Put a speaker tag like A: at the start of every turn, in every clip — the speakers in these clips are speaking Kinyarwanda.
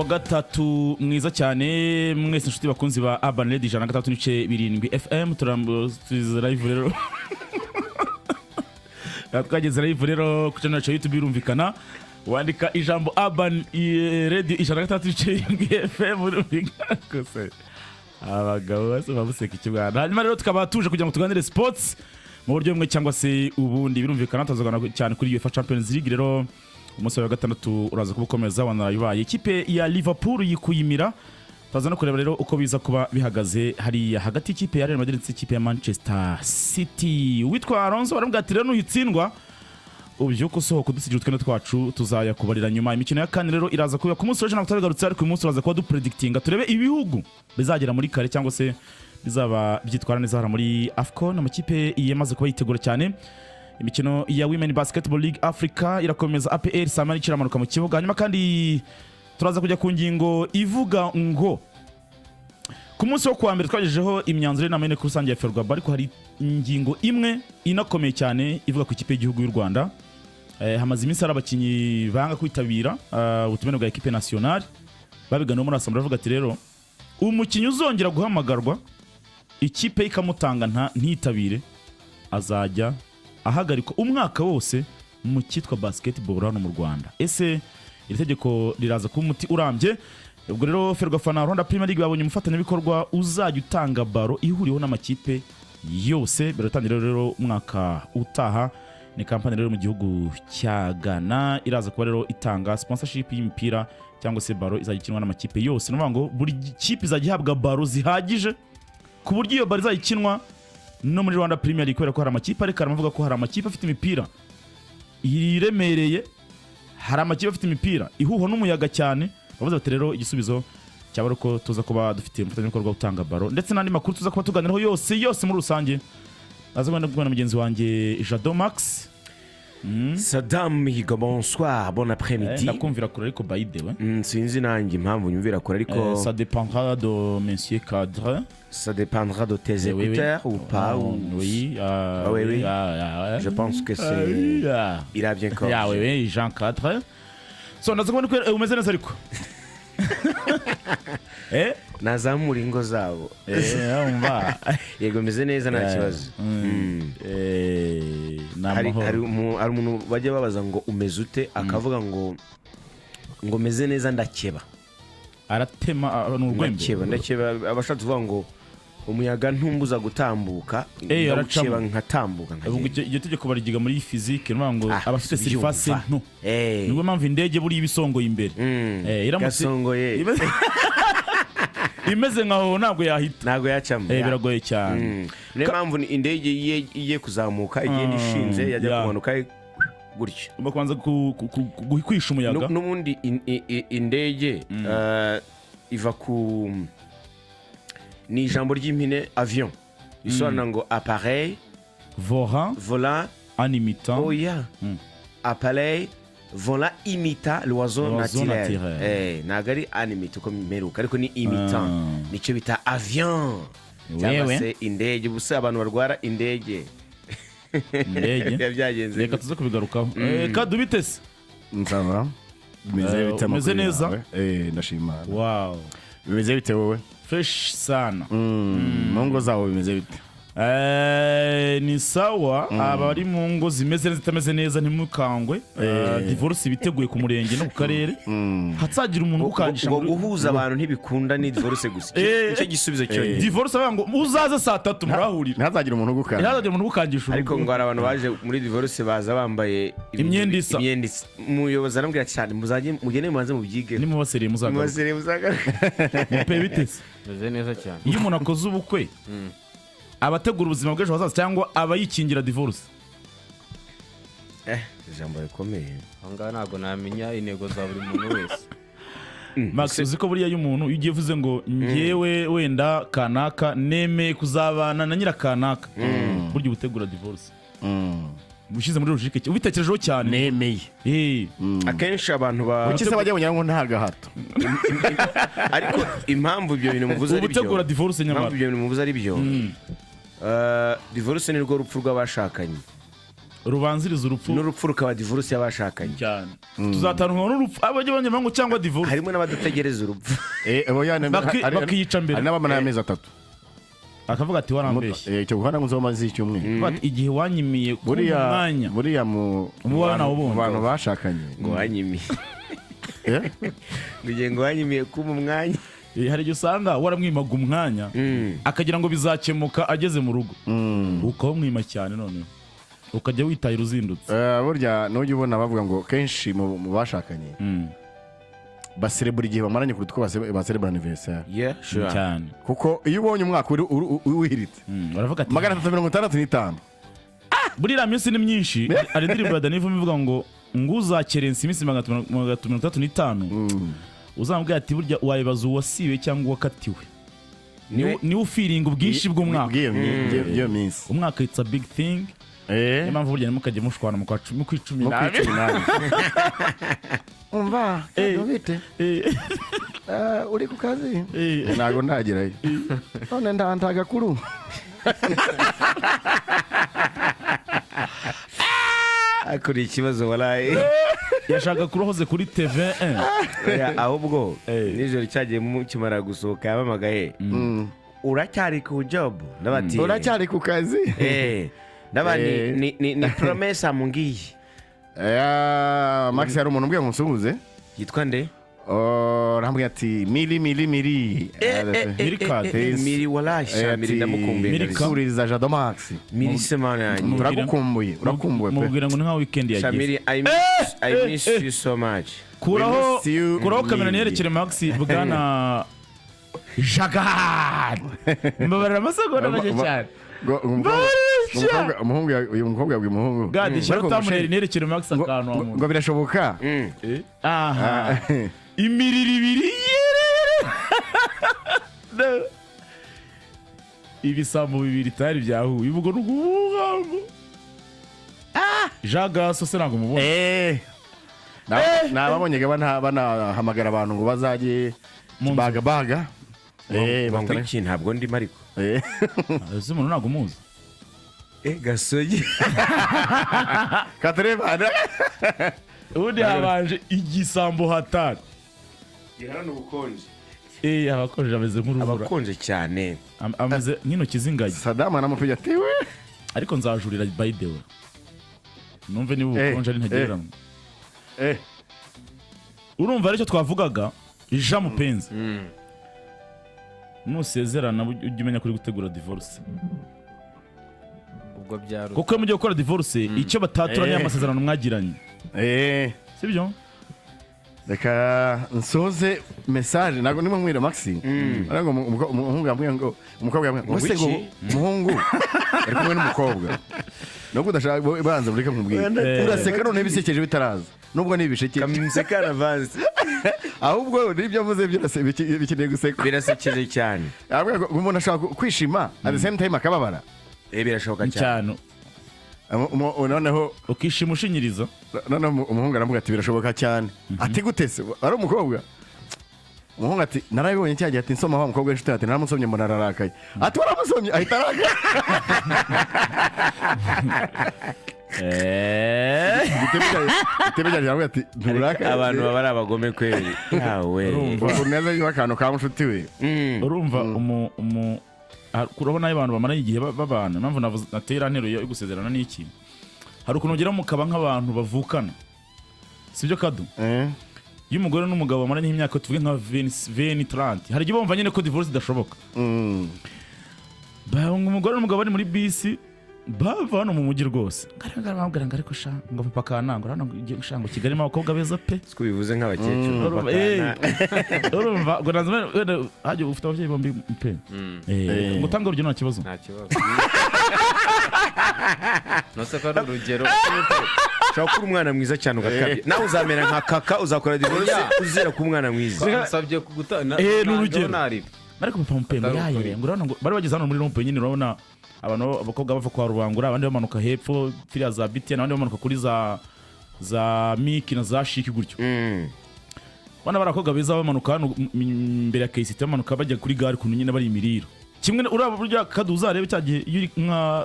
A: gatatu mwiza cyane mwese inshuti bakunzi ba Urban Radio 103.7 FM turambuza live rero twageze live rero ku channel ya YouTube birumvikana wandika ijambo Urban Radio 103.7 FM birumvikana kose abagabo bose babuseka ikibwana hanyuma rero tukaba tuje kugira ngo tuganire sports mu buryo bumwe cyangwa se ubundi birumvikana tuzagana cyane kuri UEFA Champions League rero umunsi wa gatandatu uraza kubukomeza wanarayibaye ikipe ya Liverpool yikuyimira taza no kureba rero uko biza kuba bihagaze hari hagati ikipe ya Real Madrid n'ikipe ya Manchester City witwa Alonso baramubwatira n'uyitsindwa ubyuko sohoka dusigira utwene twacu tuzaya kubarira nyuma imikino ya kane rero iraza kuba ku munsi w'ejo nakutabigarutse ariko uyu munsi uraza kuba dupredictinga turebe ibihugu bizagera muri kare cyangwa se bizaba byitwara neza hara muri Afcon amakipe yemaze kuba yitegura cyane imikino ya Women Basketball League Africa irakomeza APR Samani kiramanuka mu kibuga hanyuma kandi turaza kujya ku ngingo ivuga ngo ku munsi wo kuwa mbere twagejejeho imyanzuro n'amene ku rusange ya Ferwafa ariko hari ingingo imwe inakomeye cyane ivuga ku ikipe y'igihugu y'u Rwanda hamaze iminsi hari abakinyi banga kwitabira ubutumene bwa equipe nationale babigana muri assemblée bavuga ati rero umukinyi uzongera guhamagarwa ikipe ikamutanga ntitabire azajya ahagarika umwaka wose mu kitwa basketball hano mu Rwanda ese iri tegeko riraza kuba umuti urambye ubwo rero Ferwafa na Rwanda Premier League babonye umufatanya bikorwa uzajya utanga baro ihuriyeho n'amakipe yose biratangira rero umwaka utaha ni kampani rero mu gihugu cya Ghana iraza kuba rero itanga sponsorship y'imipira cyangwa se baro izajya ikinwa n'amakipe yose no ngo buri kipe izajya ihabwa baro zihagije ku buryo iyo baro izajya ikinwa no muri Rwanda Premier League kubera ko hari amakipe ariko aravuga ko hari amakipe afite imipira iremereye hari amakipe afite imipira ihuho n'umuyaga cyane bavuze bati rero igisubizo cyaba uko tuza kuba dufite umufatanya bikorwa utanga baro ndetse n'andi makuru tuza kuba tuganiraho yose muri rusange azabana bwana mugenzi wanjye Jado Max
B: Saddam Mihigo bonsoir bon après-midi
A: ndakumvira kure ariko bayide we
B: sinzi nanjye impamvu nyumvira kure ariko
A: ça dépendra de monsieur cadre
B: ça dépendra de tes écouteurs ou pas
A: oui
B: oui je pense que c'est il a bien compris
A: oui Jean cadre so ndazakubona ko umeze neza ariko
B: nazamura ingo zabo
A: umva
B: yego meze neza nta kibazo hari umuntu bajya babaza ngo umeze ute akavuga ngo meze neza ndakeba
A: aratema n'urwembe
B: ndakeba abashatse kuvuga ngo umuyaga ntumbuza gutambuka ndakeba nkatambuka
A: iyo tegeko barigiga muri physique no ngo abafite surface nto niwe mpamvu indege buri ibisongoye imbere
B: gasongoye
A: imeze nkaho ntabwo yahita
B: ntabwo yacamo
A: biragoye cyane
B: niyo mpamvu indege iye kuzamuka igenda ishinze yajya kumanuka gutyo
A: bakubanza kwisha umuyaga
B: n'ubundi indege iva ku ni ijambo ry'impine avion isobanura ngo appareil volant
A: en imitant
B: appareil volant imita l'oiseau naturel nagari animite uko meruka ariko ni imitant nicyo bita avion cyangwa se indege busa abantu barwara indege byagenze
A: reka tuze kubigarukaho kadu bitese
C: nzaba
A: bimeze neza
C: ndashima
A: wow
C: bimeze bite wowe
A: fresh sana
C: mungo zawo bimeze bite
A: ni sawa abari mu ngo zimeze neza zitameze neza ntimukangwe divorce biteguye ku murenge no ku karere hatsagira umuntu ukangisha
B: ngo guhuza abantu ntibikunda ni divorce gusa icyo gisubizo cyo
A: divorce abantu ngo uzaze saa 3 murahurira
C: ntazagira umuntu
A: ukangisha
B: ariko ngo abantu baje muri divorce baza bambaye
A: imyenda isa
B: umuyobozi arambwira cyane mugende mubanze mubyige
A: ni mu basere muzagaruka mupe bitese
D: meze neza cyane
A: iyo umuntu akoze ubukwe abategura ubuzima bw'ejo hazaza cyangwa abayikingira divorce
B: ijambo rikomeye
D: anga ntago namenya intego za buri muntu wese
A: Max uziko buriya y'umuntu ugiye vuze ngo ngewe wenda kanaka neme kuzabana na nyira kanaka buryo ubutegura divorce bushize muri logique ubitekerejeho cyane
C: nemeye
B: akenshi abantu
C: ukise bajya munyara ngo nta gahato
B: ariko impamvu ibyo bintu muvuze ari byo
A: ubutegura divorce nyamara
B: impamvu ibyo bintu muvuze ari byo divorce ni rwo rupfu rw'abashakanye
A: rubanziriza urupfu
B: n'urupfu rukaba divorce y'abashakanye
A: cyane tuzatanwa n'urupfu abajye banyamango cyangwa divorce
B: harimo n'abadategereza urupfu
A: bakiyica mbere
C: hari n'abamana y'amezi 3
A: akavuga ati warambeshye
C: icyo guhana ngo zomaze icyumwe
A: igihe wanyimiye ku mwanya
C: buriya mu bantu bashakanye
B: ngo wanyimiye ngo wanyimiye ku mwanya
A: hari igihe usanga waramwimaga umwanya akagira ngo bizakemuka ageze mu rugo ukawumwima cyane noneho ukajya witaye uruzindutse
C: burya n'ujya ubona bavuga ngo kenshi mu bashakanye baserebura igihe bamaranye kuruta uko baserebura anniversaire
A: cyane
C: kuko iyo ubonye umwaka wihiritse
A: baravuga ati
C: 365
A: buriya minsi ni myinshi ari indirimbo ya Daniel ivuga ngo uzakerensa iminsi 365 uzambwira ati burya wayibaza uwasiwe cyangwa uwakatiwe niwe ufiringa ubwinshi bw'umwaka
C: iyo minsi
A: umwaka it's a big thing niyo mpamvu burya nimukajya mushwana mu kwa 10
C: umva bite uri ku kazi ntago ntagerayo none ndagakuru
B: akuri ikibazo waraye
A: yashaka kurohoze kuri TV1
B: ahubwo nijoro cyagiye mukimara gusohoka yabamagaye uracyari ku job ndabati
C: uracyari ku kazi
B: ndabani ni promesa mungiye
C: Max yari umuntu ubwiye nkusuhuze
B: yitwa nde
C: rambwiye ati miri
B: walasha miri ndamukumbuye
C: suriza Jado Max
B: miri semana yanyu
C: urakumbuye
A: mubwira ngo ni nka weekend yagiye
B: Shamiri I miss you so much
A: kuraho kamera niyerekere Max bwana Jagad mbabarira amasegonda make cyane
C: uyu mukobwa yabwiye umuhungu
A: gadi shaka tamuneri nerekere Max akantu
C: ngo birashoboka
A: aha imiriri ibiri ibisambo bibiri tari byahuye ubwo n'uguhambo Jaga sose ntabwo mubona
C: nababonye banahamagara abantu ngo bazajye baga
B: iki ntabwo ndimo ariko
A: ese umuntu ntabwo umuzi
B: gasogi
C: katerebana
A: ubundi habanje igisambo hatari
B: gihana ubukonje
A: abakonje ameze nk'urubura
B: abakonje cyane
A: ameze nk'intoki z'ingagi
C: Sadama namupiga ati we
A: ariko nzajurira by the way numve niba ubukonje ari ntagereranywa urumva aricyo twavugaga ija mupenzi nusezerana ujye umenya kuri gutegura divorce
D: ubwo byaro
A: kuko iyo mugiye gukora divorce icyo batatura ni amasezerano mwagiranye sibyo
C: reka nsoze message nago nimo mwira Maxi ariko umuhungu yambwiye ngo umukobwa yambwiye ngo se ngo umuhungu ari kumwe n'umukobwa nubwo udashaka banza bureka nkubwira uraseka none bisekeje bitaraza nubwo nibisheke
B: kamusekana avance
C: ahubwo nibyo avuze byose bikeneye guseka
B: birasekeje cyane
C: ahubwo umuntu ashaka kwishima at the same time akababara
B: birashoboka cyane
C: noneho
A: ukishima ushinyiriza
C: none umuhungu aravuga ati birashoboka cyane ati gutese ari umukobwa umuhungu ati narabibonye cyagiye ati nsoma wa mukobwa w'inshuti ati naramusomye mbona ararakaye ati waramusomye ahita arakaye Itebejya yawe ati nturaka
B: abantu baba ari abagome kweli yawe
C: urumva yuko akantu ka mushuti we
A: urumva kurabona abantu bamaranye igihe babana mpamvu natera ntero yo gusezerana n'iki hari ukuntu ugera mukaba nk'abantu bavukana sibyo kadu iyo umugore n'umugabo bamaranye imyaka tuvuge nka 20-30 hari igihe bumva nyine ko divorce idashoboka umugore n'umugabo bari muri bisi bava hano mu mujyi rwose ngaragara ngo ariko sha ngo papa kanango hano ngo Kigali ma abakobwa beza pe
B: siko bivuze nk'abakecuru
A: urumva ngo nazime haje ufite ababyeyi bombi pe ngo tanga urugero nta kibazo
D: nose ko ari urugero
B: shaka kuri umwana mwiza cyane ugakabye nawe uzamera nka kaka uzakora divorce uzera ku mwana mwiza
D: nsabye kugutana
A: n'urugero ariko papa mpengo yaye ngo urabona ngo bari bageze hano muri rompe nyine urabona abantu abakobwa bava kwa Rubangura abandi bamanuka hepfo filiya za BTN abandi bamanuka kuri za Miki na za Shiki gutyo bana barakobwa beza bamanuka hano imbere ya KCT bamanuka bajya kuri gare kuntu nyine bari imiriro kimwe uraba burya kaduza rebe cyagiye yuri nka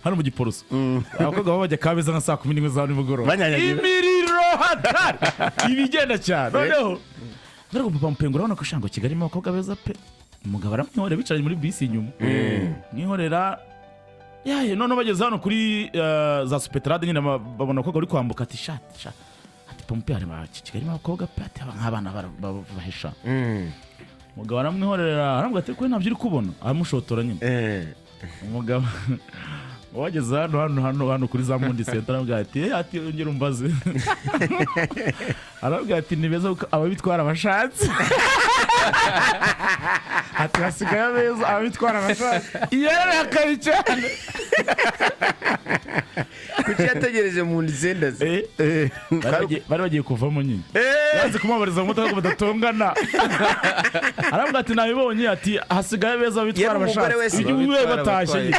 A: hano mu giporoso abakobwa baba bajya Kabeza nka saa 11 za nimugoroba imiriro hatari ibigenda cyane noneho ndarego papa mpengo urabona ko shango Kigali mu bakobwa beza pe umugabo aramwihorera bicaranye muri bisi inyuma mwihorera yaye none bageze hano kuri za Supertrade nyine babona ko uri kwambuka ati shati ati pompe ari ma Kigali mu bakobwa pe ati nk'abana bahisha umugabo aramwihorera arambwa ati ko ntabyo uri kubona amushotora nyine umugabo wageze hano kuri za Mundi Center arambwa ati ongera umbaze arambwa ati nibeza ababitwara abashatse ati hasigaye abeza ababitwara abashatse yarakaye cyane
B: kuki yategereje Mundi Center
A: bari bagiye kuvamo nyine yaje kumabariza mu modoka badatongana arambwa ati nabibonye ati hasigaye abeza ababitwara abashatse igihe batashye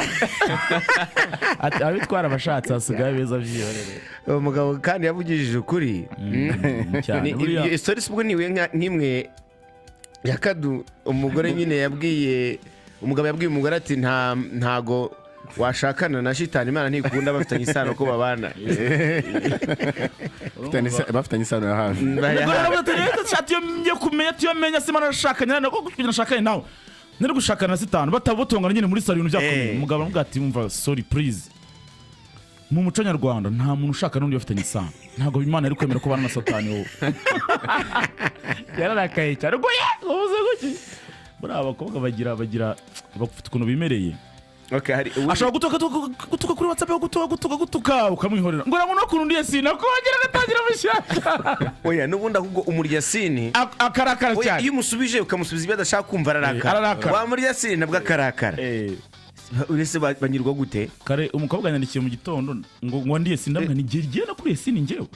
A: ati abitwara abashatse hasigaye abeza byihorere
B: umugabo kandi yavugishije ukuri cyane story sibwo niwe nkimwe yakadu umugore nyine yabwiye umugabo yabwiye umugore ati ntago washakana na shitani Imana ntikunda bafitanye isano ko babana
C: bafitanye isano ya hafi
A: kumenya se manashakanye nako kushakanye nawe nari gushakana na sitani batabotongana nyine muri salo ibintu byakomeye umugabo aramubwira ati umva sorry please mu muco nyarwanda nta muntu ushaka n'undi bafitanye isano ntago Imana ari kwemera ko bana na satani wowe yararakaye cyane ngo uvuze guki muri abakobwa bagira bafite ukuntu bimereye ashobora gutuka kuri WhatsApp gutuka ukamwihorera ngo urabona ukuntu ndiye sina ko wagira gatangira mushyashya
B: oya nubundi ahubwo umurya sini
A: akarakara cyane
B: iyo umusubije ukamusubiza ibyo adashaka kumva ararakara wa murya sini nabwo akarakara urese banyirwa gute
A: kare umukobwa yandikiye mu gitondo ngo ndiye sina ndamwe nigiye na kuri sini ngewe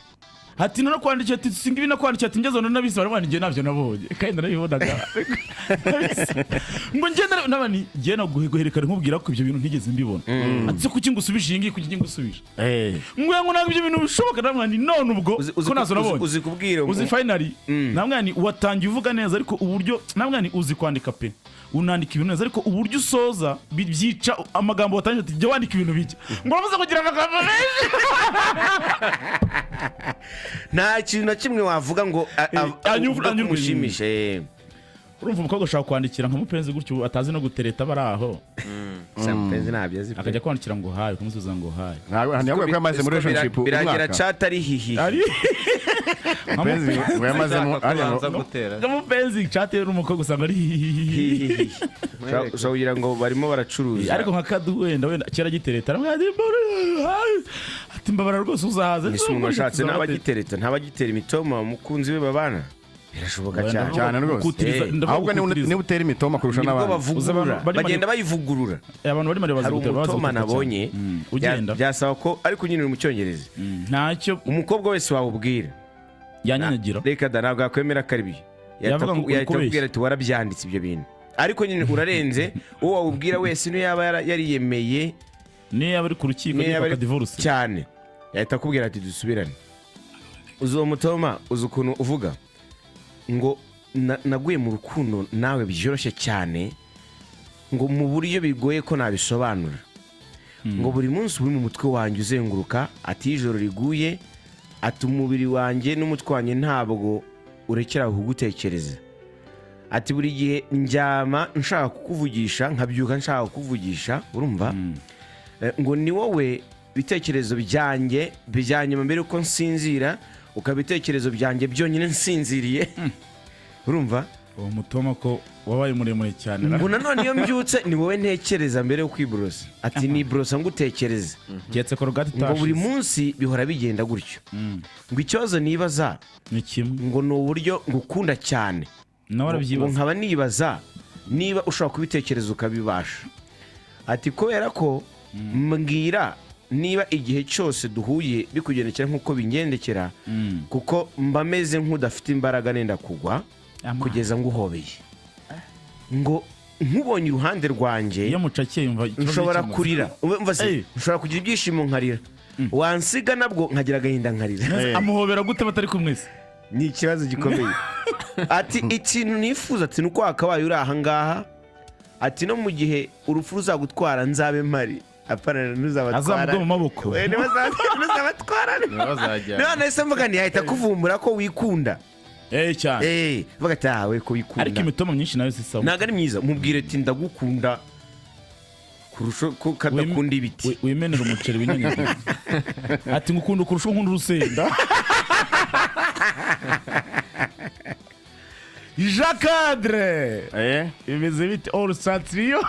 A: ati none kwandikiye ati singibi nakwandikiye ati ngeze none nabise bari bandikiye navyo nabonye kandi narabibonaga ngo ngenda nabani ngiye no guherekana nkubwira ko ibyo bintu ntigeze mbibona ati kuki ngusubije ingi kuki ngusubije ngo ntabwo ibyo bintu bishoboka namwani none ubwo ko nazo nabonye
B: uzi kubwira
A: uzi finally namwani watangiye uvuga neza ariko uburyo namwani uzi kwandika pe unandika ibintu neza ariko uburyo usoza byica amagambo watangiye ati jya wandika ibintu bike ngo uravuze kugira amagambo menshi
B: nta kintu na kimwe wavuga ngo anyurushimishe
A: urumva umukobwa ashaka kwandikira nka mupenzi gutyo atazi no gutereta bari aho
B: mupenzi ntabyo azi
A: akajya kwandikira ngo hayi kumusubiza ngo hayi
C: ntabwo yamaze muri relationship
B: biragira chat ari hihi
C: mupenzi ngo yamaze
A: mupenzi chat rero umukobwa usanga ari hihi
B: ushobora ngo barimo baracuruza
A: ariko nka kadu wenda kera gitereta ati mbabara rwose uzahaze
B: n'isumu ashatse n'abagitereta ntabagitera imitoma mukunzi we babana birashoboka
C: cyane rwose ahubwo ni utera imitoma kurusha n'abandi
B: bagenda bayivugurura
A: abantu bari mare bazagutera
B: bazuma nabonye
A: ugenda
B: byasaba ko ariko nyine mu cyongereza
A: ntacyo
B: umukobwa wese wawubwira
A: yanyanyagira
B: reka ntabwo yakwemera karibi yatakubwira ati warabyanditse ibyo bintu ariko nyine urarenze uwo wawubwira wese niyo yaba yariyemeye
A: niyo yaba ari ku rukiko y'aka divorce
B: cyane yahita akubwira ati dusubirane uzi uwo mutoma uzi ukuntu uvuga ngo naguye mu rukundo nawe byoroshye cyane ngo mu buryo bigoye ko nabisobanura ngo buri munsi uri mu mutwe wanjye uzenguruka ati ijoro riguye ati umubiri wanjye n'umutwe wanjye ntabwo urekera kugutekereza ati buri gihe njyama nshaka kukuvugisha nkabyuka nshaka kukuvugisha urumva ngo ni wowe bitekerezo byanjye bijyanye mbere uko nsinzira ukabitekerezo byanjye byonyine nsinziriye urumva
A: uwo mutoma ko wabaye muremure cyane
B: ngo nanone iyo mbyutse ni wowe ntekereza mbere yo kwiborosa ati ni borosa ngutekereza
A: getse korogati tashi
B: ngo buri munsi bihora bigenda gutyo ngo ikibazo nibaza
A: ni kimwe
B: ngo ni uburyo ngukunda cyane ngo nkaba nibaza niba ushobora kubitekereza ukabibasha ati kubera ko mbwira niba igihe cyose duhuye bikugendekera nk'uko bingendekera kuko mba meze nk'udafite imbaraga nenda kugwa kugeza nguhobeye ngo nkubonye iruhande rwanjye
A: iyo mucakiye yumva
B: nshobora kurira nshobora kugira ibyishimo nkarira wansiga nabwo nkagira agahinda nkarira
A: amuhobera gute batari kumwe se
B: ni ikibazo gikomeye ati ikintu nifuza ati nuko wakabaye uri aha ngaha ati no mu gihe urupfu ruzagutwara nzabe mpari apana nuzabatwara
A: azamugwa mu maboko
B: nuzabatwara none ese mvuga ni yahita kuvumbura ko wikunda
A: cyane
B: vuga ati we ko wikunda
A: ariko imitoma myinshi nayo sisaba
B: ntago ari myiza mubwire ati ndagukunda kurusha ko kadakunda ibiti
A: wimenera umuceri winyanyagiye ati ngukunda kurusha nkunda urusenda Jacadre imeze bite all satrio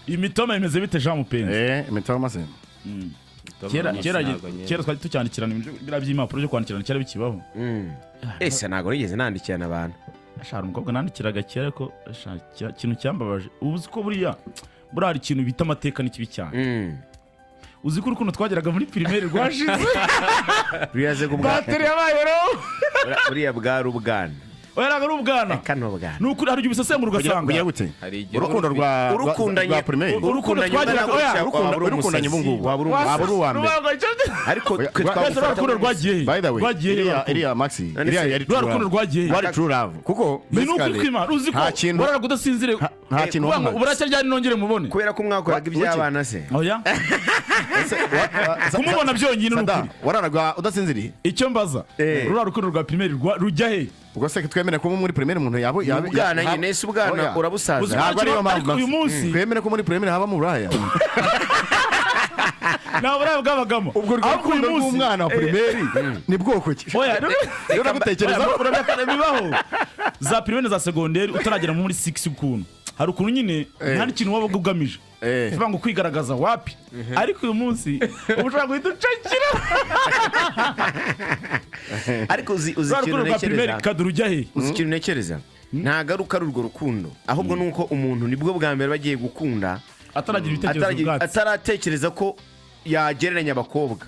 A: imitoma imeze bite Jean Mupenzi
C: imitoma se
A: kera twari tucyandikirana ibyo by'impapuro byo kwandikirana cyari bikibaho
B: ese ntago nigeze nandikirana abantu
A: ashara umukobwa nandikiraga kera ko ikintu cyambabaje ubuzi ko buriya hari ikintu bita amateka n'ikibi cyane uzi ko urukundo twageraga muri primaire rwashize
B: ruyaze ku
A: bateri yabayero
B: buriya bwari ubwana
A: Weraga rubwana
B: kano bwana
A: nuko hari ubisesengura ugasanga
C: kugira gute urukundo rwa primaire
A: urukundo twageraga
C: urukundanye ubungubu waburu wa mbere
B: ariko
A: urukundo rwagiye
C: by the way iriya maxi iriya yari
A: urukundo rwagiye
C: wari true love kuko
A: basically uzi ko waraga kudasinzire
C: nta kintu
A: buracyari nongere mubone
B: kubera ko mwakoraga iby'abana se
A: oya kumubona byonyine n'ukuri
C: wararaga udasinziriye
A: icyo mbaza rura rukundo rwa primaire rujya he
C: ubwo se twemere ko muri primaire umuntu
B: ubwana nyine se ubwana urabusaza
C: ntabwo ariyo mpamvu
A: uyu munsi
C: twemere ko muri primaire haba mu buraya
A: nta buraya bwabagamo
C: ubwo rukundo rw'umwana wa primaire ni bwoko ki
A: oya
C: rero nagutekereza
A: bibaho za primaire za secondaire utaragera muri 6 ukuntu hari ukuntu nyine nta n'ikintu waba ugamije tuvuga ngo kwigaragaza wapi ariko uyu munsi ubushaka guhita ucakira
B: ariko uzi ikintu nekereza
A: uzi
B: ikintu nekereza ntagaruka ari urwo rukundo ahubwo nuko umuntu nibwo bwa mbere bagiye gukunda ataratekereza ko yagereranya abakobwa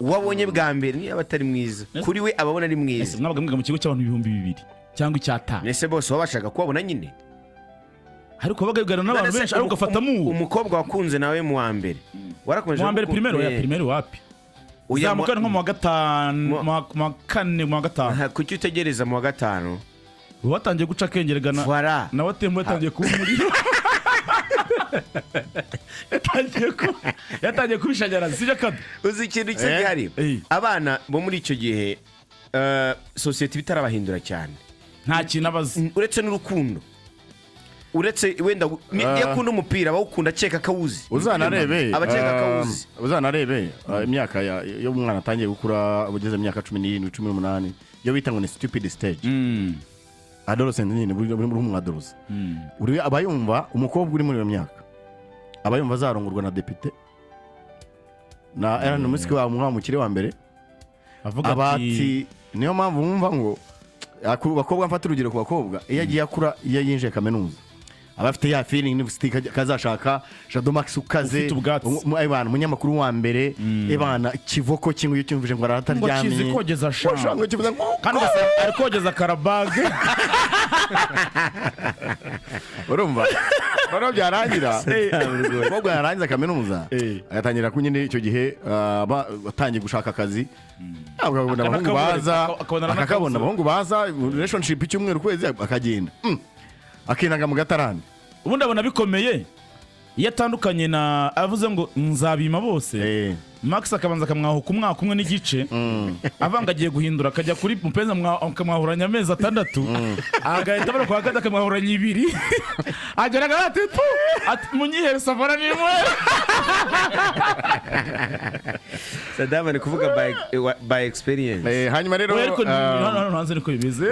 B: wabonye bwa mbere niba atari mwiza kuri we ababona ari mwiza
A: mwabaga mwiga mu kigo cy'abantu 200 cyangwa icyatanu
B: nese bose wabashaga kubabona nyine
A: ariko bagabigana n'abantu benshi ariko ugafata mu
B: umukobwa wakunze nawe mu wa mbere warakomeje
A: mu wa mbere primaire wapi uzamukana nko mu wa gatanu mu wa kane mu wa gatanu
B: kuki utegereza mu wa gatanu
A: watangiye guca akengeregana nawe tembo yatangiye kuba umuriro yatangiye kubishanyaraza sibyo kado
B: uzi ikintu cy'igihari abana bo muri icyo gihe sosiyete bitarabahindura cyane
A: nta kintu abazi
B: uretse n'urukundo uretse wenda yakunda umupira bawukunda aceka kawuzi
C: uzanarebe imyaka yo umwana atangiye gukura ugeze imyaka 17 18 yo bita ngo ni stupid stage adolescent nyine buri mu adolescent uri abayumva umukobwa uri muri iyo myaka abayumva azarongorwa na depite na era no musiki wa mukire wa mbere avuga ati niyo mpamvu mwumva ngo bakobwa mfata urugero ku bakobwa iyo agiye akura iyo yinjiye kaminuza abafite ya feeling university kazashaka Jado Max ukaze abantu munyamakuru wa mbere ebana kivoko kingu cyumvije ngo arataryamye
A: ngo kogeza shanga kandi ari kogeza karabage
C: urumva bano byarangira ubwo yarangiza kaminuza agatangira kunyine icyo gihe batangiye gushaka akazi abagabo n'abahungu baza akakabona abahungu baza relationship icyumweru kwezi akagenda akinanga mu gatarani
A: ubundi abona bikomeye iyo atandukanye na avuze ngo nzabima bose Max akabanza akamwahuka umwaka umwe n'igice avanga agiye guhindura akajya kuri mupenza akamwahuranya amezi 6 agahita baro kwa gada akamwahuranya 2 ageraga ati munyihere savana nimwe
B: Sadama ni kuvuga by experience
C: hanyuma rero
A: hanze niko bimeze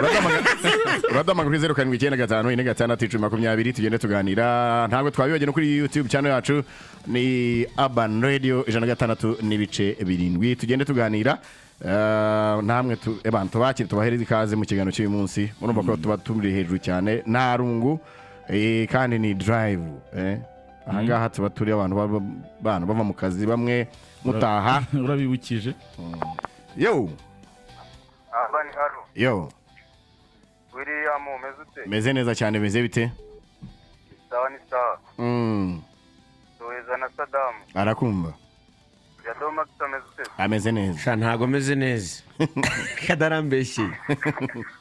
C: radama kuri 079 tugende tuganira ntabwo twabibagene kuri YouTube channel yacu ni Urban Radio 106 n'ibice 7 tugende tuganira namwe tubakire tubahereza ikaze mu kiganiro cy'uyu munsi urumva ko tuba turi hejuru cyane nta rungu kandi ni drive ahangaha tuba turi abantu bava mu kazi bamwe mutaha
A: urabibukije
C: yo
E: abani aro
C: yo
E: William umeze ute
C: meze neza cyane meze bite
E: sawa ni sawa tuweza na Saddam
C: arakumva
E: Jado Max ameze ute
C: ameze neza
B: ntago ameze neza kadarambeshye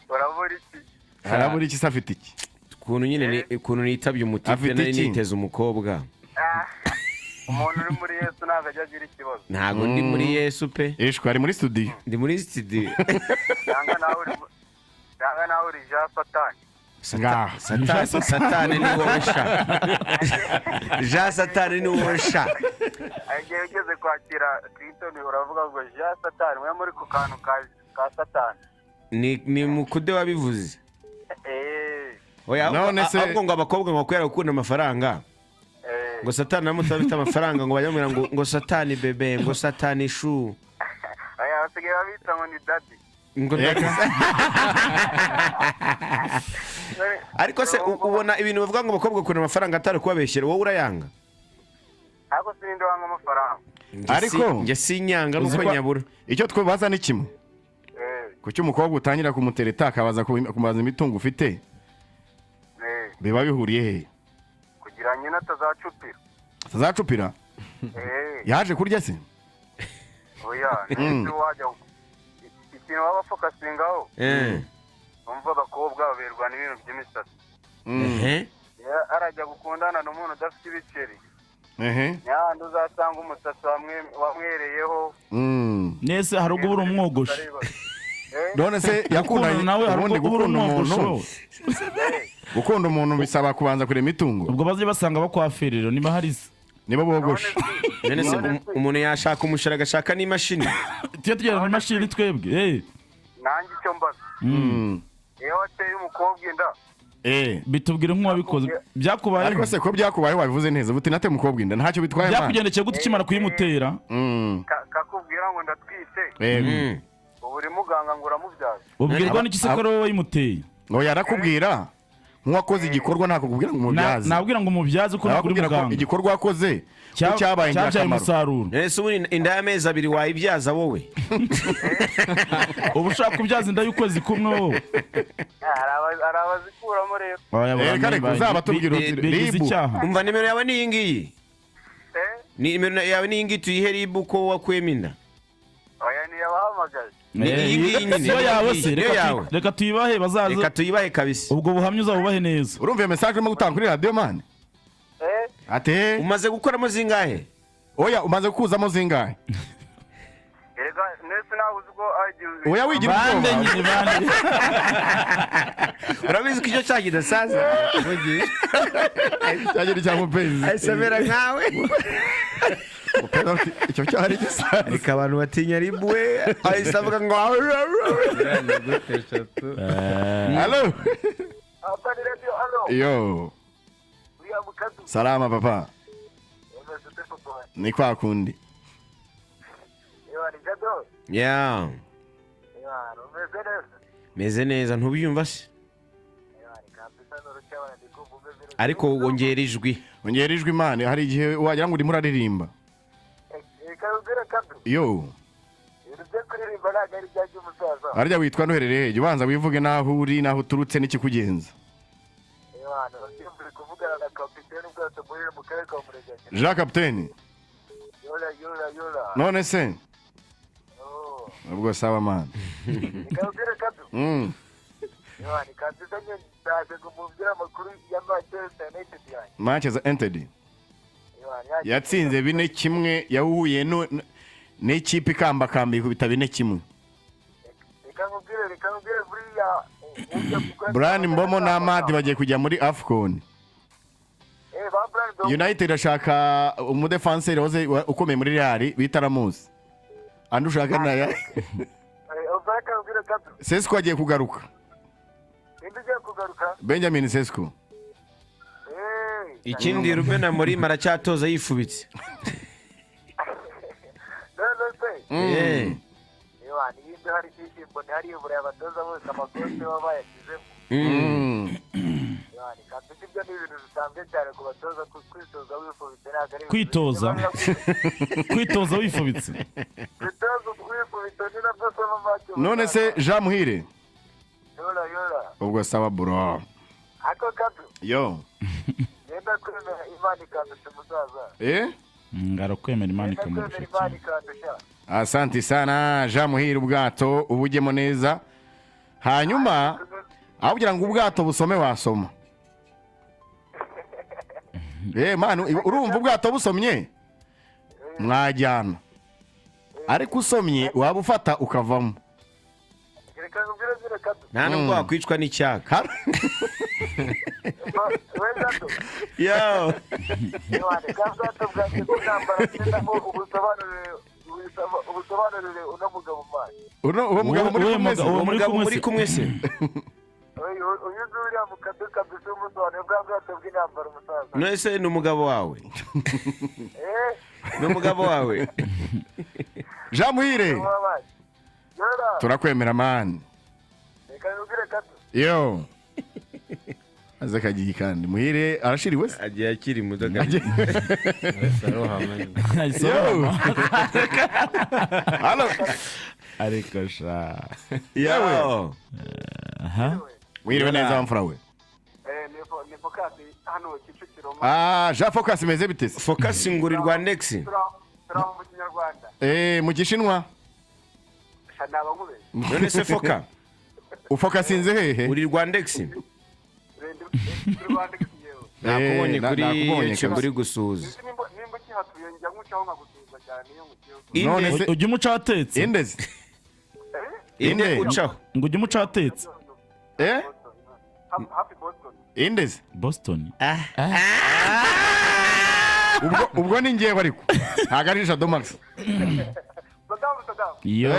E: urabura iki
C: harabura iki se afite iki
B: ukuntu nyine ukuntu nitabye umutipe
C: Afite
B: nari
C: iki?
B: niteze umukobwa
E: umuntu uri muri Yesu ntabwo ajya agira ikibazo.
B: ntago ndi muri Yesu pe
C: eshwe ari muri studio
B: ndi muri studio
E: Cyangwa nawe uri ja Satani.
C: ngaha
B: satani ni wowe sha ja satani ni wowe sha
E: Agiye ugeze kwakira Clinton uravuga ngo ja Satani mwe muri ku kantu ka Satani.
B: ni mukude wabivuze oya
C: None se-
B: ahubwo ngo abakobwa ngo kwera gukunda amafaranga ngo satani namutse afite amafaranga ngo bajya ngo satani bebe ngo satani shu
E: Aya basigaye babita ngo ni daddy.
B: ngo ariko se ubona ibintu bavuga ngo abakobwa bakunda amafaranga atari kubabeshyera wowe urayanga
E: Ariko sininde wanga amafaranga.
C: Ariko-
B: njye sinyanga
C: Uzi
B: nuko
C: ko-
B: nyabura
C: icyo twibaza ni kimwe kuki umukobwa utangira kumutereta akabaza kumubaza imitungo ufite biba bihuriye he
E: Kugira nyina atazacupira.
C: atazacupira yaje kurya se
E: Oya, ninde wajya ikintu waba fokasingaho. Umva abakobwa baberwa n'ibintu by'imisatsi. Arajya gukundana n'umuntu udafite ibiceri. Nyahandi uzasanga umusatsi wamwereyeho.
A: nese hari ubwo uri umwogosha
C: none se yakundanye
A: nawe hari
C: ubundi
A: ubwo uri
C: gukunda umuntu
A: umwogosha
C: gukunda umuntu bisaba kubanza kurema imitungo
A: ubwo baze basanga bakwafirira niba hari se
C: niba bogosha
B: none se umuntu yashaka umushara agashaka n'imashini
A: tujye tugenda imashini twebwe
E: Nanjye icyo mbaza. Iyo wateye umukobwa inda.
A: bitubwire nk'uwabikoze byakubayeho
C: ariko se ko byakubayeho wabivuze neza buti nate mukobwa inda ntacyo bitwaye mwana
A: byakugendekeye gute ukimara kuyimutera
E: Kakubwira ngo ndatwite. Ubu uri muganga ngo uramubyaza.
A: ubwirwa n'iki se ko ari wowe wayimuteye
C: ngo yarakubwira nk'uwakoze igikorwa ntabwo kubwira ngo umubyaze
A: nabwira ngo umubyaze ko uri
C: nakubwira ko
A: muganga
C: igikorwa wakoze ko cyabaye
A: cyabyaye
C: ingirakamaro
A: umusaruro
B: ese ubundi inda y'amezi abiri wayibyaza wowe
A: uba ushaka kubyaza inda y'ukwezi kumwe wowe
E: Hari abazikuramo rero.
C: reka reka uzaba tubwira uti
A: bigize
C: ribu
A: icyaha
B: umva nimero yawe ni iyi ngiyi nimero yawe ni iyi ngiyi tuyihe ribu ko wakuyemo inda
E: Oya ntiyabahamagaye.
B: iyi ngiyi nyine
A: siyo yawe se
B: niyo yawe
A: reka tuyibahe
B: reka
A: bazaza
B: tuyibahe kabisa
A: ubwo buhamya uzabubahe neza
C: urumva iyo message urimo gutanga kuri radio man ate
B: umaze gukoramo zingahe
C: oya umaze kuzamo zingahe
E: Erega nese nawe uzi ko agiye.
C: oya wigira
A: bande
C: ubwoba
A: nyine bande
B: urabizi ko icyo cyaha kidasaza
C: cyagira icya mupenzi
B: ayisamera nkawe
C: icyo cyari gisa
B: reka abantu batinya ribu we ahise avuga ngo
C: Hello
E: Apani radio allo.
C: yo
E: Uya mukadu.
C: salama papa
E: Umeze papa.
C: ni kwa kundi
E: Yo ari gado.
B: ya
E: Yo umeze neza.
B: meze neza ntubyumva se
E: Yo ari kabisa n'urucyabana ndikumva umeze.
B: ariko wongera ijwi
C: ongera ijwi imana hari igihe wagira ngo urimo uraririmba
E: Ikabwira kadu.
C: yo
E: Irubye kuririmba ntabwo ari bya cy'umusaza.
C: harya witwa ntuherereye jya ubanza wivuge n'aho uri n'aho uturutse n'ikikugenza
E: Yo hano uri kuvugana na kapiteni ubwato muri mu karere ka Murenge.
C: jean capitaine
E: Yola.
C: none se
E: Oh.
C: ubwo sawa mana
E: Ikabwira kadu. Yo ari kabisa nyine ndaje kumubwira amakuru ya Manchester United yanjye.
C: Manchester United
E: Yo ari
C: yatsinze 4-1 yahuye n'ikipe ikambakamba ikubita 4-1
E: Reka nkubwire buriya
C: Brian Mbomo na Amadi bagiye kujya muri Afcon
E: ba Brian
C: United ashaka umudefanseri waze ukomeye muri Real bita Ramos andi ushaka naya
E: Uzaka ubwire kadu.
C: Sesko agiye kugaruka
E: Indi je kugaruka.
C: Benjamin Sesko
B: ikindi Ruben Amorim aracyatoza yifubitse
E: Yo ani yindi hari kishimbo hari ubure abatoza bose amakosi baba yashizemo. Yo ani kabisa ibyo ni ibintu bisanzwe cyane ku batoza kwitoza wifubitse ntabwo ari
A: kwitoza wifubitse
E: kwitoza wifubitse ni nabwo soma make.
C: none se Jean Muhire
E: Yola.
C: ubwo sawa bro
E: Ako kadu.
C: yo
E: Yenda kwemera Imana ikandusha umusaza.
A: ngaro kwemera Imana
E: Yenda kwemera
A: ikamurusha
E: Imana ikandusha.
C: asante sana Jean Muhire ubwato ubujyemo neza hanyuma aho kugira ngo ubwato busome wasoma man urumva ubwato busomye mwajyana ariko usomye waba ufata ukavamo
E: reka nkubwire zire kato
B: nta nubwo wakwicwa n'icyaka
E: wenda
B: yo
E: Yohani kazato bwanjye kunambara cyenda ubusobanurire uno mugabo manje
C: uwo mugabo
B: muri kumwe se
E: uyu uriya mukado kabisa umusobanurire bwa bwato bw'intambara umusaza
B: nese ni umugabo wawe ni umugabo wawe
C: Jean Muhire
E: yora
C: turakwemera man
E: reka nkubwire kato
C: yo aze kagiye kandi Muhire arashiriwe se
B: agiye akiri mudaga
C: halo
A: ariko sha
B: yo
A: aha
C: Muhire neza mfura we
E: ni focus hano Kicukiro
C: Jean Focus meze bitese
B: focus ngurirwa next
E: turaho mu kinyarwanda
C: mu gishinwa
E: naba nkube
B: none se foka
C: ufokasinze hehe
B: uri Rwandex
E: Rwanda kiyeho
B: nakubonye kuri
C: nakubonye
B: YouTube uri gusuza
E: nimba kihatuye njya ngucaho nkagusubiza cyane iyo mu gihugu
C: none se
A: ujye umuca atetse
C: indezi
B: inde ucaho
A: ngo ujye umuca atetse
E: happy Boston
C: indezi
A: Boston
C: ubwo ni ngewe ariko ntago ari Shadow Max
E: Sadamu
A: yo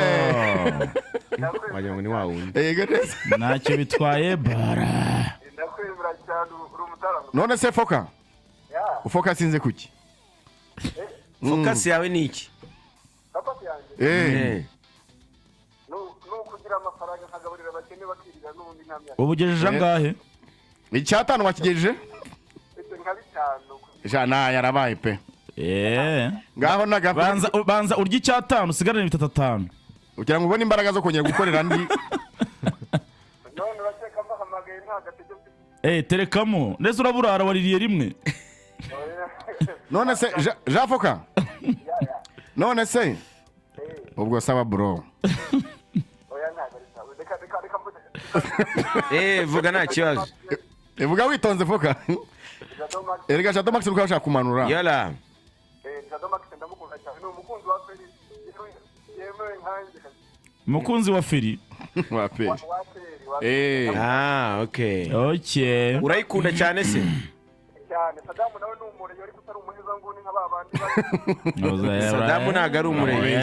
B: wagira ngo ni wa wundi
C: yego neza
A: ntacyo bitwaye bara
E: ndakwemera cyane uri umutarama
C: none se foka ufokasinze kuki
B: focus yawe ni iki
E: kapati yanjye nukugira amafaranga nkagaburira abakene bakirira n'ubundi nta myaka
A: ubugejeje angahe
C: icyatanu wakigejeje
E: nka bitanu
C: jana yarabaye pe ngaho
A: banza banza urya icyatanu usigarane 5
C: ugira ngo ubone imbaraga zo kongera gukorera ndi
E: none bakeka mbahamagaye nta gatege
A: terekamo ndetse uraburara waririye rimwe
C: none se Jean Foka none se ubwo saba bro
E: oya ntago ari sawa reka mvuge
B: vuga nta kibazo
C: vuga witonze Foka erega Shadow Max uko ashaka kumanura
B: yala
E: Shadow Max ndamukunda cyane ni umukunzi wa Feri yemewe nkanjye
A: umukunzi wa Feri
C: wa pe
B: okay urayikunda cyane se
E: cyane Sadamu nawe ni umurenge ariko utari umuheza nguni nka babandi
B: Sadamu ntago ari umurenge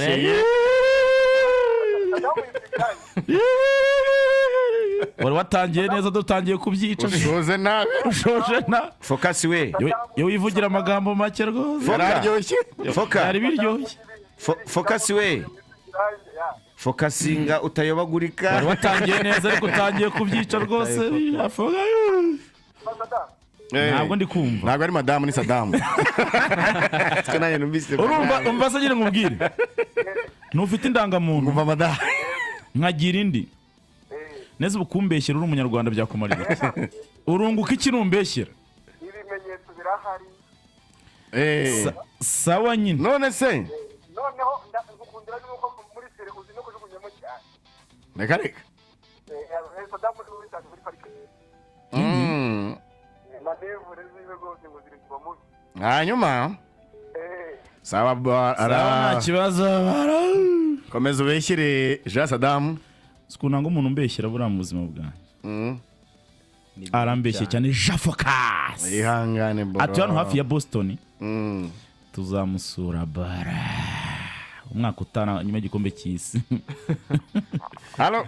E: Sadamu yifitanye
A: wari watangiye neza dutangiye kubyica
C: ushoze nabi
B: focus we
A: yo wivugira amagambo make rwose
C: yararyoshye
B: foka
A: ari biryoshye
B: focus we fokasinga utayobagurika
A: wari watangiye neza ariko utangiye kubyica rwose ntabwo ndi kumva
C: ntabwo ari madamu ni Sadamu
A: urumva se nyine nkubwire ntufite indangamuntu
C: umva madamu
A: nkagira indi neza ubukumbeshyira uri umunyarwanda byakumarira urunguka iki numbeshyira
E: ibimenyetso birahari
A: sawa nyine
C: none se
E: noneho ndakukundira nuko muri sere uzi no kujugunyamo cyane
C: reka
E: Sadamu ni uri cyane muri parike madevure zibe rwose ngo ziri kuba mubi
C: hanyuma sawa
A: nta kibazo
C: komeza ubeshyire Jean Sadamu
A: sikunanga umuntu umbeshyira buriya mu buzima bwanjye arambeshye cyane Jean Focus
C: ihangane bro
A: ati hano hafi ya Boston tuzamusura bara umwaka utana nyuma y'igikombe cy'isi
C: halo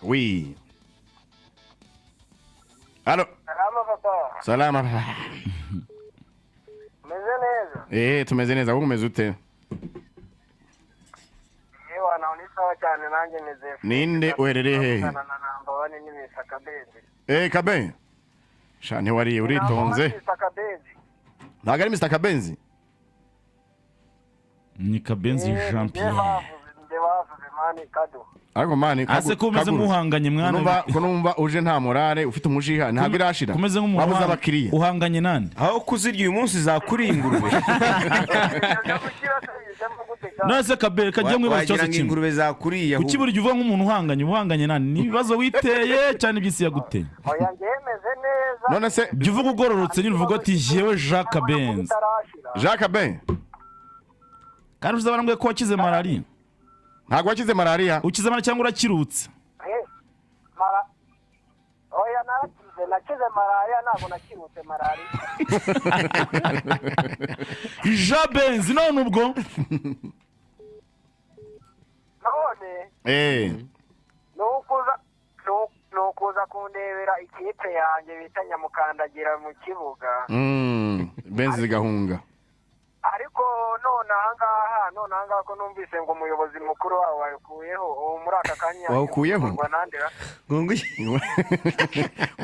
C: oui halo salama
E: meze neza
C: tumeze neza wowe umeze ute
E: yewe nawe ni sawa cyane nanjye meze
C: ninde uherereye hehe
E: mbabane n'imisa Kabenzi
C: Kabe sha ntiwariye uritonze ntabwo ari Mr Kabenzi
A: ni Kabenzi Jean Pierre
C: ariko mani
A: ase kumeze nk'uhanganye mwana
C: numva uje nta morale ufite umujiha ntabwo irashira
A: kumeze nk'umuntu
C: abakiriya
A: uhanganye nande
B: aho kuzirya uyu munsi zakuri ingurube
A: nase kabere kajya mu bibazo cyose kimwe
B: ingurube zakuriye
A: kuki buri uvuga nk'umuntu uhanganye nani ni ibibazo witeye cyane ibyisi yaguteye
E: oya ngemeze neza
C: none se
A: jya uvuga ugororotse nyine uvuga ati jewe Jacques Benz
C: Jacques Ben
A: kandi uzabana ngo ko wakize malaria
C: ntago wakize malaria
A: ukize malaria cyangwa urakirutse
E: oya nakize malaria ntabwo nakirutse malaria
A: Jacques Benz none ubwo
E: none nukuza kundebera ikipe yanjye bita Nyamukandagira mu kibuga
C: Benz zigahunga
E: ariko none ahangaha ko numvise ngo umuyobozi mukuru wabo wawukuyeho muri aka kanya
C: wawukuyeho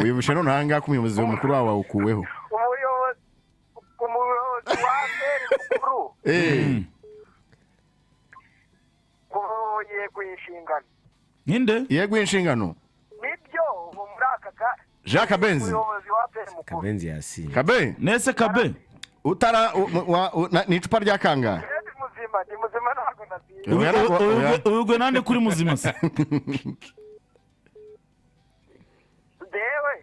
C: uyubushe none ahangaha ko umuyobozi mukuru wabo wawukuweho
E: umuyobozi wa mbere mukuru yego inshingano
A: ninde
C: yego inshingano
E: nibyo muri aka ka
C: Jacques Benz
E: umuyobozi wa mbere mukuru
B: Kabenzi yasi
C: Kabe
A: nese kabe
C: utara ni icupa rya kangahe
E: ni muzima ntabwo nabiye
A: ubwo nande kuri muzima se
E: dewe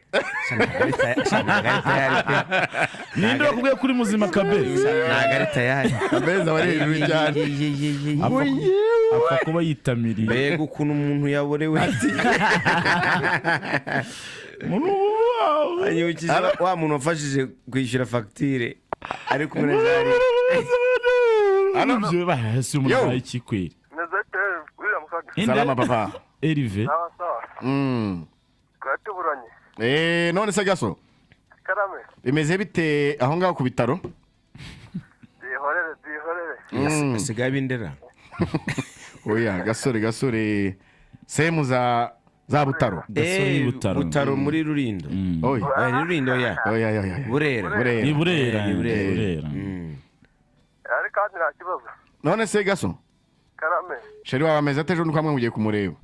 A: ninde wakubwiye kuri muzima kabe
B: nagarita yayi
C: Kabenzi abari hejuru cyane
A: apfa kuba yitamiriye
B: mbega ukuntu umuntu yaborewe anyibukije wa muntu wafashije kwishyura fagitire ari kumwe na jari
A: byo bahasi umuntu Yikuye
C: salama papa
A: Erive
E: twatuburanye
C: none se gaso
E: karame
C: bimeze bite aho ngaho ku bitaro
E: bihorere
B: asigaye bindera
C: oya gasore semu za Butaro
B: Butaro muri Rurindo
C: oya
B: ni Rurindo ya Burera
A: ni Burera
E: ari kandi nta kibazo
C: none se gaso
E: karame
C: sheri wawe ameze atejo nuko amwe mugiye kumureba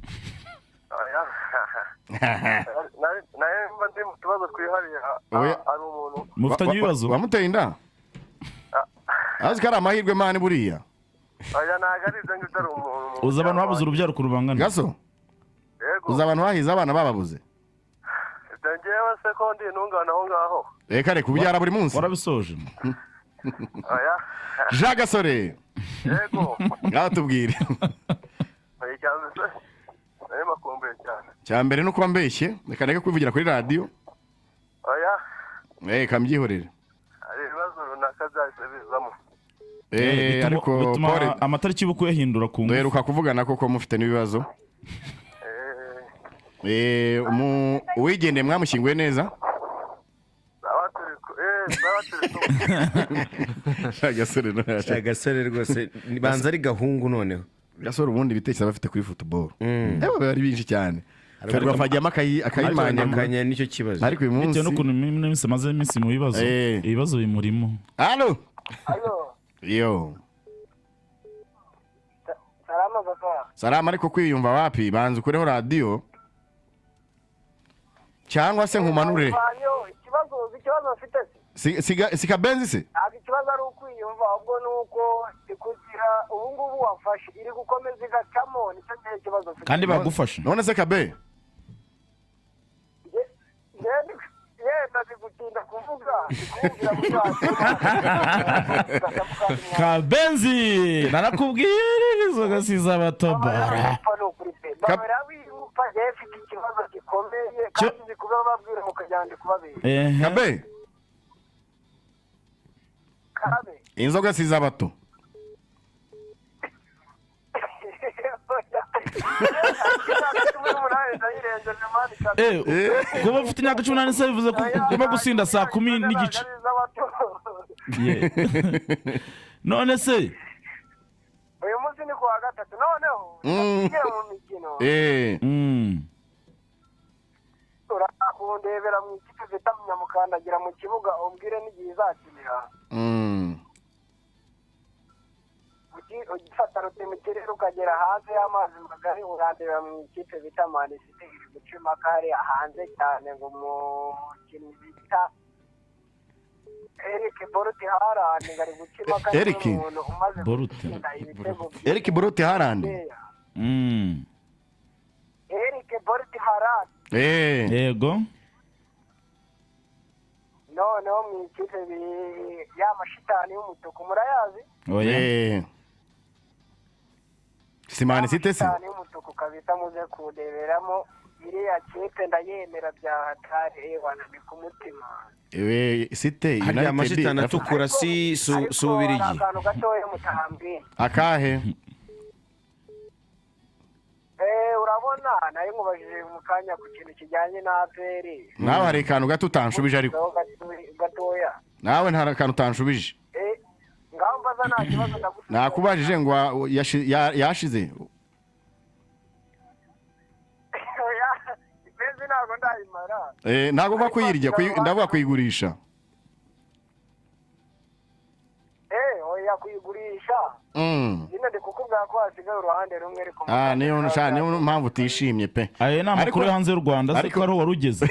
E: naye mba ndi mu tubazo twihariye ari umuntu
A: mufitanye ibibazo
C: wamuteye inda azi ko ari amahirwe mani buriya
E: oya ntago ari ibyo ngibyo ari umuntu
A: uzi abantu babuze urubyaro ku rubangana
C: gaso uzi abantu bahize abana bababuze
E: ibyo ngewe se ko ndi intungane aho ngaho
C: reka ubyara buri munsi
A: warabisoje
E: oya
C: Jean Gasore
E: yego
C: ngaho tubwire
E: icyambere se nayo makumbere cyane
C: cyambere nuko wambeshye reka kwivugira kuri radio
E: oya
C: kambyihorere
E: ari ibibazo runaka byahise bizamo
C: ariko
A: amatariki y'ubukwe yahindura ku ngufu
C: duheruka kuvugana koko mufite n'ibibazo uwigendeye mwamushyinguye neza
B: Gasore rwose banza ari gahungu noneho
C: Gasore ubundi bitekerezo bafite kuri football bari binshi cyane ferwafajyamo akayimanya
B: nicyo kibazo
C: ariko uyu munsi
A: bitewe n'ukuntu iminsi maze iminsi mu bibazo ibibazo bimurimo
C: halo yo salama ariko kwiyumva wapi banza ukureho radio cyangwa se nkumanure
E: ikibazo mfite
C: si Kabenzi se
E: ikibazo ari ukwiyumva ahubwo nuko ikugira ubu ngubu wafashe iri gukomeza igacamo nicyo gihe ikibazo mfite
A: kandi bagufasha
C: none se Kabe
E: ndazi gutinda kuvuga
A: Kabenzi narakubwira izo gasiza abatobara
E: kamera wirupa yefite ikibazo gikomeye kandi zikuba babwira mukajyande kubabera
C: Kabe inzoga siza bato
A: kuba ufite imyaka 18 se bivuze ko ugomba gusinda saa 10 n'igice none se
E: uyu munsi ni kuwa gatatu noneho tugiye mu mikino urakundebera mu ikipe bita Nyamukandagira mu kibuga umbwire n'igihe izakinira ugifata rutemikere ukagera hanze y'amazi magari urandebera mu ikipe bita Man City iri gucima kare hanze cyane ngo umukinnyi bita Eric Boruti Haaland ngari gukima kandi
C: Eric
E: umuntu umaze
A: Boruti.
E: gutsinda ibitego
C: Eric Boruti Haaland.
E: Eric Boruti Haaland
A: Yego.
E: no mu ikipe y'amashitani y'umutuku murayazi
A: Oya.
C: Simani City se.
E: Amashitani y'umutuku kabisa muze kudeberamo iriya kipe ndayemera bya hatari wana ni ku mutima
C: City
B: Hariya amashitani atukura si subirigi.
E: Akantu gatoya mutahambwe.
C: Akahe?
E: Urabona nayo nkubajije mu kanya ku kintu kijyanye na APR.
C: Nawe hari akantu gato utanshubije ariko.
E: Gatoya.
C: Nawe nta akantu utanshubije.
E: Ngaho mbaza nta kibazo ndagusubiza.
C: Nakubajije ngo yashize.
E: Ipenzi ntabwo ndayimara.
C: Ntabwo mva kuyirya ndavuga kuyigurisha.
E: Oya kuyigurisha. Nyine ndi kukubwira ko hasigaye uruhande rumwe ariko.
C: Niyo mpamvu utishimye pe.
A: Ayo ni amakuru hanze y'u Rwanda se ko ari wari ugeze.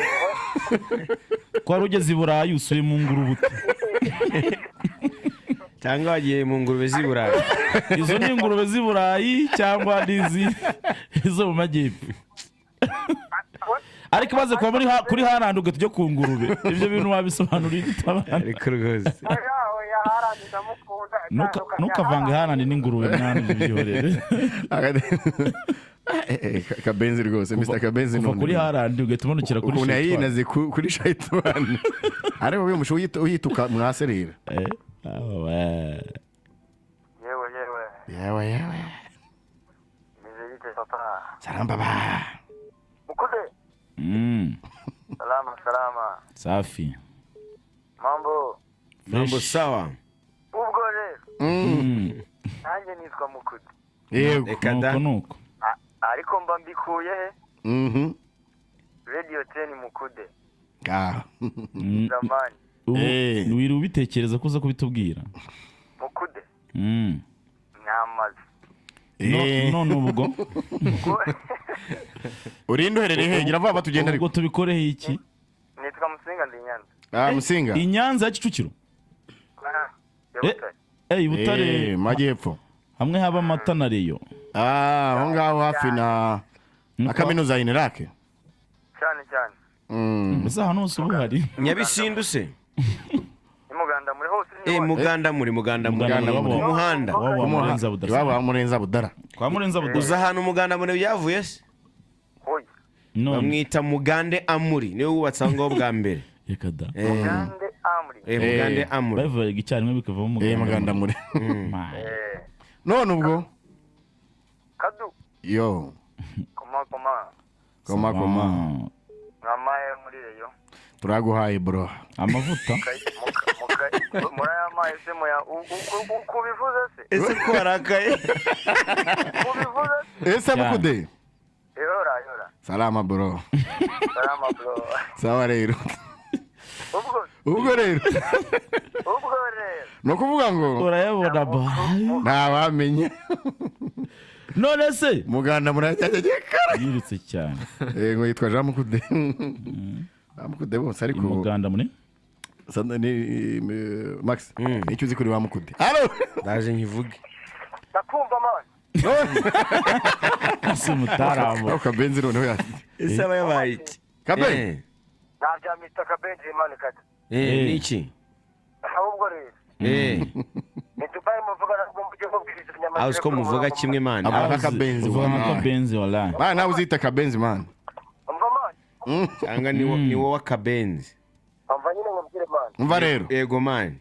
A: Ko wari ugeze i Burayi usuye mu ngurube.
B: Cyangwa wagiye mu ngurube z'i Burayi.
A: Izo ni ingurube z'i Burayi cyangwa izo mu majyepfo. Ariko baze kuba kuri Haaland uge tujye ku ngurube. Ibyo bintu wabisobanurira itabana.
B: Ariko rwose.
A: Ntukavanga Haaland n'ingurube mwana ibyorere.
C: Kabenzi rwose Mr Kabenzi
A: none. Kuri Haaland uge tumanukira kuri
C: Shaitwan. Ubu yinaze kuri Shaitwan. Ariko uyu musho uyituka mwaserera. Yewe.
E: Mizeyite papa.
C: Salamba ba.
E: Mukude. Salama.
A: Safi.
B: Mambo sawa.
E: Ubwo rero. Nanjye nitwa Mukude.
C: Yego.
A: Nuko.
E: Ariko mba mbikuye he? Radio 10 Mukude. Zamani.
A: Wiri ubitekereza kuza kubitubwira.
E: Mukude. Nyamaze.
A: None ubwo.
C: Urinde uherereye hegera vuba batugenda ariko.
A: Ubwo tubikorehe iki?
E: Nitwa Musinga ndi Nyanza.
C: Musinga.
A: Inyanza ya Kicukiro. Butare.
C: Majyepfo.
A: Hamwe haba amata na Reyo.
C: Aho ngaho hafi na kaminuza y'Inirake.
E: Cyane.
A: Mbese hano hose ubu hari.
B: Nyabisindu se?
E: Muganda muri hose.
B: Muganda muri muhanda.
A: Wa Murenza Budara.
C: Wa Murenza Budara.
A: Kwa Murenza Budara.
B: Uza hano Muganda muri byavuye se?
E: Oya.
B: Bamwita Mugande Amuri niwe wubatse ngo bwa mbere.
A: Yekada.
B: Mugande Amuri.
A: Bavuye icyarimwe bikavamo
C: Muganda Amuri. None ubwo
E: Kadu.
C: Yo. Koma.
E: Ngamaye muri Reyo.
C: Turaguhaye bro.
A: Amavuta.
E: Murayamaye se moya ukubivuze se?
B: Ese ko arakaye.
E: Ukubivuze
C: se? Ese Mukude.
E: Yora.
C: Salama bro.
A: Sawa
C: rero. Ubwo rero. No kuvuga ngo
A: urayabona ba.
C: Ntabamenye.
A: None se
C: Muganda murayagekara.
A: Yirutse cyane.
C: Ngo yitwa Jean Mukude. Mukude bose ariko
A: Muganda muri
C: ni Max nicyo uzi kuri wa Mukude. Allo
B: ndaje nkivuge.
E: Ndakumva man.
A: Ese mutaramo.
C: Kabenzi noneho yasi.
B: Ese abaye iki?
C: Kabenzi.
E: Nabya Mr Kabenzi man kata.
B: Niki?
E: Ahubwo rero. Nitubaye muvuga ngo mujye mubwiriza nyama.
B: Aho muvuga kimwe man.
C: Aba Kabenzi
A: Kabenzi wallahi.
C: Ba nawe uzita Kabenzi man.
E: Umva man.
B: Cyangwa ni wowe Kabenzi.
E: Umva nyine mubwire man.
C: Umva rero.
B: Yego man.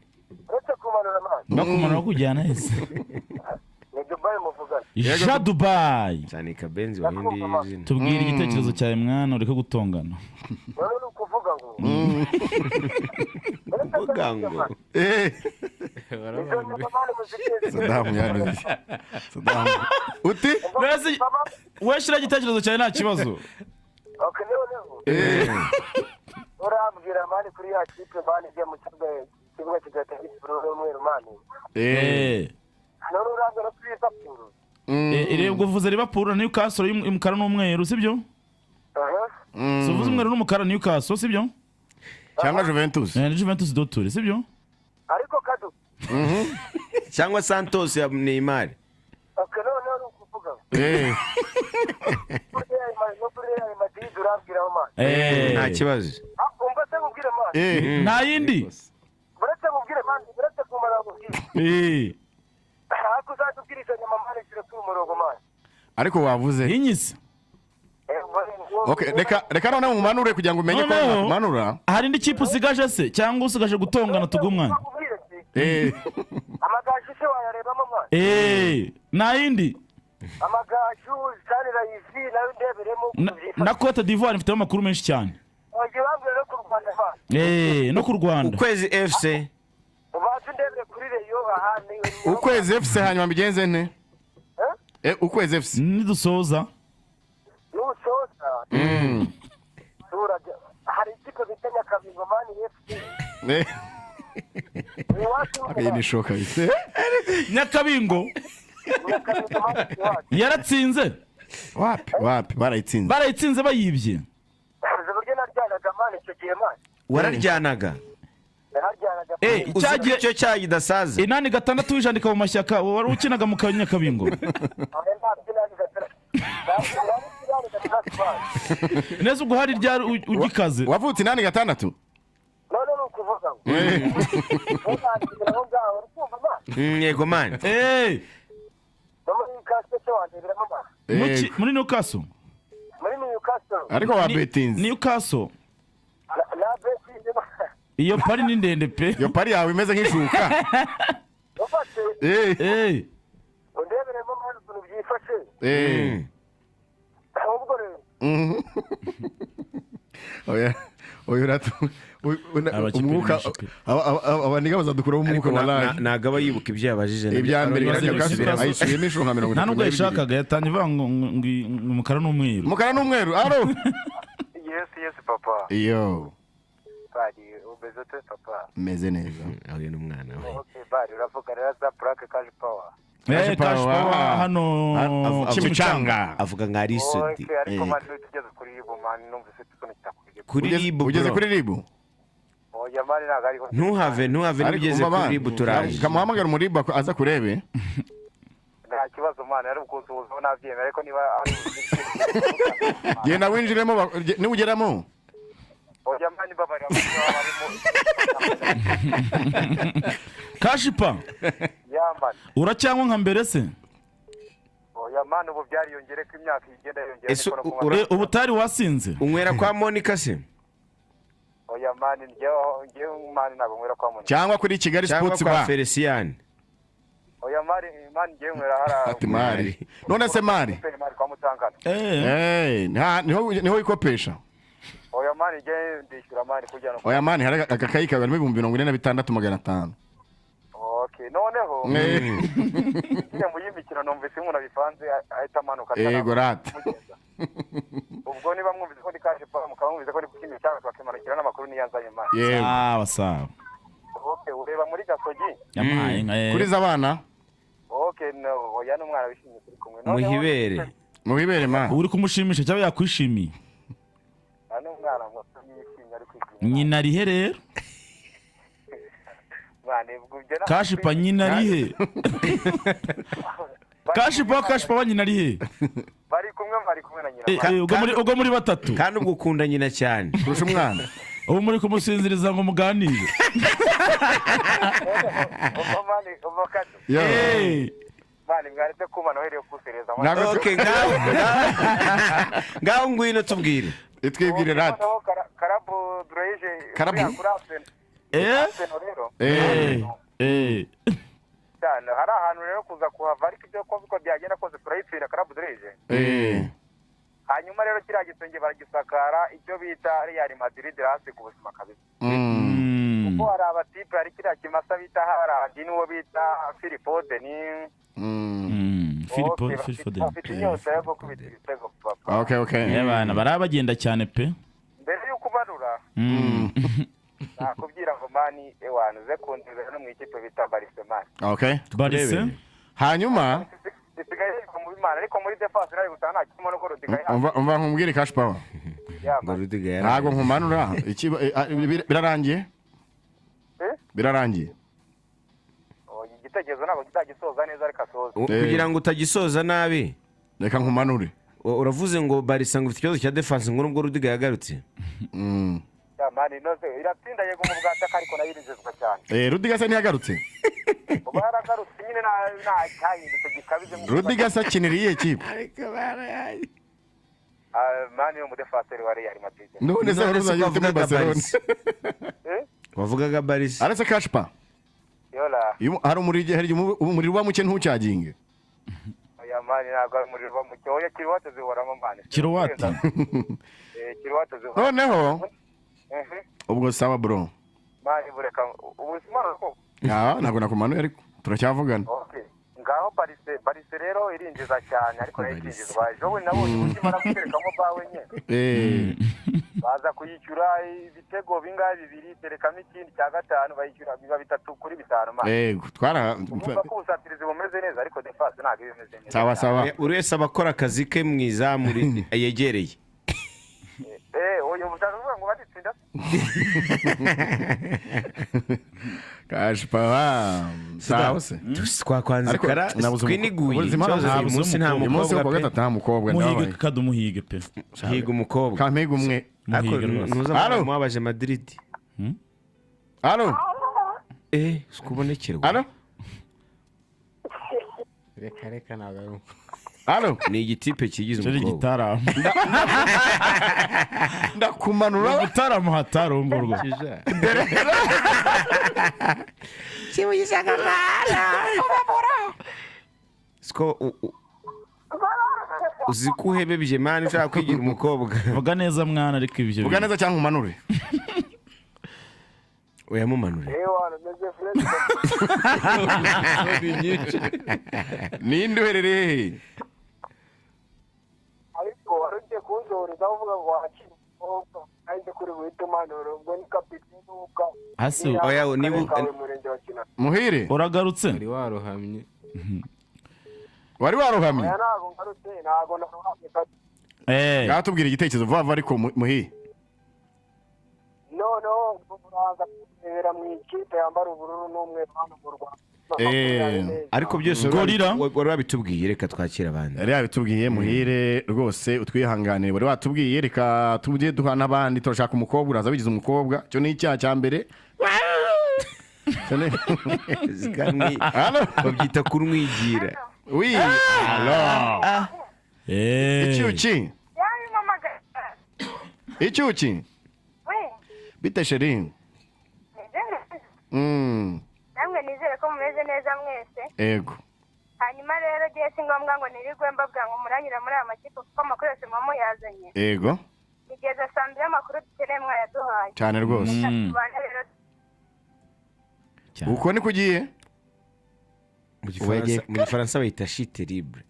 E: Uretse kumanura man.
A: Bakumanura kujyana ese.
E: Ni Dubai muvuga.
A: Ja Dubai.
B: Cyane Kabenzi wahindi izina.
A: Tubwire igitekerezo cyawe mwana ureka gutongana.
E: None ukuvuga ngo.
B: Uvuga ngo.
C: Sadamu yanuzi. Sadamu. Uti?
A: Nasi weshira igitekerezo cyawe nta kibazo.
E: Okay none. Urambwira mani kuri ya kipe mani je mu kibuga kigata gisuru umweru mani. None urambwira kuri Liverpool.
A: Irebwo uvuze Liverpool Newcastle y'umukara n'umweru sibyo? Uvuze umweru n'umukara Newcastle sibyo?
C: cyangwa Juventus.
A: Ni Juventus Doture sibyo?
E: ariko kadu
B: cyangwa Santos ya Neymar.
E: okay no kuvuga Madrid urabwira man
B: Nta kibazo.
E: umva se mubwire man
A: Nta yindi.
E: buretse mubwire man buretse kumara mubwire ako uzatubwirisha nyama man kire kuri umurongo man
C: Ariko wavuze.
A: Inyise.
C: Okay, reka none mumanure kugira ngo umenye ko manura.
A: Hari indi kipe usigaje se cyangwa usigaje gutongana tugumwana?
E: amagashi se wayarebamo man
A: nta yindi.
E: amagashu sanira izi nayo ndeberemo
A: Na Cote d'Ivoire mfite amakuru menshi cyane.
E: Ogibambye no ku Rwanda man
A: no ku Rwanda.
B: Ukwezi FC.
E: ubaze ndebere kuri reyo ahani
C: Ukwezi FC hanyuma bigenze nte? Ukwezi FC.
A: Nidusoza.
E: nusoza turaje hari ikipe bitanya kabingo mani FC
C: Okay, ni shoka ise.
A: Nyakabingo yaratsinze.
C: Wapi barayitsinze.
A: Barayitsinze bayibye.
E: uburyo naryanaga mani icyo gihe mani
B: Wararyanaga.
E: naryanaga
B: Icyo cyayi kidasaza.
A: 8-6 wijandika mu mashyaka wari ukinaga mu Nyakabingo. Neza ubwo hari ryari ugikaze.
C: Wavutse 8-6.
E: none nukuvuga
B: Yego man.
A: Muri Newcastle.
C: Ariko wa betinze.
A: Newcastle. Iyo pari ni ndende pe.
C: Iyo pari yawe imeze nk'ishuka.
E: undeberemo mani ukuntu byifashe ahubwo rero
C: oya ratu umwuka abaniga bazadukuraho umwuka wallahi.
B: Nagaba yibuka ibyo yabajije.
C: Ibya mbere ayisubiyemo inshuro nka 30.
A: Nta nubwo yashakaga yatanye ivanga umukara n'umweru.
C: Umukara n'umweru. Aro.
E: yes papa
C: Iyo.
E: bari ubeze te papa
C: Meze neza.
B: Ari n'umwana we.
E: okay bari uravuga rero za plaque cash power
A: Cash power hano
C: Kimicanga.
B: Avuga nka Risudi.
E: okay ariko mani tugeze kuri ibo mani numvise tukuntu kitakuriye
B: Kuri Libu.
C: Ugeze kuri Libu.
E: oya mani nagariho
B: Ntuhave n'ugeze kuri Libu turaje.
C: Kamuhamagara muri Libu aza kurebe.
E: nta kibazo mani ari ukuzuza navyemera ariko niba ari
C: Genda winjiremo ni ugeramo.
E: oya mani babari
A: Kashipa.
E: yambana
A: Uracyangwa nka mbere se?
E: oya mani ubu byariyongere ko imyaka igenda yongera
A: Ubu tari wasinze.
B: Unywera kwa Monica se?
E: oya mani ngewe mani ntabwo nywera kwa Monica.
C: Cyangwa kuri Kigali
B: Cyangwa
C: Sports
B: kwa
C: Bar.
B: Felician.
E: oya mani ngewe nywera hara
C: Ati Mari. None se Mari.
E: mari kwa Mutangana
C: Niho ikopesha.
E: oya mani ngewe ndishyura mani kujyana
C: Oya mani hari akakayi kawe 46,500.
E: okay noneho nyine mu y'imikino numvise umuntu abifanze ahita amanuka
C: Yego rat.
E: ubwo niba mwumvise ko ndi kaje pa mukaba mwumvise ko ndi kukimira cyangwa twakemanukira n'amakuru niyanzanye mani
C: Yego.
A: Sawa.
E: okay ureba muri gasogi
A: Yamaye nka
C: Kuri zabana.
E: okay no oya n'umwana wishimye kuri kumwe
B: Muhibere.
C: Muhibere ma.
A: uri kumushimisha cyangwa yakwishimiye.
E: n'umwana ngo yishimye ari kwishimira
A: Nyina arihe rero?
E: mani ubwo byo
A: Kashipa nyina arihe? Kashipa nyina arihe?
E: bari kumwe na nyina
A: Ubwo muri batatu.
B: Kandi ubwo ukunda nyina cyane.
C: Kurusha umwana.
A: Ubu muri kumusinziriza ngo muganire.
E: mani ubakati mani mwaretse kumana weriyo kusereza mani
B: Okay, ngaho ngwino tubwire.
C: Itwibwire rat.
E: karabu droije
C: Karabu?
E: cyane hari ahantu rero kuza kuhava ariko ibyo ko byagenda kose turayipfira karabu droije hanyuma rero kiriya gisenge baragisakara icyo bita Real Madrid hasi ku buzima kabisa kuko hari abatipe hari kiriya kimasa bita Haaland n'uwo bita Phil Foden bafite inyota yo gukubita ibitego papa
C: Okay.
A: Abana barabagenda cyane pe.
E: mbere y'uko ubarura nakubwira ngo mani ewana uze kundebera no mu ikipe bita Barcelona
C: Okay.
A: Barise.
C: Hanyuma
E: bisigaye mu bimana ariko muri defense nayo gutana nta kimwe no ko Rodiga
C: umva nkubwire cash power.
B: ngo Rudiga
C: ntago nkumanura birarangiye birarangiye
E: igitekerezo ntabwo kitagisoza neza ariko asoza
B: kugira ngo utagisoza nabi
C: reka nkumanure
B: uravuze ngo Barca ngo ufite ikibazo cya defense ngo nubwo Rudiga yagarutse
E: mani noze iratsinda yego mu bwataka ariko nayirizezwa cyane
C: Rudiga se ntiyagarutse
E: uba yaragarutse nyine nta cyahindutse gikabije
C: Rudiga se akiniriye kipe
E: mani yo mu defenseur wa Real Madrid
C: none se uruzajya muri Barcelona
B: wavugaga Barca
C: aretse Kashpa
E: yola
C: hari umuriro wa muke ntucyaginge
E: ya mani ntabwo ari umuriro wa muke oya kilowatt zihoramo mani
A: kilowatt
E: kilowatt zihoramo
C: noneho ubwo sawa bro
E: mani bureka ubuzima ko
C: ntabwo nakumanuye ariko turacyavugana
E: okay ngaho Barca rero irinjiza cyane ariko nayikinjizwa ejo we nabonye ukimara guterekamo bawe nye baza kuyishyura ibitego bingahe bibiri terekamo ikindi cya gatanu bayishyura biba 3-5 mani
C: yego twara
E: ko ubusatirizi bumeze neza ariko defense ntabwo bimeze neza
C: sawa sawa
B: uri wese abakora akazi ke mwiza muri yegereye
E: oyo mutavuga ngo baditsinda
C: Kashpa sawa se
B: twakwanzikara twiniguye umunsi nta mukobwa
C: nta mukobwa
A: muhige kadumuhige pe
B: higa umukobwa
C: kampega umwe
B: nuza mwabaje Madrid
C: allo
B: skubonekerwa
C: allo
D: reka nagaru
C: allo
B: ni igitipe kigize
A: cyo
B: umukobwa
A: gitaramo
C: ndakumanura
A: gitaramo hatarongorwa
B: sko uzikuhebe bije mani ushaka kwigira umukobwa
A: vuga neza mwana ariko ibyo
C: vuga neza cyangwa umanure
B: uyamumanure
E: wana meze
C: ninde uherereye
E: ariko warujye kunzoreza uvuga ngo wakira kandi kuri buhite manuro ngo ni kapiteni uka
A: hasi
B: oya niba
E: murenge wa Kinana
C: muhire
A: uragarutse
D: wari warohamye
C: wari warohamye
E: oya ntabwo ngarutse ntabwo narohamye kati
C: ngatubwira igitekerezo vuba ariko muhire
E: no muraza kubera mu ikipe yambara ubururu n'umweru hano mu Rwanda
B: ariko byose wari wabitubwiye reka twakira abandi
C: yari yabitubwiye muhire rwose utwihanganire wari watubwiye reka tujye duhana abandi turashaka umukobwa uraza bigize umukobwa cyo ni icyaha cya mbere
B: babyita kurumwigira
C: oui alors icyuki icyuki bite sheri
F: namwe nizere ko mumeze neza mwese
C: ego
F: hanyuma rero gihe si ngombwa ngo nirirwe mbabwira ngo muranyura muri aya makipe kuko amakuru yose muba muyazanye
C: ego
F: nigeze saa mbiri amakuru dukeneye mwayaduhaye
C: cyane rwose uko niko ugiye
B: mu gifaransa bayita shite libre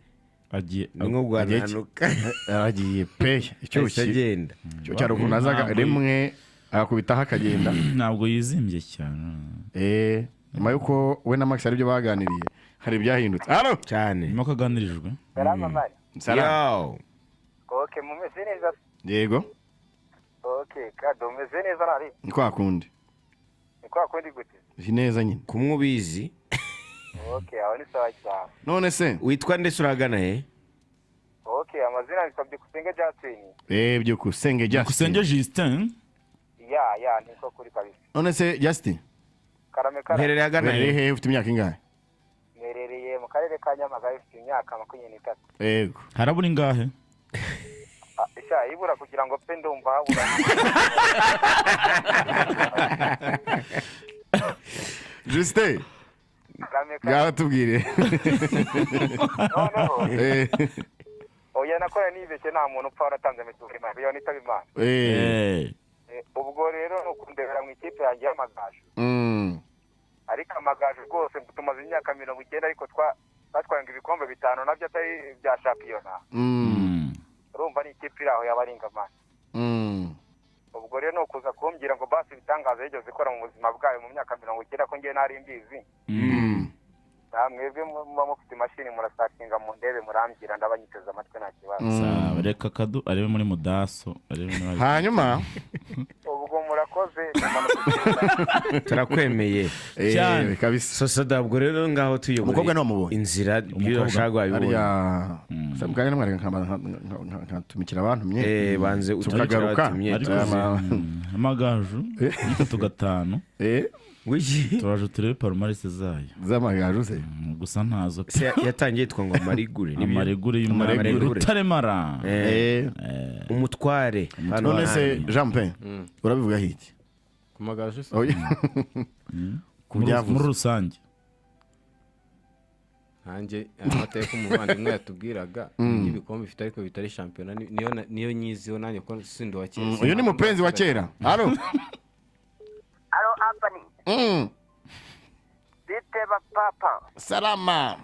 A: agiye
B: nko guhananuka
C: aragiye pe icyuki
B: agenda
C: cyo cyaruguna azaga rimwe akubitaho akagenda
A: ntabwo yizimbye cyane
C: nyuma yuko we na Max ari byo baganiriye hari ibyahindutse allo
B: cyane
A: nyuma kaganirijwe
E: Salamamari
B: yo
E: okay mumeze neza
C: yego
E: okay kado mumeze neza nari
C: ni kwa kundi
E: gute
C: si neza nyine
B: kumwe ubizi
E: okay aho ni sawa cyane
C: none se
B: witwa ndetse uragana he
E: okay amazina nisabye kusenge Justin
C: byukusenge Justin
A: kusenge Justin
E: ya niko kuri kabisa
C: none se Justin
E: karame
B: herereye agana
C: he ufite imyaka ingahe
E: nerereye mu karere ka Nyamagabe ufite imyaka 23
C: yego
A: harabura ingahe
E: ibura kugira ngo pe ndumva habura
C: Justin gaho tubwire
E: oya nakora nibeshye nta muntu upfa waratanze mituweli mari yo nitaba Imana ubwo rero nukundebera mu ikipe yanjye y'amagaju ariko amagaju rwose tumaze imyaka 90 ariko twatwanga ibikombe 5 nabyo atari bya shampiyona urumva ni ikipe iraho yabaringamana ubwo rero nukuza kumbwira ngo basi bitangaza yigeze ikora mu buzima bwayo mu myaka 90 ko ngiye nari mbizi mwebwe muba mufite imashini murasakinga mu ndebe murambwira ndabanyiteza amatwi nta kibazo.
A: Reka Kadu arebe muri mudaso
C: hanyuma
E: ubwo murakoze
B: turakwemeye
A: cyane
C: kabisa.
B: Sosoda ubwo rero ngaho tuyobora
C: umukobwa n'umubonye
B: inzira y'urashagwa yibonye
C: sabuganye namwe nkatumikira abantu mye
B: banze
C: tukagaruka
A: amagaju y'itatu gatanu
B: wiki
A: turaje turebe palmarès zayo
C: z'amagaju se
A: gusa ntazo
B: yatangiye yitwa ngo amarigure
A: amarigure y'Urutaremara
B: umutware.
C: none se Jean Pain urabivuga hiki
D: kumagaju se
A: muri rusange
D: hanjye amateka umuvandimwe yatubwiraga ibikombe bifite ariko bitari shampiyona niyo nyiziho nanjye ko sindo wa kera.
C: uyu ni mupenzi wa kera. Halo
E: Apani bite papa.
C: Salama.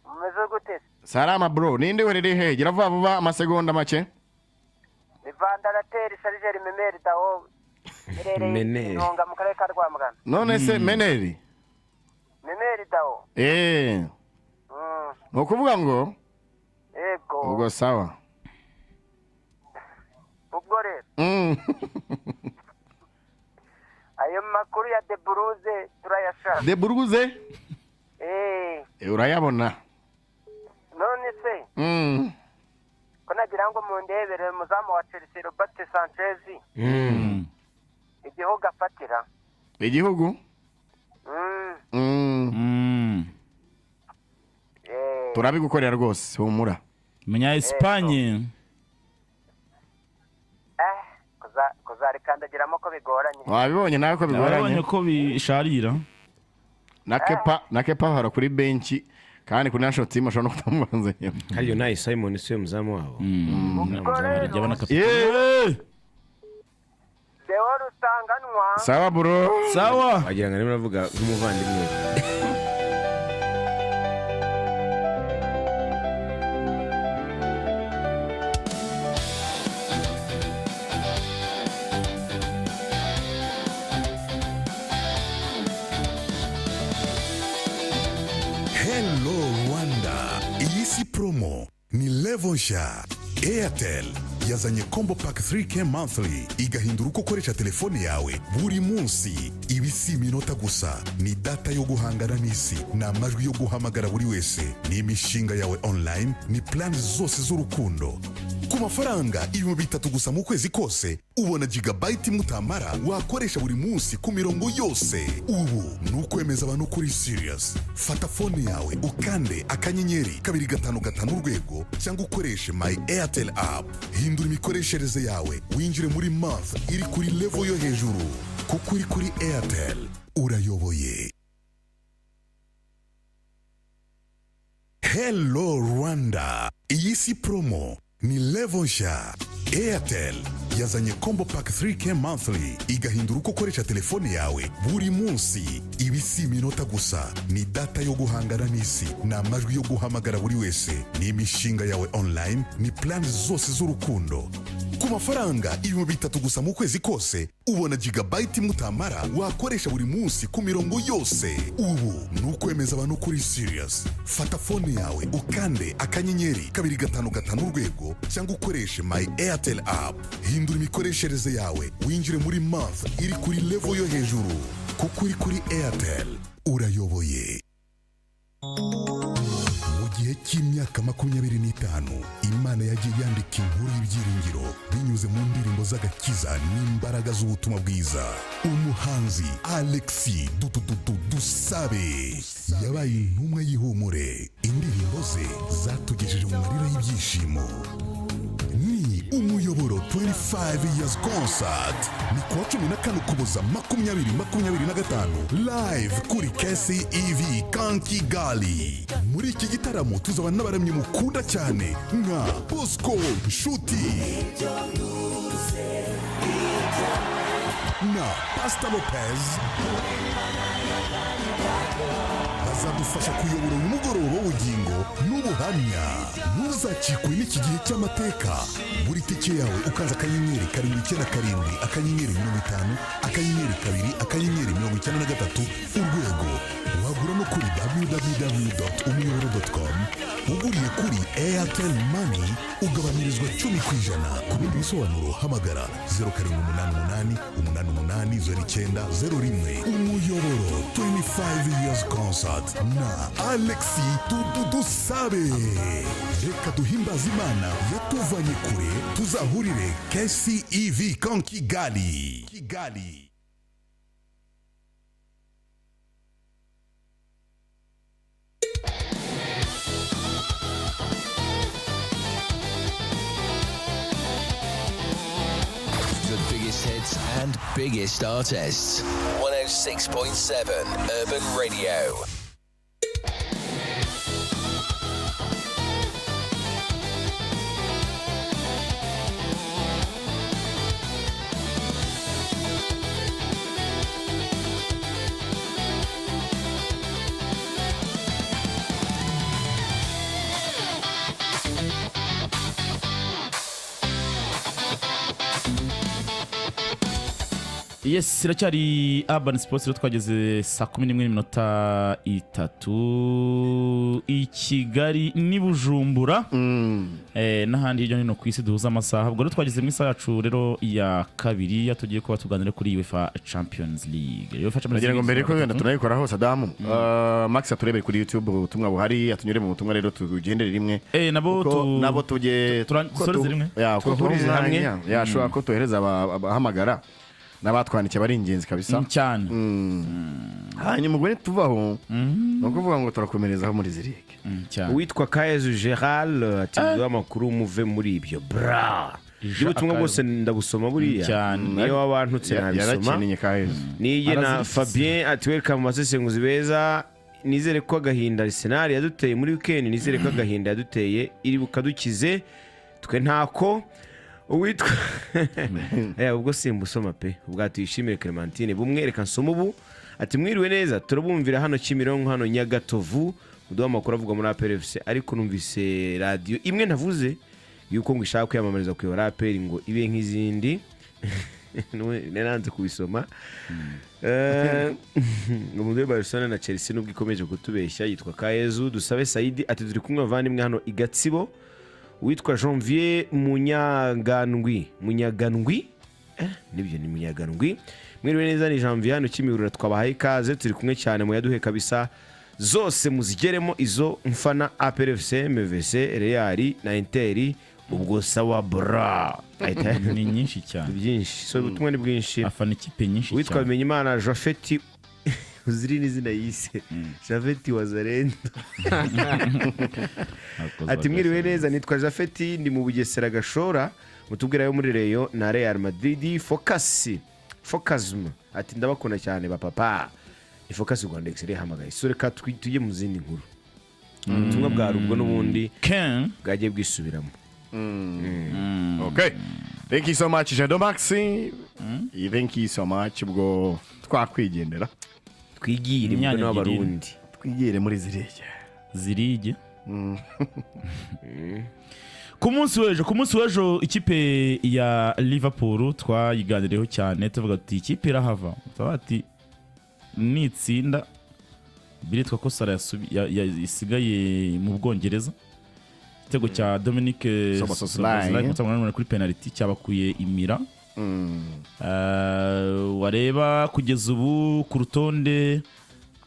E: Umeze gute?
C: Salama bro. Ninde werere he? Gira vuba amasegonda make.
E: Ni Vandarateri Sarijeri Memeri taho.
B: Meneri.
E: Nonga mu karere ka Rwamagana.
C: None se Meneri?
E: Memeri taho.
C: Nukuvuga ngo
E: Ego.
C: ubwo sawa.
E: Ubwo rero. Ayo makuru ya De Bruze turayashaka.
C: De Bruze? Urayabona.
E: None se. Ko nagira ngo mu ndebere muzamu wa Chelsea Robert Sanchez. Igihugu afatira.
C: Igihugu? Turabigukorera rwose humura.
A: Menya Espagne.
E: Kuzarikandagiramo ko bigoranye.
C: Wabibonye nawe ko bigoranye.
A: Wabibonye ko bisharira.
C: Na Kepa hara kuri benchi kandi kuri national team ashobora no kutamubanza nyuma.
B: Hariyo nayi Simon siwe muzamu wabo.
A: Jabana kapitani.
E: Deo rusanganwa.
C: Sawa bro.
A: Sawa.
B: Agira ngo navuga nk'umuvandimwe.
G: Hello Rwanda. Iyi si promo ni Levonsha. Airtel yazanye combo pack 3K monthly igahindura uko ukoresha telefone yawe buri munsi. Ibi si iminota gusa, ni data yo guhangana n'isi, ni amajwi yo guhamagara buri wese, ni imishinga yawe online, ni plan zose z'urukundo. Ku mafaranga 300 gusa mu kwezi kose ubona gigabyte mutamara wakoresha buri munsi ku mirongo yose. Ubu nukwemeza abantu kuri serious. Fata phone yawe ukande akanyenyeri 255 urwego cyangwa ukoreshe my Airtel app. Hindura imikoreshereze yawe winjire muri month iri kuri level yo hejuru kuko uri kuri Airtel urayoboye. Hello Rwanda. Iyi si promo ni Levonsha. Airtel yazanye combo pack 3K monthly igahindura uko ukoresha telefone yawe buri munsi. Ibi si iminota gusa, ni data yo guhangana n'isi, ni amajwi yo guhamagara buri wese, ni imishinga yawe online, ni plan zose z'urukundo. Ku mafaranga 300 gusa mu kwezi kose ubona gigabyte mutamara wakoresha buri munsi ku mirongo yose. Ubu nukwemeza abantu kuri serious. Fata phone yawe ukande akanyenyeri 255 urwego cyangwa ukoreshe my Airtel app. Hindura imikoreshereze yawe winjire muri month iri kuri level yo hejuru kuko uri kuri Airtel urayoboye. Mu gihe cy'imyaka 25 Imana yagiye yandika inkuru y'ibyiringiro binyuze mu ndirimbo z'agakiza n'imbaraga z'ubutumwa bwiza. Umuhanzi Alexis Dusabe yabaye intumwa y'ihumure. Indirimbo ze zatugejeje mu marira y'ibyishimo. Ni umuyoboro 25 years concert ni kuwa 14 Ukuboza 2025 live kuri KCEV Kankigali. Muri iki gitaramo tuzaba n'abaramyi mukunda cyane nka Bosco Nshuti na Pastor Lopez, bazadufasha kuyobora umugoroba w'ubugingo n'ubuhamya. Ntuzacikwe n'iki gihe cy'amateka. Buri tike yawe ukaza akanyenyeri 797 akanyenyeri 50 akanyenyeri 2 akanyenyeri 93 urwego. Wagura no kuri www.umuyoboro.com. Uguriye kuri Airtel Money ugabanirizwa 10%. Ku bindi bisobanuro hamagara 0788 88 Umuyoboro 25 years concert na Alexi Dusabe. Reka duhimbaze Imana yatuvanye kure, tuzahurire KCEV Kigali.
H: The biggest hits and biggest artists. 106.7 Urban Radio.
A: Yes, iracyari Urban Sports rero twageze saa 11:03 i Kigali ni Bujumbura n'ahandi hirya no hino ku isi duhuza amasaha. Ubwo rero twageze mu isaha yacu rero ya kabiri yatugiye kuba tuganira kuri UEFA Champions League. UEFA Champions
C: League
A: ngo
C: mbere ko wenda tunayikora hose Adamu. Max aturebere kuri YouTube ubutumwa buhari atunyure mu butumwa rero tugendere rimwe. Nabo tuje
A: soreze rimwe.
C: Ya ko turize hamwe. Yashobora ko tohereza abahamagara. Nabatwandikiye bari ingenzi kabisa
A: cyane.
C: Hanyuma ubwo tuvaho no kuvuga ngo turakomerezaho muri zirike.
B: Witwa Kayezu Gerald ati amakuru muve muri ibyo bra. Ubutumwa bwose ndabusoma buriya. Niyo wabantutse nabisoma.
C: Yarakeneye Kayezu.
B: Niye na Fabien ati welcome masesenguzi beza. Nizere ko agahinda Arsenal yaduteye muri weekend, nizere ko agahinda yaduteye iri bukadukize twe ntako. Uwitwa ubwo simbusoma pe ubwatuyishimire Clementine bumwereka nsoma ubu ati mwiriwe neza turabumvira hano Kimironko hano Nyagatovu muduha makuru avuga muri APRFC ariko numvise radio imwe navuze yuko ngo ishaka kwiyamamariza kuyobora APR ngo ibe nk'izindi nenanze kubisoma umude Barcelona na Chelsea nubwo ikomeje kutubeshya yitwa Kayezu Dusabe Saidi ati turi kumwe bavandimwe hano Igatsibo. Witwa Janvier Munyagandwi nibyo ni Munyagandwi. Mwiriwe neza ni Janvier hano Kimihurura twabahaye ikaze turi kumwe cyane mu yaduhe kabisa zose muzigeremo izo mfana APRFC MVC Real na Inter ubwo sawa bra
A: ni nyinshi cyane
B: byinshi so ubutumwa ni bwinshi
A: afana ikipe nyinshi cyane.
B: Witwa Bimenyimana Jafeti uziri n'izina yise Jafeti Wazarendo ati mwiriwe neza nitwa Jafeti ndi mu Bugesera Gashora mutubwira yo muri Reyo na Real Madrid Focusm ati ndabakunda cyane ba papa ni Focus Rwanda X hamagaye so reka tujye mu zindi nkuru ubutumwa bwa rubwo n'ubundi bwagiye bwisubiramo.
C: Okay, thank you so much Jado Maxi. Thank you so much bwo twakwigendera
B: twigire mu n'abarundi
C: twigire muri zirige
A: ku munsi w'ejo ikipe ya Liverpool twayiganireho cyane tuvuga ati ikipe irahava ati nitsinda biritwa ko Sara isigaye mu Bwongereza igitego cya Dominic Soboslai kuri penalty cyabakuye imira. Wareba kugeza ubu ku rutonde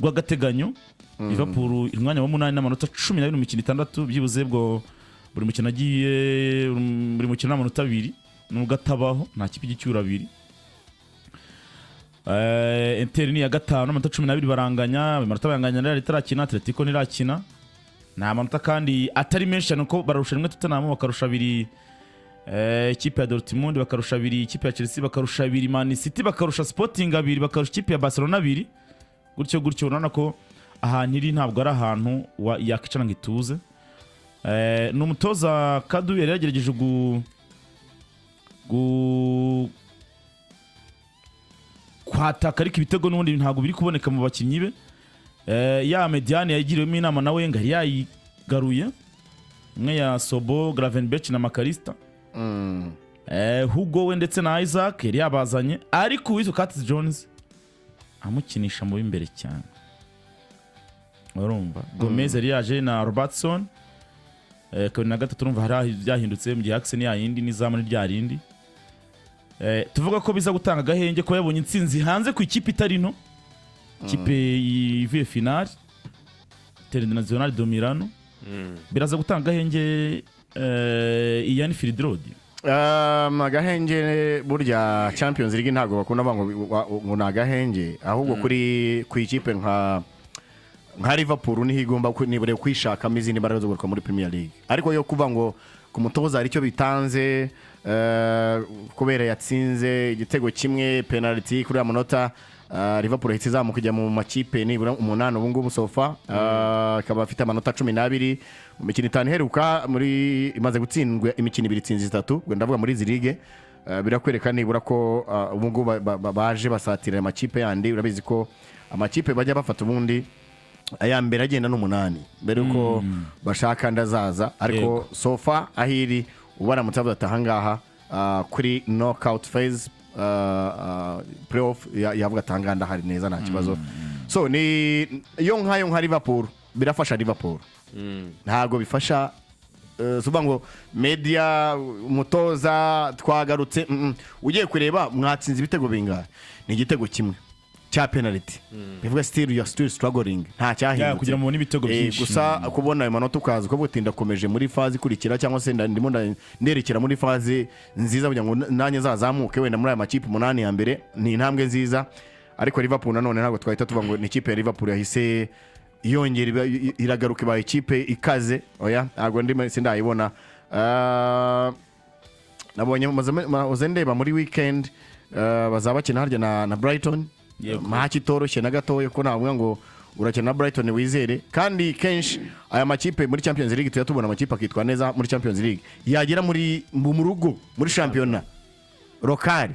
A: rw'agateganyo Liverpool umwanya wa 8 n'amanota 12 mu mikino 6 byibuze bwo buri mukino agiye buri mukino n'amanota 2 nubwo atabaho nta kipe gicyura 2. Inter ni ya 5 n'amanota 12 baranganya amanota baranganya rero itarakina Atletico nirakina nta manota kandi atari menshi cyane ko bararusha rimwe Tottenham bakarusha 2 ikipe ya Dortmund bakarusha 2 ikipe ya Chelsea bakarusha 2 Man City bakarusha Sporting 2 bakarusha ikipe ya Barcelona 2 gutyo urabona ko ahantu iri ntabwo ari ahantu yakicana ngo ituze. N'umutoza Kadu yari yagerageje kwataka ariko ibitego n'ubundi ntabwo biri kuboneka mu bakinnyi be ya mediane yagiriwemo inama nawe ngo yari yayigaruye imwe ya Sobo Gravenberch na Makarista Hugo we ndetse na Isaac yari yabazanye ariko uwitwa Curtis Jones amukinisha mu b'imbere cyane urumva Gomez yari yaje na Robertson kabiri na gatatu urumva hari byahindutse mu gihe Axel yayindi n'izamu ryarindi tuvuga ko biza gutanga gahenge ko yabonye intsinzi hanze ku ikipe itari no ikipe yivuye final Internazionale do Milano biraza gutanga gahenge Ian Field
C: agahenge burya Champions League ntago bakunda ngo nagahenge ahubwo kuri ku ikipe nka Liverpool niho igomba nibure kwishakamo izindi mbaraga zo guruka muri Premier League ariko yo kuva ngo ku mutoza ari cyo bitanze kubera yatsinze igitego kimwe penalty kuri amanota Liverpool ihita izamuka kujya mu makipe nibura 8 ubu ngubu sofa ikaba afite amanota 12 mu mikino 5 iheruka muri imaze gutsindwa imikino 2 itsinzi 3 ubwo ndavuga muri izi ligue birakwereka nibura ko ubu ngubu baje basatira amakipe yandi urabizi ko amakipe bajya bafata ubundi aya mbere agenda n'8 mbere uko bashaka ndazaza ariko sofa ahiri ubaramutse avuga atahangaha kuri knockout phase playoff yavuga atanganda hari neza nta kibazo so ni yo nka Liverpool birafasha Liverpool ntago bifasha suba ngo media umutoza twagarutse ugiye kureba mwatsinze ibitego bingahe ni igitego kimwe cha penalty bivuga still you are still struggling nta cyahindutse
A: kugira mu n'ibitego byinshi
C: gusa kubona ayo manota ukaza ko butinda komeje muri fazi kurikira cyangwa se ndimo nderekera muri fazi nziza kugira ngo nanye zazamuke wenda muri aya makipe 8 ya mbere ni intambwe nziza ariko Liverpool nanone ntago twahita tuvuga ngo ni ikipe ya Liverpool yahise yongera iragaruka ba ikipe ikaze oya ntago ndimo sindayibona nabonye mazendeba muri weekend bazabakina harya na Brighton machi toroshye na gatoye ko navuga ngo urakina na Brighton wizere kandi kenshi aya makipe muri Champions League tuyatubona amakipe akitwa neza muri Champions League yagera muri mu rugo muri championnat local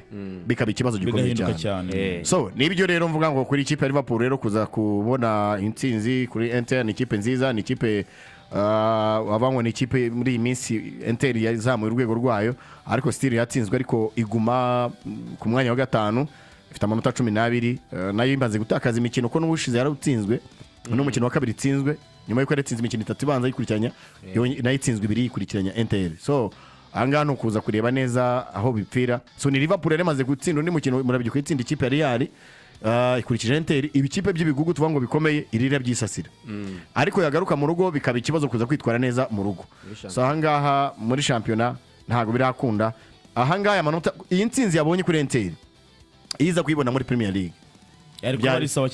C: bikaba ikibazo gikomeye cyane so nibyo rero mvuga ngo kuri ikipe ya Liverpool rero kuza kubona intsinzi kuri Inter ni ikipe nziza ni ikipe abangwa ni ikipe muri iyi minsi Inter yazamuye urwego rwayo ariko still yatsinzwe ariko iguma ku mwanya wa 5 ifite amanota 12 nayo imbaze gutakaza imikino ko n'ubushize yarutsinzwe n'umukino wa kabiri itsinzwe nyuma yuko yaratsinze imikino 3 ibanza yikurikiranya nayo itsinzwe 2 yikurikiranya Inter so angano kuza kureba neza aho bipfira so ni Liverpool yaremaze gutsinda undi mukino murabyo ko itsinda ikipe ya Real ikurikije Inter ibikipe by'ibigugu tuvuga ngo bikomeye irira byisasira ariko yagaruka mu rugo bikaba ikibazo kuza kwitwara neza mu rugo so ahangaha muri championnat ntago birakunda ahangaha amanota iyi ntsinzi yabonye kuri Inter iza kuyibona muri Premier League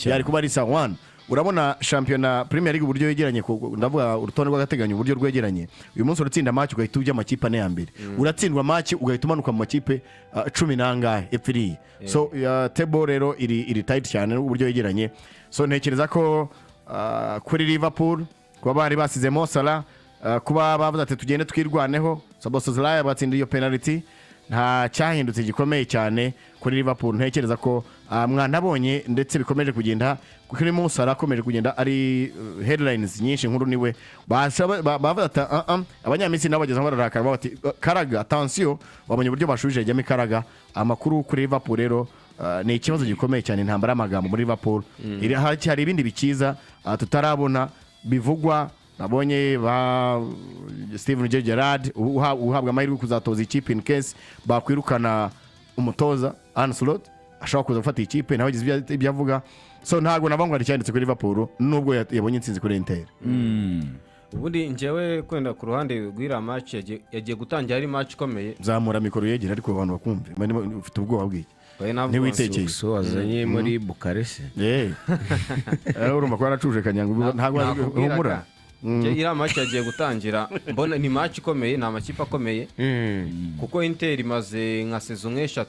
C: yari kuba ari sawa 1 urabona championnat Premier League uburyo yegeranye ndavuga urutonde rw'agateganyo uburyo rwegeranye uyu munsi uratsinda match ugahita ujya amakipe ane ya mbere uratsindwa match ugahita umanuka mu makipe 10 nangahe epfiri so table rero iri tight cyane uburyo yegeranye so ntekereza ko kuri Liverpool kuba bari basize Mo Salah kuba bavuze ati tugende twirwaneho Szoboszlai batsinda iyo penalty nta cyahindutse gikomeye cyane kuri Liverpool ntekereza ko mwanabonye ndetse bikomeje kugenda kuri Mo Salah akomeje kugenda ari headlines nyinshi nkuru niwe bavuga ati abanyamisi nabageze aho bararakara bati Karaga attention wabonye uburyo bashubije jyame Karaga amakuru kuri Liverpool rero ni ikibazo gikomeye cyane intambara amagambo muri Liverpool hari ibindi bikiza tutarabona bivugwa nabonye ba Steven Gerrard uhabwa amahirwe kuzatoza ikipe in case bakwirukana umutoza Ancelotti ashobora kuza gufata ikipe naho gize ibyo avuga so ntago nabangwa cyanditse kuri Liverpool nubwo yabonye intsinzi kuri Inter
D: ubundi njyewe kwenda ku ruhande rw'ira match yagiye gutangira ari match ikomeye
C: zamura mikoro yegera ariko abantu bakumve ufite ubwoba bw'iki
B: ntiwitekeye so wazanye muri Bukarest
C: urumva ko yaracuje kanyanga ntago humura
D: ira match yagiye gutangira mbona ni match ikomeye na amakipe akomeye kuko Inter imaze nka saison 3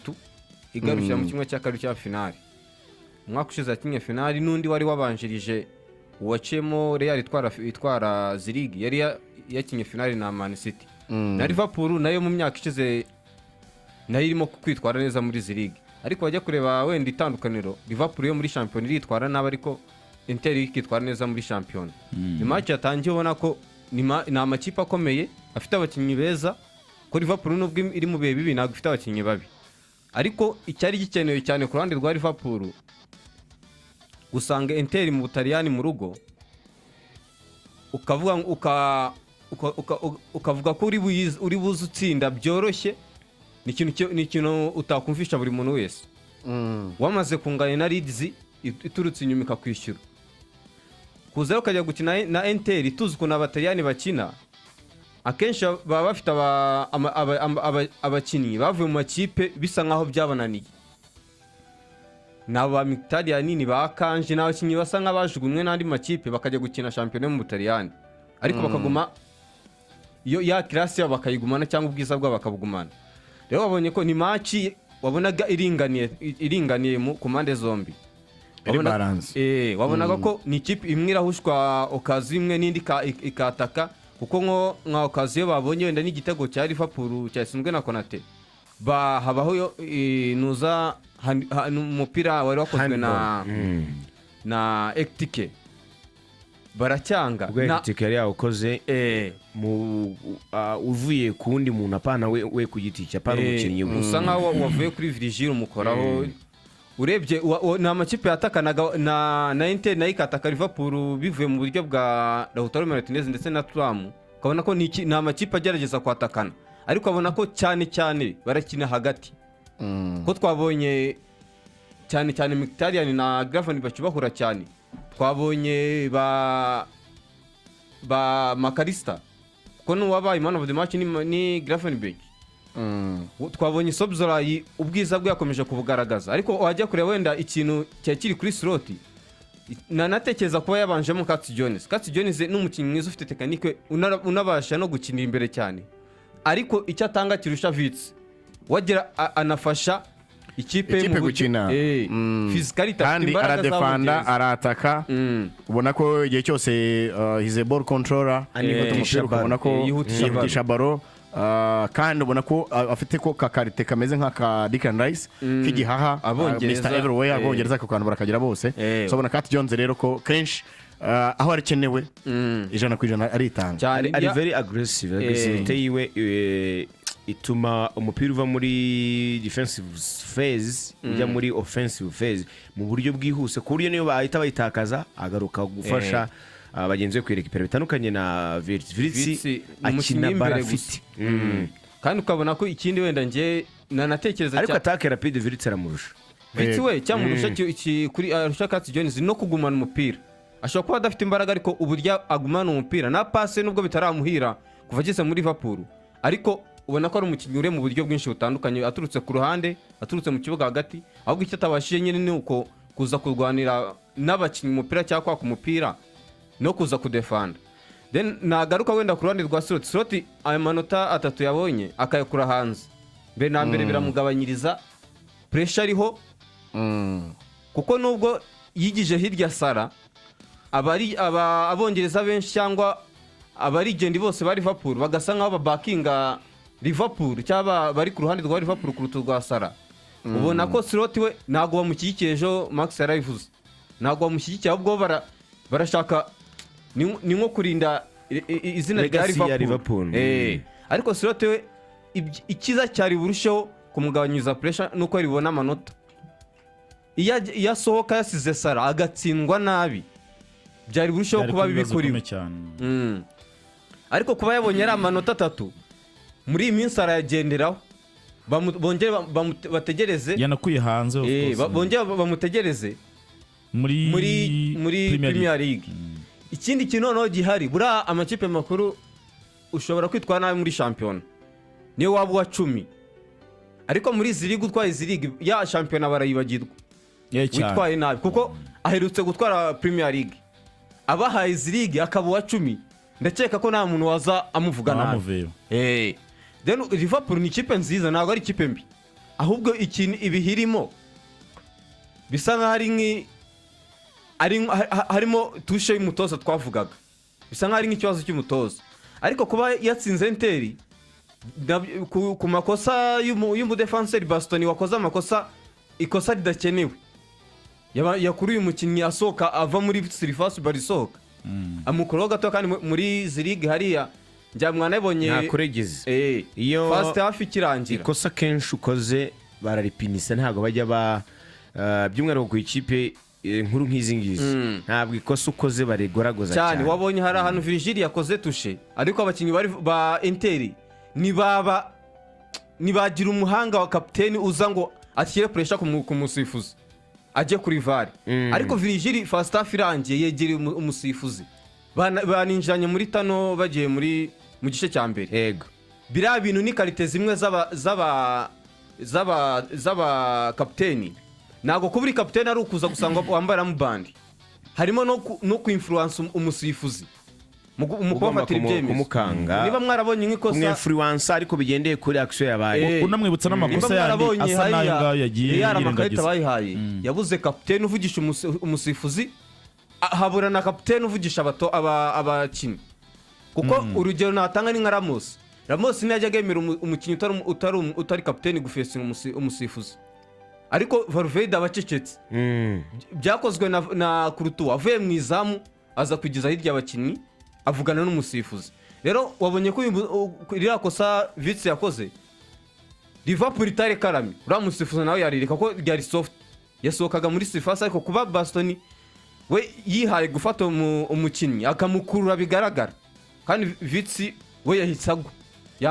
D: igarukira mu kimwe cya kabiri cya finale umwaka ushize yakinye finale n'undi wari wabanjirije uwacemo Real itwara Zirigi yari yakinye finale na Man City na Liverpool nayo mu myaka ishize nayo irimo kwitwara neza muri Zirigi ariko bajya kureba wenda itandukaniro Liverpool yo muri champion iritwara naba ariko Inter ikitwara neza muri shampiyona. Ni match yatangiye ubona ko ni amakipe akomeye afite abakinnyi beza, ko Liverpool nubwo iri mu bihe bibi ntabwo ifite abakinnyi babi, ariko icyari gikenewe cyane ku ruhande rwa Liverpool usanga Inter mu Butaliyani mu rugo ukavuga ko uri buze utsinda byoroshye, ni ikintu utakumvisha buri muntu wese. Wamaze kungana na Leeds iturutse inyuma ikakwishyura, kuza ukajya gukina na Inter tuzi ko n'Abataliyani bakina akenshi baba bafite abakinnyi bavuye mu makipe bisa nkaho byabananiye, nabo ba Mkhitaryan nini bakanje n'abakinnyi basa nk'abajugunywe n'andi makipe bakajya gukina shampiyona mu Butaliyani, ariko bakaguma ya class yabo bakayigumana cyangwa ubwiza bwabo bakabugumana. Rero wabonye ko ni match wabonaga iringaniye ku mpande zombi, wabonaga ko ni ikipe imwe irahushwa okazi imwe n'indi ikataka, kuko nka okazi yo babonye wenda n'igitego cya Liverpool cyasinzwe na Konate habaho nuza umupira wari wakozwe na Ektike baracyanga
B: na Ektike yari yakoze uvuye ku wundi muntu apana we ku giti cya pana umukinnyi
D: usa nkaho wavuye kuri Virgil umukoraho. Urebye ni amakipe yatakanaga na Inter nayo ikataka Liverpool bivuye mu buryo bwa Lautaro Martinez ndetse na Thuram, ukabona ko ni amakipe agerageza kwatakana, ariko abona ko cyane barakina hagati. Ko twabonye cyane Mkhitaryan na Gravenberch bakibahura cyane, twabonye ba Makalista ko n'uwabaye man of the match ni Gravenberch. Twabonye Sobzolai ubwiza bwe yakomeje kubugaragaza, ariko wajya kureba wenda ikintu cyakiri kuri slot natekereza kuba yabanjemo Curtis Jones n'umukinnyi mwiza ufite tekinike unabasha no gukinira imbere cyane, ariko icyo atanga kirusha Vitz wagira anafasha ikipe
C: gukina
D: physicality
C: kandi aradefanda arataka, ubona ko igihe cyose he's a ball controller, ubona ko yihutisha baro, kandi ubona ko afite ko kakarite kameze nk'aka Declan Rice k'igihaha Mr Everywhere abongereza ko kantu barakagira bose. So ubona Curtis Jones rero ko kenshi aho arikenewe 100% aritanga,
B: ari very aggressive yiwe ituma umupira uva muri defensive phase ujya muri offensive phase mu buryo bwihuse, ku buryo niyo bahita bayitakaza agaruka gufasha abagenzi be kwirekipera bitandukanye na Virtz akina barafite.
D: Kandi ukabona ko ikindi wenda nje natekereza
B: ariko attaque rapide Virtz aramurusha.
D: Virtz we cyamurusha kuri arusha Curtis Jones no kugumana umupira, ashobora kuba adafite imbaraga ariko uburyo agumana umupira na passe nubwo bitaramuhira kuva ageze muri Liverpool, ariko ubona ko ari umukinnyi ure mu buryo bwinshi butandukanye, aturutse ku ruhande, aturutse mu kibuga hagati, ahubwo icyo atabashije nyine ni uko kuza kurwanira n'abakinnyi umupira cyangwa kwaka umupira no kuza kudefanda. Then nagaruka wenda ku ruhande rwa Slot aya manota 3 yabonye akayakura hanze, mbere na mbere biramugabanyiriza pressure ariho, kuko nubwo yigije hirya Sara abongereza benshi cyangwa abarigendi bose bari Liverpool bagasa nkaho babakinga Liverpool cyaba bari ku ruhande rwa Liverpool ku rutu rwa Sara. Ubona ko Slot we ntago bamushyigikiye, ejo Max yarabivuze ntago bamushyigikiye, ahubwo barashaka ni nko kurinda izina rya Liverpool. Ariko Slot we ikiza cyari burusheho kumugabanyiriza pressure nuko ribona amanota. Iyo asohoka yasize Sara agatsindwa nabi byari burusheho kuba bibi kuri we. Ariko kuba yabonye ari amanota 3 muri iyi minsi arayagenderaho, bongere bategereze
A: yanakuye hanze,
D: bongere bamutegereze muri Premier League. Ikindi kintu noneho gihari, bura amakipe makuru ushobora kwitwara nabi muri shampiyona niyo waba wa 10, ariko muri izi ligue utwaye izi ligue ya shampiyona barayibagirwa witwaye nabi, kuko aherutse gutwara Premier League abahaye izi ligue akaba wa 10, ndakeka ko nta muntu waza amuvuga nabi. Then Liverpool ni ikipe nziza, ntabwo ari ikipe mbi, ahubwo ikintu ibihirimo bisa nkaho harimo tushe y'umutoza twavugaga, bisa nkaho ari nk'ikibazo cy'umutoza. Ariko kuba yatsinze Inter ku makosa y'umudefenseur Bastoni wakoze amakosa ikosa ridakenewe, yakuruye umukinnyi asohoka ava muri surface barisohoka amukuraho gato kandi muri ziriga hariya njya mwana yabonye
B: ntakuregeze
D: iyo first half ikirangira
B: ikosa kenshi ukoze bararipinisa ntabwo bajya by'umwihariko ku ikipe nkuru nk'izi ngizi ntabwo ikosa ukoze baregoragoza cyane
D: wabonye hari ahantu Virgil yakoze tushe ariko abakinnyi ba Inter nibagira umuhanga wa kapiteni uza ngo ashyire pressure ku musifuzi ajye kuri VAR ariko Virgil first half irangiye yegereye umusifuzi baninjanye muri tano bagiye mu gice cya mbere
B: yego
D: bira bintu ni kalite zimwe zaba kapiteni nago kuburi kapiteni ari ukuza gusanga wambara mu bandi harimo no kuinfluence umusifuzi umukofatira ibyemezo
B: kumukanga
D: niba mwarabonye nk'ikosa
B: umwinfluence ariko bigendeye kuri action yabaye
A: unamwibutsa n'amakosa yandi asa nayo ngayo yagiye
D: yaramakayita bayihaye yabuze kapiteni uvugisha umusifuzi habura na kapiteni uvugisha abakinnyi kuko urugero natanga ni nka Ramos ntiyajya agemera umukinnyi utari kapiteni gufesinga umusifuzi ariko Valverde abacecetse byakozwe na Courtois avuye mu izamu aza kugeza hirya abakinnyi avugana n'umusifuzi rero wabonye ko iriya kosa Vitesse yakoze Liverpool itare karami uriya musifuzi nawe yarireka ko ryari soft yasohokaga muri surface ariko kuba Bastoni we yihaye gufata umukinnyi akamukurura bigaragara kandi Vitesse we yahitsago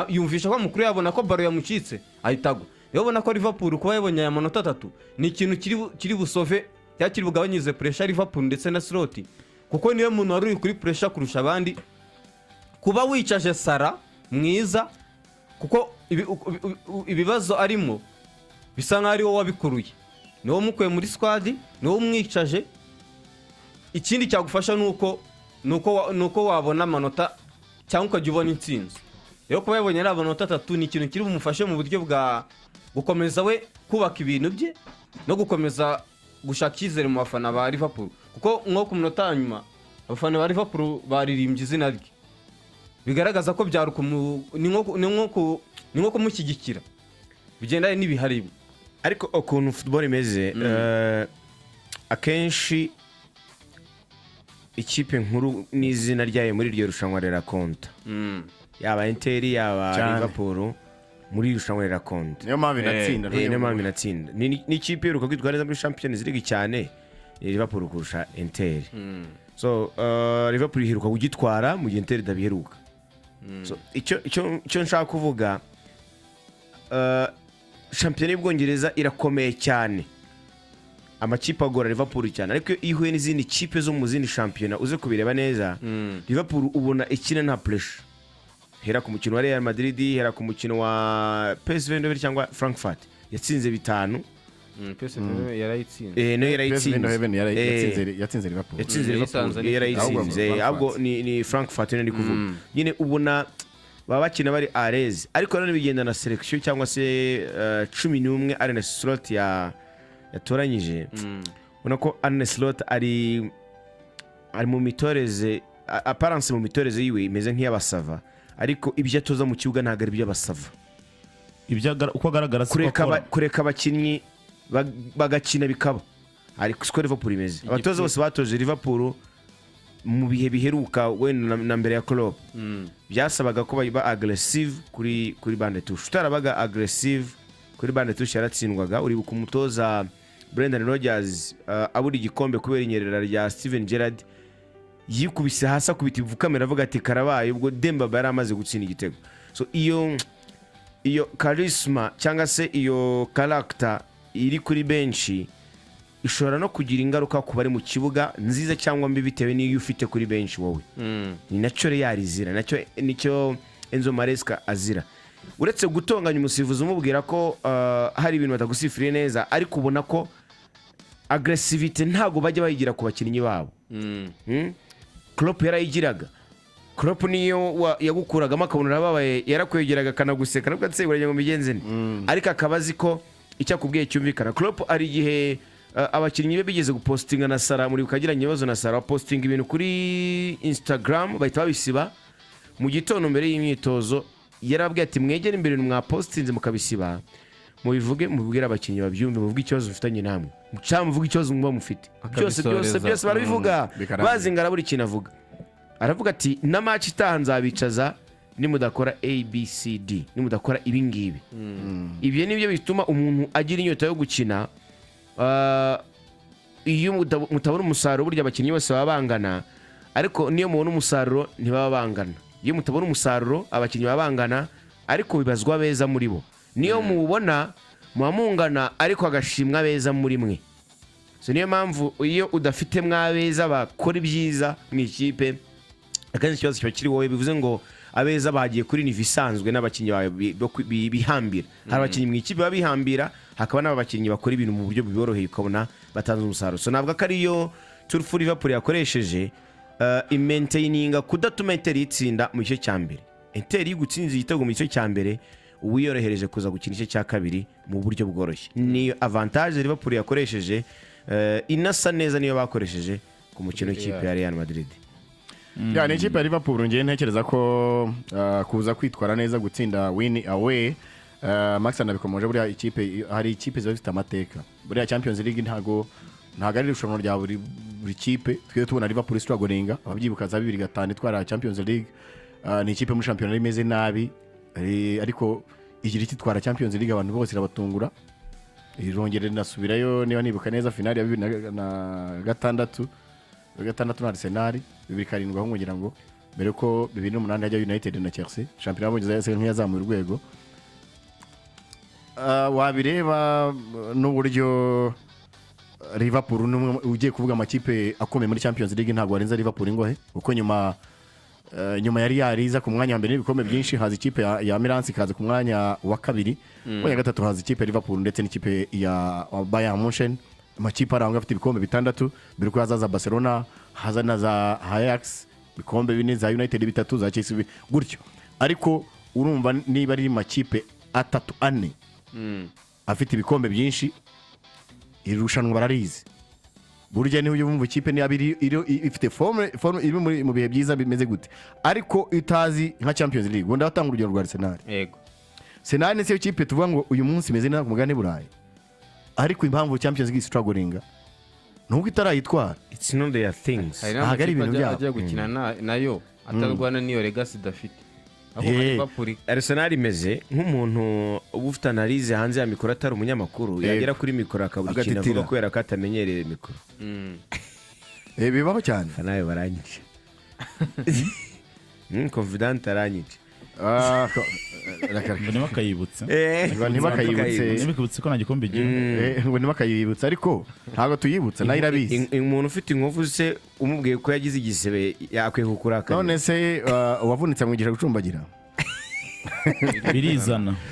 D: yumvisha ko mukuru yabona ko baro yamucitse ahitago yabona ko Liverpool kuba yabonye aya manota 3 ni ikintu kiri busove cyakiri bugabanyize pressure Liverpool ndetse na Slot kuko niyo muntu wari kuri pressure kurusha abandi kuba wicaje Sara mwiza kuko ibibazo arimo bisa nk'ari wowe wabikuruye niwo mukuye muri squad niwo umwicaje ikindi cyagufasha nuko wabona amanota cyangwa ukajya ubona intsinzi rero kuba yabonye ari amanota 3 ni ikintu kiri bumufashe mu buryo bwa gukomeza we kubaka ibintu bye no gukomeza gushaka icyizere mu bafana ba Liverpool kuko nko ku munota nyuma abafana ba Liverpool baririmbye izina rye bigaragaza ko byaruka ni nko kumushyigikira bigendanye n'ibihari
B: ariko ukuntu football imeze akenshi ikipe nkuru n'izina ryayo muri iryo rushanwa rirakonta yaba Inter yaba Liverpool muri irushanwa rirakonta
C: niyo mpamvu
B: inatsinda ni ikipe iheruka kwitwara neza muri Champions League cyane Liverpool kurusha Inter so Liverpool iheruka kugitwara mu gihe Inter idabiheruka so icyo nshaka kuvuga Champions y'Ubwongereza irakomeye cyane amakipe agora Liverpool cyane ariko ihuye n'izindi kipe zo mu zindi championnat uze kubireba neza Liverpool ubona ikina nta pressure hera ku mukino wa Real Madrid hera ku mukino wa PSV Eindhoven cyangwa Frankfurt yatsinze 5
D: PSV yarayitsinze
B: no yarayitsinze
C: yatsinze Liverpool
B: yarayitsinze ahubwo ni Frankfurt ndi kuvuga nyine ubona baba bakina bari areze ariko none bigenda na selection cyangwa se 11 ari na slot yatoranyije ubona ko Arne Slot ari mu mitoreze apparence mu mitoreze yiwe imeze nk'iyabasava ariko ibyo atoza mu kibuga ntago ari by'abasava
A: uko agaragara
B: kureka abakinnyi bagakina bikaba ariko siko Liverpool imeze abatoza bose batoje Liverpool mu bihe biheruka wenda na mbere ya Klopp byasabaga ko baba aggressive kuri bande touche utarabaga aggressive kuri bande touche yaratsindwaga uri kumutoza Brendan Rodgers aburi igikombe kubera inyerera rya Steven Gerrard yikubise hasi akubita ivukamera avuga ati karabaye ubwo Demba yari amaze gutsinda igitego so iyo charisma cyangwa se iyo character iri kuri benchi ishobora no kugira ingaruka ku bari mu kibuga nziza cyangwa mbi bitewe n'iyo ufite kuri benchi wowe ni nacyo yarizira nacyo nicyo Enzo Maresca azira uretse gutonganya umusifuzi umubwira ko hari ibintu batagusifiriye neza ariko ubona ko aggressivity ntago bajya bayigira ku bakinnyi babo Klopp yarayigiraga Klopp niyo yagukuragamo akabonera babaye yarakwegeraga kanaguseka nabwo atseguranye ngo migenze ariko akabazi ko icyo akubwiye cyumvikana Klopp ari gihe abakinnyi be bigeze gupostinga na Sara muri ukagiranye ibibazo na Sara posting ibintu kuri Instagram bahita babisiba mu gitondo mbere y'imyitozo yarabwiye ati mwegere imbere mwa postinze mukabisiba mubivuge mubwira abakinnyi babyumve muvuge ikibazo mufitanye namwe cyangwa muvuge ikibazo muba mufite byose barabivuga bazinga buri kintu avuga aravuga ati na match itanzabicaza nimudakora ABCD nimudakora ibi ngibi ibyo nibyo bituma umuntu agira inyota yo gukina iyo mutabona umusaruro burya abakinnyi bose baba bangana ariko niyo mubona umusaruro ntibaba bangana iyo mutabona umusaruro abakinnyi baba bangana ariko bibazwa beza muri bo niyo mubona muamungana ariko agashimwa beza muri mwe so niyo mpamvu iyo udafite mwabeza bakora ibyiza mu ikipe akanze ikibazo kiba kiri wowe bivuze ngo abeza bagiye kuri nivi isanzwe n'abakinnyi bihambira hari abakinnyi mu ikipe babihambira hakaba n'abakinnyi bakora ibintu mu buryo biboroheye ukabona batanze umusaruro so navuga ko ariyo Tour for Liverpool yakoresheje imaintaininga kudatuma Inter itsinda mu gice cya mbere Inter igutsinze igitego mu gice cya mbere uwiyorohereje kuza gukina igice cya kabiri mu buryo bworoshye ni avantage Liverpool yakoresheje inasa neza niyo bakoresheje ku mukino w'ikipe ya Real Madrid
C: ni ikipe ya Liverpool ngiye ntekereza ko kuza kwitwara neza gutsinda win away Max anabikomoje buriya ikipe hari ikipe ziba zifite amateka buriya Champions League ntago ari irushanwa rya buri kipe twe tubona Liverpool struggling ababyibuka za 2005 itwara Champions League ni ikipe muri championnat imeze nabi ariko igira itwara Champions League abantu bose irabatungura irongere nasubirayo niba nibuka neza finale ya 2006 na Arsenal 2007 aho ngira ngo mbere ko 2008 hajya United na Chelsea championnat y'Abongereza yase nk'iyazamuye urwego wabireba n'uburyo Liverpool numwe ugiye kuvuga amakipe akomeye muri Champions League ntabwo warenza Liverpool ingohe uko nyuma yari yariza ku mwanya wa mbere n'ibikombe byinshi haza ikipe ya Milan ikaza ku mwanya wa kabiri wa gatatu haza ikipe ya Liverpool ndetse n'ikipe ya Bayern Munchen amakipe aranga afite ibikombe bitandatu mbere ko hazaza Barcelona haza na za Ajax ibikombe bine za United bitatu za Chelsea gutyo ariko urumva niba ari makipe atatu ane afite ibikombe byinshi irushanwa bararize burya niho yumva ikipe ni abiri ifite forme iri mu bihe byiza bimeze gute ariko itazi nka Champions League wenda batanga urugero rwa Arsenal
D: yego
C: Arsenal ni ikipe tuvuga ngo uyu munsi imeze neza ku mugani burayi ariko impamvu Champions League struggling nuko itarayitwara
B: it's not their things
C: hari ibintu byabo
D: ajya gukina nayo atarwana niyo legacy dafite
B: Arsenal imeze nk'umuntu ufite analize hanze ya mikoro atari umunyamakuru yagera kuri mikoro akabukina avuga kubera ko atamenyereye mikoro
C: bibaho cyane
B: nawe baranyice confident aranyice
A: ntibakayibutse
C: ntibakayibutse
A: ko nta gikombe igihe
C: ngo ntibakayibutse ariko ntabwo tuyibutse nayo irabizi
B: umuntu ufite inkovu se umubwiye ko yagize igisebe yakwiye kukurakara
C: none se wavunitse amwigisha gucumbagira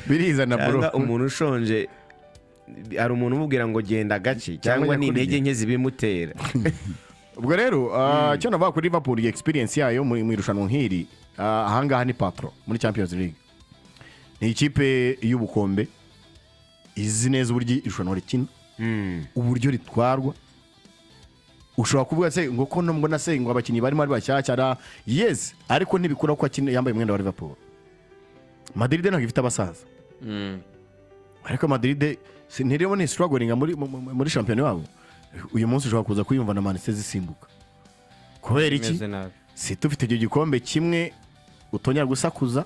C: birizana bro
B: umuntu ushonje hari umuntu umubwira ngo genda gake cyangwa ni intege nke zibimutera
C: ubwo rero cyo navuga kuri Liverpool experience yayo mu irushanwa nk'iri ahangaha ni patro muri Champions League ni ikipe y'ubukombe izi neza uburyo irushanwa rikina uburyo ritwarwa ushobora kuvuga se ngo ko mbona se ngo abakinnyi barimo ari bashyashya yes ariko ntibikura ko yambaye umwenda wa Liverpool Madrid ntabwo ifite abasaza ariko Madrid ntirebo ni struggling muri championnat wabo uyu munsi ushobora kuza kuyumva na Man City zisimbuka kubera iki si tufite icyo gikombe kimwe utongera gusakuza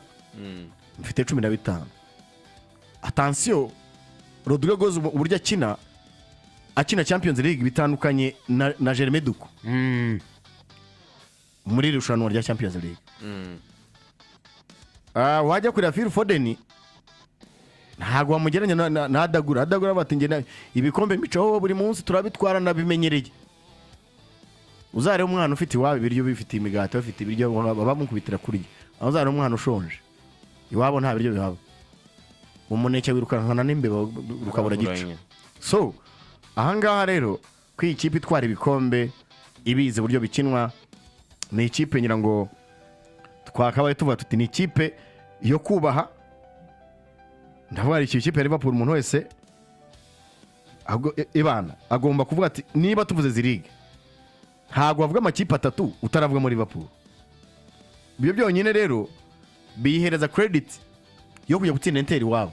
C: mfite 15 attention Rodrigo uburyo akina Champions League bitandukanye na Jeremy Duku muri irushanwa rya Champions League wajya kuri Phil Foden ntago wamugeranya na Adagura batingena ibikombe mico buri munsi turabitwara nabimenyereye uzare umwana ufite iwabo ibiryo bifite imigati bafite ibiryo bamukubitira kurya aho uzare umwana ushonje iwabo nta biryo bihaba umuneke wirukankana n'imbeba rukabura gico so ahangaha rero kwi ikipe itwara ibikombe ibize buryo bikinwa ni ikipe ngira ngo twakabaye tuvuga tuti ni ikipe yo kubaha ndavuga iki ikipe ya Liverpool umuntu wese ibana agomba kuvuga ati niba tuvuze ziriga ntago bavuga amakipe atatu utaravuga muri Liverpool ibyo byonyine rero bihereza credit yo kujya gutsinda Inter wabo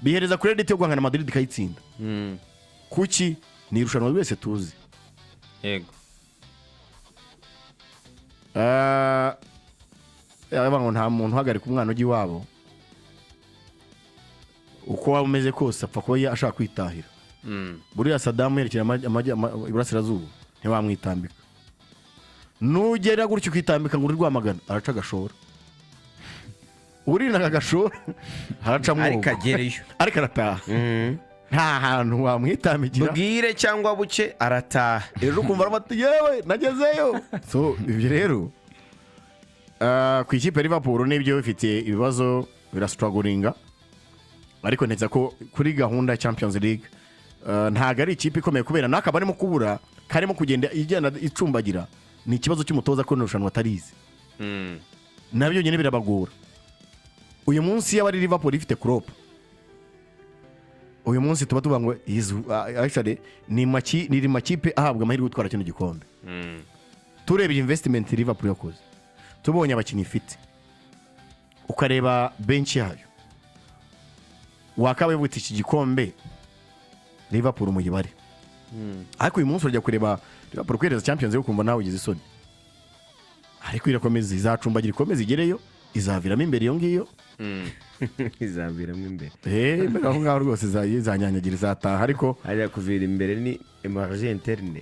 C: bihereza credit yo guhangana na Madrid kayitsinda kuki ni irushanwa wese tuzi
D: yego
C: yabango nta muntu uhagarika umwana ugi wabo uko waba umeze kose apfa kuba ashaka kwitahira buriya Saddam yerekera iburasirazuba ntiwamwitambika nugera gutyo ukitambika ngo uri Rwamagana araca agashora urinaga agashora haraca mwogo
B: ariko agereyo
C: ariko arataha nta hantu wamwitambikira
B: bwire cyangwa buke arataha
C: rero ukumva aramati yewe nagezeyo so ibyo rero ku ikipe ya Liverpool n'ibyo bifite ibibazo birastrugglinga ariko neza ko kuri gahunda ya Champions League ntago ari ikipe ikomeye kubera nakaba arimo kubura karimo kugenda igenda icumbagira ni ikibazo cy'umutoza ko n'urushanwa atarizi nabyo nyine birabagora uyu munsi y'abari Liverpool ifite Klopp uyu munsi tuba tuvuga ngo actually ni makipe ahabwa amahirwe gutwara kino gikombe turebye investment Liverpool yakoze tubonye abakinnyi ifite ukareba bench yayo wakabaye buti iki gikombe Liverpool mu gibare ariko uyu munsi urajya kureba Liverpool kwereza Champions yo kumva nawe ugize isoni ariko irakomeza izacumbagira ikomeza igereyo izaviramo imbere iyo ngiyo
B: izaviramo imbere
C: mbere aho ngaho rwose zanyanyagira izataha ariko
B: ajya kuvira imbere ni emerge interne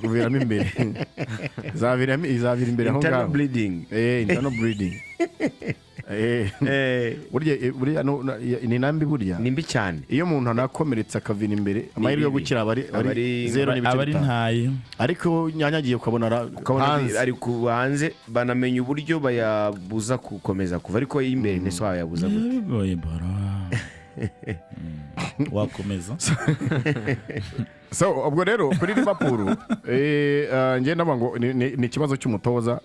C: kuviramo imbere izavira imbere aho ngaho internal bleeding burya ni nambi burya
B: nimbi cyane
C: iyo umuntu anakomeretse akavina imbere amahirwe yo gukira abari 0.5 ariko nyanyagiye ukabona
B: ari ku hanze banamenya uburyo bayabuza gukomeza kuva ariko imbere nese wayabuza
A: bigoye bara wakomeza
C: so ubwo rero kuri Liverpool nge ndaba ngo ni ikibazo cy'umutoza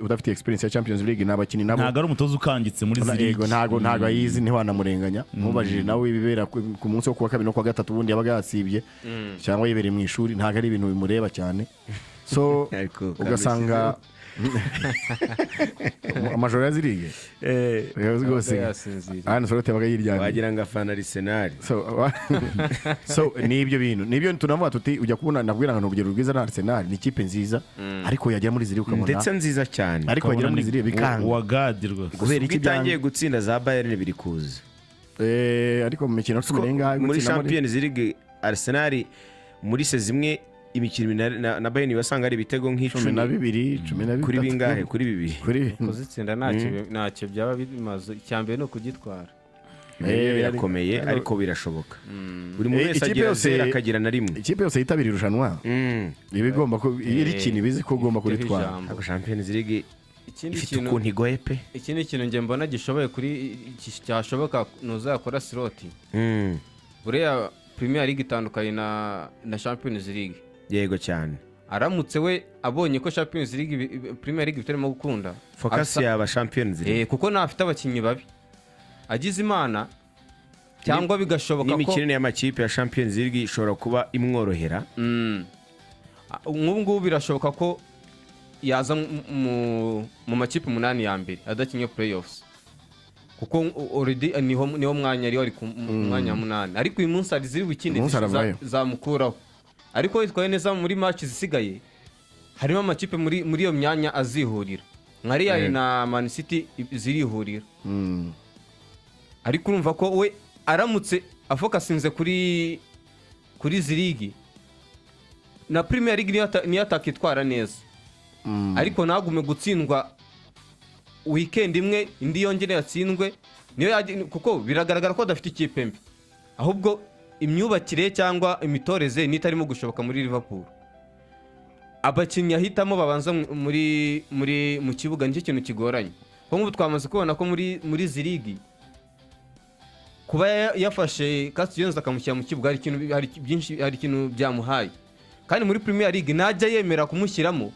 C: udafite experience ya Champions League n'abakinnyi nabo
A: ntago ari umutoza ukangitse muri ziri
C: yego ntago ayizi ntiwanamurenganya mubajije nawe ibibera ku munsi wo kuwa kabiri no kuwa gatatu ubundi yabaga yasibye cyangwa yibereye mu ishuri ntago ari ibintu bimureba cyane so ugasanga amajoro yaziriye rwose hano sorote baga yiryamye
B: wagira ngo afana Arsenal
C: so nibyo bintu tunavuga tuti ujya kubona nabwira ngo urugero rwiza na Arsenal ni ikipe nziza ariko yajya muri ziri ukabona
B: ndetse nziza cyane
C: ariko yagera muri ziri bikanga
A: wagadi rwose
B: kubera iki byangiye gutsinda za Bayern biri kuza
C: ariko mu mikino tumenga
B: muri Champions League Arsenal muri sezimwe imikino na Bayern basanga ari ibitego
C: nk'icumi
B: kuri bingahe kuri bibiri
D: kuzitsinda ntacyo byaba bimaze icyambere no kugitwara
B: birakomeye ariko birashoboka buri muntu wese agira zera akagira na rimwe
C: ikipe yose yitabira irushanwa ibigomba ko iri kintu bizi ko ugomba kuritwara
B: ako Champions League ifite ukuntu igoye pe
D: ikindi kintu nge mbona gishoboye kuri cyashoboka nuzakora slot buriya Premier League itandukanye na Champions League
B: yego cyane
D: aramutse we abonye ko Champions League Premier League bitarimo gukunda
B: focus yaba Champions League
D: kuko nafite abakinnyi babi agize imana cyangwa bigashoboka ko
B: n'imikino y'amakipe ya Champions League ishobora kuba imworohera
D: nk'ubu birashoboka ko yaza mu makipe 8 ya mbere adakinye playoffs kuko already niho mwanya ari ku mwanya 8 ariko uyu munsi ari ziri wikindi zamukuraho ariko yitwaye neza muri match zisigaye harimo amakipe muri iyo myanya azihurira nka Real na Man City zirihurira ariko urumva ko we aramutse afokasinze kuri zirigi na Premier League niyo atakitwara neza ariko nagume gutsindwa weekend imwe indi yongere yatsindwe niyo kuko biragaragara ko adafite ikipe mbi ahubwo imyubakire cyangwa imitoreze nitarimo gushoboka muri Liverpool abakinnyi ahitamo babanza mu kibuga nicyo kintu kigoranye ko nk'ubu twamaze kubona ko muri zirigi kuba yafashe Castellanos akamushyira mu kibuga hari ikintu byamuhaye kandi muri Premier League najya yemera kumushyiramo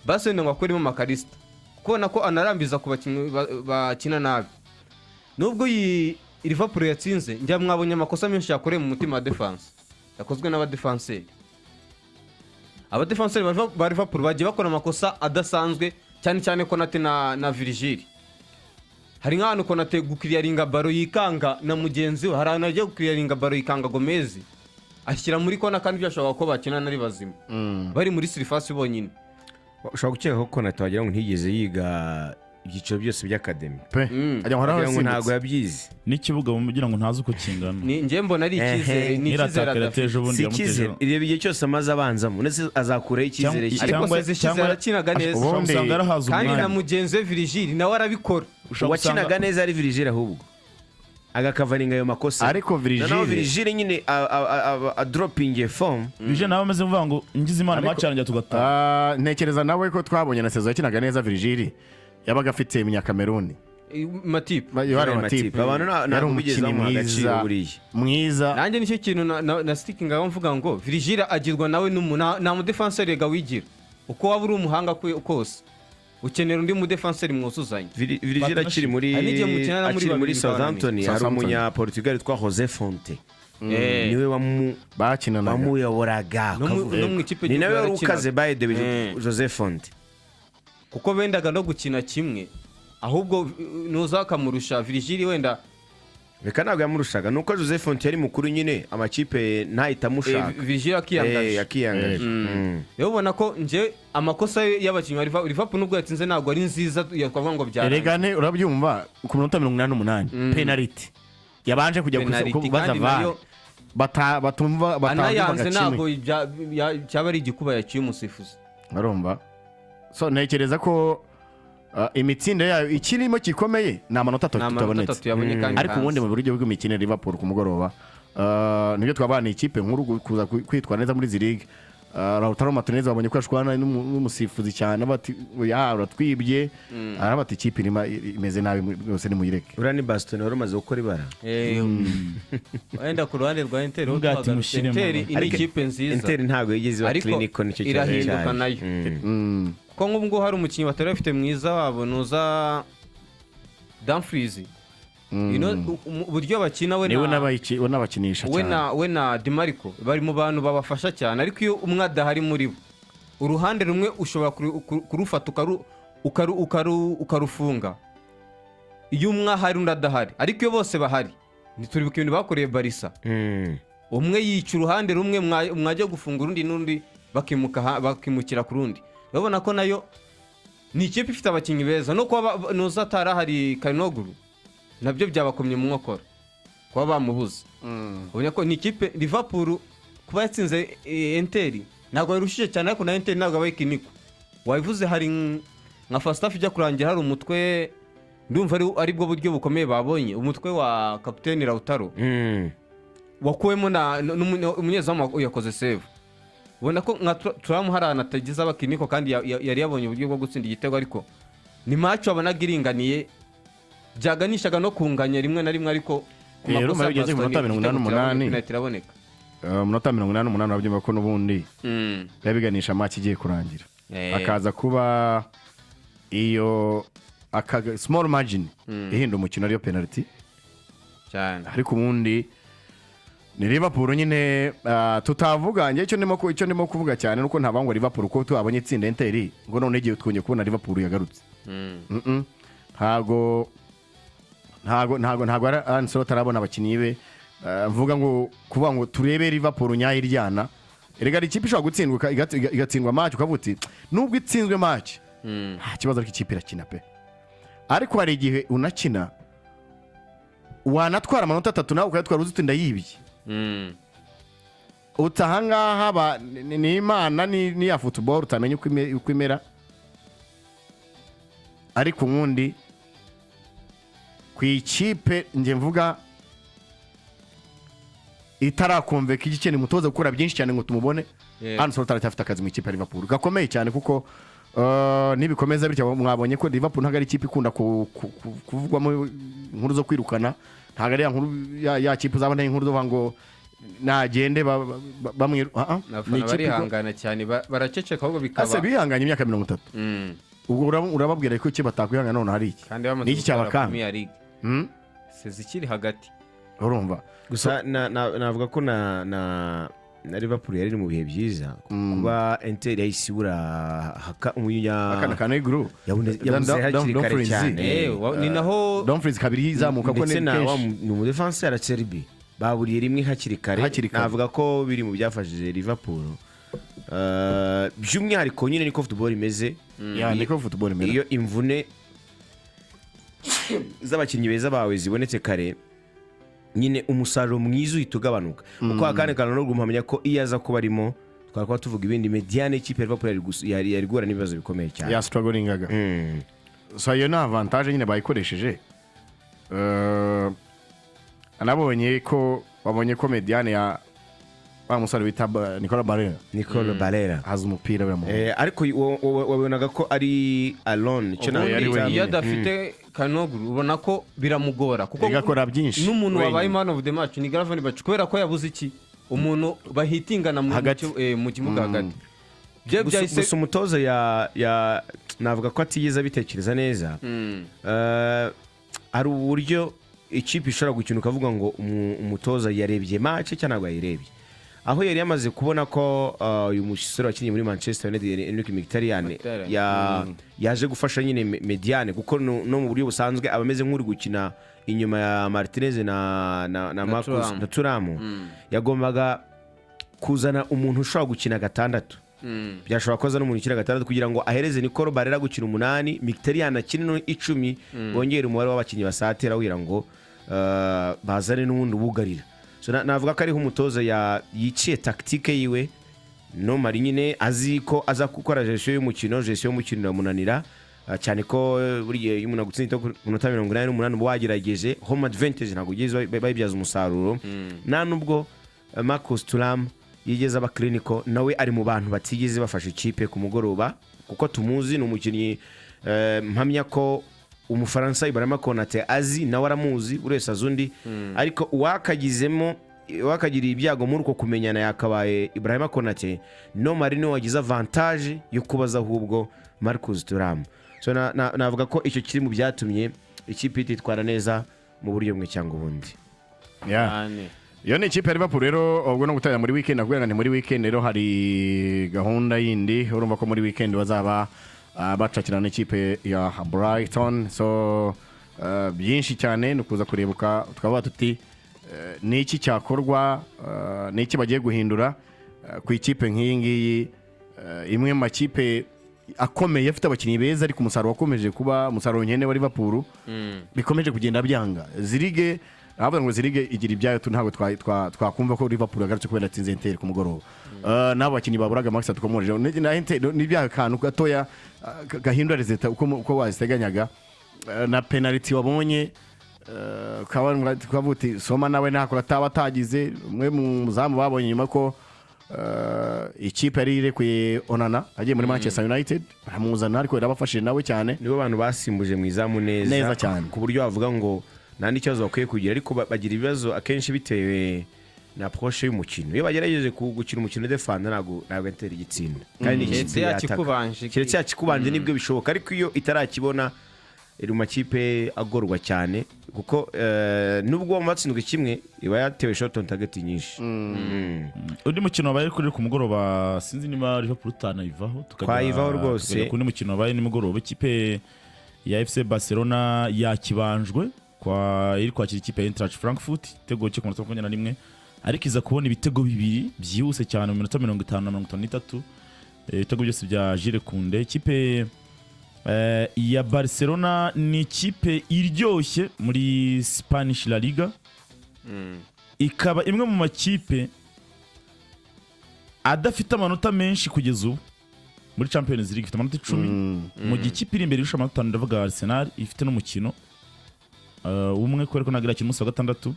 D: base ngo akoremo makarista kubona ko anarambiza ku bakinnyi bakina nabi nubwo Liverpool yatsinze njya mwabonye amakosa menshi yakoreye mu mutima wa defense yakozwe n'abadefenseri ba Liverpool bagiye bakora amakosa adasanzwe cyane ko nate na Virgil hari nk'ahantu Konate gukiriyaringa baro yikanga na mugenzi we, hari ahantu agiye gukiriyaringa baro yikanga Gomez ashyira muri kona kandi byashoboka ko bakina nari bazima bari muri surface bonyine.
B: ushobora gukeka ko Konate wagira ngo ntigeze yiga ibyiciro byose by'akademi
C: ajya nkoraho
B: ntabwo yabyize
A: n'ikibuga mugira ngo ntazi uko kingana.
D: Njye mbona ari icyizere, ni icyizere
A: adateje ubundi
B: si icyizere ireba igihe cyose amaze abanzamo ndetse azakuraho icyizere cye.
D: ariko sezishize arakinaga neza
A: usanga yarahaza
D: kandi na
A: umwanya.
D: mugenzi we Virgile nawe arabikora.
B: uwakinaga neza ari Virgile ahubwo agakavaringa ayo makosa.
C: ariko
B: Virgile nyine a dropping form.
A: Virgile nawe ameze mvuga ngo ngize imana match yanjye tugataha.
C: ntekereza nawe ko twabonye na sezo yakinaga neza Virgile yabaga afite Umunyakameruni
D: Matip
B: abantu ntabwo bigezamo agaciro buriya
C: mwiza.
D: nanjye nicyo kintu na sticking aho mvuga ngo Virgile agirwa nawe nta mudefenseur rega wigira uko waba uri umuhanga kose ukenera undi mudefenseur mwuzuzanye.
B: Virgile akiri muri Southampton hari umunya Portugal twa Jose Fonte niwe wamuyoboraga ni nawe wari ukaze by the Jose Fonte
D: kuko bendaga no gukina kimwe ahubwo nuzakamurusha Virgile wenda
B: reka ntabwo yamurushaga nuko Jose Fonte yari mukuru nyine amakipe ntahita amushaka
D: Virgile akiyangaje rero ubona ko nje amakosa y'abakinnyi Liverpool nubwo yatsinze ntabwo ari nziza yakwavuga ngo byaranye.
C: Regane urabyumva ku minota 88 penalty yabanje kujya kubaza VAR batumva
D: anayanze ntabwo cyaba ari igikuba yaciye umusifuzi
C: barumva. So ntekereza ko imitsinde yayo ikirimo kikomeye ni amanota 3 tutabonetse ariko ubundi mu buryo bw'imikino Liverpool ku mugoroba nibyo twabana ikipe nkuru kuza kwitwa neza muri ziriga. Lautaro Martinez wabonye ko ashwana n'umusifuzi cyane bati uratwibye arabati ikipe imeze nabi rwose ni muyireke.
B: urani Baston wari umaze gukora ibara
D: wenda ku ruhande rwa Inter ni ikipe nziza.
B: Inter ntabwo yigeze wa clinical nicyo
D: irahinduka nayo ko nk'ubwo hari umukinnyi batari bafite mwiza wabo nuza Dumfries uburyo bakina we
C: n'abakinisha cyane
D: we na Di Marco bari mu bantu babafasha cyane ariko iyo umwe adahari muri bo uruhande rumwe ushobora kurufata ukarufunga iyo umwe ahari undi adahari ariko iyo bose bahari ntituribuka ibintu bakoreye Barisa umwe yica uruhande rumwe mwajya gufunga urundi n'undi bakimukira ku rundi. urabona ko nayo ni ikipe ifite abakinnyi beza no kuba nuzatara hari Karinoglu nabyo byabakomye mu nkokora kuba bamubuze. ubona ko ni ikipe Liverpool kuba yatsinze Inter ntabwo yarushije cyane ariko na Inter ntabwo abayikiniko wabivuze hari nka first half ijya kurangira hari umutwe ndumva ari bwo buryo bukomeye babonye umutwe wa kapiteni Lautaro wakuwemo na umunyezamu yakoze save. ubona ko nka turamuharana atagize abakiniko kandi yari yabonye uburyo bwo gutsinda igitego ariko ni match wabonaga iringaniye byaganishaga no kunganya rimwe na rimwe ariko
C: ku makosa bigeze mu minota 88
D: iraboneka
C: minota 88 urabyumva ko n'ubundi yabiganisha match igiye kurangira akaza kuba iyo small margin ihinda umukino ariyo penalty
D: cyane
C: ariko ubundi ni Liverpool nyine tutavuga nge icyo ndimo kuvuga cyane nuko ntabangwa Liverpool ko tubonye itsinda Inter ngo none igiye twonye kubona Liverpool yagarutse ntago Ancelotti tarabona abakinnyi be mvuga ngo kuvuga ngo turebe Liverpool nyayo iryana erega ikipe ishobora gutsindwa igatsindwa match ukavuga uti nubwo itsinzwe match nta kibazo ariko ikipe irakina pe ariko hari igihe unakina wanatwara amanota 3 nawe ukayatwara uzitinda yibye utahangaha ni imana ni ya football utamenye uko imera ariko nkundi ku ikipe nje mvuga itarakumveka igikene mutoza gukora byinshi cyane ngo tumubone Ancelotti aracyafite akazi mu ikipe ya Liverpool gakomeye cyane kuko nibikomeza bityo mwabonye ko Liverpool ntago ari ikipe ikunda kuvugwamo inkuru zo kwirukana ntago ari inkuru ya kipe uzabona inkuru zo ngo nagende bamwe
D: ni ikipe ihangana cyane baraceceka ahubwo bikaba
C: ase bihanganye imyaka 30 ubwo urababwira ko ikipe batakwihangana none hari iki niki cyabakanga
D: sezikiri hagati
B: urumva gusa navuga ko na na Liverpool yari mu bihe byiza kuba Inter yayisibura haka
C: akana kana iguru
B: yabuze hakiri kare cyane
D: ni naho
C: Dumfries kabiri yizamuka ko
B: ndetse na mu defense ya Cherby baburiye rimwe hakiri kare navuga ko biri mu byafashije Liverpool by'umwihariko nyine niko football imeze
C: niko football imeze
B: iyo imvune z'abakinnyi beza bawe zibonetse kare nyine umusaruro mwiza uhita ugabanuka uko akane kana no guhamya ko iyo aza kuba arimo twakwa tuvuga ibindi mediane ikipe ya Liverpool yari guhura n'ibibazo bikomeye cyane
C: ya strugglingaga so iyo na avantage nyine bayikoresheje anabonye ko babonye ko mediane ya wa musore bita Nicola Barella haza umupira biramu
B: ariko wabonaga ko ari alone cyo
D: iyo adafite Kanoglu ubona ko biramugora kuko
C: igakora byinshi
D: n'umuntu wabaye man of the match ni Gravani bacu kubera ko yabuze iki umuntu bahitingana mu kibuga hagati
B: gusa umutoza ya navuga ko atigeze bitekereza neza ari uburyo ikipe ishobora gukina ukavuga ngo umutoza yarebye match cyangwa ntabwo yayirebye aho yari yamaze kubona ko uyu musore wakinnye muri Manchester United Enrique Mkhitaryan yaje gufasha nyine mediane kuko no mu buryo busanzwe abameze nk'uri gukina inyuma ya Martinez na Marcus na Thuram yagombaga kuzana umuntu ushobora gukina gatandatu byashobora koza n'umuntu ukina gatandatu kugira ngo ahereze Nicola Barella gukina 8 Mkhitaryan akina 10 bongera umubare w'abakinnyi basatira kugira ngo bazane n'ubundi bugarira so navuga ko ari umutoza yiciye tactique yiwe no mari nyine azi ko aza gukora gestion y'umukino namunanira cyane ko buriye y'umuntu gutsinda ku minota 88 wagerageje home advantage ntabwo ugeze bayibyaza umusaruro nta nubwo Marcus Thuram yigeze aba clinical nawe ari mu bantu batigeze bafasha ikipe ku mugoroba kuko tumuzi ni umukinnyi mpamya ko umufaransa Ibrahima Konate azi nawe aramuzi urese azundi ariko wakagira ibyago muri uko kumenyana yakabaye Ibrahima Konate no Marino wagize avantage yo kubaza ahubwo Marcus Thuram so navuga ko icyo kiri mu byatumye ikipe ititwara neza mu buryo bumwe cyangwa ubundi
C: iyo ni ikipe ya Liverpool rero ubwo no gutangira muri weekend nakubwira ngo muri weekend rero hari gahunda yindi urumva ko muri weekend bazaba bacakirana n'ikipe ya Brighton so byinshi cyane nukuza kurebuka tukaba tuti niki cyakorwa niki bagiye guhindura ku ikipe nk'iyi ngiyi imwe mu makipe akomeye afite abakinnyi beza ariko umusaruro wakomeje kuba umusaruro nkene wa Liverpool bikomeje kugenda byanga zirige avuga ngo zirige igira ibyayo ntabwo twakumva ko Liverpool agarutse kubera atsinze Inter ku mugoroba nabo bakinnyi baburaga max tukomoreje n'ibyayo kantu gatoya gahindura rezeta uko waziteganyaga na penalty wabonye kavuti soma nawe nako atagize umwe mu zamu babonye nyuma ko ikipe yari irekuye Onana agiye muri Manchester United baramuzana ariko yarabafashije nawe cyane
B: nibo bantu basimbuje mu izamu neza
C: cyane
B: ku buryo bavuga ngo nta n'ikibazo bakwiye kugira ariko bagira ibibazo akenshi bitewe na approche y'umukino iyo bagerageje gukina umukino defanda ntabwo Inter igitsinda kandi kiretse yakikubanje nibwo bishoboka ariko iyo itarakibona iri mu makipe agorwa cyane kuko nubwo mu matsindwe kimwe iba yatewe shot on target nyinshi
A: undi mukino wabaye kuri ku mugoroba sinzi niba Liverpool tanayivaho
B: twayivaho rwose
A: kundi mukino wabaye nimugoroba ikipe ya FC Barcelona yakibanjwe iri kwakira ikipe ya Eintracht Frankfurt igitego cyo ku munota 21 ariko iza kubona ibitego bibiri byihuse cyane mu minota 50 na 53 ibitego byose bya Jules Koundé ikipe ya Barcelona ni ikipe iryoshye muri Spanish La Liga ikaba imwe mu makipe adafite amanota menshi kugeza ubu muri Champions League ifite amanota 10 mu gikipe iri imbere y'irusha amanota 5 ndavuga Arsenal ifite n'umukino umwe kwereko nagira kintu musi wa gatandatu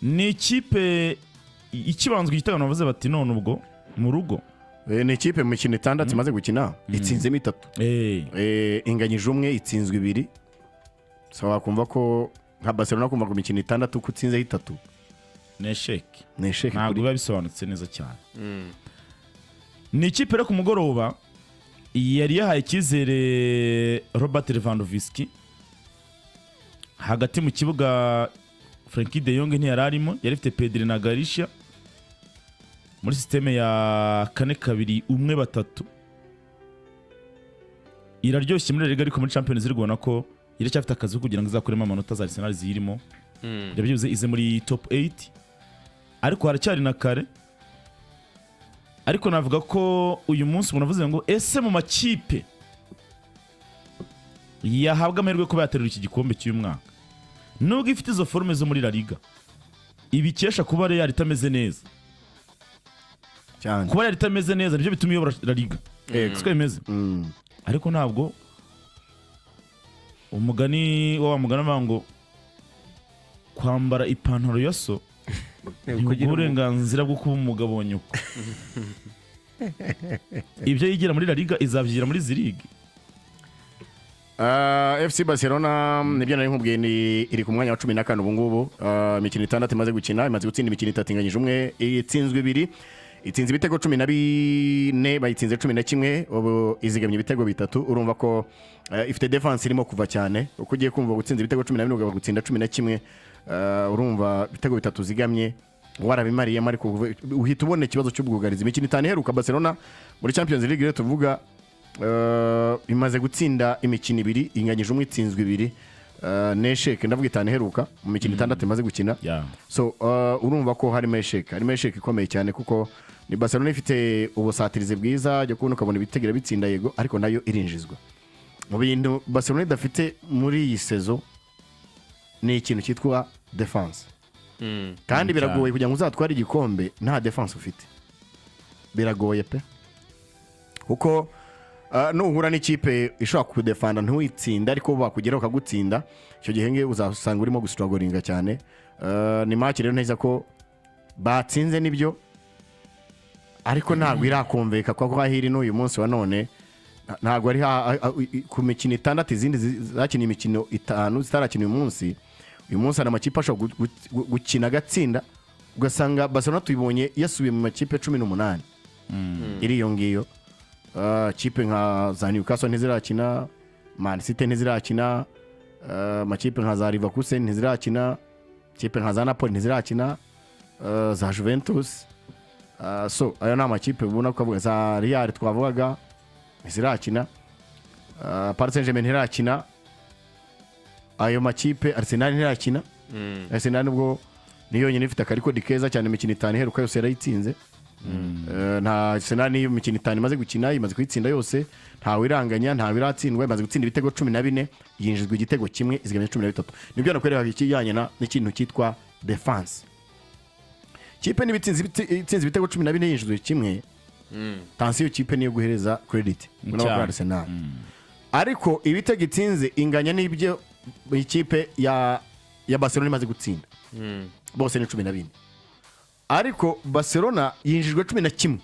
A: ni ikipe ikibanzwe igitego bavuze bati none ubwo mu rugo
C: ni ikipe mu mikino 6 imaze gukina itsinzemo 3 inganyije umwe itsinzwe 2 so wakumva ko nka Barcelona kumva ko imikino 6 ko utsinze 3
A: nesheke
C: ntabwo
A: biba bisobanutse neza cyane ni ikipe rero ku mugoroba yari yahaye icyizere Robert Lewandowski hagati mu kibuga Frankie de Jong ntiyararimo yari afite Pedri na Garcia muri systeme ya 4-2-1-3 iraryoshye muri Liga ariko muri Champions League ubona ko iracyafite akazi kugira ngo izakuremo amanota za Arsenal zirimo byabyuze ize muri top 8 ariko haracyari na kare ariko navuga ko uyu munsi umuntu avuze ngo ese mu makipe yahabwa amahirwe kuba yaterura iki gikombe cy'uyu mwaka nubwo ifite izo forume zo muri La Liga ibikesha kuba Real itameze neza
C: cyane
A: kuba Real itameze neza nibyo bituma iyobora La Liga siko imeze ariko ntabwo umugani ngo kwambara ipantaro ya so uburenganzira bwo kuba umugabo nyuko ibyo yigira muri La Liga izabyigira muri izi ligue.
C: FC Barcelona nibyo nari nkubwiye iri ku mwanya wa 14 ubu ngubu imikino 6 imaze gukina imaze gutsinda imikino 3 inganyije umwe itsinzwe 2 itsinze ibitego 14 bayitsinze 11 ubu izigamye ibitego 3 urumva ko ifite defense irimo kuva cyane uko ugiye kumva gutsinza ibitego 12 ugaba gutsinda 11 urumva ibitego 3 zigamye warabimariye ariko uhita ubona ikibazo cy'ubwugarizi imikino 5 iheruka Barcelona muri Champions League rero tuvuga imaze gutsinda imikino 2 inganyije umwe itsinzwe 2 nesheke ndavuga 5 iheruka mu mikino 6 imaze gukina so urumva ko harimo esheke ikomeye cyane kuko ni Barcelona ifite ubusatirize bwiza cyo kubona ukabona ibitegera bitsinda yego ariko nayo irinjizwa mu bintu Barcelona idafite muri iyi sezo ni ikintu cyitwa defense kandi biragoye kugira ngo uzatware igikombe nta defense ufite biragoye pe kuko nuhura n'ikipe ishobora kudefanda ntuitsinda ariko bakugeraho ukagutsinda icyo gihe nge uzasanga urimo gustrugglinga cyane ni match rero neza ko batsinze nibyo ariko ntabwo irakomveka kwa kwahiri n'uyu munsi wa none ntabwo ari ku mikino 6 izindi zakina imikino 5 zitarakina uyu munsi ana makipe ashobora gukina gatsinda ugasanga Barcelona tuyibonye yasubiye mu makipe 18 iri yongiyo kipe nka za Newcastle ntizirakina Man City ntizirakina makipe nka za Liverpool ntizirakina kipe nka za Napoli ntizirakina za Juventus so ayo na makipe ubona ko za Real twavugaga ntizirakina Paris Saint-Germain ntirakina ayo makipe Arsenal ntirakina Arsenal nubwo niyo nyine ifite akariko dikeza cyane imikino 5 iheruka yose yarayitsinze nta Arsenal niyo imikino 5 imaze gukina imaze kwitsinda yose ntawe iranganya ntawe iratsindwa imaze gutsinda ibitego 14 yinjizwa igitego kimwe izigamye 13 nibyo nakwereka ikijyanye n'ikintu cyitwa defense kipe n'ibitsinze ibitego 14 yinjizwa kimwe tansiyo kipe niyo guhereza credit muri Arsenal ariko ibitego itsinze inganya n'ibyo ikipe ya Barcelona imaze gutsinda bose ni 12 ariko Barcelona yinjijwe 11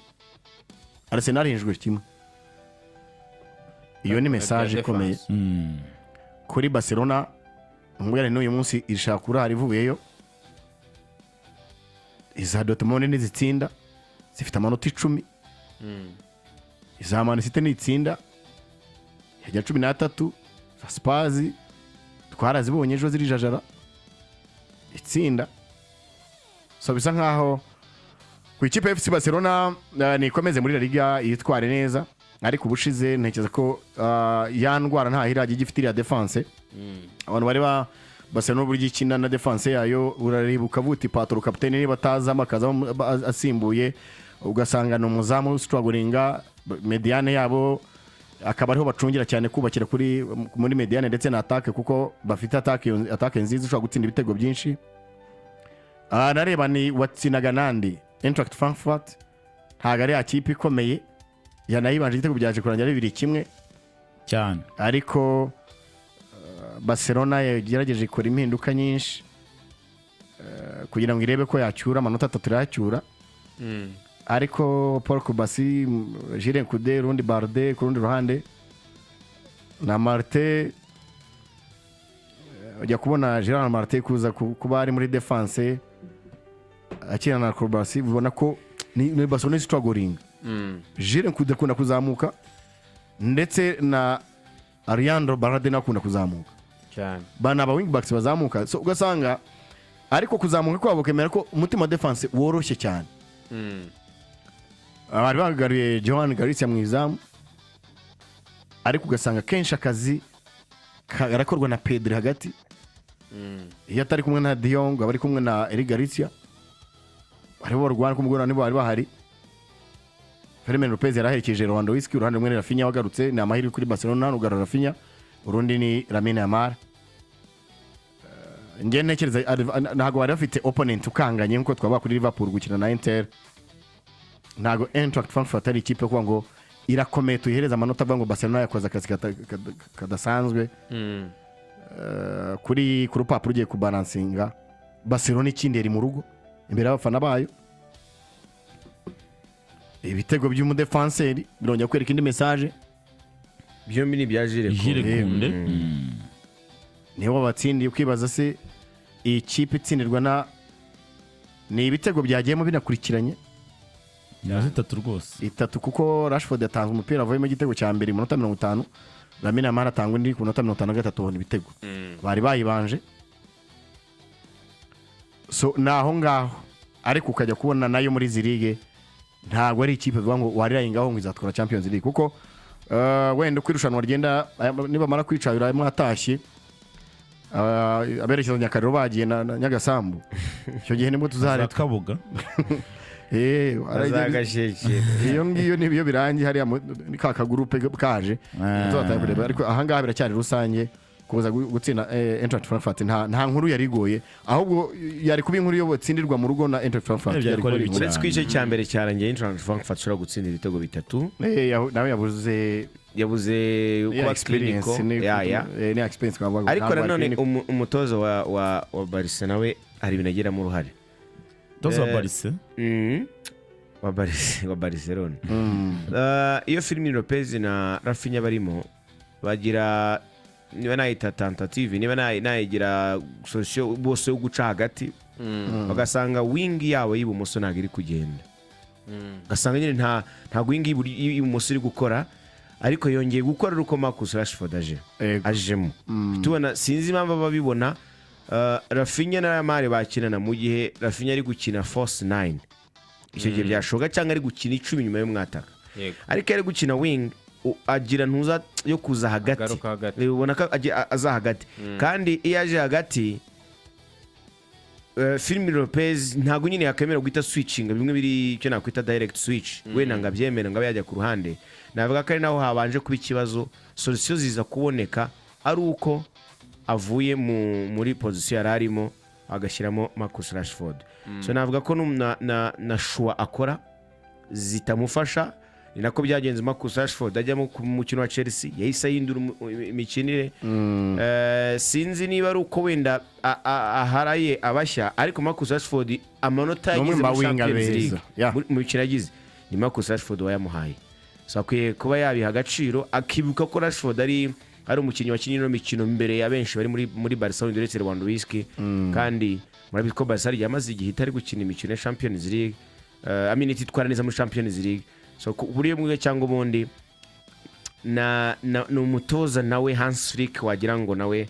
C: Arsenal yinjijwe 1 iyo ni message ikomeye kuri Barcelona ngwera n'uyu munsi ishaka kurara ivuyeyo iza Dortmund n'izitsinda zifite amanota 10 iza Man City n'itsinda yajya 13 za Spurs twarazibonye ejo zirijajara itsinda so bisa nkaho ku ikipe FC Barcelona nikomeze muri La Liga yitware neza ariko ubushize ntekereza ko yandwara nta hirage igifite iriya defense abantu bari ba Barcelona buryo ikina na defense yayo uraribuka buti Patro kapiteni niba atazama akaza asimbuye ugasanga no muzamu strugglinga mediane yabo akaba ariho bacungira cyane kubakira muri mediane ndetse na attaque kuko bafite attaque nziza ushobora gutsinda ibitego byinshi nareba ni watsinaga nandi Eintracht Frankfurt ntago ari akipe ikomeye yanayibanje igitego byaje kurangira 2-1
A: cyane
C: ariko Barcelona yagerageje ikora impinduka nyinshi kugira ngo irebe ko yacyura amanota 3 yacyura ariko Paul Kubasi Jire Kude rundi Barde ku rundi ruhande na Marte ujya kubona Gerard Marte kuza kuba ari muri defense akina na Kubasi ubona ko ni Barcelona struggling Jire Kude kuna kuzamuka ndetse na Ariandro Barde nakunda kuzamuka
D: cyane
C: bana ba wing backs bazamuka so ugasanga ariko kuzamuka kwabo kemera ko umutima defense woroshye cyane bari bagaruye Johan Galicia mu izamu ariko ugasanga kenshi akazi karakorwa na Pedri hagati iyo atari kumwe na De Jong bari kumwe na Eric Galicia bari barwana kumugorana nibo bari bahari. Fermin Lopez yaraherekeje Lewandowski uruhande rumwe Rafinha wagarutse ni amahirwe kuri Barcelona ugarura Rafinha urundi ni Lamine Yamal. Nge nekereza ntago bari bafite opponent ukanganye nkuko twaba kuri Liverpool gukina na Inter. Ntago Eintracht Frankfurt ari ikipe kuko ngo irakomeye tuyihereza amanota avuga ngo Barcelona yakoze akazi kadasanzwe. Kuri rupapuro ugiye kubalansinga Barcelona ikindi iri mu rugo imbere y'abafana bayo. Ibitego by'umudefenseri birongera kwereka indi message
B: byombi ni bya Jirekunde
C: niho batsindiye ukibaza se iyi kipe itsindirwa na ni ibitego byagiyemo binakurikiranye
A: yaje 3 rwose
C: 3 kuko Rashford yatanze umupira avuyemo igitego cya mbere mu minota 50 Lamine Yamal atanga indi ku minota 53 ubona ibitego bari bayibanje so naho ngaho ariko ukajya kubona nayo muri zirige ntago ari ikipe bivuga ngo warirayengaho ngo izatwara Champions League kuko wenda kwirushanwa rigenda niba mara kwicayura mwatashye aberekezo Nyakariro bagiye na Nyagasambu cyo gihe nibwo tuzare
A: Kabuga
B: azagasheke
C: iyo ngiyo nibiyo birangiye hari ni ka groupe kaje tuzataye kureba ariko aha ngaha biracyari rusange kuza gutsinda Eintracht Frankfurt nta nkuru yarigoye ahubwo yari kuba inkuru yo botsindirwa mu rugo na Eintracht Frankfurt
B: uretse kwice cyambere cyarangiye Eintracht Frankfurt shora gutsindira ibitego 3
C: nawe
B: yabuze kwa experience
C: ni experience kwa
B: ariko nanone umutozo wa Barca nawe ari binagera mu ruhare
A: tozo wa Barca
B: wa Barcelona iyo Fermin Lopez na Rafinha barimo bagira niba nayita tentative niba nayigira solution bose yo guca hagati bagasanga wing yawe y'ibumoso ntago iri kugenda gasanga nyine nta wing y'ibumoso iri gukora ariko yongeye gukora uko Marcus Rashford ajemo tubona sinzi impamvu babibona Rafinha na Yamal bakinana mu gihe Rafinha ari gukina force 9 icyo gihe byashoga cyangwa ari gukina 10 nyuma y'umwataka ariko ari gukina wing agira ntuza yo kuza hagati ubona ko aza hagati kandi iyo aje hagati Fermin Lopez ntago nyine yakemera guhita switching bimwe biri cyo nakwita direct switch we nanga byemera ngo yajya ku ruhande navuga ko ari naho habanje kuba ikibazo solution ziza kuboneka ari uko avuye muri position yararimo agashyiramo Marcus Rashford so navuga ko na shua akora zitamufasha ni nako byagenze Marcus Rashford ajya mu mukino wa Chelsea yahise yindura imikinire sinzi niba ari uko wenda aharaye abashya ariko Marcus Rashford amanota yagize mu Champions League mu bikira yagize ni Marcus Rashford wayamuhaye so akwiye kuba yabiha agaciro akibuka ko Rashford ari umukinnyi wakinnye no mikino mbere ya benshi bari muri Barcelona ndetse Lewandowski kandi murabizi ko Barcelona yamaze igihe itari gukina imikino ya Champions League aminiti twara neza muri Champions League so buriye mwe cyangwa ubundi no umutoza nawe Hans Flick wagira ngo nawe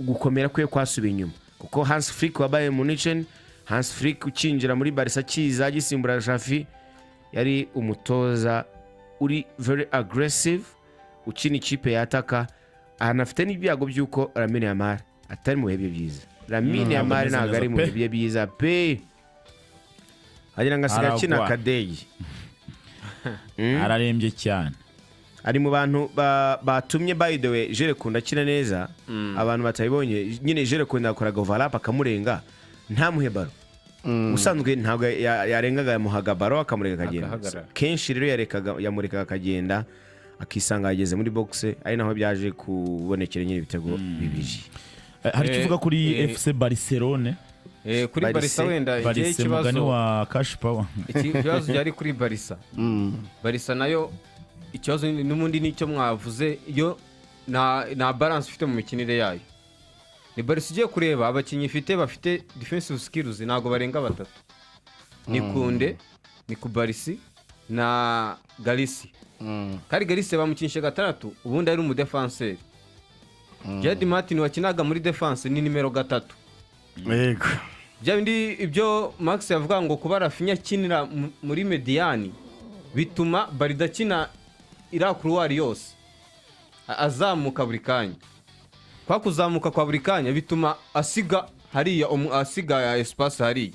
B: gukomera kwe kwasubiye inyuma kuko Hans Flick wabaye Munich Hans Flick ukinjira muri Barca kiza gisimbura Xavi yari umutoza uri very aggressive ukina ikipe yataka anafite n'ibyago byuko Lamine Yamal atari mu bihe byiza Lamine Yamal ntago ari mu bihe byiza pe agira ngo asigaye akina Kadeyi
A: ararembye cyane
B: ari mu bantu batumye by the way Jirekunde akina neza abantu batayibonye nyine Jirekunde akoraga overlap akamurenga nta muhebaro usanzwe ntabwo yarengaga yamuhaga baro akamureka akagenda kenshi rero yamureka akagenda akisanga yageze muri box ari naho byaje kubonekera nyine ibitego bibiri
A: hari kivuga kuri FC Barcelona
D: kuri Barca wenda igihe
A: ikibazo wa cash power
D: ikibazo cyari kuri Barca Barca nayo ikibazo n'umundi nicyo mwavuze yo na balance ifite mu mikinire yayo ni Barca ugiye kureba abakinyi ifite bafite defensive skills nago barenga batatu ni Kunde ni Kubarisi na Galisi kari Galisi bamukinisha gatatu ubundi ari umudefenseur Jed Martin wakinaga muri defense ni numero 3
C: yego
D: bya bindi ibyo Max yavuga ngo kuba Rafinha kinira muri Mediani bituma Barida kina ira couloir yose azamuka buri kanya. Kwa kuzamuka kwa buri kanya bituma asiga hariya asiga espace hariya.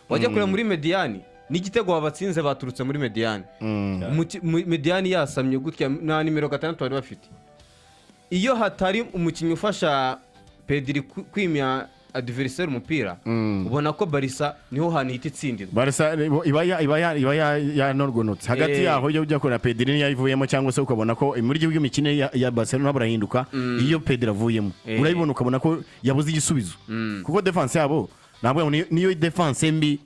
D: Wajya kure muri Mediani n'igitego wabatsinze baturutse muri Mediani. Mediani yasamye gutya na nimero 6 bari bafite. Iyo hatari umukinnyi ufasha Pedri kwimya adversaire umupira ubona ko Barca niho hantu hita itsindirwa.
C: Barca iba yanorgonotse hagati yaho yo ujya kora Pedri yayivuyemo cyangwa se ukabona ko muri gihugu imikino ya Barcelona burahinduka iyo Pedri avuyemo urayibona ukabona ko yabuze igisubizo kuko defense yabo ntabwo niyo defense mbi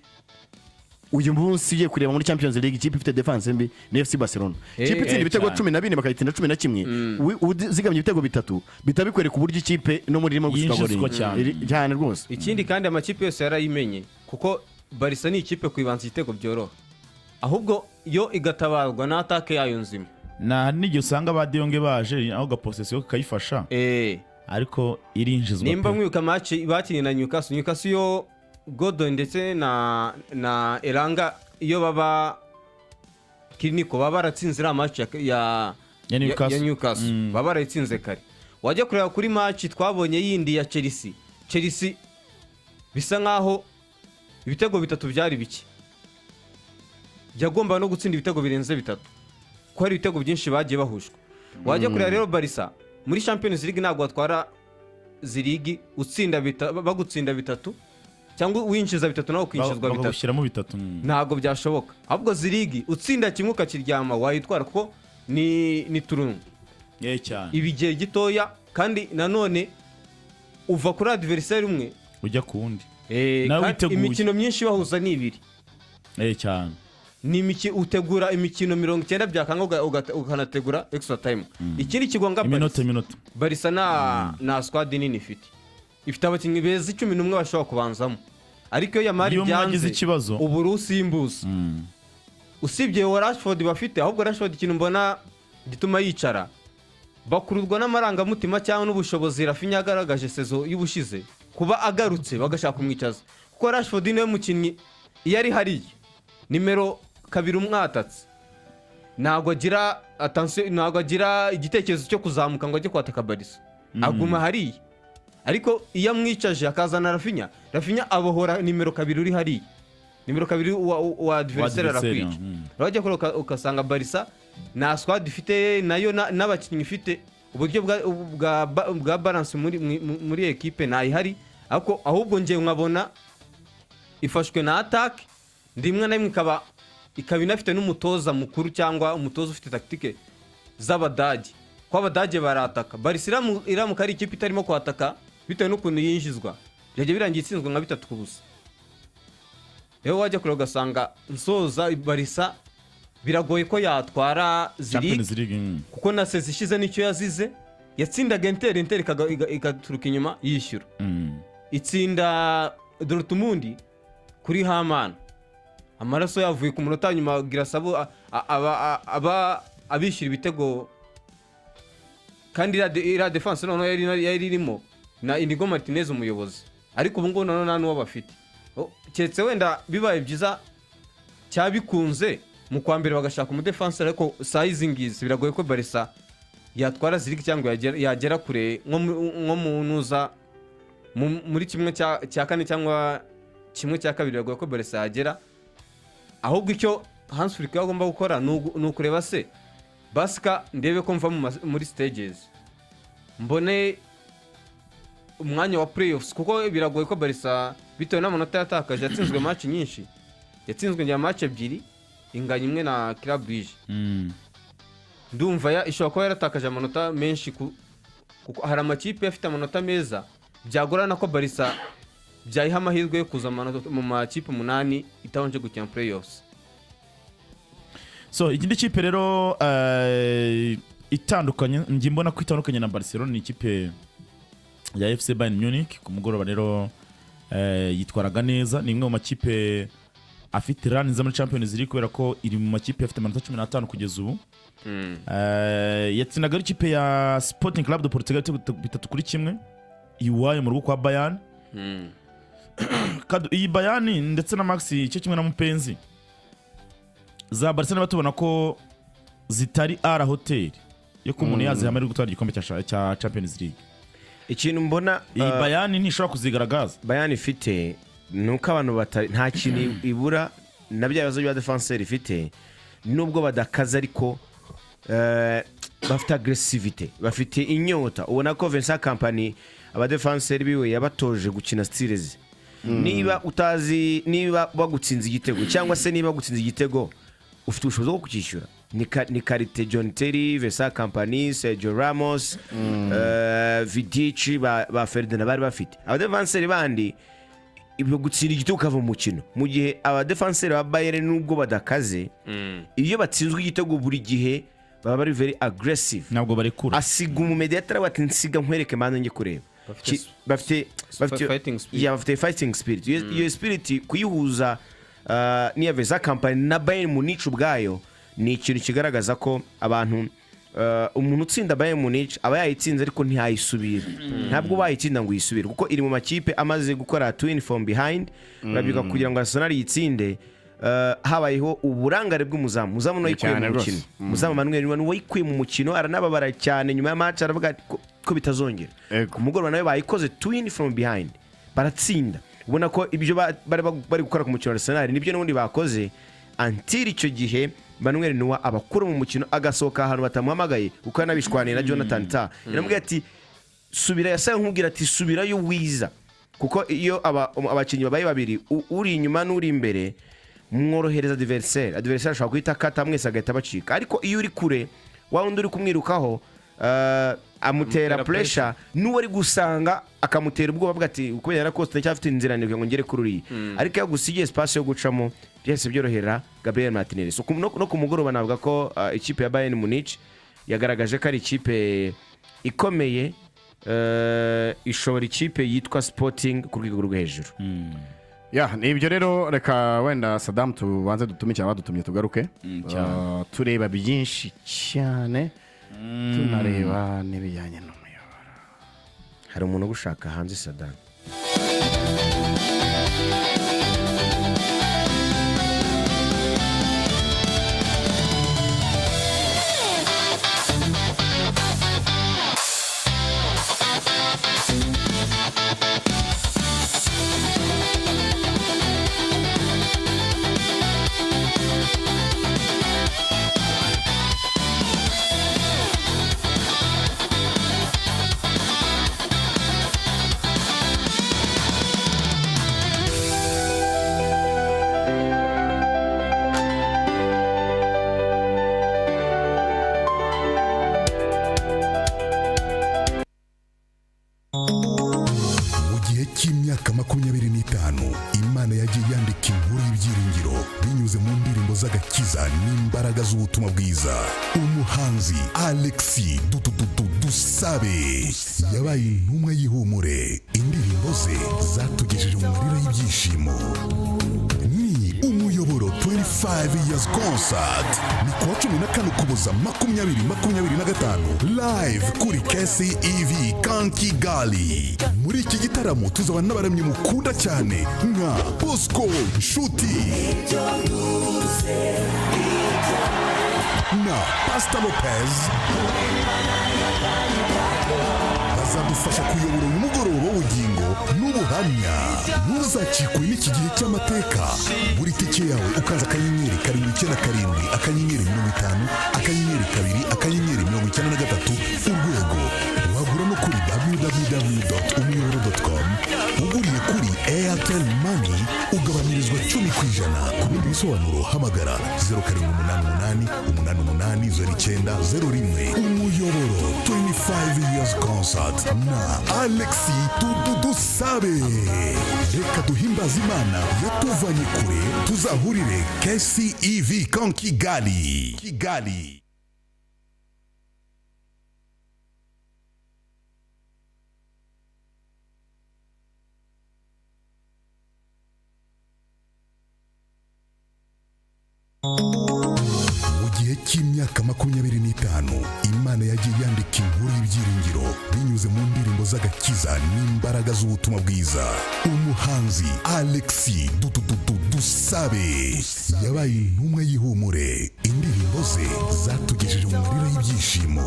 C: uyu munsi ugiye kureba muri Champions League ikipe ifite defense mbi ni FC Barcelona. Ikipe itsinda ibitego 12 bakayitinda 11 zigamye ibitego bitatu bitabikwereka uburyo ikipe no muri rimo gusikagora cyane rwose.
D: Ikindi kandi amakipe yose yarayimenye kuko Barca ni ikipe kuibanza igitego byoroha ahubwo yo igatabarwa na attaque yayo nzima.
A: Na n'igihe usanga badiyonge baje aho gaposesiyo kayifasha ariko irinjizwa.
D: Nimba mwibuka match bakinye na Newcastle yo Godon ndetse na Elanga iyo baba Kiniko baba baratsinze match ya Newcastle baba baratsinze kare. Wajya kureba kuri match twabonye yindi ya Chelsea bisa nkaho ibitego bitatu byari biki byagomba no gutsinda ibitego birenze bitatu ko hari ibitego byinshi bagiye bahushwa. Wajya kureba rero Barca muri Champions League ntabwo atwara zirigi utsinda bagutsinda bitatu cyangwa winjiza bitatu naho kwinjizwa bitatu
A: bagushyiramo bitatu
D: ntago byashoboka. Ahubwo zirigi utsinda kimwe ukakiryama wayitwara kuko ni turun
A: cyane
D: ibigiye gitoya kandi nanone uva kuri adversaire umwe
A: ujya kundi
D: imikino myinshi bahuza ni ibiri
A: cyane
D: ni utegura imikino 90 byakanga ukanategura extra time. Ikindi kigonga
A: iminota
D: Barca na squad nini ifite abakinnyi beza 11 bashobora kubanzamo ariko iyo yamari byanze uburusi imbuza usibye Rashford bafite ahubwo Rashford ikintu mbona gituma yicara bakururwa n'amaranga mutima cyangwa n'ubushobozi Rafinha agaragaje sezo y'ubushize kuba agarutse bagashaka kumwicaza kuko Rashford niwe mukinnyi yari hari nimero 2 umwatatse ntago agira attention ntago agira igitekerezo cyo kuzamuka ngo ajye kwataka Barca aguma hari ariko iyo amwicaje akazana Rafinha abohora nimero 2 uri hari nimero 2 wa adversaire rakwica rajya koroka ukasanga Barca na squad ifite nayo n'abakinnyi ifite uburyo bwa balance muri equipe nayi hari ahubwo ngiye nkabona ifashwe na attack ndimwe na imwe ikaba inafite n'umutoza mukuru cyangwa umutoza ufite tactique z'abadage kwa abadage barataka Barca iramuka ari ikipe itarimo kwataka bitewe n'ukuntu yinjizwa yaje birangiye itsinzwe nka 3 kubusa. Rero wajya kure ugasanga nsoza Barca biragoye ko yatwara zirigi kuko na sezi ishize nicyo yazize yatsindaga Inter ikaturuka inyuma yishyura itsinda Dortmund kuri Haman amaraso yavuye ku munota nyuma girasabo aba abishyira ibitego kandi ira defense none yari irimo na Inigo Martinez umuyobozi ariko ubu ngo none n'uwo bafite cyetse wenda bibaye byiza cyabikunze mu kwambere bagashaka mu defense ariko sizing biragoye ko Barca yatwara zirigi cyangwa yagera kure nko mu nuza muri kimwe cya kane cyangwa kimwe cya kabiri biragoye ko Barca yagera ahubwo icyo Hans Flick agomba gukora ni ukureba se Barca ndebe ko mva muri stages mbone umwanya wa playoffs kuko biragoye ko Barca bitewe n'amanota yatakaje yatsinzwe match nyinshi yatsinzwe njya match 2 inganya imwe na Club Brugge ndumva ishobora kuba yaratakaje amanota menshi kuko hari amakipe afite amanota meza byagorana ko Barca byayiha amahirwe yo kuza mu makipe 8 itabanje gukina playoffs.
A: So ikindi kipe rero itandukanye ngi mbona ko itandukanye na Barcelona ni ikipe ya FC Bayern Munich ku mugoroba rero yitwaraga neza ni imwe mu makipe afite run za muri Champions League kubera ko iri mu makipe afite amanota 15 kugeza ubu yatsinaga ikipe ya Sporting Club de Portugal 3-1 iwaye mu rugo kwa Bayern iyi Bayani ndetse na Maxi cyo kimwe na Mupenzi za Barcelona batubona ko zitari ara hotel yo ko umuntu yazihamira gutwara igikombe cya Champions League.
B: Ikintu mbona
A: iyi Bayani ntishobora kuzigaragaza.
B: Bayani ifite nuko abantu batari nta kintu ibura na bya bibazo bya defenseur ifite nubwo badakaza ariko bafite aggressivity, bafite inyota. Ubona ko Vincent Kompany abadefenseur biwe yabatoje gukina styles. Niba utazi, niba bagutsinze igitego cyangwa se niba gutsinze igitego ufite ubushobozi bwo kukishyura, ni Karite, John Terry, Vincent Kompany, Sergio Ramos, Vidic, ba Ferdinand bari bafite. Abadefenseur bandi ibyo gutsinda igitego kava mu mukino, mu gihe abadefenseur ba Bayern nubwo badakaze iyo batsinzwe igitego buri gihe baba bari very aggressive,
A: ntabwo bari kura
B: asiga umumediator bati nsiga nkwereke manze nge kureba. Bafite fighting spirit. Iyo spirit kuyihuza niya Vincent Kompany na Bayern Munich ubwayo ni ikintu kigaragaza ko abantu umuntu utsinda Bayern Munich aba yayitsinze ariko ntiyayisubira. Ntabwo bayitsinda ngo yisubire kuko iri mu makipe amaze gukora twin from behind. Urabika kugira ngo Arsenal yitsinde habayeho uburangare bw'umuzamu no yikuye mu mukino. Muzamu Manuel Neuer wayikuye mu mukino aranababara cyane nyuma ya match aravuga ko bitazongera. Ku mugoroba nawe bayikoze twin from behind baratsinda. Ubona ko ibyo bari gukora ku mukino wa Arsenal nibyo n'ubundi bakoze until icyo gihe Manuel Neuer abakura mu mukino agasohoka ahantu batamuhamagaye kuko yanabishwaniye na Jonathan Tah. Yaramubwiye ati subira, yasanga nkubwira ati subirayo wiza, kuko iyo abakinnyi babaye babiri uri inyuma n'uri imbere mworohereza adversaire ashobora guhita kata mwese agahita bacika. Ariko iyo uri kure wa wundi uri kumwirukaho amutera pressure n'uwo ari gusanga akamutera ubwoba bwa ati kubera ko cyafite inzira ngo ngere kururi. Ariko yagusigiye espace yo gucamo byese byorohera Gabriel Martinelli. So no ku mugoroba navuga ko ikipe ya Bayern Munich yagaragaje ko ari ikipe ikomeye, ishobora ikipe yitwa Sporting ku rwego rwo hejuru.
C: Nibyo rero reka wenda Saddam tubanze dutumike abadutumye tugaruke tureba byinshi cyane tunareba n'ibijyanye n'umuyoboro.
B: Hari umuntu ugushaka hanze Saddam.
G: Imyaka 25 Imana yagiye yandika inkuru y'ibyiringiro binyuze mu ndirimbo z'agakiza n'imbaraga z'ubutumwa bwiza. Umuhanzi Alexis Dusabe yabaye intumwa y'ihumure. Indirimbo ze zatugejeje mu marira y'ibyishimo. Ni umuyoboro 25 years concert ni kuwa 14 Ukuboza 2025 live kuri KCEV Kigali. Muri iki gitaramo tuzaba n'abaramyi mukunda cyane nka Bosco Nshuti na Pastor Lopez. Bazadufasha kuyobora umugoroba w'ubugingo n'ubuhamya. Ntuzakikwe n'iki gihe cy'amateka. Buri tike yawe ukaza akanyenyeri 797 akanyenyeri 50 akanyenyeri 2 akanyenyeri 93 urwego. Wagura no kuri www.umuyoboro.com. Uguriye kuri Airtel Money ugabanyirizwa 10%. Ku bindi bisobanuro hamagara 0788 880901. Umuyoboro 25 years concert na Alexis Dusabe. Reka duhimbaze Imana yatuvanye kure, tuzahurire KCEV Kigali. Mu gihe cy'imyaka myaka 25 Imana yagiye yandika inkuru y'ibyiringiro binyuze mu ndirimbo z'agakiza n'imbaraga z'ubutumwa bwiza. Umuhanzi Alexis Dusabe yabaye intumwa y'ihumure. Indirimbo ze zatugejeje mu marira y'ibyishimo.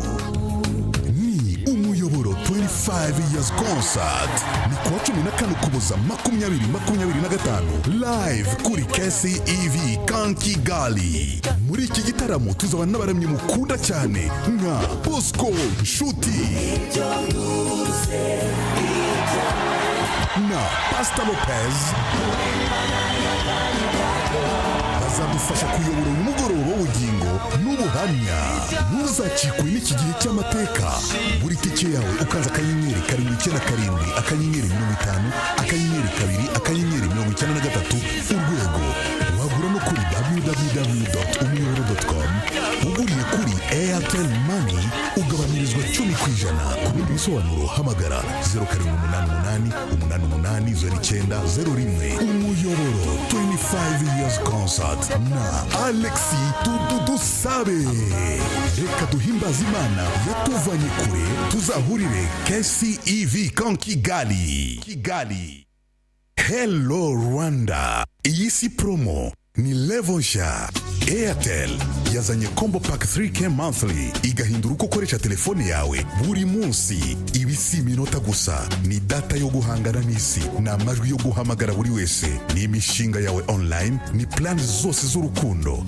G: Ni umuyoboro 25 years concert. Ni kuwa 14 Ukuboza 2025 live kuri KCEV Kigali. Muri iki gitaramo tuzaba n'abaramyi mukunda cyane nka Bosco Nshuti na Pastor Lopez. Bazadufasha kuyobora umugoroba w'ubugingo n'ubuhamya. Ntuzacikwe n'iki gihe cy'amateka. Buri tike yawe ukaza akanyenyeri 797 akanyenyeri 50 akanyenyeri 2 akanyenyeri 93 urwego. Wagura no kuri www.umuyoboro.com. Uguriye kuri Airtel Money ugabanyirizwa 10%. Ku bindi bisobanuro hamagara 0788 880901. Umuyoboro 25 years concert na Alexis Dusabe. Reka duhimbaze Imana yatuvanye kure. Tuzahurire KCEV Kigali. Hello Rwanda. Iyi si promo ni Levonsha. Airtel yazanye combo pack 3K monthly igahindura uko ukoresha telefone yawe buri munsi. Ibi si iminota gusa, ni data yo guhangana n'isi, ni amajwi yo guhamagara buri wese, ni imishinga yawe online, ni plan zose z'urukundo.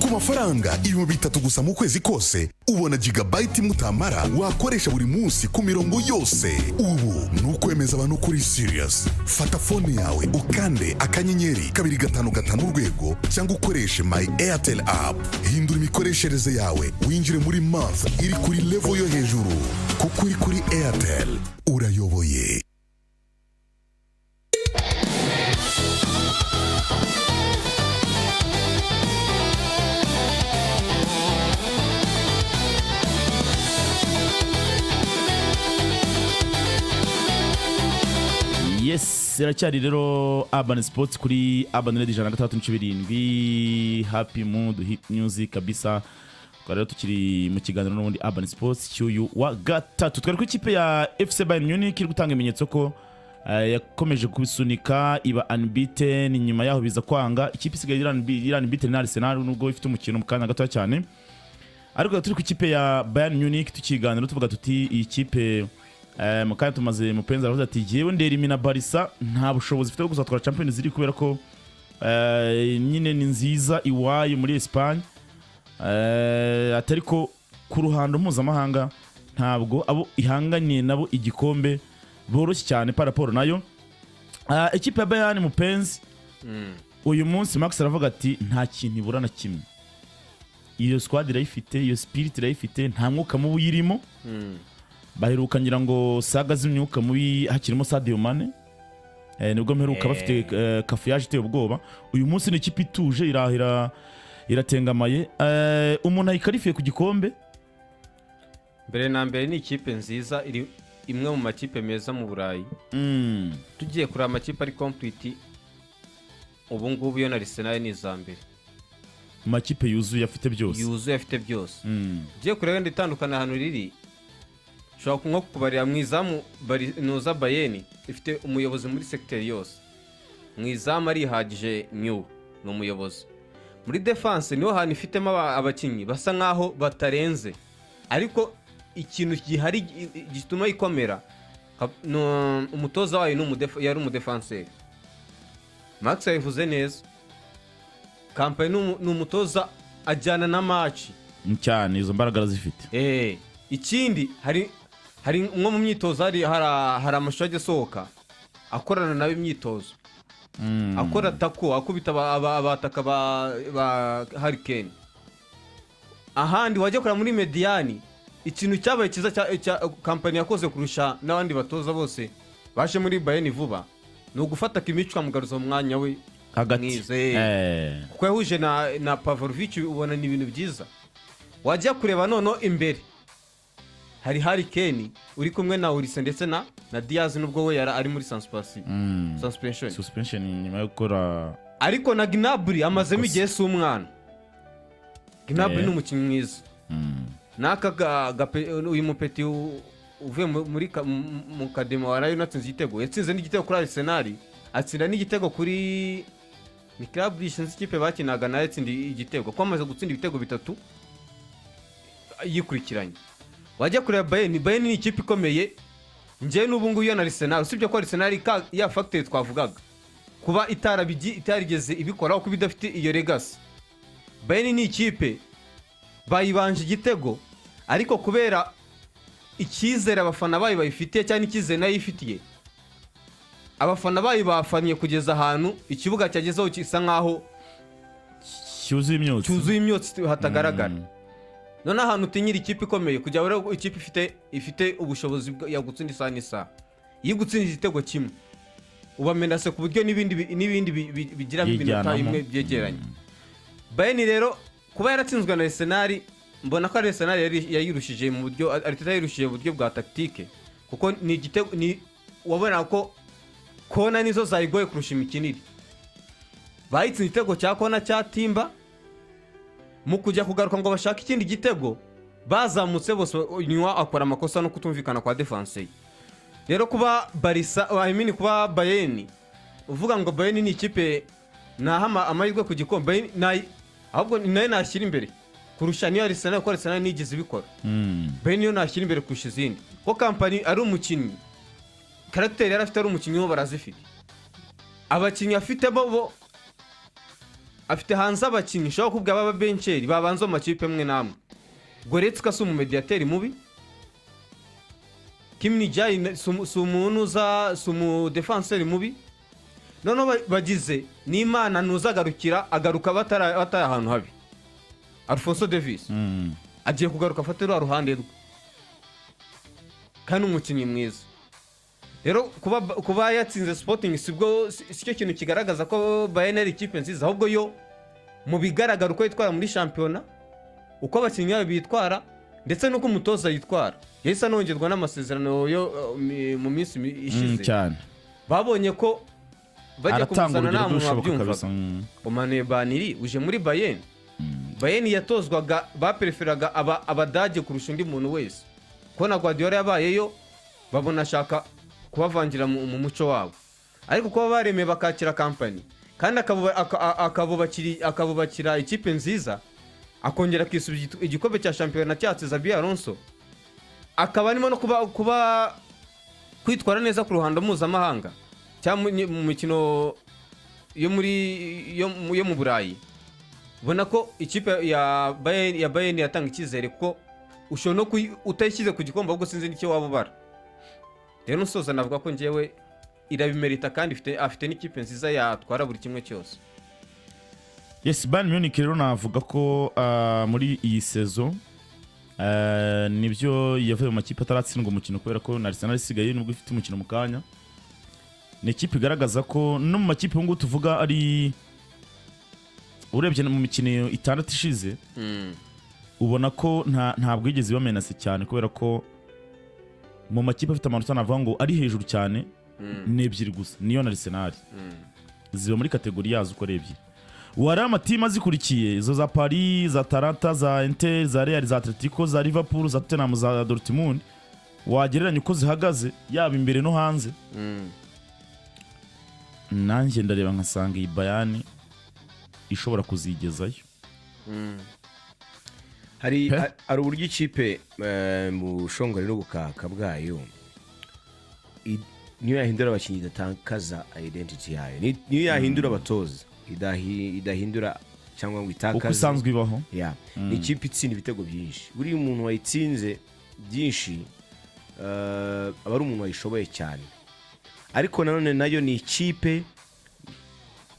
G: Ku mafaranga 3,000 gusa mu kwezi kose ubona gigabyte mutamara wakoresha buri munsi ku mirongo yose. Ubu nukwemeza abantu kuri serious. Fata phone yawe ukande akanyenyeri 255 urwego cyangwa ukoreshe my Airtel app. Hindura imikoreshereze yawe winjire muri month iri kuri level yo hejuru, kuko uri kuri Airtel urayoboye.
A: Yes, iracyari rero Urban Sports kuri Urban Radio 103.7 Happy Mood Hit Music kabisa. Kwa rero tukiri mu kiganiro n'ubundi Urban Sports cyuyu wa gatatu. Twari ku ikipe ya FC Bayern Munich iri gutanga imenyetso ko yakomeje kubisunika iba unbeaten, nyuma yaho biza kwanga. Ikipe isigaye iri unbeaten na Arsenal nubwo ifite umukino mu kanya gato cyane. Ariko turi ku ikipe ya Bayern Munich tukiganira tuvuga tuti iyi kipe mukanya tumaze mupenzi aravuze ati jewe nderimina Barca nta bushobozi ifite bwo kuzatwara Champions League kubera ko nyine ni nziza iwayo muri Espagne, atariko ku ruhando mpuzamahanga ntabwo abo ihanganye nabo igikombe boroshye cyane par rapport nayo. Ikipe ya Bayern mupenzi uyu munsi Max aravuga ati nta kintu ibura na kimwe. Iyo squad irayifite, iyo spirit irayifite, nta mwuka mubi yirimo. Baheruka ngira ngo saga z'imyuka mubi hakirimo Sadio Mane, nibwo mperuka bafite kafuyaje iteye ubwoba. Uyu munsi ni ikipe ituje iratengamaye. Umuntu ayikarifiye ku gikombe.
D: Mbere na mbere ni ikipe nziza, iri imwe mu makipe meza mu Burayi. Tugiye kuri amakipe ari complete ubu ngubu yo na Arsenal ni izambere.
A: Makipe yuzuye afite byose. Giye kureba nditandukana hano riri. Shaka nko kubarira mwizamu noza Bayern ifite umuyobozi muri secteur yose. Mwizamu ari hagije New no muyobozi. Muri defense niho hano ifitemo abakinyi basa nkaho batarenze. Ariko ikintu gihari gituma ikomera umutoza wayo yari umudefenseur. Max yavuze neza. Campaign ni umutoza ajyana na match cyane, izo mbaraga zifite.
D: Ikindi hari nko mu myitozo hari amashusho asohoka akorana nawe imyitozo. Akora tako akubita abataka ba Hurricane. Ahandi wajya kora muri Mediani ikintu cyabaye kiza cya kampani yakoze kurusha n'abandi batoza bose bashe muri Bayern vuba no gufata Kimichwa mugaruza mu mwanya we hagati. Kuko yahuje na Pavlovic ubona ni ibintu byiza. Wajya kureba nono imbere hari Hurricane uri kumwe na Ulise ndetse na Diaz nubwo we yari ari muri suspension
A: nyuma yo gukora.
D: Ariko na Gnabry amazemo igihe si umwana. Gnabry ni umukinnyi mwiza. naka uyu mupeti uvuye muri mu kadema wa Rayon natsinze igitego yatsinze n'igitego kuri Arsenal atsinda n'igitego kuri ni club ishinze ikipe bakinaga na yatsinda igitego ko amaze gutsinda ibitego 3 yikurikiranye wajya kureba Bayern ni ikipe ikomeye nje n'ubu nguyu na Arsenal usibye ko Arsenal ya factor twavugaga kuba itarigeze ibikora ko bidafite iyo legacy. Bayern ni ikipe bayibanje igitego ariko kubera icyizere abafana bayo bayifitiye cyane icyizere nayo ifitiye abafana bayo bafaniye kugeza ahantu ikibuga cyagezeho kisa nkaho cyuzuye imyotsi hatagaragara. None ahantu tinyira ikipe ikomeye kujya rero ikipe ifite ubushobozi ya gutsinda isa n'isa iyo gutsinda igitego kimwe ubamenase ku buryo n'ibindi bigira iminota imwe byegeranye. Bayern rero kuba yaratsinzwe na Arsenal mbona ko Arsenal yayirushije mu buryo Arteta yayirushije mu buryo bwa tactique kuko ni igitego ni wabona ko kona nizo zayigoye kurusha imikinire bayitsinze igitego cya kona cya timba mu kujya kugaruka ngo bashaka ikindi gitego bazamutse bose nywa akora amakosa no kutumvikana kwa defense. Rero kuba Barca kuba Bayern uvuga ngo Bayern ni ikipe nahama amahirwe ku gikombe ahubwo nayo nashyira imbere kurusha niyo Arsenal ko Arsenal nigeze bikora. Bayern niyo nashyira imbere kurusha izindi ko company ari umukinnyi character yari afite ari umukinnyi wo barazifite abakinnyi afite bo afite hanze abakinnyi shaka kubwa baba bencheri babanza mu makipe mwe namwe Goretzka su mu mediateur mubi Kim Ni-jae su mu defenseur mubi nono bagize n'Imana nuzagarukira agaruka batari ahantu habi Alphonso Davies agiye kugaruka afatira ruhande rwe kandi umukinnyi mwiza. Rero kuba yatsinze Sporting sicyo kintu kigaragaza ko Bayern ari ikipe nziza ahubwo yo mu bigaragara uko yitwara muri championnat uko abakinnyi bitwara ndetse nuko umutoza yitwara yahise anongerwa n'amasezerano yo mu minsi ishize
A: cyane
D: babonye ko bajya kumuzana nta muntu wabyumvaga. Omane Baniri uje muri Bayern Bayern yatozwaga bapreferaga abadage kurusha undi muntu wese ko na Guardiola yabayeyo babona ashaka kubavangira mu muco wabo ariko kuba baremeye bakakira company kandi akabubakira ikipe nziza akongera kwisubira igikombe cya championnat cyatse Xabi Alonso akaba arimo no kuba kwitwara neza ku ruhando mpuzamahanga cyangwa mu mikino yo mu Burayi. Bona ko ikipe ya Bayern yatanga icyizere ko ushono utayishyize ku gikombe ahubwo sinzi n'icyo wabo bara. Rero nsoza navuga ko njewe irabimerita kandi afite n'ikipe nziza yatwara buri kimwe cyose.
A: Yes, Bayern Munich rero navuga ko muri iyi saison nibyo yavuye mu makipe ataratsindwa umukino kubera ko na Arsenal isigaye nubwo ifite umukino mu kanya. Ni ikipe igaragaza ko no mu makipe ngo tuvuga ari urebye mu mikino 6 ishize ubona ko ntabwo yigeze bamenase cyane kubera ko mu makipe afite amanota navuga ngo ari hejuru cyane n'ebyiri gusa niyo na Arsenal ziba muri kategori yazo uko rebye. Wari amatima azikurikiye izo za Paris, za Atalanta, za Inter, za Real, za Atletico, za Liverpool, za Tottenham, za Dortmund wagereranya uko zihagaze yaba imbere no hanze. Nanjye ndareba nkasanga iyi Bayern ishobora kuzigezayo.
B: Hari uburyo ikipe mu shongore n'ubukaka bwayo niyo yahindura abakinnyi idatakaza identity yayo niyo yahindura abatoza idahindura cyangwa ngo itakaze
A: uko usanzwe ibaho.
B: Ni ikipe itsinda ibitego byinshi buri umuntu wayitsinze byinshi aba ari umuntu wayishoboye cyane ariko nanone nayo ni ikipe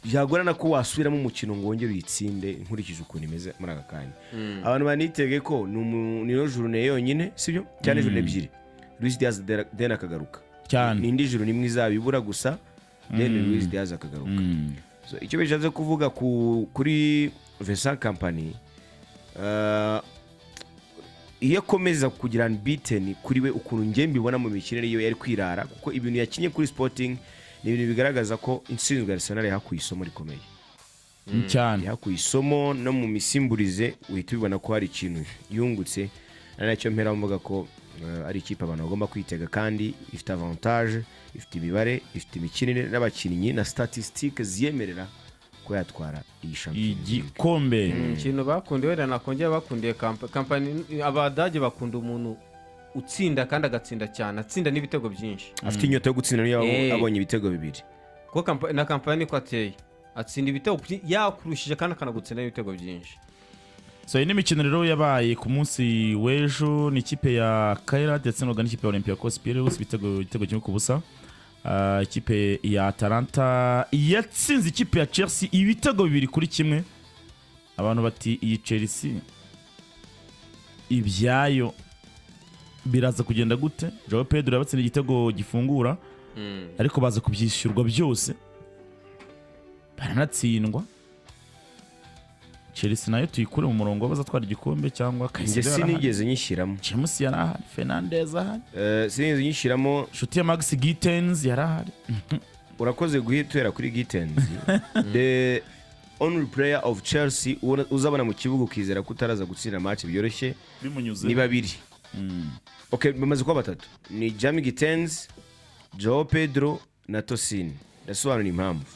B: byagorana ko wasubiramo umukino ngo wongere uyitsinde nkurikije ukuntu imeze muri aka kanya. Abantu banitege ko ni no journée yonyine sibyo cyane journée ebyiri Luis Diaz den akagaruka cyane n'indi journée nimwe izabibura gusa den Luis Diaz akagaruka. So icyo bishatse kuvuga kuri Vincent Kompany iyo komeza kugira unbeaten kuri we ukuntu nge mbibona mu mikino iyo yari kwirara kuko ibintu yakinye kuri Sporting ni ibintu bigaragaza ko intsinzwe Arsenal yahakuye isomo rikomeye
A: cyane
B: yahakuye isomo no mu misimburize uhita ubibona ko hari ikintu yungutse nacyo mpera mvuga ko ari ikipe abantu bagomba kwitega kandi ifite avantage, ifite imibare, ifite imikinire n'abakinnyi na statistique ziyemerera ko yatwara iyi shampiyona
A: igikombe.
D: ikintu bakundiye wenda nakongera bakundiye kampani abadage bakunda umuntu utsinda kandi agatsinda cyane, atsinda n'ibitego byinshi,
B: afite inyota yo gutsinda niyo abonye ibitego bibiri
D: kuko na kampani ko ateye atsinda ibitego yakurushije kandi akanagutsinda n'ibitego byinshi.
A: So iyi ni imikino rero yabaye ku munsi w'ejo, ni ikipe ya Cagliari yatsinzwe n'ikipe ya Olympiacos Piraeus ibitego kimwe ku busa. Ikipe ya Atalanta yatsinze ikipe ya Chelsea ibitego 2-1. Abantu bati iyi Chelsea ibyayo biraza kugenda gute? Joao Pedro yabatsinze igitego gifungura ariko baza kubyishyurwa byose baranatsindwa. Chelsea nayo tuyikure mu murongo bazatwara igikombe cyangwa
B: Kaisedo. Sinigeze nyishyiramo.
A: James yarahari, Fernandes ahari.
B: Sinigeze nyishyiramo.
A: Shuti ya Max Gittens yarahari.
B: Urakoze guhitera kuri Gittens. The only player of Chelsea uzabona mu kibuga ukizera ko utaraza gutsinda match byoroshye ni babiri. Okay, bamaze kuba batatu. Ni Jamie Gittens, Joao Pedro na Tosin. Ndasobanura impamvu.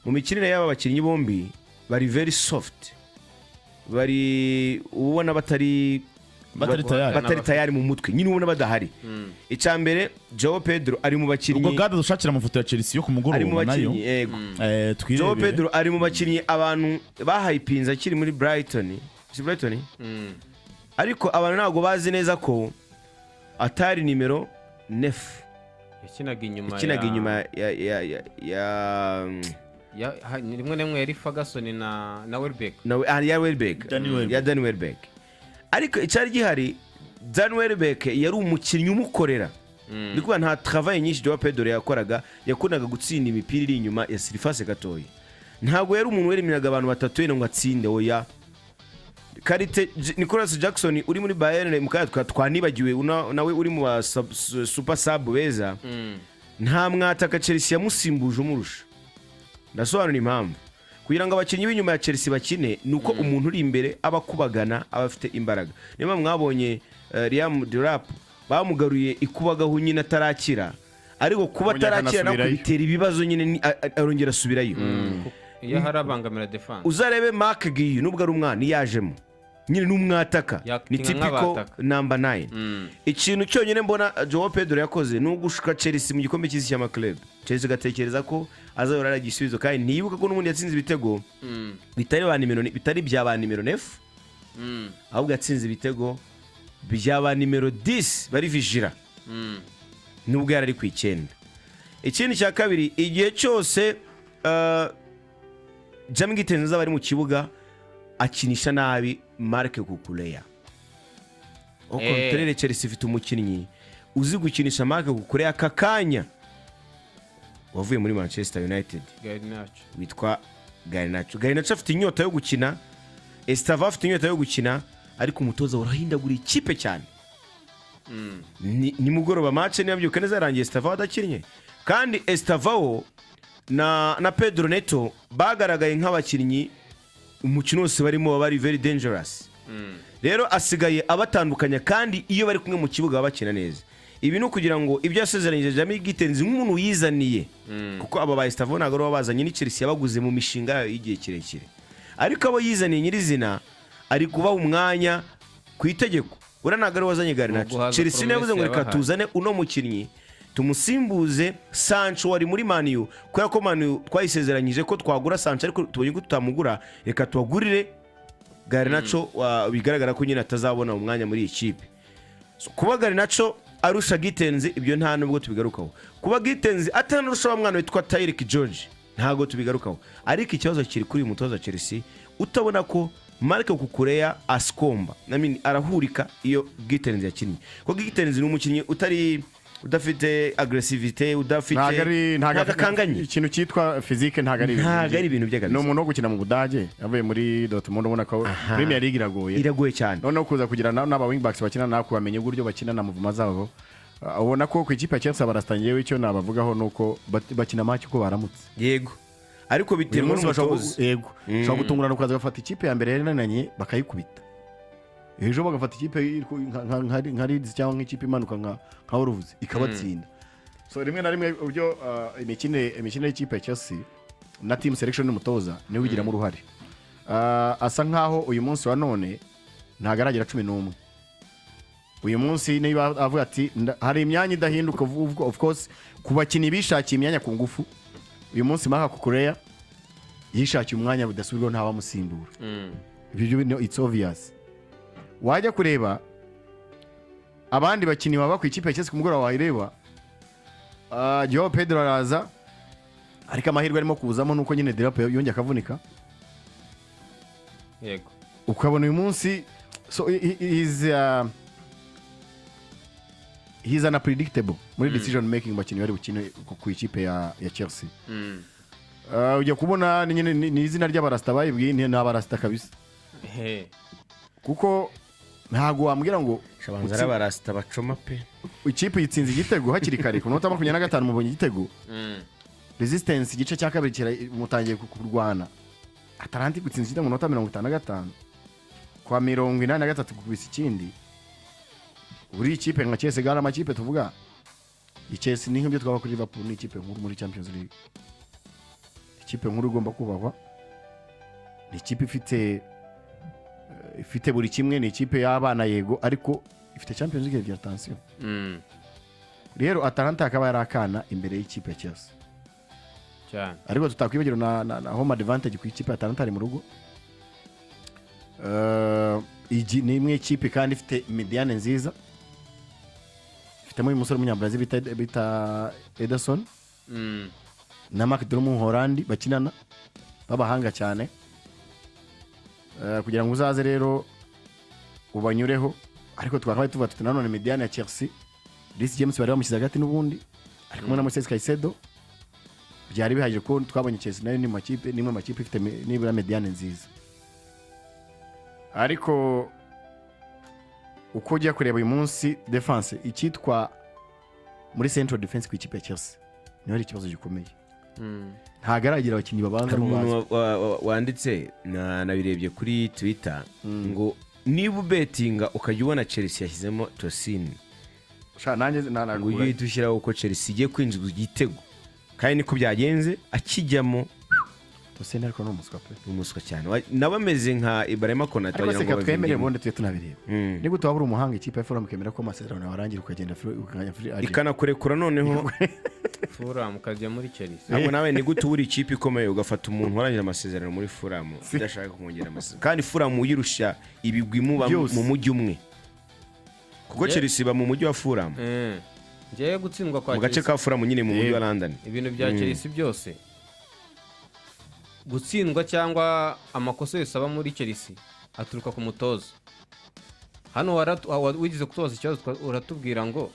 B: Mu mikinire y'aba bakinnyi bombi bari very soft. Bari ubona batari tayari mu mutwe, nyine ubona badahari. Icya mbere Joao Pedro ari mu bakinnyi,
A: ubwo gade dushakira amafoto ya Chelsea yo ku mugoroba nayo.
B: Joao Pedro ari mu bakinnyi abantu bahayipinze akiri muri Brighton. Si Brighton? Ariko abantu ntabwo bazi neza ko atari nimero 9 yakinaga inyuma ya
D: rimwe na rimwe yari Ferguson na Welbeck.
B: Ya Danny Welbeck. Ariko icyari gihari, Danny Welbeck yari umukinnyi umukorera. Ndikuba nta travail nyinshi Joao Pedro yakoraga, yakundaga gutsinda imipira iri inyuma ya surface gatoyi. Ntabwo yari umuntu wereminaga abantu batatu wene ngo atsinde oya. Karite Nicolas Jackson uri muri Bayern mukaya twanibagiwe nawe uri mu super sub beza. Nta mwataka Chelsea yamusimbuje umurusha. Ndasobanura impamvu kugira ngo abakinnyi b'inyuma ya Chelsea bakine nuko umuntu uri imbere abakubagana abafite imbaraga. Niyo mwabonye Liam Delap bamugaruye ikubagaho nyine atarakira, ariko kuba atarakira nako bitera ibibazo nyine arongera asubirayo.
D: Iyo harabangamira defense
B: uzarebe Mark Guiu nubwo ari umwana yajemo nyine n'umwataka ni typical number 9. Ikintu cyonyine mbona Joao Pedro yakoze no gushuka Chelsea mu gikombe cy'isi cy'ama club. Chelsea gatekereza ko azahora ari igisubizo kandi nibuka ko n'ubundi yatsinze ibitego bitari by'aba nimero 9 ahubwo yatsinze ibitego by'aba nimero 10 bari vijira nubwo yari ari ku 9. Ikindi cya kabiri, igihe cyose Jamie Gittens bari mu kibuga akinisha nabi Marc Cucurella. Kontrere Chelsea ifite umukinnyi uzi gukinisha Marc Cucurella kakanya wavuye muri Manchester United witwa Garnacho. Garnacho afite inyota yo gukina, Estava afite inyota yo gukina, ariko umutoza urahindagura ikipe cyane. Ni mugoroba match niyabyuka neza yarangiye Estava adakinnye, kandi Estavao na Pedro Neto bagaragaye nk'abakinnyi umukino wose barimo bari very dangerous. Rero asigaye abatandukanya kandi iyo bari kumwe mu kibuga bakina neza. Ibi no kugira ngo ibyo yasezeranyije Jamie Gittens nk'umuntu yizaniye, kuko abo ba Estavao nagaro babazanye ni Chelsea yabaguze mu mishinga y'igihe kirekire, ariko abo yizaniye nyirizina ari kubaha umwanya ku itegeko. Uranagaro wazanye Garnacho. Chelsea yavuze ngo reka tuzane uno mukinnyi tumusimbuze Sancho wari muri Man U, kubera ko Man U twayisezeranyije ko twagura Sancho ariko tubonye ko tutamugura, reka tubagurire Garnacho bigaragara ko nyine atazabona umwanya muri ikipe. Kuba Garnacho arusha Gittens ibyo nta nubwo tubigarukaho. Kuba Gittens atanarusha umwana witwa Tyrick George ntago tubigarukaho, ariko ikibazo kiri kuri umutoza Chelsea utabona ko Marc Cucurella askomba arahurika iyo Gittens yakinnye. Ko Gittens ni umukinnyi udafite aggressivité, udafite ntakanganye,
C: ikintu cyitwa physique ntagari
B: ibintu by'agabiza.
C: No umuntu wo gukina mu Budage yavuye muri Dortmund, ubona ko Premier League iragoye
B: cyane.
C: None kuza kugira n'aba wing backs bakina nako bamenye uburyo bakina na muvuma zabo. Ubona ko ku ikipe ya Chelsea barastangiye icyo nabavugaho nuko bakina match ko baramutse.
B: Yego. Ariko biterwa n'umutoza.
C: Yego. Shaka gutungurana ukaza bafata ikipe ya mbere yarenanye bakayikubita. ejo bagafata ikipe nka Leeds cyangwa nk'ikipe imanuka nka Wolves ikabatsinda. So rimwe na rimwe uburyo imikino y'ikipe ya Chelsea na team selection n'umutoza niwe ugiramo uruhare. Asa nkaho uyu munsi wa none ntagaragera 11. Uyu munsi niba avuga ati hari imyanya idahinduka, of course ku bakinnyi bishakiye imyanya ku ngufu. Uyu munsi Maka Kukureya yishakiye umwanya budasubirwaho nta bamusimbura. Ibyo it's obvious. Wajya kureba abandi bakinnyi baba ku ikipe ya Chelsea ku mugoroba wayireba, Joao Pedro araza ariko amahirwe arimo kuzamo nuko nyine Delap yongeye akavunika.
D: Yego.
C: Ukabona uyu munsi so he's unpredictable muri decision making bakinnyi bari bukine ku ikipe ya Chelsea. Ujya kubona ni izina ry'abarasta bayibwiye ni abarasta kabisa. Kuko ntago wambwira ngo
B: shabanza arabarasta bacoma pe.
C: Ikipe yitsinze igitego hakiri kare ku minota 25 mubonye igitego. Resistance igice cya kabiri mutangiye kurwana. Ataranti gutsinze igitego mu minota 55 kwa 83 kubisa ikindi. Buri ikipe nka Chelsea gara amakipe tuvuga Chelsea ni nk'ibyo twaba kuri Liverpool ni ikipe nkuru muri Champions League. Ikipe nkuru igomba kubahwa. Ni ikipe ifite buri kimwe, ni ikipe y'abana yego ariko ifite Champions League ya attention. Rero Atalanta akaba yarakana imbere y'ikipe ya Chelsea.
D: Cyane.
C: Ariko tutakwibagira na home advantage ku ikipe ya Atalanta ari mu rugo. Ni imwe ikipe kandi ifite mediane nziza. Ifitemo umusore w'umunyabrazil bita Ederson. Na Mark Drummond Holland bakinana babahanga cyane. Kugira ngo uzaze rero ubanyureho, ariko twakabaye tuvuga tuti nanone mediane ya Chelsea Reece James bari bamushyize hagati n'ubundi ariko kumwe na Moises Caicedo byari bihagije ko twabonye Chelsea nayo ni nimwe makipe ifite nibura mediane nziza. Ariko uko ujya kureba uyu munsi defense icyitwa muri central defense ku ikipe ya Chelsea niho ari ikibazo gikomeye. Ntagaragira abakinnyi babanza mu bazi.
B: Wanditse nabirebye kuri Twitter ngo niba betinga ukajya ubona Chelsea yashyizemo Tosin.
C: Nanjye
B: nanaguye dushyiraho uko Chelsea igiye kwinjiza igitego kandi niko byagenze akijyamo.
C: Tosin ariko no umuswa pe.
B: Umuswa cyane. Nabameze nka Ibrahima Konate
C: wagira ngo twemere bonde twe tunabireba. Nigo twabura umuhanga ikipe ya Fulham kemera ko amasezerano yarangira ukagenda free
B: ikanakurekura noneho
D: Fulham ukajya muri Chelsea.
B: Ntabwo nawe ni gute uri ikipe ikomeye ugafata umuntu warangira amasezerano muri Fulham udashaka kumwongera amasezerano kandi Fulham uyirusha ibigwi muba mu mujyi umwe kuko Chelsea ba mu mujyi wa Fulham.
D: Ngiye gutsindwa kwa
B: Chelsea mu gace ka Fulham nyine mu mujyi wa London.
D: Ibintu bya Chelsea byose gutsindwa cyangwa amakosa yose aba muri Chelsea aturuka ku mutoza. Hano wigize kutoza ikibazo uratubwira ngo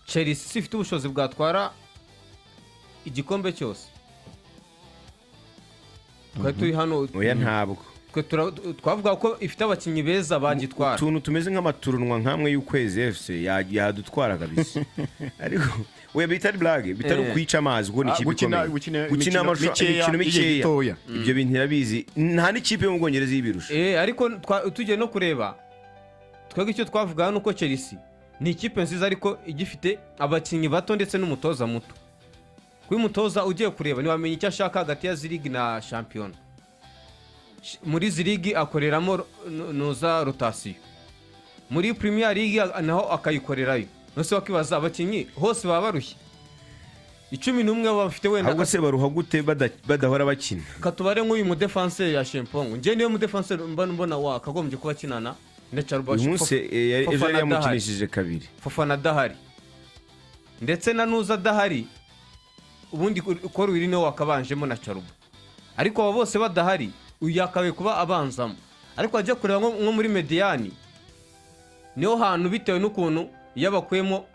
D: Chelsea ifite ubushobozi bwatwara igikombe cyose. Twe turi hano
B: oya ntabwo
D: twavuga ko ifite abakinnyi beza bagitwara.
B: Tuntu tumeze nk'amaturunwa nkamwe y'ukwezi FC yadutwara kabisa. Ariko we bitari blague bitari kwica amazi ubwo ni ikipe ikomeye gukina imikino mikeya ibyo bintu irabizi nta n'ikipe yo mu Bwongereza y'ibirusha.
D: Ariko tujye no kureba twebwe icyo twavuga hano uko Chelsea ni ikipe nziza ariko igifite abakinnyi bato ndetse n'umutoza muto. Kuko umutoza ugiye kureba niwamenya icyo ashaka hagati ya Zirigi na Champion. Muri Zirigi akoreramo noza rotation. Muri Premier League naho akayikorerayo. Nose wakibaza abakinnyi hose baba barushye. 11 bafite wenda
B: ahubwo se baruha gute badahora bakina.
D: Katubare nk'uyu mu defenseur ya Chempong. Nje niyo mu defenseur mbona wakagombye kuba kinana na Charles.
B: Uyu munsi ejo yamukinishije kabiri.
D: Fofana dahari. Ndetse na Nuza dahari. Ubundi ko ruwiri no wakabanjemo na Charuba. Ariko abo bose badahari uyakawe kuba abanzamo. Ariko ajya kureba nko muri Mediani niho hantu bitewe n'ukuntu yabakwemo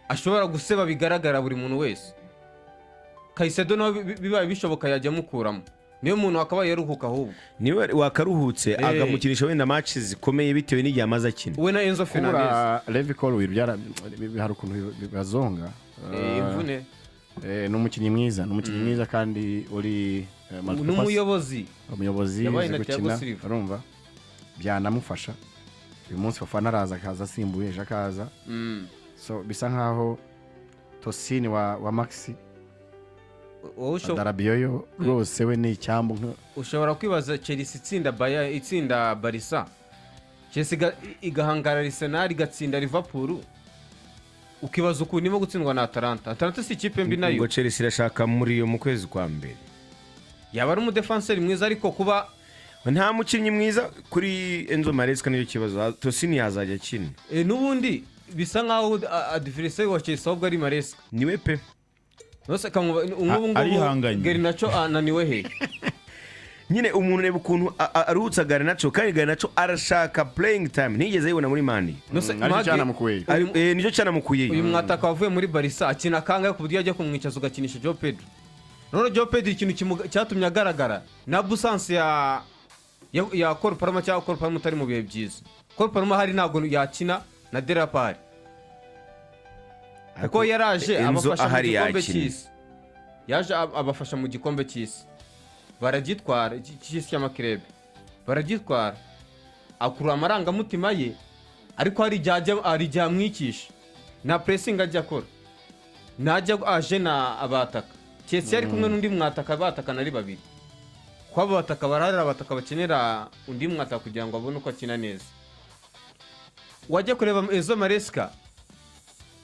D: ashobora guseba bigaragara buri muntu wese. Caicedo no bibaye bishoboka yajya mukuramo. Niyo muntu akaba yaruhuka ahubwo.
B: Niwe wakaruhutse agamukinisha wenda matches zikomeye bitewe n'igihe amaze akina.
D: We na Enzo Fernandez.
C: Levi Colwill hari ukuntu bazonga.
D: Imvune.
C: N'umukinnyi mwiza kandi uri
D: n'umuyobozi
C: umuyobozi gukina urumva byanamufasha uyu munsi Fofana araza akaza asimbuye ejo akaza so bisa nkaho Tosini wa Maxi Darabiyoyo rwose we ni icyambu
D: ushobora kwibaza Chelsea itsinda Barca Chelsea igahangara Arsenal igatsinda Liverpool ukibaza ukuntu irimo gutsindwa na Atalanta si ikipe mbi nayo
B: ngo Chelsea irashaka muri yo mu kwezi kwa mbere
D: yaba ari umudefenseri mwiza ariko kuba
B: nta mukinnyi mwiza kuri Enzo Maresca niyo kibazo Tosini yazajya akina
D: n'ubundi bisa nkaho adversaire wa Chelsea ahubwo ari Maresca
B: niwe pe
D: nose arihanganye Garnacho ananiwe he
B: nyine umuntu reba ukuntu arutsa Garnacho kandi Garnacho arashaka playing time nigeze yibona muri Mani
D: nose
B: nicyo cyana mukuye
D: uyu mwataka wavuye muri Barca akina kangahe ku buryo ajya kumwicaza ugakinisha Joe Pedro none Joe Pedro ikintu cyatumye agaragara na absence ya Cole Palmer cyangwa Cole Palmer utari mu bihe byiza Cole Palmer hari ntabwo yakina na Delapare kuko yaraje abafasha mu gikombe cy'isi yaje abafasha mu gikombe cy'isi baragitwara cy'isi cy'amakirebe baragitwara akura amarangamutima ye ariko hari igihe amwikisha na pressing ajya akora najya aje na abataka Chelsea yari kumwe n'undi mwataka batakana ari babiri kwabo bataka bararira abataka bakenera undi mwataka kugira ngo abone uko akina neza wajya kureba Enzo Maresca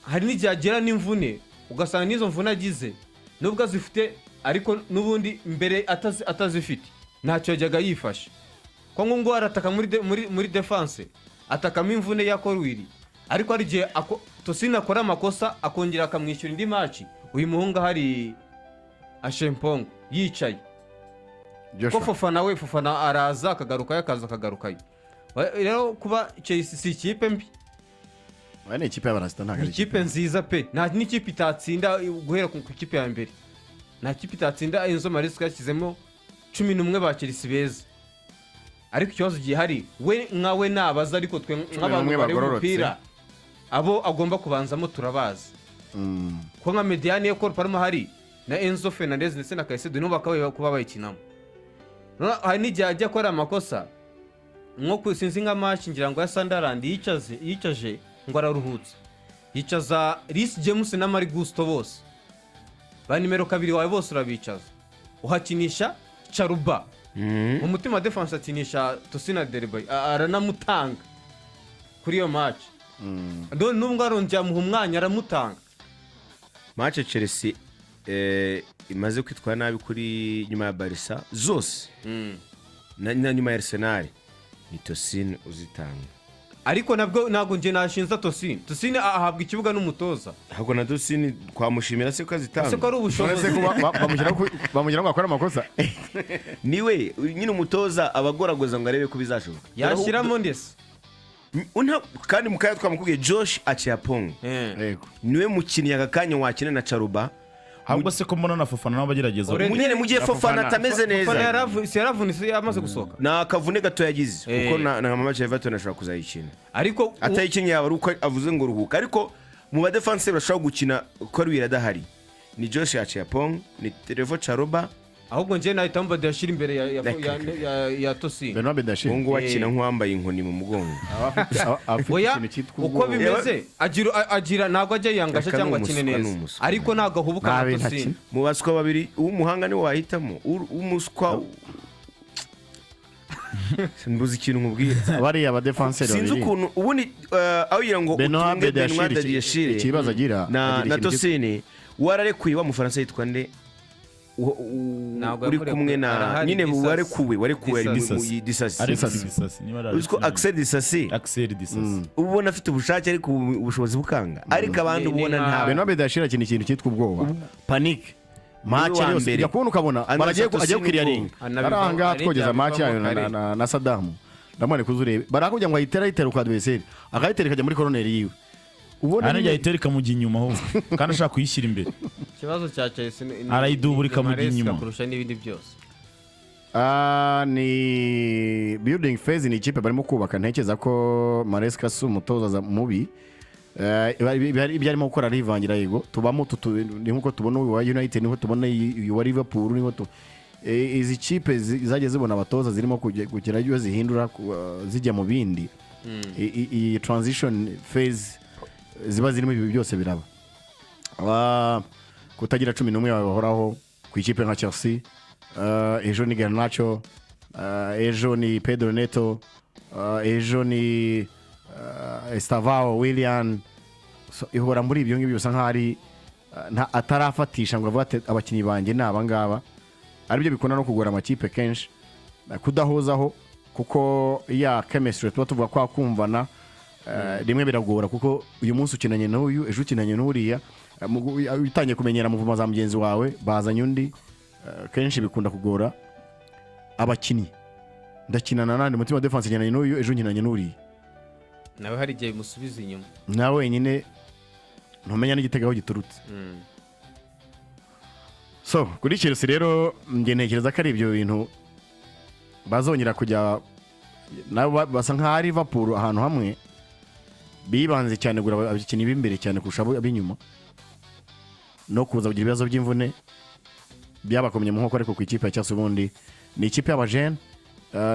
D: hari n'igihe agera n'imvune ugasanga n'izo mvune agize nubwo azifite ariko n'ubundi mbere atazifite ntacyo yajyaga yifasha ko ngo arataka muri defense atakamo imvune ya Korwiri ariko hari igihe Tosini akora amakosa akongera akamwishyura indi match uyu muhunga hari Ashempongo yicaye ko Fofana araza akagarukayo akagarukayo rero kuba Chelsea si ikipe mbi
C: ni ikipe y'abarasta ntabwo ari
D: ikipe nziza pe nta n'ikipe itatsinda guhera ku ikipe ya mbere nta kipe itatsinda Enzo Maresca yashyizemo 11 ba Chelsea beza ariko ikibazo gihari we nkawe nabaza ariko twe nk'abantu bari umupira abo agomba kubanzamo turabazi ko nka Mediane Cole Palmer hari na Enzo Fernandez ndetse na Caicedo no bakabaye kuba bayikinamo hari n'igihe ajya akora amakosa nko kusinzi nka match ngira ngo ya Sunderland yicaje ngo araruhutse yicaza Reece James na Mari Gusto bose ba nimero 2 wawe bose urabicaza uhakinisha Charuba umutima defense atinisha Tosina Derby aranamutanga kuri iyo match nubwo aronjya mu mwanya aramutanga
B: match Chelsea imaze kwitwara nabi kuri nyuma ya Barca zose na nyuma ya Arsenal ni Tosini uzitanga
D: ariko ntabwo nje nashinza Tosini ahabwa ikibuga n'umutoza
B: ahubwo na Tosini kwamushimira se ko azitanga
D: se ko ari ubushobozi
C: bamugira ngo akore amakosa
B: niwe nyine umutoza abagoragoza ngo arebe ko bizashoboka
D: yashyiramo ndese
B: kandi mukaya twamukubwiye Josh Achiapong niwe mukinnyi akakanya wakina na Charuba
A: ahubwo se ko mbona na Fofana nabo bagerageza
B: nyine mu gihe Fofana atameze neza
D: Fofana yaravunitse yamaze gusohoka
B: na akavune gato yagize kuko na mama Everton ashobora kuzayikina
D: ariko
B: atayikinnye yaba uko avuze ngo ruhuka ariko mu ba defense bashobora gukina ko adahari ni Josh Achiapong ni Trevoh Chalobah
D: ahubwo nje nahita mbada yashira imbere ya Tosini
C: Benoit Bedashir
B: ngo wakina nk'uwambaye inkoni mu mugongo
D: uko bimeze agira ntago ajya yangasha cyangwa akine neza ariko ntago ahubuka na Tosini
B: mu baswa babiri umuhanga ni wahitamo umuswa mbuzi ikintu nkubwira
C: bari aba defenseur
B: sinzi ukuntu ubundi aho yira ngo
C: Benoit Bedashir ikibazo agira
B: na Tosini wararekuye wa Mufaransa yitwa nde uri kumwe na nyine warekuwe disasi uziko Axel Disasi ubona afite ubushake ariko ubushobozi bukanga ariko abandi ubona nta
C: Benoit Bedashir akina ikintu cyitwa ubwoba panique match yose yakubona ukabona baragiye kukiriya ring aranga twogeza match yayo na Saddam ndamwane kuzurebe barakujya ngo ayitera kwa adversaire akayitera kajya muri corner yiwe
A: ubona ni yayitera kamujya inyuma ho kandi ashaka kuyishyira imbere
D: ikibazo cya Chelsea
A: arayidubura kamujya inyuma
D: kurusha n'ibindi byose
C: ni building phase ni ikipe barimo kubaka ntekeza ko Maresca si umutoza mubi ibyarimo gukora rivangira yego tubamo ni nkuko tubona uwa United niho tubona uwa Liverpool niho izi kipe zagiye zibona abatoza zirimo kugera iyo zihindura zijya mu bindi iyi transition phase ziba zirimo ibi byose biraba kutagira 11 bahoraho ku ikipe nka Chelsea ejo ni Garnacho ejo ni Pedro Neto ejo ni Estavao Willian ihora muri ibyo ngibyo bisa nk'ari atarafatisha ngo avuga abakinnyi banjye naba ngaba aribyo bikunda no kugora amakipe kenshi kudahozaho kuko ya chemistry tuba tuvuga kwa kumvana rimwe biragora kuko uyu munsi ukinanye n'uyu ejo ukinanye n'uriya utangiye kumenyera muvuma za mugenzi wawe bazanye undi kenshi bikunda kugora abakinnyi ndakinana nandi mutima defense nyananye n'uyu ejo nkinanye n'uriya
D: nawe hari igihe musubiza inyuma
C: nawe wenyine ntumenya n'igitego aho giturutse so kuri Chelsea rero nge ntekereza ko ari ibyo bintu bazongera kujya nabo basa nk'aho Liverpool ahantu hamwe bibanze cyane gura abakinnyi b'imbere cyane kurusha ab'inyuma no kuza kugira ibibazo by'imvune byabakomye mu nkoko ariko ku ikipe ya Chelsea ubundi ni ikipe y'abajene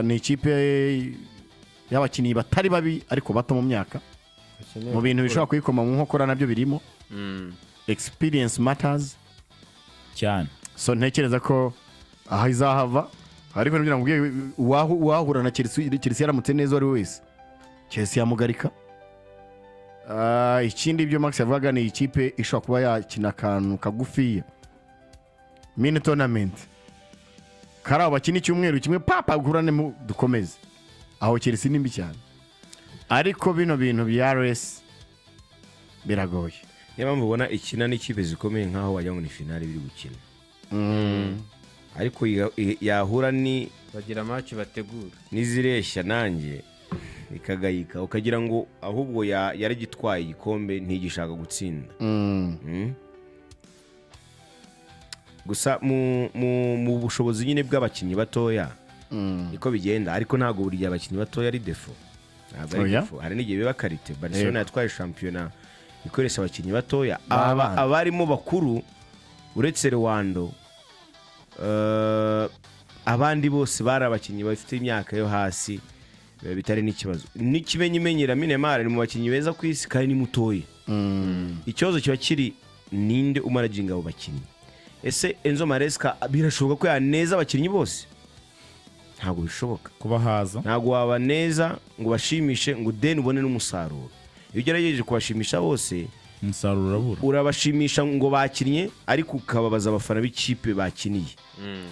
C: ni ikipe y'abakinnyi batari babi ariko bato mu myaka mu bintu bishobora kuyikoma mu nkokora nabyo birimo experience matters
A: cyane
C: so ntekereza ko aha izahava ariko nibyo namubwiye wahura na Chelsea yaramutse neza ari wese Chelsea yamugarika ikindi byo Max yavuga ni ikipe ishobora kuba yakina akantu kagufiya mini tournament kara abakina icyumweru kimwe papa gurane dukomeze aho Chelsea nimbi cyane ariko bino bintu bya race biragoye
B: niba mubona ikina n'ikipe zikomeye nkaho wajya ngo ni finale biri gukina ariko yahura ni
D: bagira match bategura
B: nizireshya nanjye ikagayika ukagira ngo ahubwo yaragitwaye igikombe ntigishaka gutsinda gusa mu bushobozi nyine bw'abakinnyi batoya niko bigenda ariko ntago buri abakinnyi batoya ari defo hari n'igihe biba karite Barcelona yatwaye shampiyona ikoresha abakinnyi batoya abarimo bakuru uretse Rwando abandi bose bari abakinnyi bafite imyaka yo hasi bitari n'ikibazo n'ikimenyimenyera Minemar ni mu bakinnyi beza ku isi kandi ni mutoye ikibazo kiba kiri ninde umaraginga abo bakinnyi ese Enzo Maresca birashoboka ko yaneza abakinnyi bose ntabwo bishoboka
A: kubahaza
B: ntabwo waba neza ngo bashimishe ngo den ubone n'umusaruro iyo ugerageje kubashimisha bose
A: umusaruro urabura
B: urabashimisha ngo bakinnye ariko ukababaza abafana b'ikipe bakiniye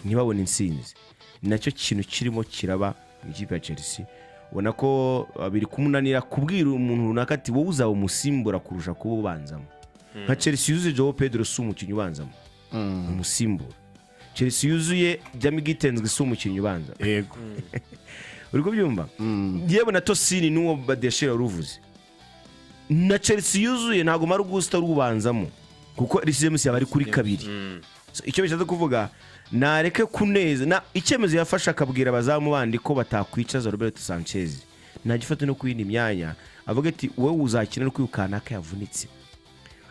B: ntibabone intsinzi nacyo kintu kirimo kiraba mu ikipe ya Chelsea ubona ko biri kumunanira kubwira umuntu runaka ati wowe uzaba umusimbura kurusha kuba ubanzamo nka Chelsea yuzuye Joao Pedro si umukinnyi ubanzamo umusimbura Chelsea yuzuye Jamie Gittens si umukinnyi ubanza
C: yego
B: uri kubyumva yewe na Tosini n'uwo badeshera uruvuze na Chelsea yuzuye ntago Marugusta rubanzamo kuko RCMC yaba ari kuri kabiri icyo bishatse kuvuga nareke kuneza na icyemezo yafasha akabwira abazamu bandi ko batakwicaza Roberto Sanchez nagifata no kuyindi myanya avuga ati wowe uzakina no kwirukana ka yavunitse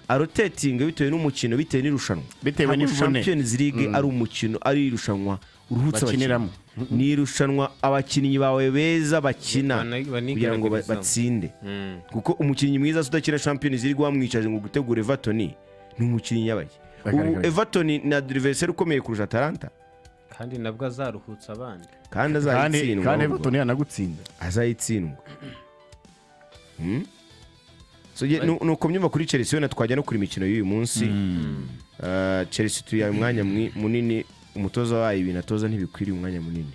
B: arotating bitewe n'umukino bitewe n'irushanwa
C: bitewe n'imvune
B: Champions League ari umukino ari irushanwa uruhutse bakiniramo ni irushanwa abakinnyi bawe beza bakina kugira ngo batsinde kuko umukinnyi mwiza udakira Champions League wamwicaje ngo gutegura Everton ni umukinnyi yabaye Everton na adversaire ukomeye kurusha Atalanta
D: kandi nabwo azaruhutsa abandi
B: kandi azayitsindwa
C: kandi Everton yanagutsinda
B: azayitsindwa so nuko myumva kuri Chelsea na twajya no kuri imikino y'uyu munsi Chelsea tuyaye umwanya munini umutoza wayo ibintu atoza ntibikwiriye umwanya munini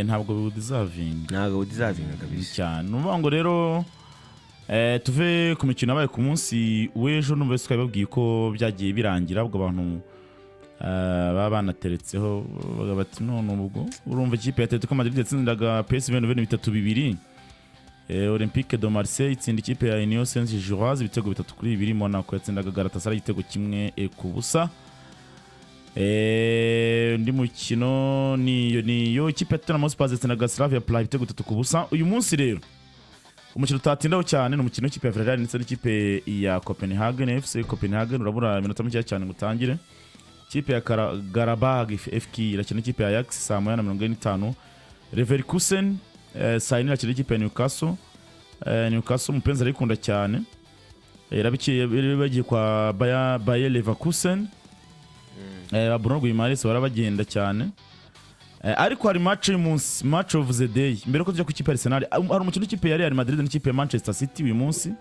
A: ntabwo biwudizavinga
B: kabisa
A: cyane nuvuga ngo rero tuve ku mikino yabaye ku munsi w'ejo numva se twababwiye ko byagiye birangira ubwo abantu baba banateretseho bati none ubwo urumva ikipe ya Atletico Madrid yatsindaga PSV 3-2 Olympique de Marseille itsinda ikipe ya Union Saint-Gilloise ibitego 3-2 Monaco yatsindaga Galatasaray igitego 1-0 ndi mukino ni yo ikipe ya Tottenham Hotspur yatsindaga Slavia Prague ibitego 3-0 uyu munsi rero umukino utatindaho cyane n'umukino w'ikipe ya Villarreal ndetse n'ikipe ya Copenhagen FC Copenhagen urabura iminota mike cyane gutangire ikipe ya Karabag FK irakina ikipe ya Ajax saa 9:45 Leverkusen saa yine hakiri ikipe ya Newcastle umupenzi arayikunda cyane bagiye kwa Bayer Leverkusen Bruno Guimaraes barabagenda cyane ariko hari match y'umunsi, match of the day. Mbere ko tujya ku ikipe ya Arsenal hari umukino w'ikipe ya Real Madrid n'ikipe ya Manchester City uyu munsi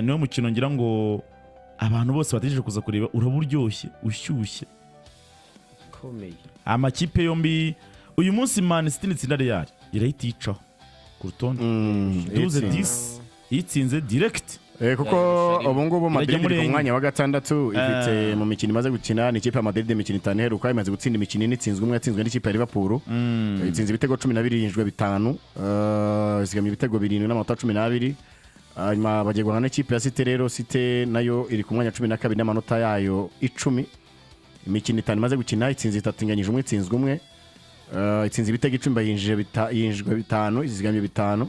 A: niwo mukino ngira ngo abantu bose bategereje kuza kureba uraburyoshye ushyushye
B: komeye.
A: Amakipe yombi uyu munsi Man City n'itsinda Real irayiticaho ku rutonde 12-10 yitsinze direct
C: kuko ubu ngubu Madrid iri ku mwanya wa gatandatu ifite mu mikino imaze gukina ni ikipe ya Madrid imikino 5 iheruka imaze gutsinda imikino ine itsinzwe umwe yatsinzwe n'ikipe ya Liverpool itsinze ibitego 12 yinjijwe 5 zigamye ibitego 7 n'amanota 12 hanyuma bagiye guhana ikipe ya City rero City nayo iri ku mwanya 12 n'amanota yayo 10 imikino 5 imaze gukina itsinze 3 inganyije umwe itsinzwe umwe itsinze ibitego 10 yinjijwe 5 izigamye 5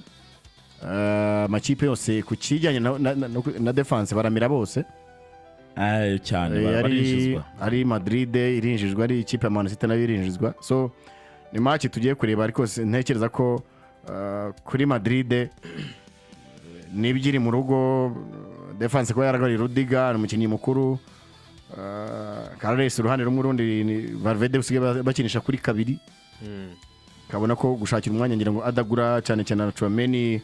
C: makipe yose ku kijyanye na defense baramira bose
A: cyane barinjizwa
C: ari Madrid irinjizwa ari ikipe ya Man City nayo irinjizwa so ni match tugiye kureba ariko ntekereza ko kuri Madrid nibyiri mu rugo defense ko yaragari Rudiger umukinnyi mukuru Carles uruhande rumwe rundi Valverde usigaye bakinisha kuri kabiri kabona ko gushakira umwanya ngira ngo adagura cyane cyane na Tchouameni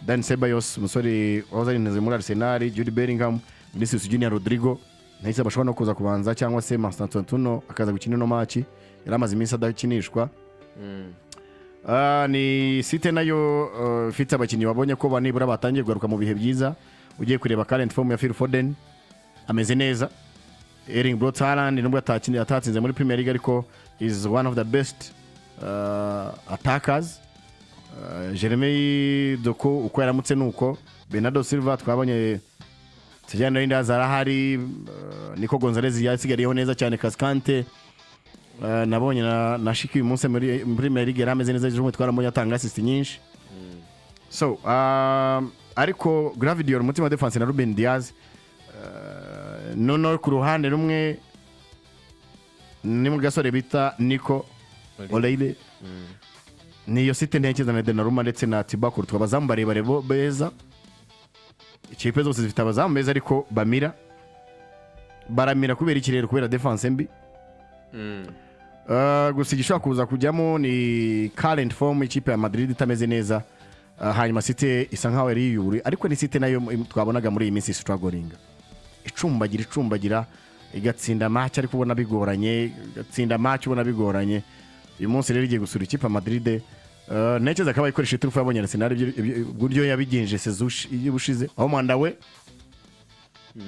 C: Dan Ceballos umusore wahoze ari muri Arsenal Jude Bellingham Vinicius Junior Rodrigo nahise bashobora no kuza kubanza cyangwa se Constantino akaza gukina no match yaramaze iminsi adakinishwa ni City nayo ifite abakinnyi babonye ko banibura batangiye kugaruka mu bihe byiza ugiye kureba current form ya Phil Foden ameze neza Erling Braut Haaland nubwo atatsinze muri Premier League ariko is one of the best attackers Jeremy Doku uko yaramutse nuko Bernardo Silva twabonye tujyana n'indi azarahari Nico Gonzalez yasigariyeho neza cyane Cascante nabonye na Shiki uyu munsi muri Premier League yarameze neza ejo twaramu yatanga assist nyinshi so ariko Gravedior umutima wa defense na Ruben Diaz nono ku ruhande rumwe ni mu gasore bita Nico Oleile niyo City ntekereza na Donnarumma ndetse na Thibaut twabazamu barebare beza ikipe zose zifite abazamu beza ariko baramira kubera ikirere kubera defense mbi gusa igishobora kuza kujyamo ni current form ikipe ya Madrid itameze neza hanyuma City isa nkaho yari yiyuburi ariko ni City nayo twabonaga muri iyi minsi struggling icumbagira igatsinda match ariko ubona bigoranye igatsinda match ubona bigoranye uyu munsi rero igiye gusura ikipe ya Madrid ntekereza ko abayikoresha iturufu yabonye Arsenal buryo yabigenje sezushi y'ubushize aho manda we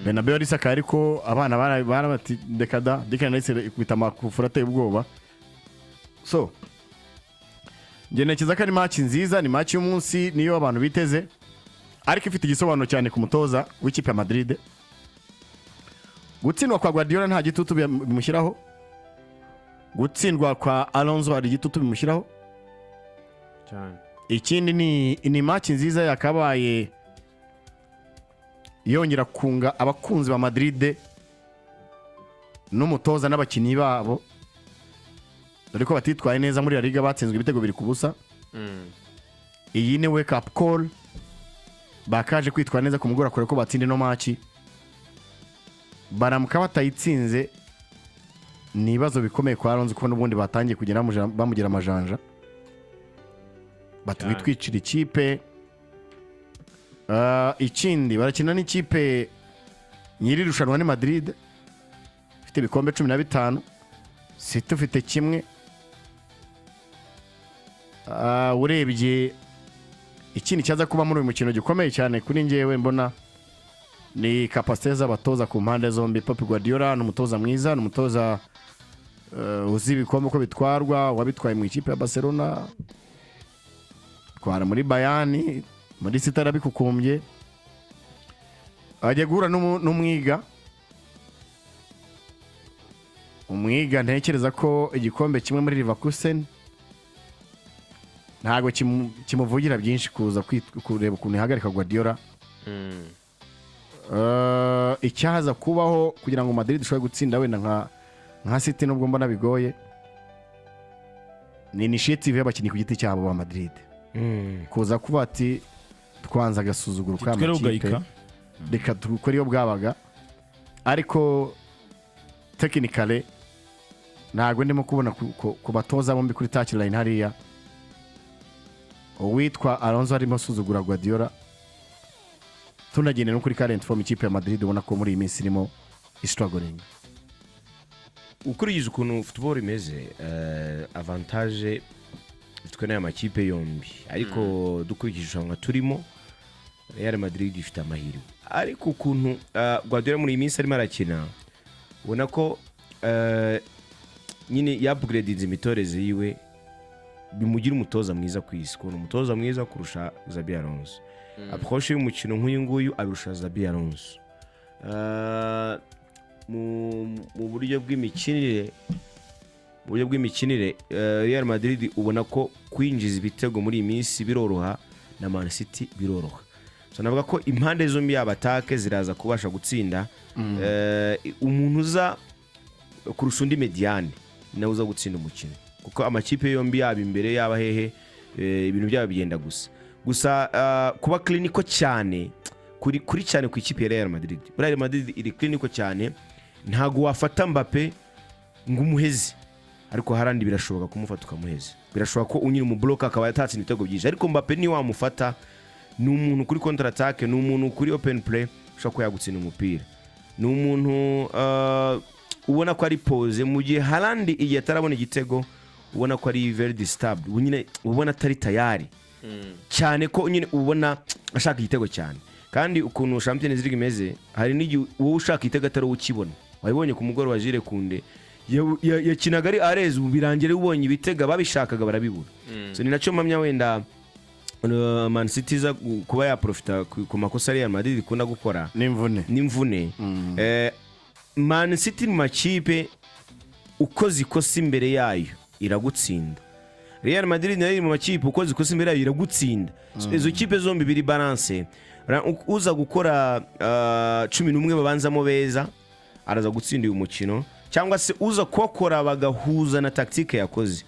C: Bernabeu risaka ariko abana barabati dekada nahise kwita makufura ateye ubwoba so nge ntekereza ko ari match nziza ni match y'umunsi niyo abantu biteze ariko ifite igisobanuro cyane ku mutoza w'ikipe ya Madrid gutsindwa kwa Guardiola nta gitutu bimushyiraho gutsindwa kwa Alonso hari igitutu bimushyiraho cyane ikindi ni match nziza yakabaye yongera kunga abakunzi ba Madrid n'umutoza n'abakinnyi babo dore ko batitwaye neza muri La Liga batsinzwe ibitego 2-0 iyi ni wake up call bakaje kwitwara neza ku mugora kore ko batsinde no match baramuka batayitsinze ni ibibazo bikomeye kwa Alonso kuko n'ubundi batangiye kugera bamugira amajanja batwitwicira ikipe ikindi barakina n'ikipe nyiri rushanwa ni Madrid ifite ibikombe 15 City ufite kimwe urebye ikindi cyaza kuba muri uyu mukino gikomeye cyane kuri ngewe mbona ni capacité z'abatoza ku mpande zombi. Pep Guardiola ni umutoza mwiza, ni umutoza uzi ibikombe ko bitwarwa, wabitwaye mu ikipe ya Barcelona, twara muri Bayern, muri City arabikukumbye, ajya guhura n'umwiga. Umwiga ntekereza ko igikombe kimwe muri Leverkusen ntago kimuvugira byinshi kuza kureba ukuntu ihagarika Guardiola. Icyaza kubaho kugira ngo Madrid ishobore gutsinda wenda nka City nubwo mbona bigoye, ni initiative y'abakinnyi ku giti cyabo ba Madrid kuza kuba ati twanze agasuzuguro k'amakipe reka dukore iyo bwabaga ariko technically ntabwo ndimo kubona ku batoza bombi kuri touchline hariya uwitwa Alonso arimo asuzugura Guardiola tunagende no kuri current form ikipe ya Madrid ubona ko muri iyi minsi irimo struggling.
B: Ukurikije ukuntu football imeze avantage bitwe n'aya makipe yombi ariko dukurikije ishanga turimo Real Madrid ifite amahirwe ariko ukuntu Guardiola muri iyi minsi arimo arakina ubona ko nyine upgrade imitoreze yiwe bimugira umutoza mwiza ku isi kubona umutoza mwiza kurusha Xabi Alonso approche y'umukino nk'uyu nguyu abirusha Xabi Alonso mu buryo bw'imikinire Real Madrid ubona ko kwinjiza ibitego muri iyi minsi biroroha na Man City biroroha so navuga ko impande zombi y'abatake ziraza kubasha gutsinda umuntu uza kurusha undi mediane nawe uza gutsinda umukino kuko amakipe yombi yaba imbere yaba hehe ibintu byaba bigenda gusa kuba clinical cyane kuri cyane ku ikipe ya Real Madrid. Real Madrid iri clinical cyane ntago wafata Mbappe ngumuheze ariko harandi birashoboka kumufata ukamuheze birashoboka ko unyiri mu block akaba yatatse ibitego byinshi ariko Mbappe ni wamufata ni umuntu kuri counter attack ni umuntu kuri open play ushaka ko yagutsinda umupira ni umuntu ubona ko ari pose mu gihe harandi igihe atarabona igitego ubona ko ari very disturbed nyine ubona atari tayari cyane ko nyine ubona ashaka igitego cyane kandi ukuntu Champions League imeze hari n'igihe wowe ushaka igitego atari ukibona wabibonye ku mugoro wa Jire Kunde yakinaga ari areze ubirangire ubonye ibitega babishakaga barabibura so ni nacyo mpamya wenda Man City za kuba ya profita ku makosa Real Madrid ikunda gukora n'imvune Man City mu makipe uko zikosa imbere yayo iragutsinda Real Madrid nayo mu makipe uko zikosa imbere yayo iragutsinda izo kipe zombi biri balance uza gukora 11 babanzamo beza araza gutsinda uyu mukino cyangwa se uza kokora bagahuza na tactique yakoze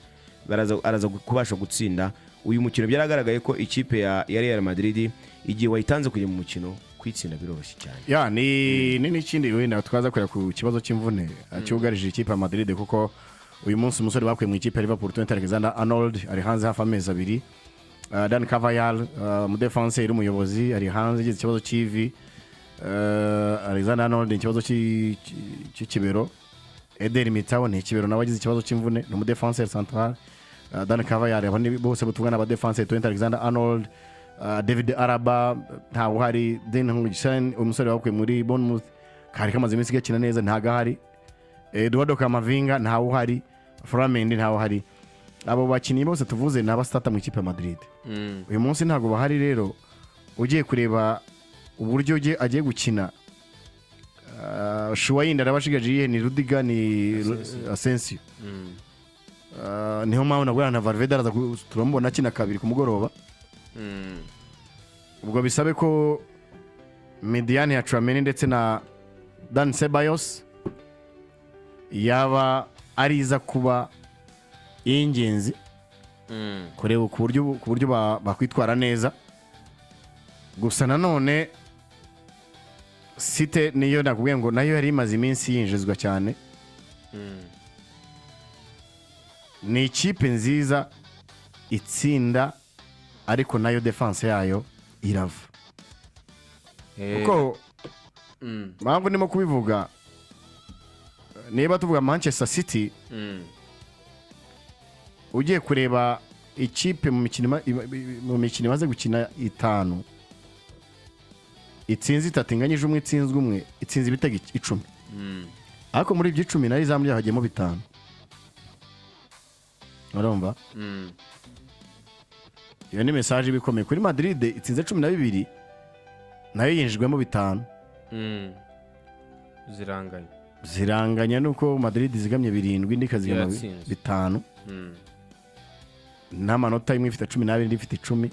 B: araza kubasha gutsinda uyu mukino. Byaragaragaye ko ikipe ya Real Madrid igiye wayitanze kujya mu mukino kwitsinda biroroshye cyane
C: ya ni n'ikindi wenda twaza kurya ku kibazo cy'imvune cyugarije ikipe ya Madrid kuko uyu munsi umusore bakuye mu ikipe ya Liverpool Alexander Arnold ari hanze hafi amezi abiri Dan Carvajal mu defense umuyobozi ari hanze igize ikibazo cy'ivi Alexander Arnold ikibazo cy'ikibero Eder Militao ni ikibero nawe agize ikibazo cy'imvune no mu defense central Dan Carvajal abandi bose butungana aba defense Alexander Arnold David Araba ntawo hari Den Hongsan umusore bakuye muri Bournemouth kari kamaze iminsi gakina neza ntaga hari Eduardo Camavinga ntawo hari Flamengo ntawo hari abo bakinnyi bose tuvuze n'abastata mu ikipe ya Madrid uyu munsi ntago bahari rero ugiye kureba uburyo agiye gukina Shuwayinda arabashigaje ni Rudiger ni Asensio niho mpamvu nabwo na Valverde araza turambona akina kabiri ku mugoroba ubwo bisabe ko Mediane ya Tchouaméni ndetse na Dan Ceballos yaba ariza kuba ingenzi kureba ku buryo bakwitwara neza gusa nanone City niyo nakubwiye ngo nayo yari imaze iminsi yinjizwa cyane ni ikipe nziza itsinda ariko nayo defense yayo irava kuko mpamvu ndimo kubivuga niba tuvuga Manchester City ugiye kureba ikipe mu mikino imaze gukina 5 itsinze 3 inganyije umwe itsinzwe umwe itsinze ibitego 10 ariko muri ibyo 10 nayo izamu yahagiyemo 5 urumva iyo ni message bikomeye kuri Madrid itsinze 12 nayo yinjijwemo 5 ziranganya nuko Madrid zigamye 7 indi kazigama 5 n'amanota imwe ifite 12 indi ifite 10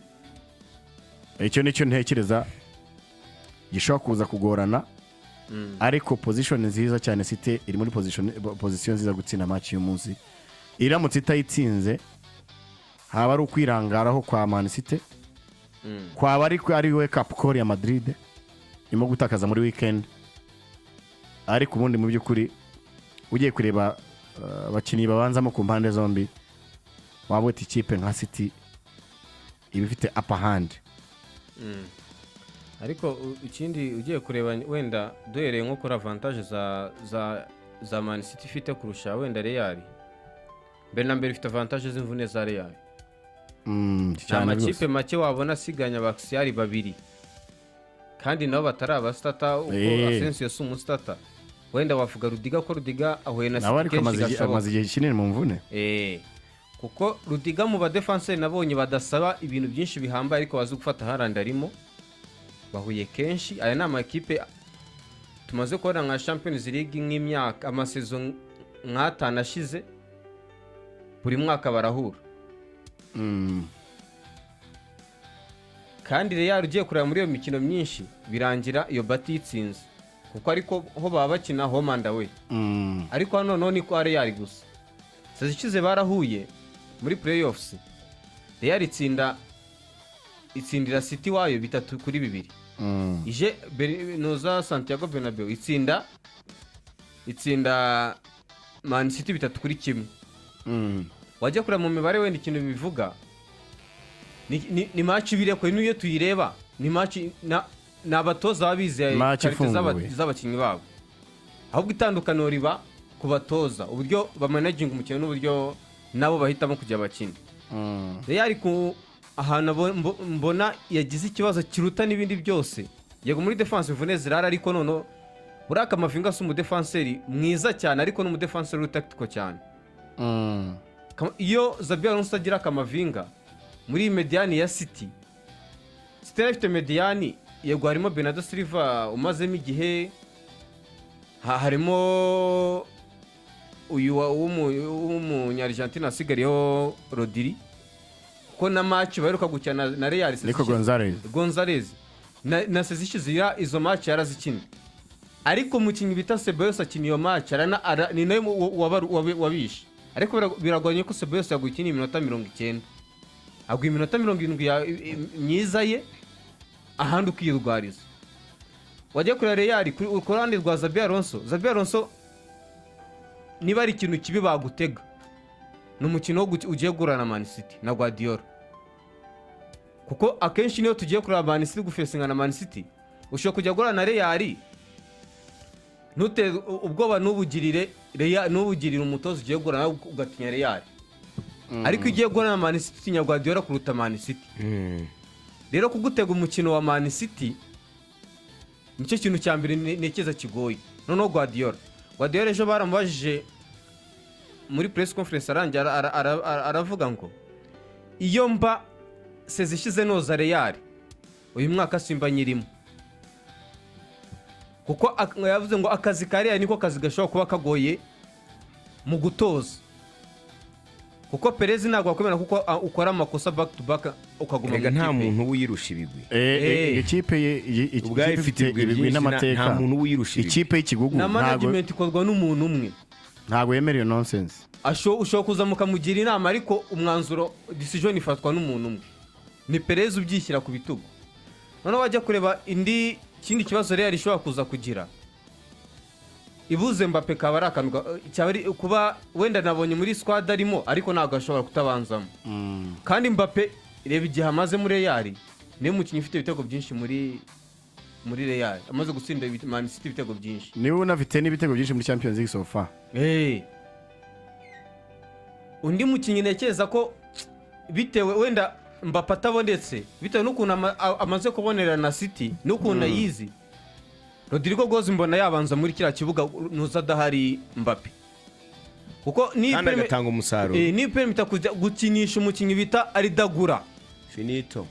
C: icyo nicyo ntekereza gishobora kuza kugorana ariko position nziza cyane City iri muri position nziza gutsinda match y'umunsi iramutse itayitsinze haba ari ukwirangaraho kwa Man City kwaba ari we cup call ya Madrid irimo gutakaza muri weekend ariko ubundi mu by'ukuri ugiye kureba abakinnyi babanzamo ku mpande zombi waba uti ikipe nka City iba ifite upper hand.
D: ariko ikindi ugiye kureba wenda duhereye nko kuri avantage za Man City ifite kurusha wenda Real. Mbere na mbere ifite avantage z'imvune za Real. Amakipe make wabona asiganya abakisiyari babiri kandi nabo batari abastata uko Asensio si umustata. Wenda wavuga Rudiga ko Rudiga ahuye na
C: City kenshi gashoboka amaze igihe kinini mu mvune.
D: Kuko Rudiga mu badefenseur nabonye badasaba ibintu byinshi bihambaye ariko bazi gufata Haaland arimo bahuye kenshi. Aya ni amakipe tumaze kubona nka Champions League nk'imyaka amaseason nk'atanu ashize buri mwaka barahura. Kandi Real ugiye kureba muri iyo mikino myinshi birangira iyo bati itsinze kuko ariko ho baba bakina home and away. Ariko hano none ko Real gusa sezishize barahuye muri playoffs. Real itsindira City wayo 3-2. Ije noza Santiago Bernabeu itsinda Man City 3-1. Wajya kureba mu mibare wenda ikintu bivuga ni match bire ko niyo tuyireba ni match n'abatoza babize z'abakinnyi babo ahubwo itandukano riba kubatoza uburyo bamanaging umukino n'uburyo nabo bahitamo kujya bakina. Real ku ahantu mbona yagize ikibazo kiruta n'ibindi byose yego muri defense imvune zirara ariko nono buraka Mavinga si umudefenseur mwiza cyane ariko n'umudefenseur tactical cyane. Iyo Xabi Alonso agira Kamavinga muri mediani ya City ifite mediani yego harimo Bernardo Silva umazemo igihe harimo uyu w'umunyargentina asigariyeho Rodri ko na match baheruka gukina na Real
C: Nico Gonzalez
D: na sezishizira izo match yarazikina ariko umukinnyi bita Ceballos akina iyo match ni nayo wabishe ariko biragoye ko Ceballos yagukina iminota 90 agwa iminota 70 myiza ye ahandi ukiyirwariza. Wajya kuri Real ku ruhande rwa Xabi Alonso niba ari ikintu kibi bagutega n'umukino ugiye gurana Man City na Guardiola kuko akenshi niyo tugiye kuri Man City gufesinga na Man City ushobora kujya gurana na Real nute ubwoba n'ubugirira umutozo ugiye gurana ugatinya Real ariko ugiye gurana na Man City nya Guardiola kuruta Man City. Rero kugutega umukino wa Man City nicyo kintu cya mbere nekeza kigoye. Noneho Guardiola ejo baramubajije muri press conference aravuga ngo iyo mba sezishize noza Real uyu mwaka simba nyirimo kuko yavuze ngo akazi kariya niko kazi gashobora kuba kagoye mu gutoza kuko Perez ntabwo akomera kuko ukora amakosa back to back ukaguma
B: mu nta muntu uyirusha ibigwi
C: ikipe ye ifite ibigwi n'amateka
B: nta muntu uyirusha
C: ikipe y'ikigugu
D: na management ikorwa n'umuntu umwe
C: ntabwo yemereye nonsense
D: ushobora kuzamuka mugira inama ariko umwanzuro decision ifatwa n'umuntu umwe ni Perez ubyishyira ku bitugu. Noneho wajya kureba kindi kibazo Real ishobora kuza kugira ibuze Mbappe kaba ari akantu cyari kuba wenda nabonye muri squad arimo ariko ntabwo ashobora kutabanzamo. Kandi Mbappe reba igihe amaze muri Real niwe mukinnyi ufite ibitego byinshi muri Real amaze gutsinda Man City ibitego byinshi
C: niwe unafite n'ibitego byinshi muri Champions League so far.
D: Undi mukinnyi nekeza ko bitewe wenda Mbappe atabonetse bitewe n'ukuntu amaze kubonera na City n'ukuntu yizi Rodrigo Gozi mbona yabanza muri kiriya kibuga nuza dahari Mbappe kuko ni
B: agatanga umusaruro
D: ni permita kujya gukinisha umukinnyi bita aridagura
B: finito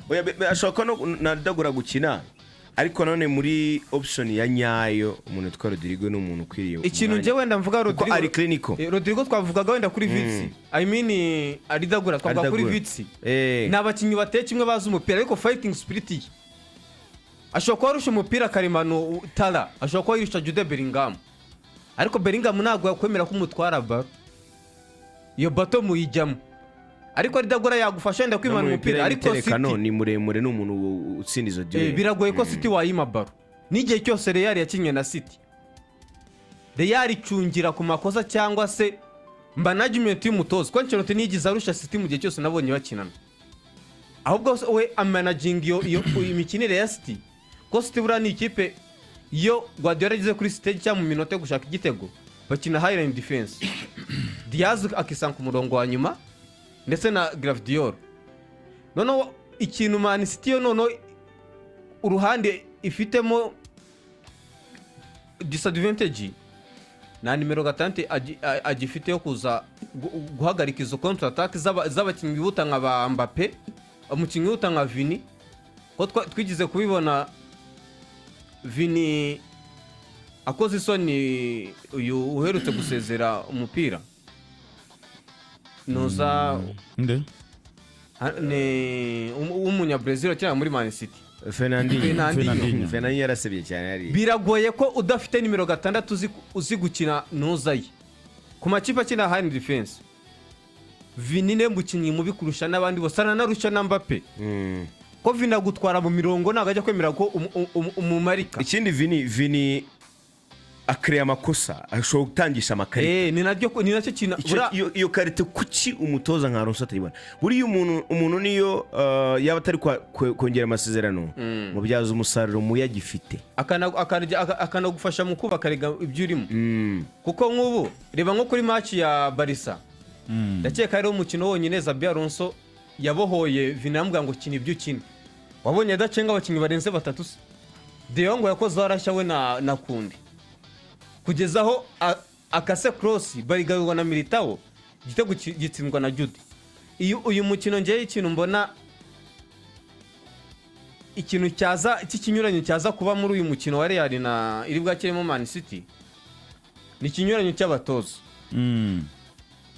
B: oya ashaka no nadagura gukina ariko none muri option ya nyayo umuntu twara Rodrigo n'umuntu ukwiriye
D: ikintu nje wenda mvuga Rodrigo
B: ari clinical
D: Rodrigo twavugaga wenda kuri Vitsi I mean aridagura twavuga kuri Vitsi n'abakinnyi bateye kimwe bazi umupira ariko fighting spirit ashobora kuba arusha umupira karimano Tara ashobora kuba yirusha Jude Bellingham ariko Bellingham ntabwo yakwemera ko umutwara baro iyo bato muyijyamo ariko Ridagora yagufasha wenda kwimana umupira ariko City
B: ni muremure n'umuntu utsinda izo duel
D: biragoye ko City wayima baro n'igihe cyose Real yakinnye na City Real icungira ku makosa cyangwa se management y'umutoza ko Ancelotti nigize arusha City mu gihe cyose nabonye bakinana ahubwo we managing iyo imikinire ya City ko City bura ni ikipe iyo Guardiola ageze kuri stage cyangwa mu minota yo gushaka igitego bakina high line defense Diaz akisanka umurongo wa nyuma ndetse na Gravdiol noneho ikintu Man City yo noneho uruhande ifitemo disadvantage na nimero 6 agifite yo kuza guhagarika izo counter attack z'abakinnyi bihuta nka ba Mbappe umukinnyi bihuta nka Vini ko twigize kubibona Vini akoze isoni uyu uherutse gusezera umupira noza ne umunya Brazil cyangwa muri Man City
B: Fernandinho yarasebye cyane yari
D: biragoye ko udafite nimero 6 uzi gukina nozaye ku makipe akina high defense Vini ne mukinnyi mubi kurusha n'abandi bose narusha na Mbappe ko Vini agutwara mu mirongo ntago ajya kwemera ko umumarika
B: ikindi Vini akrea makosa ashobora gutangisha amakarita
D: ni nacyo kina
B: iyo karite kuki umutoza nka Alonso atayibona buri umuntu niyo yaba atari kongera amasezerano mu byaza umusaruro mu yagifite
D: akanagufasha mu kubaka ibyo urimo kuko nk'ubu reba nko kuri match ya Barca ndakeka ari umukino wonyine Xabi Alonso yabohoye Vini amubwira ngo kina ibyo ukina wabonye adacenga abakinnyi barenze 3 se De Jong yakoze arashya we na Kundi kugezaho akase cross barigarurwa na Militao igitego gitsindwa na Jude uyu mukino ngiye ikintu mbona ikintu cyaza ikinyuranyo cyaza kuba muri uyu mukino wa Real na iri bwakiremo Man City ni ikinyuranyo cy'abatoza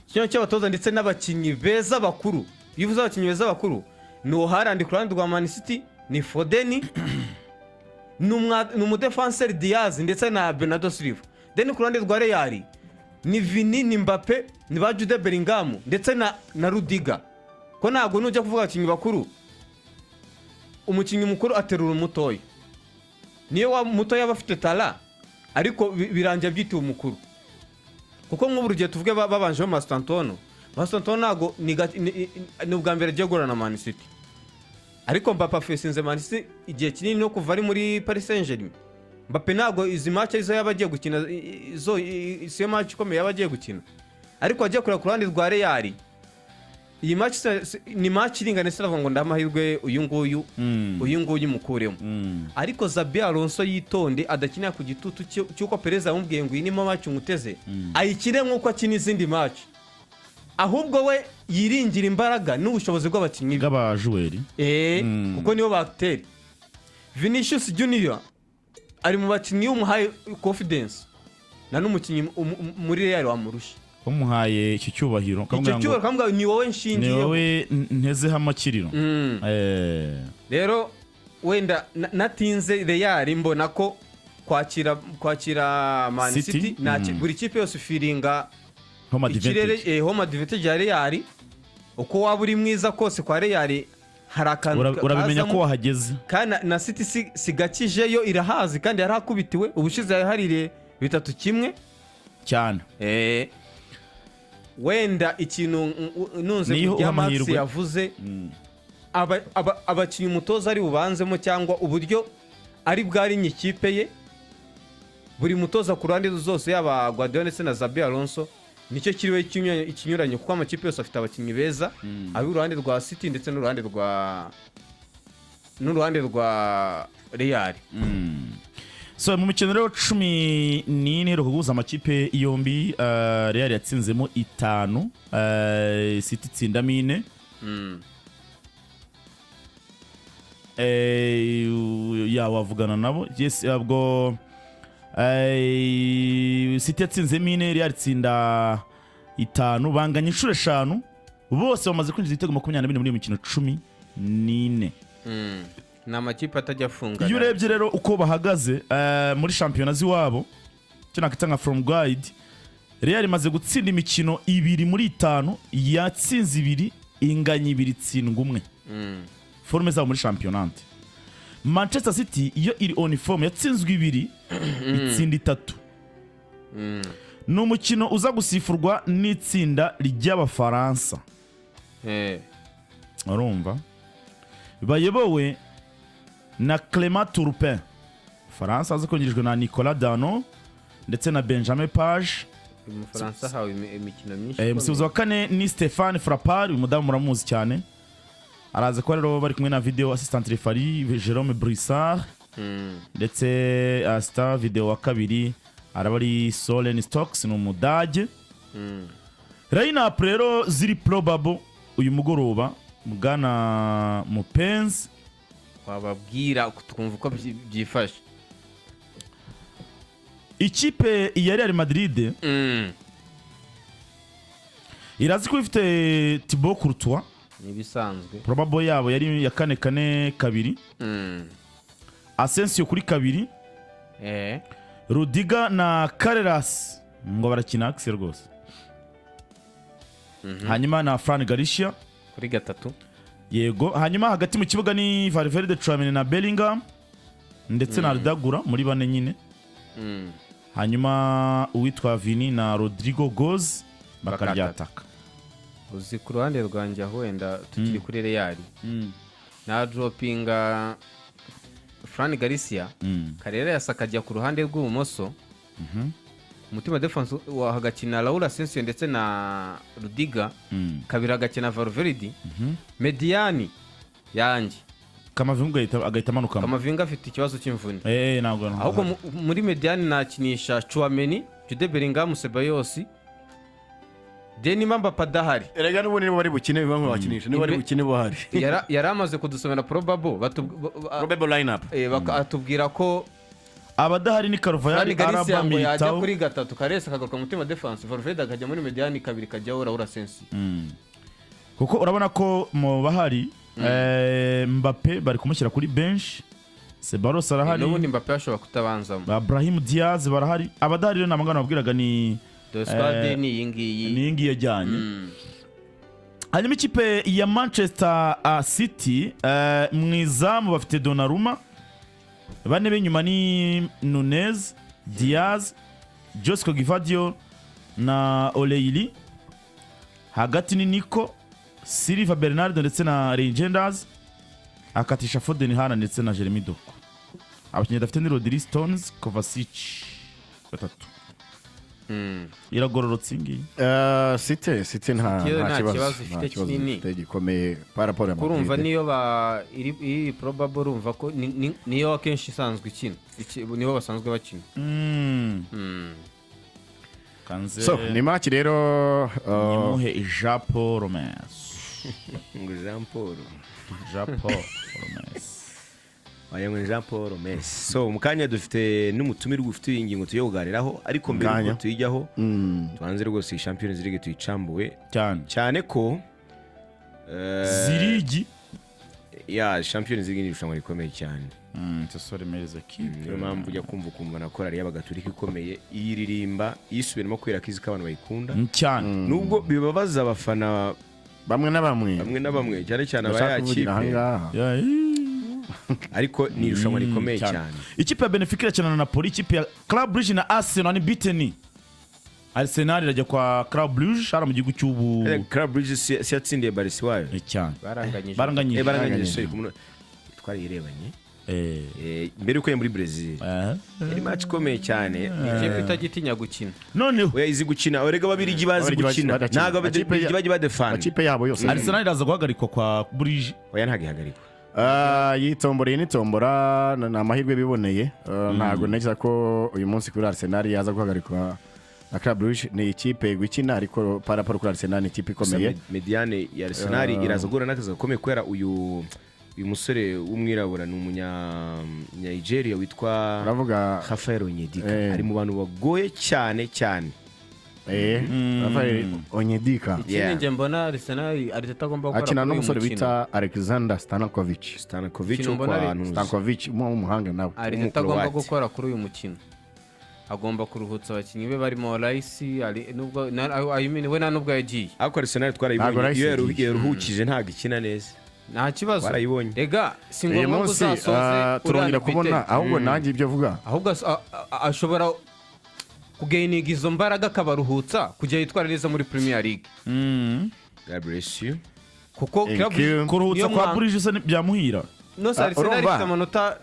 D: ikinyuranyo cy'abatoza ndetse n'abakinnyi beza bakuru bivuze abakinnyi beza bakuru no Haaland ku ruhande rwa Man City ni Foden n'umudefenseur Diaz ndetse na Bernardo Silva then ku ruhande rwa Real ni Vini ni Mbappe ni ba Jude Bellingham ndetse na Rudiger ko ntago nujya kuvuga abakinnyi bakuru umukinnyi mukuru aterura umutoya niyo wa mutoya bafite tala ariko birangiye byitwa umukuru kuko nk'uburyo tuvuge babanje Mastantono ntago ni ubwa mbere agiye gurana na Man City ariko Mbappe afesinze Man City igihe kinini no kuva ari muri Paris Saint-Germain Mbappe ntago izi match izo yabagiye gukina izo siyo match ikomeye yabagiye gukina ariko agiye kura ku ruhande rwa Real iyi match ni match iringana siravuga ngo ndamahirwe uyu nguyu mukuremo ariko Xabi Alonso yitonde adakinira ku gitutu cyuko Perez amubwiye ngo iyi ni match umuteze ayikire nkuko akina izindi match ahubwo we yiringira imbaraga n'ubushobozi bw'abakinnyi
A: bw'abajuweri
D: kuko nibo bakteri Vinicius Junior ari mu bakinnyi umuhaye confidence na n'umukinnyi muri Real wamurusha
A: umuhaye icyo cyubahiro
D: kamubwira ni wowe nshingiye
A: ni wowe ntezeho amakiriro
D: rero wenda natinze Real mbona ko kwakira Man City buri kipe yose feelinga
A: home
D: advantage ya Real uko waba uri mwiza kose kwa Real hari akantu
A: urabimenya ko wahageze
D: kandi na City sigakijeyo irahazi kandi yarakubitiwe ubushize yaharire 3-1
A: cyane
D: wenda ikintu nunze kujya Max yavuze abakinnyi umutoza ari bubanzemo cyangwa uburyo ari bwari nyikipe ye buri mutoza ku ruhande zose yaba Guardiola ndetse na Xabi Alonso nicyo kiriwe ikinyuranye kuko amakipe yose afite abakinnyi beza abi uruhande rwa City ndetse n'uruhande rwa Real
A: so mu mikino rero 14 ro kuguza amakipe yombi Real yatsinzemo 5 City tsindamo 4 ya wavugana nabo yes abwo City yatsinzemo 4 Real tsinda 5 banganya inshuro 5 bose bamaze kwinjiza ibitego 22 muri mikino 14
D: na makipe atajya afunga
A: iyo urebye rero uko bahagaze muri shampiyona ziwabo cyo nakitanga from guide Real imaze gutsinda imikino 2 muri 5 yatsinze 2 inganya 2 itsindwa 1 forme zabo muri championate. Manchester City iyo iri on form yatsinzwe 2 itsinda 3. Ni umukino uza gusifurwa n'itsinda ry'Abafaransa. Urumva bayobowe na Clément Turpin, Faransa azakongirijwe na Nicolas Dano ndetse na Benjamin Page.
D: Mu Faransa hawe imikino myinshi.
A: Umusifuzi wa kane ni Stéphane Frappard, uyu mudamu muramuzi cyane. Araza ko rero bari kumwe na video assistant referee Jérôme Brissard. Ndetse asta video wa kabiri arabari Solen Stocks ni umudage. Line-up rero ziri probable uyu mugoroba mugana mupenzi
D: wababwira twumva uko byifashe.
A: Ikipe ya Real Madrid irazi ko ifite Thibaut Courtois
D: nibisanzwe.
A: Probable yabo yari ya 4-4-2. Asensio kuri 2. Rudiga na Carreras ngo barakina Axel rwose. Hanyuma na Fran Garcia
D: kuri 3.
A: Yego, hanyuma hagati mu kibuga ni Valverde, Tchouaméni na Bellingham ndetse na Ardagura muri 4 nyine. Hanyuma uwitwa Vini na Rodrigo Goes bakaryataka.
D: Uzi ku ruhande rwanjye aho wenda tukiri kuri Real na droppinga Fran Garcia Karera yasakajya ku ruhande rw'ubumoso. Umutima defense wa hagakina Raul Asensio ndetse na Rudiga. Kabiri hagakina Valverde. Mediani yanjye
A: Kamavinga agahita manuka.
D: Kamavinga afite ikibazo cy'imvune.
A: Ntabwo
D: ahubwo muri Mediani nakinisha Tchouaméni, Jude Bellingham, Ceballos, Deni Mbappé adahari.
C: Erega n'ubu nibo bari bukine bimwe bakinisha nibo bari bukine bahari.
D: Yaramaze kudusomera probable
C: lineup.
D: Atubwira ko
A: abadahari ni Carvajal, Araba,
D: Militao kuri 3 Karesa kagaruka mu team defense, Valverde akajya muri Mediani, kabiri kajyaho Raul Asensio.
A: Kuko urabona ko mu bahari Mbappé bari kumushyira kuri bench. Ceballos arahari.
D: N'ubundi Mbappé ashobora kutabanzamo.
A: Brahim Diaz barahari. Abadahari rero namagana babwiraga ni
D: Squad ni yingi
A: yajyanye. Hanyuma ikipe ya Manchester City mwizamu bafite Donnarumma. Bane b'inyuma ni Nunez, Diaz, Josko Gvardiol na Oleili. Hagati ni Nico, Silva Bernardo ndetse na Regenders. Akatisha Foden Hana ndetse na Jeremy Doku. Abakinnyi dafite ni Rodri, Stones, Kovacic 3. Iragororotse ngi.
C: City nta kibazo
D: ifite kinini
C: gikomeye paraporo ya Madrid.
D: Kurumva niyo ba iri probable urumva ko niyo akenshi isanzwe ikina. Nibo basanzwe bakina.
C: So ni match rero
A: nimuhe Jean Paul Romes.
B: Jean Paul Romes. Ayangwe Jean Paul Romes. So mukanya dufite n'umutumire ufite ingingo tuyogariraho ariko mbere ko tuyijyaho tubanze rwose Champions League tuyicambuwe cyane ko
A: zirigi
B: ya Champions League ni irushanwa rikomeye cyane.
A: Tsosore meza kipe.
B: Niyo mpamvu ujya kumva na korali y'abagatulika ikomeye iyiririmba yisubiramo kwera kizi k'abantu bayikunda
A: cyane.
B: Nubwo bibabaza abafana
C: bamwe na bamwe
B: cyane cyane abayakipe. Ariko ni irushanwa rikomeye cyane.
A: Ikipe ya Benfica irakina na Napoli, ikipe ya Club Brugge na Arsenal ni beaten. Arsenal irajya kwa Club Brugge ara mu gihugu cy'ubu.
B: Club Brugge si yatsindiye Barcelona
A: cyane.
B: Baranganyije twari irebanye. Mbere uko muri Brazil. Iri match ikomeye cyane.
D: Ikipe itagitinya gukina.
A: Noneho
B: oya izi gukina orega babiri bazi gukina. Nago abadepite badefana.
C: Ikipe yabo yose.
A: Arsenal iraza guhagarikwa kwa Brugge.
B: Oya ntagihagarikwa.
C: Yitomboreye n'itombora na amahirwe biboneye. Ntago neza ko uyu munsi kuri Arsenal yaza guhagarikwa na Club Brugge. Ni ikipe gukina ariko paraporo kuri Arsenal ni ikipe ikomeye.
B: Mediane ya Arsenal iraza gura nakaza gakomeye kwera uyu musore w'umwirabura ni Nigeria witwa
C: uravuga
B: Rafael Onyedika ari mu bantu bagoye cyane
C: Rafael Onyedika
D: ikindi nje mbona Arsenal Arteta agomba gukora
C: akina n'umusore bita Alexander Stankovic
B: umuhanga nawe
C: Arteta
D: agomba gukora kuri uyu mukino agomba kuruhutsa abakinnyi be barimo Rice nubwo we nta nubwo yagiye
B: ariko Arsenal twarayibonye iyo yaruhukije ntabwo ikina neza
D: nta kibazo
B: warayibonye
D: rega si ngombwa ko uzasoze
C: turongera kubona ahubwo nanjye ibyo avuga
D: ahubwo ashobora kugaininga izo mbaraga akabaruhutsa kujya yitwara neza muri Premier League.
B: God bless you.
D: Kuko
A: kuruhutsa kwa Burije se byamuhira
D: no sari senari ifite amanota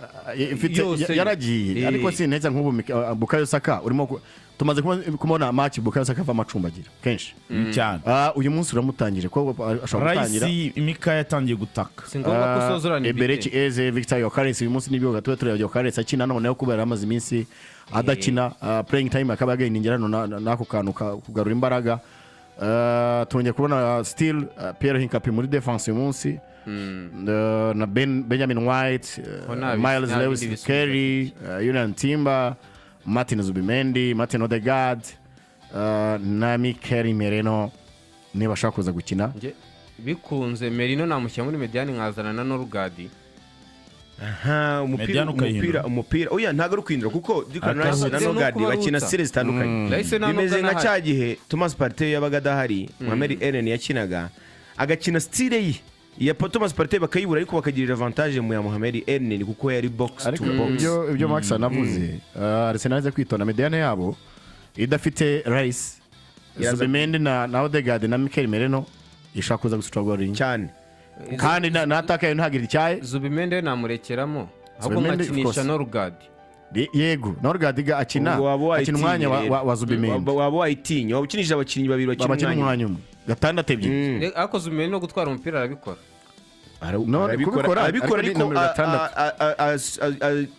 D: yose
C: yaragiye ariko sineza nk'ubu Bukayo Saka urimo tumaze kumona match Bukayo Saka ava macumbagira kenshi
A: cyane
C: uyu munsi uramutangire ko ashobora gutangira
A: Rice imika yatangiye gutaka
D: singomba kusozorana
C: Eberechi Eze Victor Yokares uyu munsi nibyo gatuwe turi Yokares akina noneho kubera amazi iminsi adakina playing time akaba agayiningira nako kantu kugarura imbaraga turongeye kubona still Pierre Hincapié muri defense uyu munsi na Benjamin White Miles Lewis Kelly Julian Timber Martin Zubimendi Martin Odegaard na Mikel Merino niba ashaka kuza gukina
D: bikunze Merino namushyira muri mediane nkazana na Norgard
B: umupira oya ntago ari kwindura kuko dikana na Norgard bakina series zitandukanye bimeze nka cyagihe Thomas Partey yabaga adahari Mohamed Ellen yakinaga agakina style ye ya Thomas Partey bakayibura ariko bakagirira avantage mu ya Mohamed Ellen kuko yari box to box
C: ibyo Max anavuze Arsenal ze kwitona mediane yabo idafite Rice Zubimendi na Odegaard na Mikel Merino ishaka kuza gustruggle cyane kandi nataka ntagira icyaye
D: Zubimendi namurekeramo ahubwo ngakinisha Norgard
C: yego Norgard akina umwanya wa Zubimendi
B: waba wayitinya waba ukinisha abakinnyi babiri
C: bakina umwanya umwe gatandatu ebyiri
D: ariko Zubimendi no gutwara umupira arabikora
C: arabikora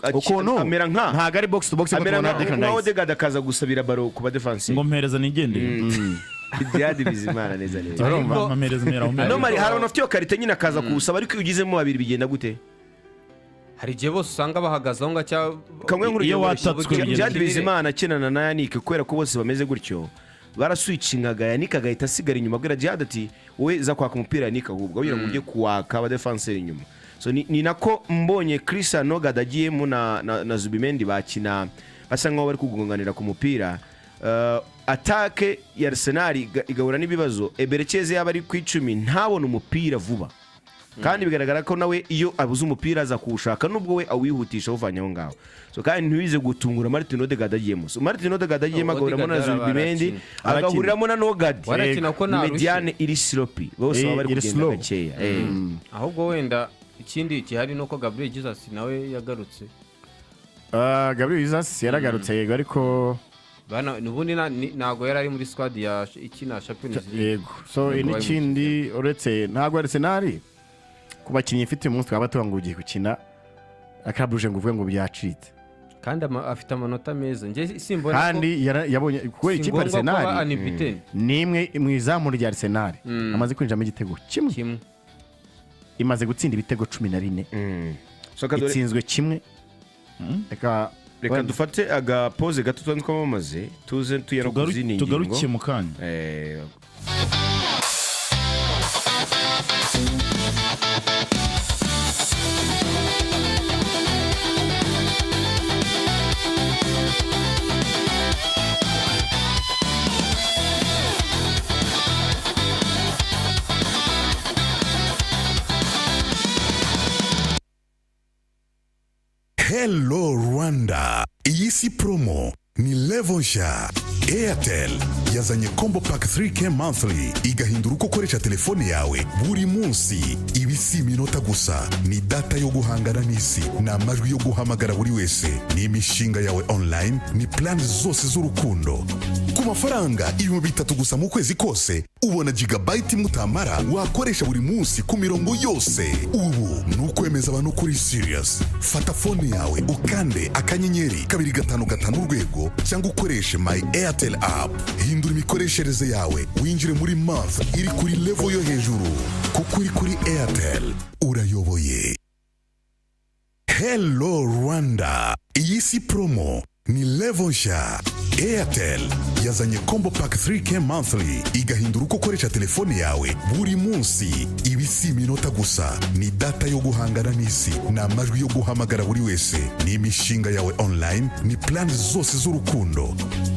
C: ariko
B: amera
C: ntago ari box to box
B: nka Odegaard akaza gusabira baro ku ba defense
A: ngo mpereza nigendere
B: ibyadi bizimana neza neza
A: arumva mpereza mera
B: no mari harabona afite yo karite nyine akaza kuwusaba ariko ugizemo babiri bigenda gute
D: hari gihe bose usanga bahagaze aho ngacya
B: kamwe nk'urugero ibyadi bizimana akinana na Yannick kubera ko bose bameze gutyo baraswitchingaga Yannick agahita asigara inyuma bwira Jihad ati we za kwaka umupira Yannick ahubwo wira ngo ujye kuwaka aba defenseur inyuma so ni nako mbonye Christian Norgard agiyemo na Zubimendi bakina basa nkaho bari kugunganira ku mupira atake ya Arsenal igahura n'ibibazo Eberechi yaba ari ku 10 ntabona umupira vuba kandi bigaragara ko nawe iyo abuze umupira aza kuwushaka nubwo we awihutisha uvanye aho ngaho so kandi ntibize gutungura Martin Odegaard agiyemo so Martin Odegaard agiyemo agahuramo na Zubimendi agahuriramo na Norgard mediane iri sloppy bose baba bari kugenda gakeya
D: ahubwo wenda ikindi gihari nuko Gabriel Jesus nawe yagarutse
C: Gabriel Jesus yaragarutse yego ariko
D: bana nubundi nago yari ari muri squad ya ikina Champions League
C: yego so ikindi uretse ntago Arsenal kubakinnyi ifite umunsi twaba tubangugiye gukina akabruje ngo uvuge ngo byacitse
D: kandi afite amanota meza nje simbona
C: kandi yabonye kuko ikipe Arsenal nimwe mu izamu rya Arsenal amaze kwinjira igitego kimwe imaze gutsinda ibitego 14 itsinzwe kimwe
B: reka dufate aga pause gato twamamaze tuze tuyara kuzini ngingo
A: tugarukiye mu kanya
G: Hello Rwanda. Iyi si promo ni Levonsha. Airtel yazanye combo pack 3K monthly igahindura uko ukoresha telefone yawe buri munsi. Ibi si iminota gusa, ni data yo guhangana n'isi, ni amajwi yo guhamagara buri wese, ni imishinga yawe online, ni plan zose z'urukundo. Ku mafaranga 3,000 gusa mu kwezi kose ubona gigabyte mutamara wakoresha buri munsi ku mirongo yose. Ubu nukwemeza abantu kuri serious. Fata phone yawe ukande akanyenyeri 255 urwego cyangwa ukoreshe my Airtel app. Hindura imikoreshereze yawe winjire muri month iri kuri level yo hejuru kuko uri kuri Airtel urayoboye. Hello Rwanda. Iyi si promo ni Levonsha. Airtel yazanye combo pack 3K monthly igahindura uko ukoresha telefone yawe buri munsi. Ibi si iminota gusa, ni data yo guhangana n'isi, ni amajwi yo guhamagara buri wese, ni imishinga yawe online, ni plan zose z'urukundo.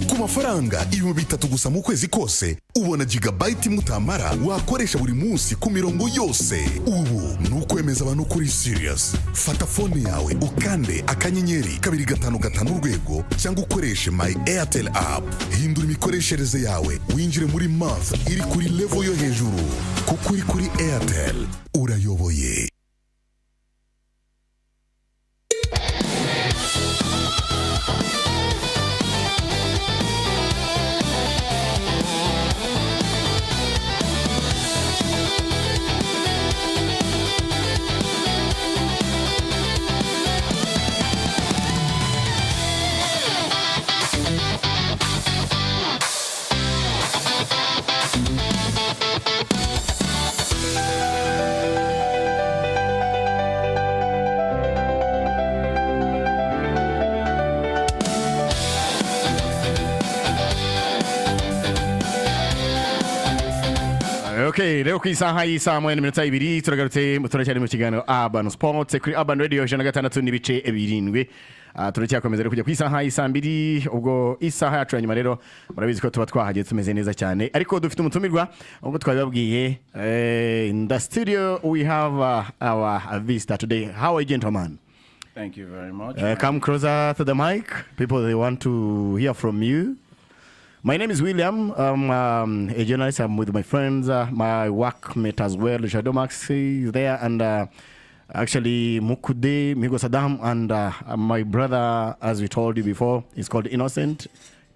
G: Ku mafaranga 3,000 gusa mu kwezi kose ubona gigabyte mutamara wakoresha buri munsi ku mirongo yose. Ubu nukwemeza abantu kuri serious. Fata phone yawe ukande akanyenyeri 255 urwego cyangwa ukoreshe my Airtel app. Hindura imikoreshereze yawe winjire muri month iri kuri level yo hejuru, kuko uri kuri Airtel urayoboye.
C: Okay, leo ku isaha y'isa 1:2 turacyari mu kiganiro Urban Sports kuri Urban Radio 106 n'ibice 7. Turacyakomeza kujya ku isaha y'isa 2, ubwo isaha yacu nyuma rero murabizi ko tuba twahageze tumeze neza cyane, ariko dufite umutumirwa ubwo twababwiye in the studio we have our visitor today. How are you, gentlemen?
I: Thank you very much.
C: Come closer to the mic. People, they want to hear from you. My name is William. I'm a journalist. I'm with my friends, my workmate as well. Shadow Max is there, and actually Mukude, Migo Saddam, and my brother, as we told you before, is called Innocent.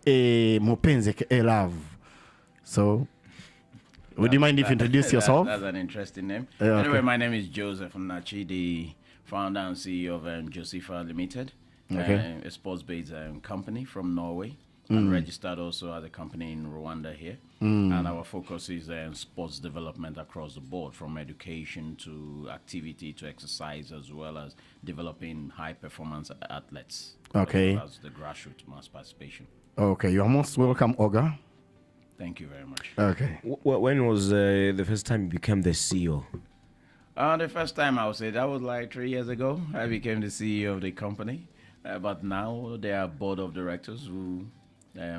C: Mupenzek A Love. So, would you mind if you introduce yourself?
I: That's an interesting name.
C: Okay.
I: Anyway, my name is Joseph Nachi, the founder and CEO of Josifa Limited, a sports-based company from Norway. And registered also as a company in Rwanda here. And our focus is sports development across the board, from education to activity to exercise, as well as developing high performance athletes.
C: Okay.
I: As well as the grassroots mass participation.
C: Okay, you're most welcome, Oga.
I: Thank you very much.
C: Okay.
B: When was the first time you became the CEO?
I: The first time, I would say that was like 3 years ago. I became the CEO of the company. But now there are board of directors who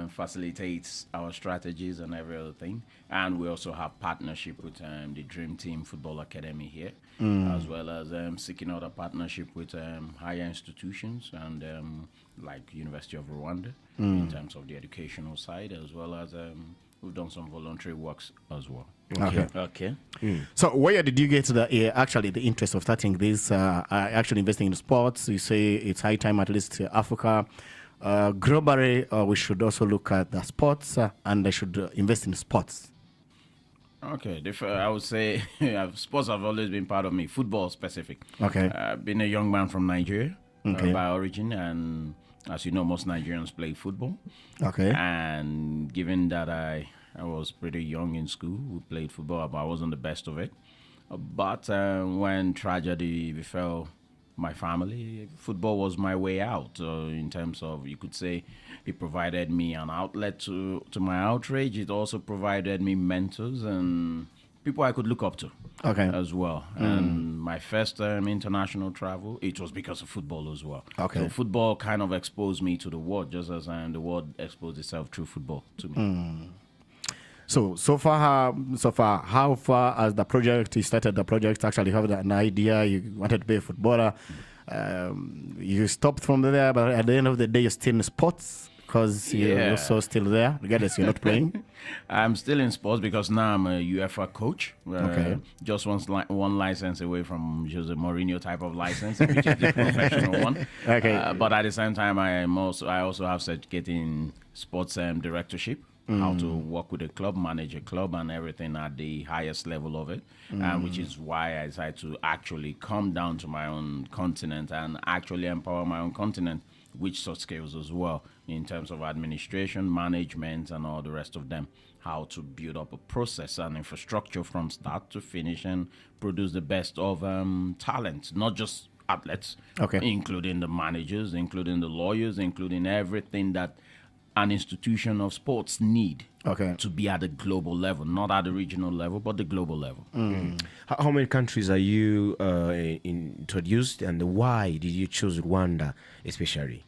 I: facilitates our strategies and every other thing. And we also have partnership with the Dream Team Football Academy here, as well as seeking out a partnership with higher institutions and like University of Rwanda in terms of the educational side, as well as we've done some voluntary works as well.
A: Okay.
C: So where did you get actually the interest of starting this, actually investing in sports? You say it's high time, at least Africa. Globally, we should also look at the sports and they should invest in sports.
I: Okay, I would say sports have always been part of me, football specific.
C: Okay.
I: Been a young man from Nigeria by origin, and as you know, most Nigerians play football.
C: Okay.
I: And given that I was pretty young in school, we played football, but I wasn't the best of it. But when tragedy befell my family, football was my way out in terms of, you could say, it provided me an outlet to my outrage. It also provided me mentors and people I could look up to as well. And my first international travel, it was because of football as well.
C: Okay.
I: So football kind of exposed me to the world, just as the world exposed itself through football to me.
C: So far, how far as the project, you started the project, actually have an idea, you wanted to be a footballer, you stopped from there, but at the end of the day, you're still in sports because you're also still there, regardless you're not playing?
I: I'm still in sports because now I'm a UEFA coach. Just one license away from Jose Mourinho type of license, which is the professional one.
C: Okay.
I: But at the same time, I also have certificate in sports directorship. How to work with a club, manage a club, and everything at the highest level of it, which is why I decided to actually come down to my own continent and actually empower my own continent with such skills as well in terms of administration, management, and all the rest of them. How to build up a process and infrastructure from start to finish and produce the best of talent, not just athletes, including the managers, including the lawyers, including everything that an institution of sports need
C: Okay.
I: to be at the global level, not at the regional level, but the global level.
B: How many countries are you introduced, and why did you choose Rwanda especially?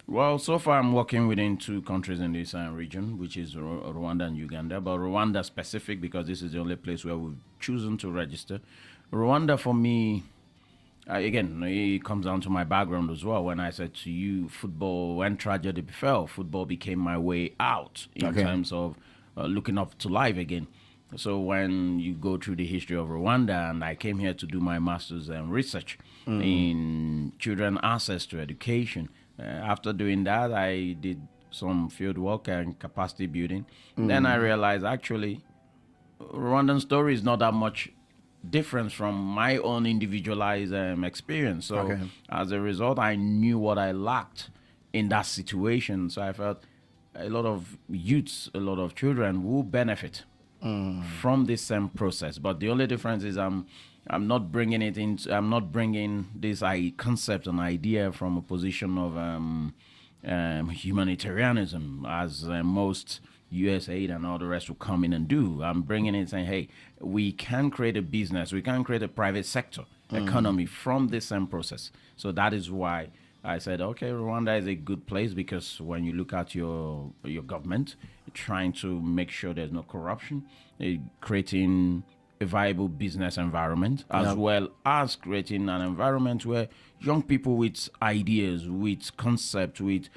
I: Well, so far I'm working within 2 countries in this region, which is Rwanda and Uganda, but Rwanda specific because this is the only place where we've chosen to register. Rwanda for me, again, it comes down to my background as well. When I said to you, football, when tragedy befell, football became my way out in terms of looking up to life again. So when you go through the history of Rwanda, and I came here to do my master's research in children access to education. After doing that, I did some field work and capacity building. Then I realized actually Rwandan story is not that much different from my own individualized experience. So as a result, I knew what I lacked in that situation. So I felt a lot of youths, a lot of children will benefit from this same process. But the only difference is I'm not bringing it into. I'm not bringing this concept and idea from a position of humanitarianism, as most USAID and all the rest will come in and do. I'm bringing it saying, hey, we can create a business, we can create a private sector economy from this same process. So that is why I said, okay, Rwanda is a good place, because when you look at your government trying to make sure there's no corruption, creating a viable business environment, as well as creating an environment where young people with ideas, with concept, with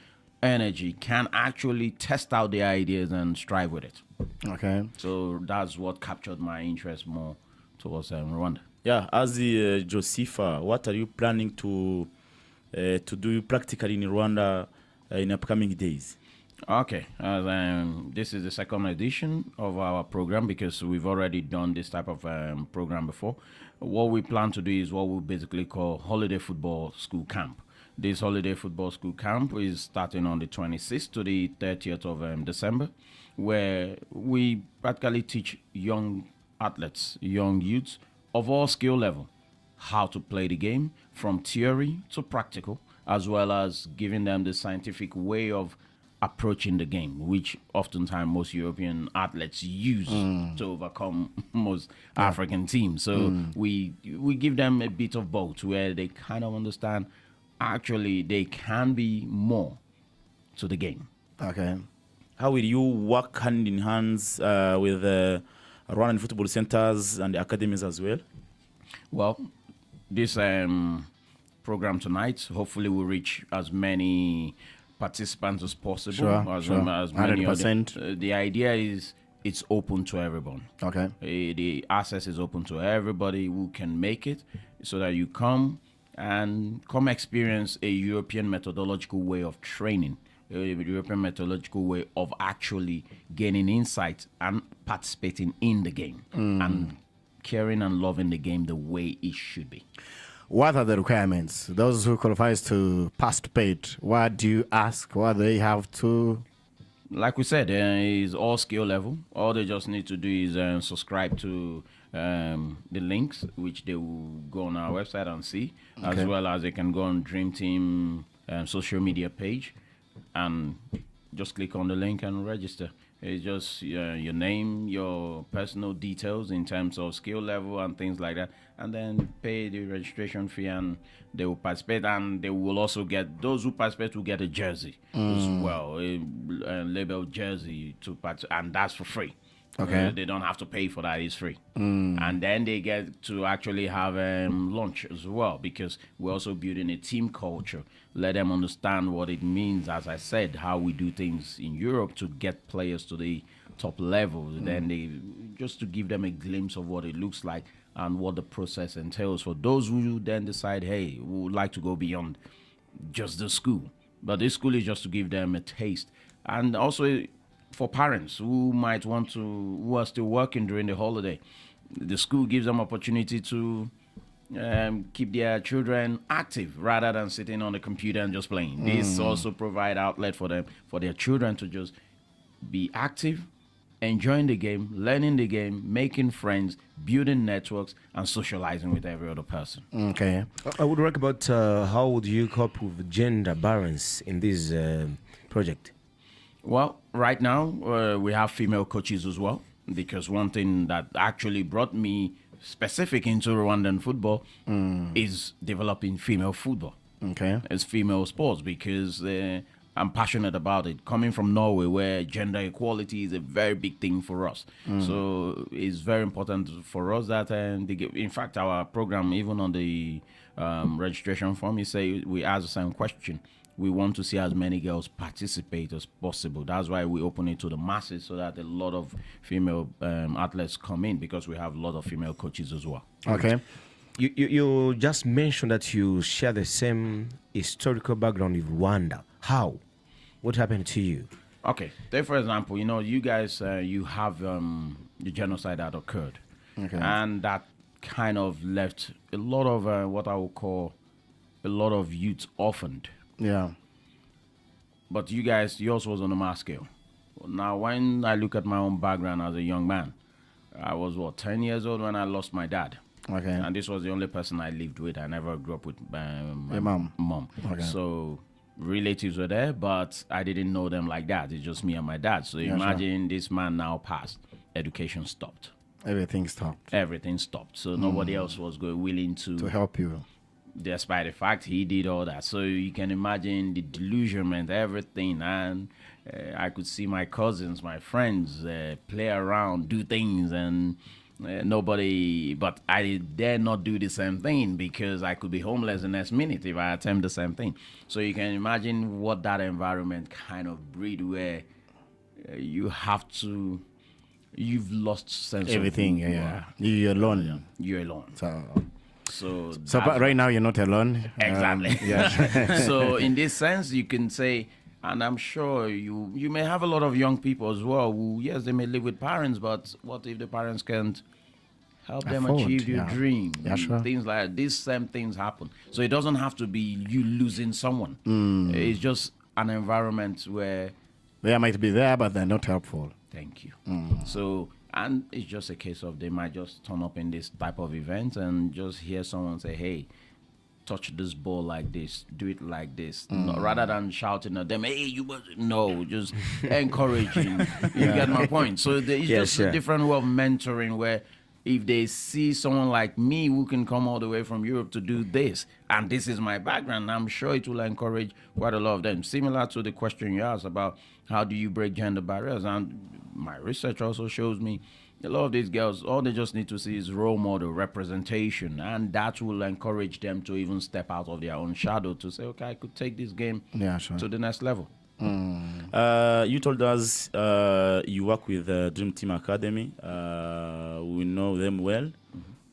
I: energy can actually test out their ideas and strive with it.
C: Okay.
I: So that's what captured my interest more towards Rwanda.
A: Yeah, as Josepha, what are you planning to do practically in Rwanda in upcoming days?
I: Okay, this is the 2nd edition of our program, because we've already done this type of program before. What we plan to do is what we basically call Holiday Football School Camp. This Holiday Football School Camp is starting on the 26th to the 30th of December, where we practically teach young athletes, young youths of all skill level, how to play the game from theory to practical, as well as giving them the scientific way of approaching the game, which oftentimes most European athletes use to overcome most African teams. So we give them a bit of both, where they kind of understand actually they can be more to the game.
C: Okay.
A: How will you work hand in hands with Rwandan football centers and the academies as well?
I: Well, this program tonight hopefully will reach as many participants as possible. As many
C: 100%.
I: The idea is it's open to everyone.
C: Okay.
I: The access is open to everybody who can make it, so that you come experience a European methodological way of training, a European methodological way of actually gaining insight and participating in the game and caring and loving the game the way it should be.
C: What are the requirements? Those who qualifies to participate, what do you ask? What they have to?
I: Like we said, it's all skill level. All they just need to do is subscribe to the links, which they will go on our website and see, as well as they can go on Dream Team social media page and just click on the link and register. It's just your name, your personal details in terms of skill level and things like that, and then pay the registration fee, and they will participate. And they will also get, those who participate will get a jersey as well, a labeled jersey to participate, and that's for free.
C: Okay.
I: They don't have to pay for that, it's free. And then they get to actually have lunch as well, because we're also building a team culture. Let them understand what it means, as I said, how we do things in Europe to get players to the top level. Then they, just to give them a glimpse of what it looks like and what the process entails for those who then decide, hey, we would like to go beyond just the school. But this school is just to give them a taste. And also for parents who might want to, who are still working during the holiday, the school gives them opportunity to keep their children active rather than sitting on the computer and just playing. This also provide outlet for them, for their children to just be active, enjoying the game, learning the game, making friends, building networks, and socializing with every other person.
C: Okay.
B: I would talk about how would you cope with gender balance in this project?
I: Well, right now we have female coaches as well, because one thing that actually brought me specific into Rwandan football is developing female football.
C: Okay.
I: It's female sports, because I'm passionate about it. Coming from Norway, where gender equality is a very big thing for us. So it's very important for us that, in fact, our program, even on the registration form, we ask the same question. We want to see as many girls participate as possible. That's why we open it to the masses, so that a lot of female athletes come in, because we have a lot of female coaches as well.
C: Okay.
B: You just mentioned that you share the same historical background with Rwanda. How? What happened to you?
I: Okay. Take, for example, you guys, you have the genocide that occurred.
C: Okay.
I: And that kind of left a lot of what I would call a lot of youth orphaned.
C: Yeah.
I: But yours was on a mass scale. Now, when I look at my own background as a young man, I was, 10 years old when I lost my dad.
C: Okay.
I: And this was the only person I lived with. I never grew up with my
C: mom. Okay.
I: So relatives were there, but I didn't know them like that. It's just me and my dad. So imagine this man now passed. Education stopped.
C: Everything stopped.
I: Everything stopped. So nobody else was willing to
C: help you.
I: Despite the fact he did all that. So you can imagine the delusionment, everything. And I could see my cousins, my friends play around, do things, and but I dare not do the same thing, because I could be homeless the next minute if I attempt the same thing. So you can imagine what that environment kind of breed, where you've lost sense
C: everything.
I: of
C: You're alone.
I: You're alone. So
C: but right now you're not alone.
I: Exactly. So in this sense, you can say, and I'm sure you may have a lot of young people as well who, yes, they may live with parents, but what if the parents can't help them achieve your dream?
C: Yeah, sure.
I: Things like these same things happen. So it doesn't have to be you losing someone. It's just an environment where
C: they might be there, but they're not helpful.
I: Thank you. So, and it's just a case of they might just turn up in this type of event and just hear someone say, hey, touch this ball like this, do it like this. No, rather than shouting at them, hey, you must, no, just encouraging. You get my point? So it's just a different way of mentoring, where if they see someone like me who can come all the way from Europe to do this, and this is my background, I'm sure it will encourage quite a lot of them. Similar to the question you asked about how do you break gender barriers, and my research also shows me a lot of these girls, all they just need to see is role model representation, and that will encourage them to even step out of their own shadow to say, okay, I could take this game to the next level.
A: You told us you work with Dream Team Academy. We know them well.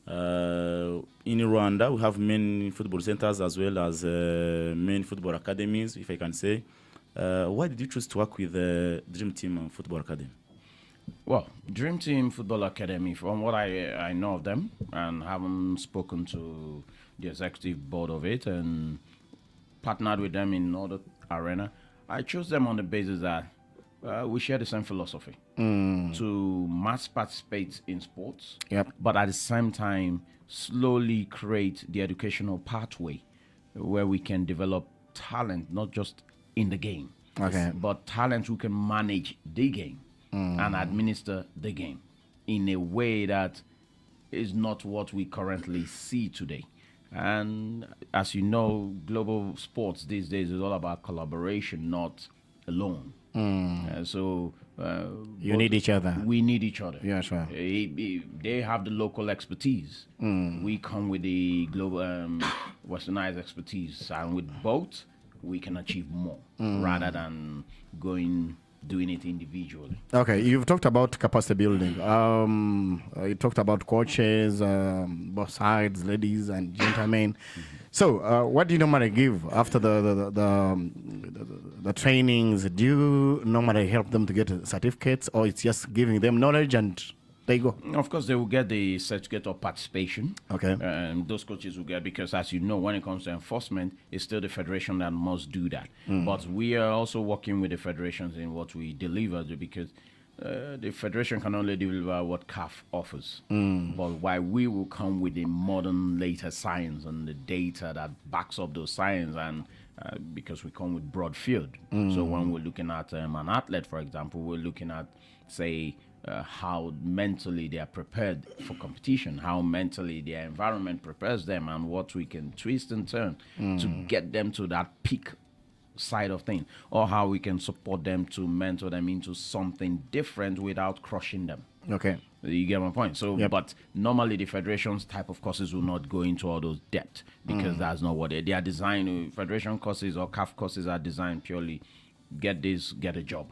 A: In Rwanda, we have many football centers as well as many football academies, if I can say. Why did you choose to work with Dream Team Football Academy?
I: Well, Dream Team Football Academy, from what I know of them, and haven't spoken to the executive board of it and partnered with them in other arena, I chose them on the basis that we share the same philosophy to mass participate in sports, but at the same time slowly create the educational pathway where we can develop talent, not just in the game, but talent who can manage the game and administer the game in a way that is not what we currently see today. And as you know, global sports these days is all about collaboration, not alone. So
C: you need each other.
I: We need each other.
C: Yeah, sure.
I: They have the local expertise. We come with the global westernized expertise, and with both, we can achieve more rather than doing it individually.
C: Okay, you've talked about capacity building. You talked about coaches, both sides, ladies and gentlemen. So, what do you normally give after the trainings? Do you normally help them to get certificates, or it's just giving them knowledge and there you go?
I: Of course, they will get the certificate of participation.
C: Okay.
I: Those coaches will get, because as you know, when it comes to enforcement, it's still the federation that must do that. But we are also working with the federations in what we deliver, because the federation can only deliver what CAF offers. But why we will come with the modern, later science and the data that backs up those science, and because we come with broad field. So when we're looking at an athlete, for example, we're looking at, say, how mentally they are prepared for competition, how mentally their environment prepares them, and what we can twist and turn to get them to that peak side of things, or how we can support them to mentor them into something different without crushing them.
C: Okay.
I: You get my point. So, but normally the federation's type of courses will not go into all those depth, because that's not what they are designed. Federation courses or CAF courses are designed purely get this, get a job.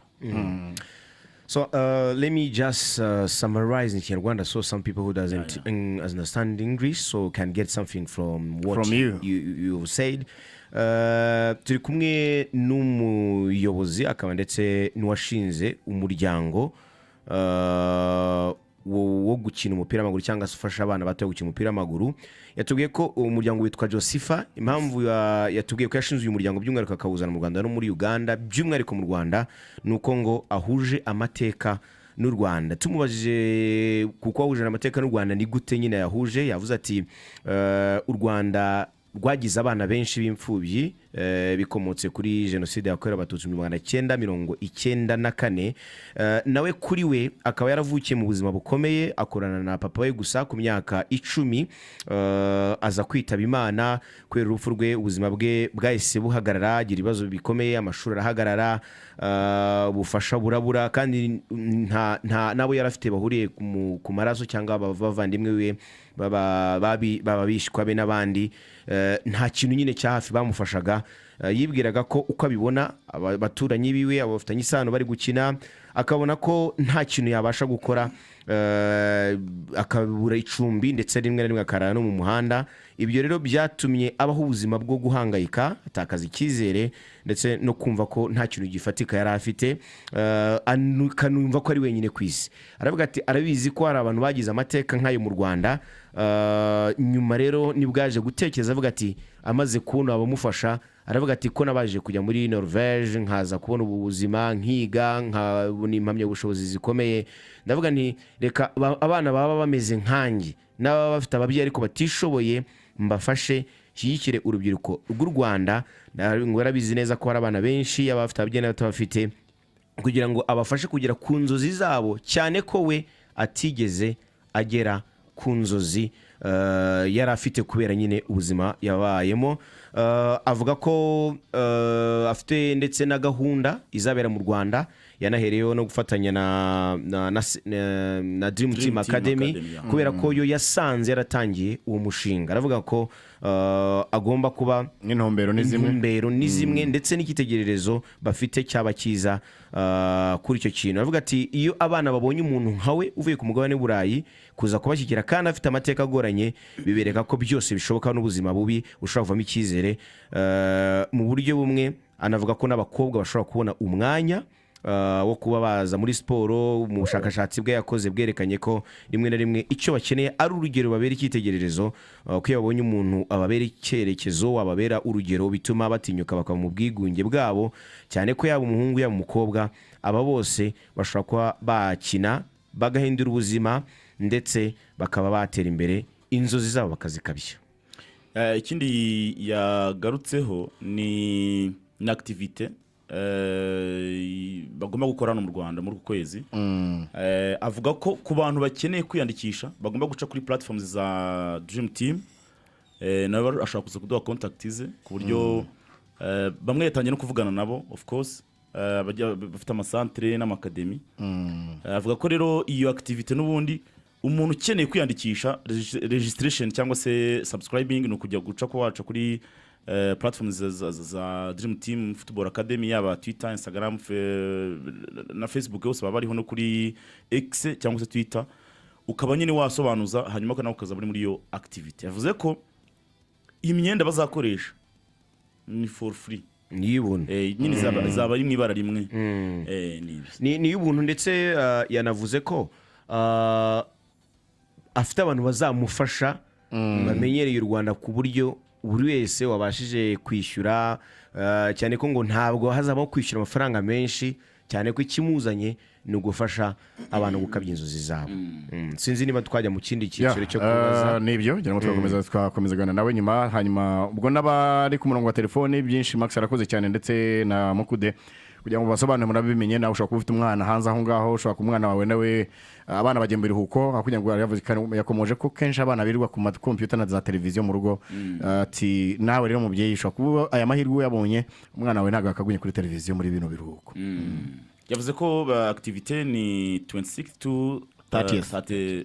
B: So let me just summarize in Rwanda, so some people who doesn't understand English so can get something from what you said. Turi kumwe n'umuyobozi akaba ndetse n'uwashinze umuryango wo gukina umupira w'amaguru cyangwa se ufasha abana bato gukina umupira w'amaguru. Yatubwiye ko umuryango witwa Josifa, impamvu yatubwiye ko yashinze uyu muryango by'umwihariko akawuzana mu Rwanda no muri Uganda, by'umwihariko mu Rwanda nuko ngo ahuje amateka n'u Rwanda. Tumubajije kuko ahuje amateka n'u Rwanda ni gute nyine yahuje, yavuze ati u Rwanda rwagize abana benshi b'imfubyi bikomotse kuri jenoside yakorewe abatutsi mu 1994. Nawe kuri we akaba yaravukiye mu buzima bukomeye, akorana na papa we gusa ku myaka 10, aza kwitaba Imana kubera urupfu rwe. Ubuzima bwe bwahise buhagarara, agira ibibazo bikomeye, amashuri arahagarara, ubufasha burabura, kandi nta nabo yarafite bahuriye ku maraso cyangwa bavandimwe we baba bishwa be n'abandi. Nta kintu nyine cya hafi bamufashaga. Yibwiraga ko uko abibona abaturanyi biwe abafitanye isano bari gukina, akabona ko nta kintu yabasha gukora, akabura icumbi ndetse rimwe na rimwe akarara no mu muhanda. Ibyo rero byatumye abaho ubuzima bwo guhangayika, atakaza icyizere ndetse no kumva ko nta kintu gifatika yari afite, akanumva ko ari wenyine ku isi. Aravuga ati arabizi ko hari abantu bagize amateka nk'ayo mu Rwanda. Nyuma rero nibwaje gutekereza, avuga ati amaze kubona abamufasha, aravuga ati ko nabaje kujya muri Norvège nkaza kubona ubuzima, nkiga, nkabona impamyabushobozi zikomeye. Ndavuga nti reka abana baba bameze nkanjye n'ababa bafite ababyeyi ariko batishoboye mbafashe, shyigikire urubyiruko rw'u Rwanda. Ngwarabizi neza ko hari abana benshi abafite ababyeyi n'abatabafite, kugira ngo abafashe kugera ku nzozi zabo, cyane ko we atigeze agera ku nzozi yari afite kubera nyine ubuzima yabayemo. Avuga ko afite ndetse na gahunda izabera mu Rwanda, yanahereyeho no gufatanya na Dream Team Academy kubera ko yo yasanze yaratangiye uwo mushinga. Aravuga ko agomba kuba intumbero ni zimwe ndetse n'ikitegererezo bafite cyaba cyiza kuri icyo kintu. Aravuga ati iyo abana babonye umuntu nkawe uvuye ku mugabane w'Uburayi kuza kubashyikira kandi afite amateka agoranye, bibereka ko byose bishoboka n'ubuzima bubi ushobora kuvamo icyizere mu buryo bumwe. Anavuga ko n'abakobwa bashobora kubona umwanya wo kuba baza muri siporo. Mu bushakashatsi bwe yakoze bwerekanye ko rimwe na rimwe icyo bakeneye ari urugero babera icyitegererezo, ko iyo babonye umuntu ababera icyerekezo, ababera urugero, bituma batinyuka bakaba mu bwigunge bwabo, cyane ko yaba umuhungu yaba umukobwa, aba bose bashobora kuba bakina bagahindura ubuzima ndetse bakaba batera imbere, inzozi zabo bakazikabya.
A: Ikindi yagarutseho ni activité bagomba gukora hano mu Rwanda muri uku kwezi. Avuga ko ku bantu bakeneye kwiyandikisha bagomba guca kuri platforms za Dream Team, nabo ashaka kuza kuduha contact ze ku buryo bamwe yatangiye no kuvugana nabo, of course bafite amasantre n'amakademi. Avuga ko rero iyo activité n'ubundi umuntu ukeneye kwiyandikisha registration cyangwa se subscribing no kujya guca ko waca kuri platforms za Dream Team Football Academy, yaba Twitter, Instagram na Facebook, yose baba bariho no kuri X cyangwa se Twitter, ukaba nyine wasobanuza hanyuma kana ukaza muri iyo activity. Yavuze ko imyenda bazakoresha ni for free,
B: niyibone
A: nyine zaba ari mwibara rimwe,
B: ni y'ubuntu. Ndetse yanavuze ko afite abantu bazamufasha bamenyereye u Rwanda ku buryo buri wese wabashije kwishyura, cyane ko ngo ntabwo hazamo kwishyura amafaranga menshi, cyane ko ikimuzanye ni ugufasha abantu gukabya inzozi zabo. Sinzi niba twajya mu kindi cyiciro cyo kubaza.
C: Nibyo ngira ngo twakomeza gana nawe nyuma, hanyuma ubwo n'abari ku murongo wa telefone byinshi Max arakoze cyane ndetse na Mukude kugira ngo basobanure murabimenye. Nawe ushobora kuba ufite umwana hanze aho ngaho, ushobora ku mwana wawe nawe abana bagiye mu biruhuko, kugira ngo yakomoje ko kenshi abana birirwa ku makompiyuta na za televiziyo mu rugo, ati nawe rero mubyeyi ushobora kuba aya mahirwe yabonye umwana wawe ntabwo akagunye kuri televiziyo muri bino biruhuko.
A: Yavuze ko activité ni 26 to 30.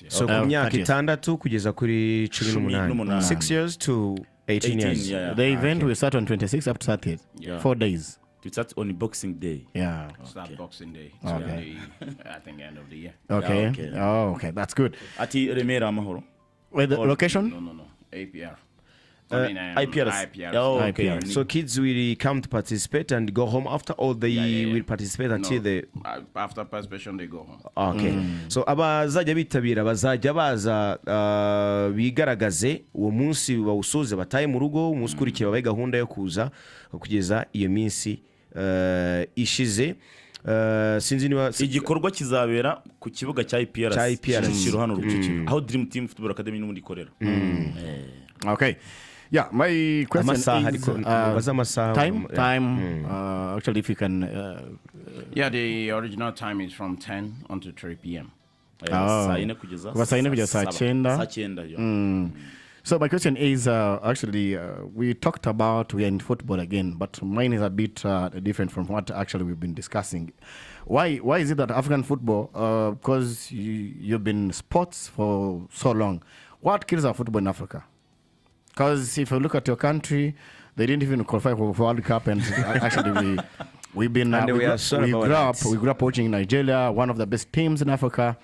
B: So ku myaka 6 kugeza kuri 18, 6 years to 18 years.
C: The event will start on 26 up to 30th. 4 days.
A: To start on Boxing Day.
C: Yeah.
I: Start Boxing Day.
C: Okay.
I: I think end of the year.
C: Okay.
A: Okay.
C: Oh, okay. That's good.
A: Ati Remera Amahoro.
C: Where the location?
I: No. APR.
A: IPRS. Oh, okay.
C: IPRS.
B: So kids will come to participate and go home after, or they will participate until the
I: After participation they go home.
B: Okay. So abazajya bitabira bazajya baza bigaragaze uwo munsi bawusoze bataye mu rugo, umunsi ukurikiye babaye gahunda yo kuza kugeza iyo minsi ishize. Sinzi niba
A: igikorwa kizabera ku kibuga cya IPRS Kicukiro hano Rucukiro, aho Dream Team Football Academy n'ubundi ikorera.
C: Okay. Yeah, my question is time. Actually, if you can.
I: Yeah, the original time is from 10 until 3 p.m.
C: Saa yine kugeza saa cyenda. So my question is actually we talked about we are in football again, but mine is a bit different from what actually we've been discussing. Why is it that African football, because you've been in sports for so long, what kills our football in Africa? Because if you look at your country, they didn't even qualify for World Cup, and actually we grew up watching Nigeria, one of the best teams in Africa.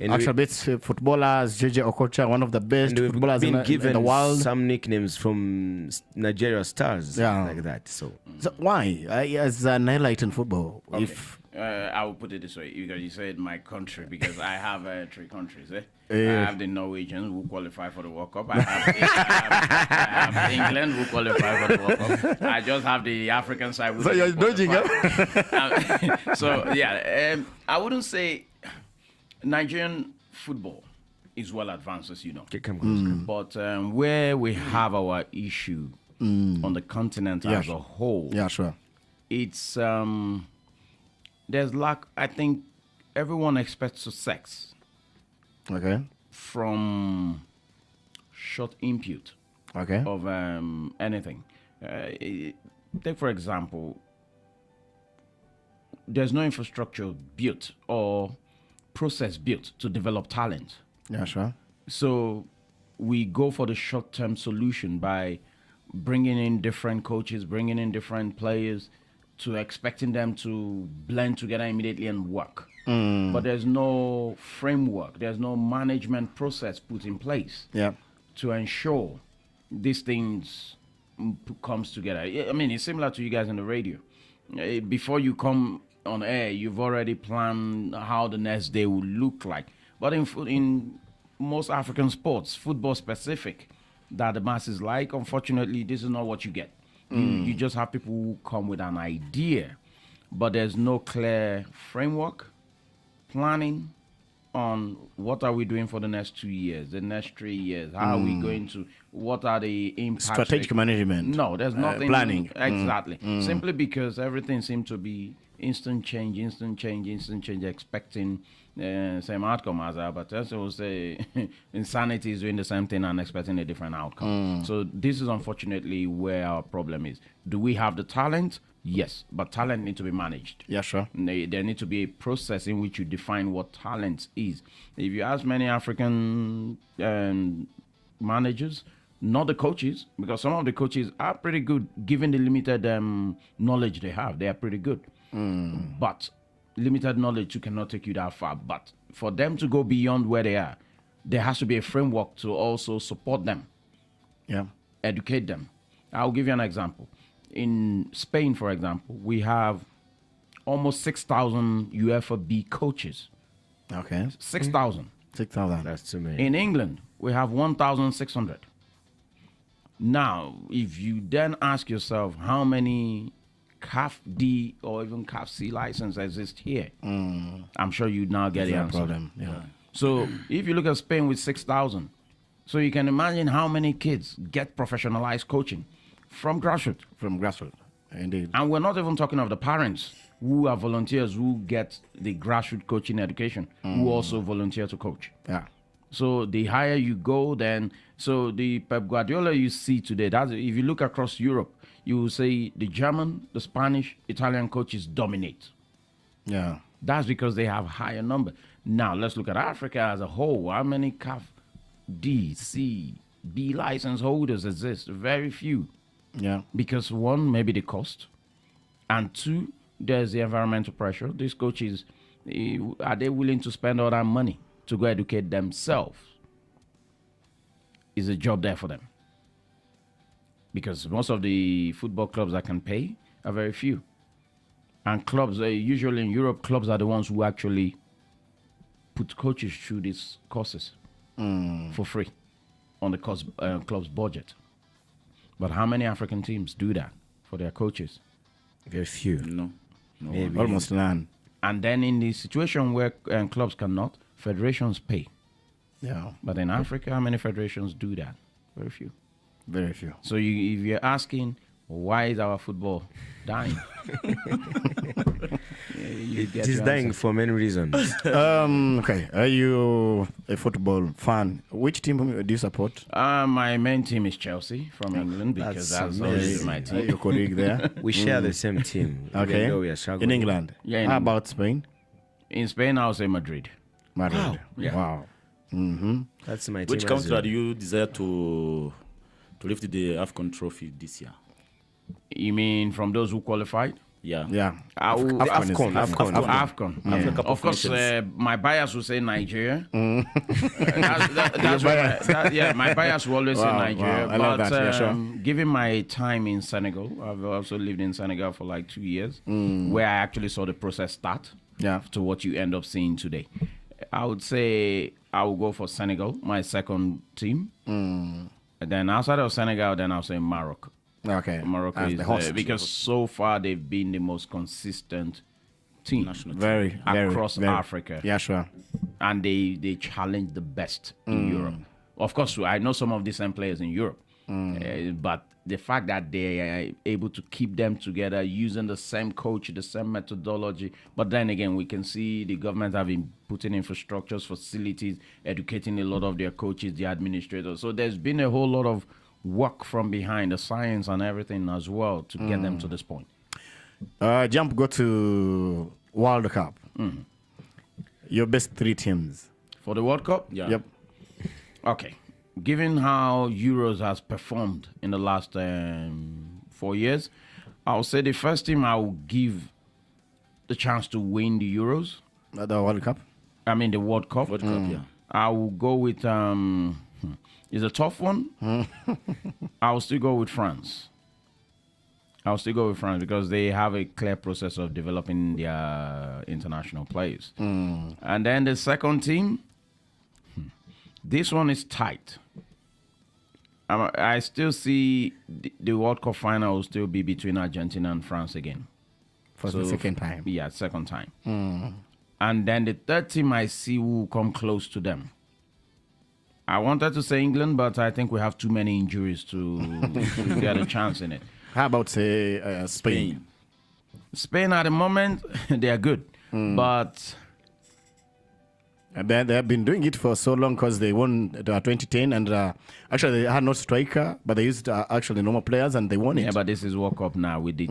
C: Actually, best footballers, JJ Okocha, one of the best footballers in the world.
B: Some nicknames from Nigeria stars, like that. So
C: why, as an highlight in football,
I: Okay.
C: if
I: I will put it this way, because you said my country, because I have 3 countries. I have the Norwegians who qualify for the World Cup. I have England who qualify for the World Cup. I just have the African side.
C: So you're dodging up.
I: So yeah, I wouldn't say Nigerian football is well advanced, as you know. But where we have our issue on the continent as a whole, it's there's lack. I think everyone expects success.
C: Okay.
I: From short input.
C: Okay.
I: Of anything. Take for example, there's no infrastructure built or process built to develop talent.
C: Yeah, sure.
I: So we go for the short-term solution by bringing in different coaches, bringing in different players, to expecting them to blend together immediately and work. But there's no framework, there's no management process put in place to ensure these things comes together. I mean, it's similar to you guys on the radio. Before you come on air, you've already planned how the next day will look like. But in most African sports, football specific, that the masses like, unfortunately, this is not what you get. You just have people who come with an idea, but there's no clear framework, planning on what are we doing for the next 2 years, the next 3 years, how are we going to, what are the impacts?
C: Strategic management.
I: No, there's nothing.
C: Planning.
I: Exactly. Simply because everything seems to be instant change, expecting same outcome as that. But as I will say, insanity is doing the same thing and expecting a different outcome. So this is unfortunately where our problem is. Do we have the talent? Yes, but talent needs to be managed.
C: Yeah, sure.
I: There needs to be a process in which you define what talent is. If you ask many African managers, not the coaches, because some of the coaches are pretty good, given the limited knowledge they have. They are pretty good. But limited knowledge, you cannot take you that far. But for them to go beyond where they are, there has to be a framework to also support them.
C: Yeah.
I: Educate them. I'll give you an example. In Spain, for example, we have almost 6,000 UEFA B coaches.
C: Okay.
I: 6,000.
C: 6,000.
B: That's too many.
I: In England, we have 1,600. Now, if you then ask yourself how many CAF D or even CAF C license exist here, I'm sure you now get the answer.
C: Problem. Yeah.
I: So if you look at Spain with 6,000, so you can imagine how many kids get professionalized coaching from grassroots.
C: From grassroots, indeed.
I: And we're not even talking of the parents who are volunteers who get the grassroots coaching education, who also volunteer to coach.
C: Yeah.
I: So the higher you go, then so the Pep Guardiola you see today, that's if you look across Europe, you will say the German, the Spanish, Italian coaches dominate.
C: Yeah.
I: That's because they have higher number. Now let's look at Africa as a whole. How many CAF D, C, B license holders exist? Very few.
C: Yeah.
I: Because one, maybe the cost, and two, there's the environmental pressure. These coaches, are they willing to spend all that money to go educate themselves? Is a job there for them? Because most of the football clubs that can pay are very few. And clubs, usually in Europe, clubs are the ones who actually put coaches through these courses for free on the club's budget. But how many African teams do that for their coaches?
B: Very few.
A: No.
B: Maybe.
C: Almost none.
I: And then in the situation where clubs cannot, federations pay.
C: Yeah.
I: But in Africa, how many federations do that? Very few.
C: Very few.
I: So if you're asking, why is our football dying?
B: It is dying for many reasons.
C: Okay. Are you a football fan? Which team do you support?
I: My main team is Chelsea from England because that's always my team.
C: Your colleague there.
B: We share the same team.
C: Okay.
B: Even though we are struggling.
C: In England.
I: Yeah, in
C: How
I: England.
C: about Spain?
I: In Spain, I'll say Madrid.
C: Madrid.
B: Wow.
I: Yeah.
C: Wow.
B: That's my team.
A: Which
B: as
A: country
B: well.
A: do you desire to lift the Afcon trophy this year?
I: You mean from those who qualified?
A: Yeah.
C: Yeah.
B: Afcon.
I: Afcon.
A: Africa Cup
I: Of
A: of
I: course,
A: Nations.
I: my bias will say Nigeria. That's where my bias will always say
C: Wow,
I: Nigeria.
C: wow. I love
I: But
C: that, yeah, sure.
I: given my time in Senegal, I've also lived in Senegal for like 2 years, where I actually saw the process start to what you end up seeing today. I would say I will go for Senegal, my second team. And then outside of Senegal, then I'll say Morocco.
C: Okay.
I: Morocco
C: As
I: is
C: the host.
I: because so far they've been the most consistent team
C: Very,
I: across
C: very.
I: Africa.
C: Yeah, sure.
I: And they challenge the best in Europe. Of course, I know some of the same players in Europe, but the fact that they are able to keep them together using the same coach, the same methodology. But then again, we can see the government have been putting infrastructures, facilities, educating a lot of their coaches, the administrators. So there's been a whole lot of work from behind, the science and everything as well to get them to this point.
C: Go to World Cup. Your best three teams.
I: For the World Cup?
A: Yeah.
C: Yep.
I: Okay. Given how Euros has performed in the last 4 years, I'll say the first team I will give the chance to win the Euros.
C: The World Cup?
I: I mean the World Cup.
A: World Cup, yeah.
I: I will go with it's a tough one. I'll still go with France. I'll still go with France because they have a clear process of developing their international players. And then the second team, this one is tight. I still see the World Cup final will still be between Argentina and France again.
C: For the second time.
I: Yeah, second time. And then the third team I see will come close to them. I wanted to say England, but I think we have too many injuries to get a chance in it.
C: How about, say, Spain?
I: Spain at the moment, they are good. But
C: They have been doing it for so long because they won 2010 and actually they had no striker, but they used actually normal players and they won it.
I: yeah, but this is World Cup now with the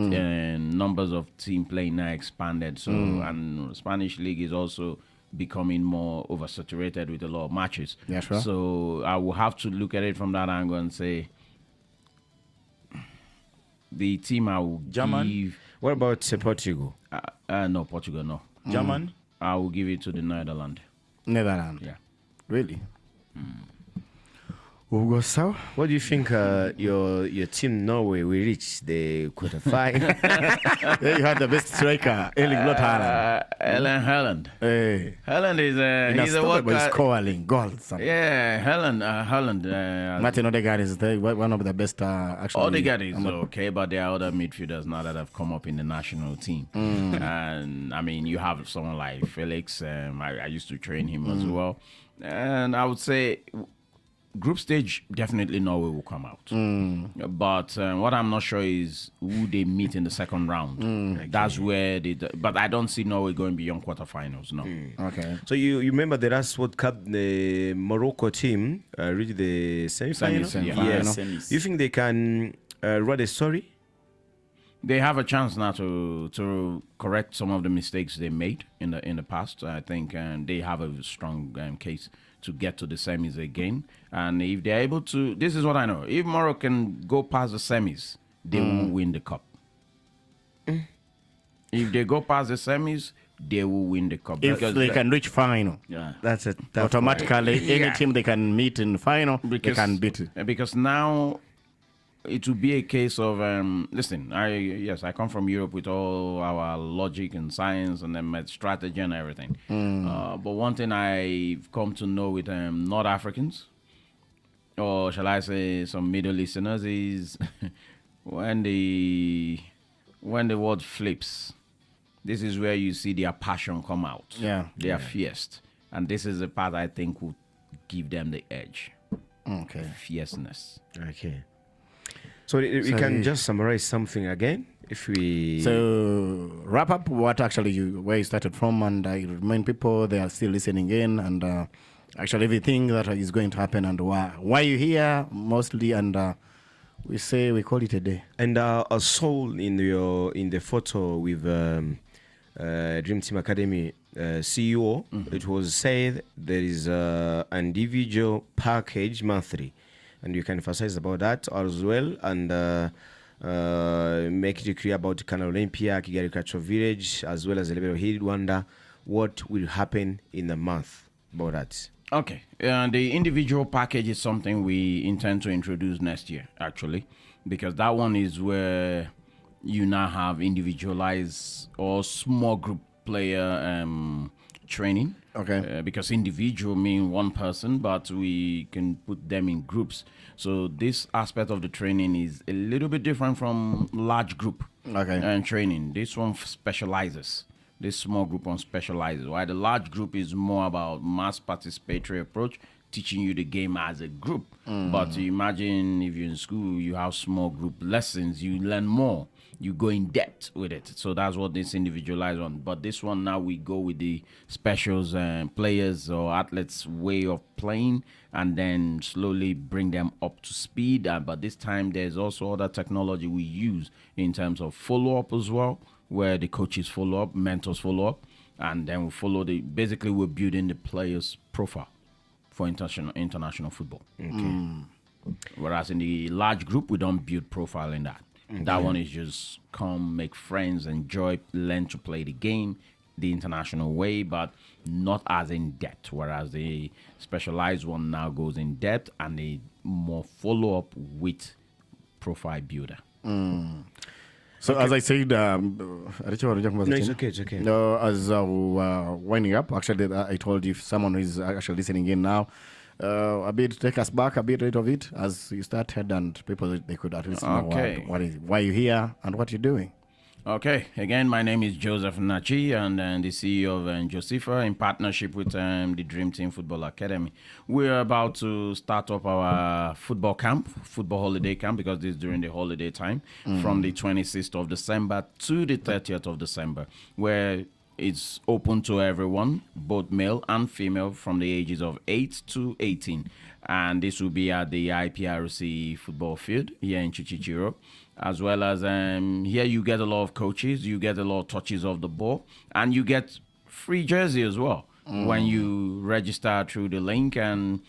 I: numbers of team playing now expanded. So and Spanish league is also becoming more oversaturated with a lot of matches.
C: Yeah, sure.
I: So I will have to look at it from that angle and say the team I will
A: German?
I: give.
B: What about Portugal?
I: No, Portugal, no.
A: German?
I: I will give it to the Netherlands.
C: Netherlands.
I: Yeah.
C: Really? We'll go so.
B: What do you think your team Norway will reach the quarterfinal?
C: Yeah, you had the best striker, Erling Haaland.
I: Haaland.
C: Hey.
I: Haaland is he's a world class.
C: Scoring goals.
I: Yeah, Haaland.
C: Martin Odegaard is one of the best. Actually,
I: Odegaard is okay, but there are other midfielders now that have come up in the national team. And I mean, you have someone like Felix. I used to train him as well, and I would say. Group stage, definitely Norway will come out. But what I'm not sure is who they meet in the second round. That's where but I don't see Norway going beyond quarterfinals, no.
C: Okay.
B: So you remember the last World Cup, the Morocco team reached the semi-final?
A: Semis.
B: You think they can write a story?
I: They have a chance now to correct some of the mistakes they made in the past. I think they have a strong case to get to the semis again. And if they're able to, this is what I know. If Morocco can go past the semis, they will win the cup. If they go past the semis, they will win the cup.
C: If they can reach final,
B: That's it.
C: automatically any team they can meet in final, they can beat it.
I: Because now it will be a case of listen. I come from Europe with all our logic and science and then strategy and everything. But one thing I've come to know with North Africans, or shall I say some Middle Easterners, is when the world flips, this is where you see their passion come out.
C: Yeah,
I: they are fierce, and this is the part I think will give them the edge.
C: Okay,
I: fierceness.
B: Okay. So we can just summarize something again if we...
C: So wrap up what actually where you started from, and I remind people they are still listening in, and actually everything that is going to happen and why you're here mostly, and we call it a day. And
B: a soul in the photo with Dream Team Academy CEO, it was said there is an individual package monthly. And you can emphasize about that as well, and make it clear about Canal Olympia, Kigali Cultural Village, as well as a little bit of Wonder. What will happen in the month about that?
I: Okay. The individual package is something we intend to introduce next year, actually, because that one is where you now have individualized or small group player training.
C: Okay.
I: Because individual mean one person, but we can put them in groups. So this aspect of the training is a little bit different from large group training. This one specializes. This small group one specializes. While the large group is more about mass participatory approach, teaching you the game as a group. But imagine if you're in school, you have small group lessons, you learn more. You go in depth with it. So that's what this individualized one. But this one now we go with the specials players or athletes way of playing, and then slowly bring them up to speed. But this time there's also other technology we use in terms of follow-up as well, where the coaches follow up, mentors follow up, and then we follow basically we're building the player's profile for international football. Okay. Whereas in the large group, we don't build profile in that. That one is just come, make friends, enjoy, learn to play the game the international way, but not as in depth. Whereas the specialized one now goes in depth and a more follow up with profile builder.
C: So as I said,
B: no, it's okay, it's okay.
C: No, as winding up, actually, I told you if someone who is actually listening in now, a bit take us back a bit of it as you started, and people they could at least know why you're here and what you're doing.
I: Okay, again, my name is Joseph Nachi, and the CEO of Josepha in partnership with the Dream Team Football Academy. We're about to start up our football holiday camp, because this is during the holiday time, from the 26th of December to the 30th of December, where it's open to everyone, both male and female, from the ages of 8 to 18. And this will be at the IPRC football field here in Chichichiro. As well as here you get a lot of coaches, you get a lot of touches of the ball, and you get free jersey as well when you register through the link and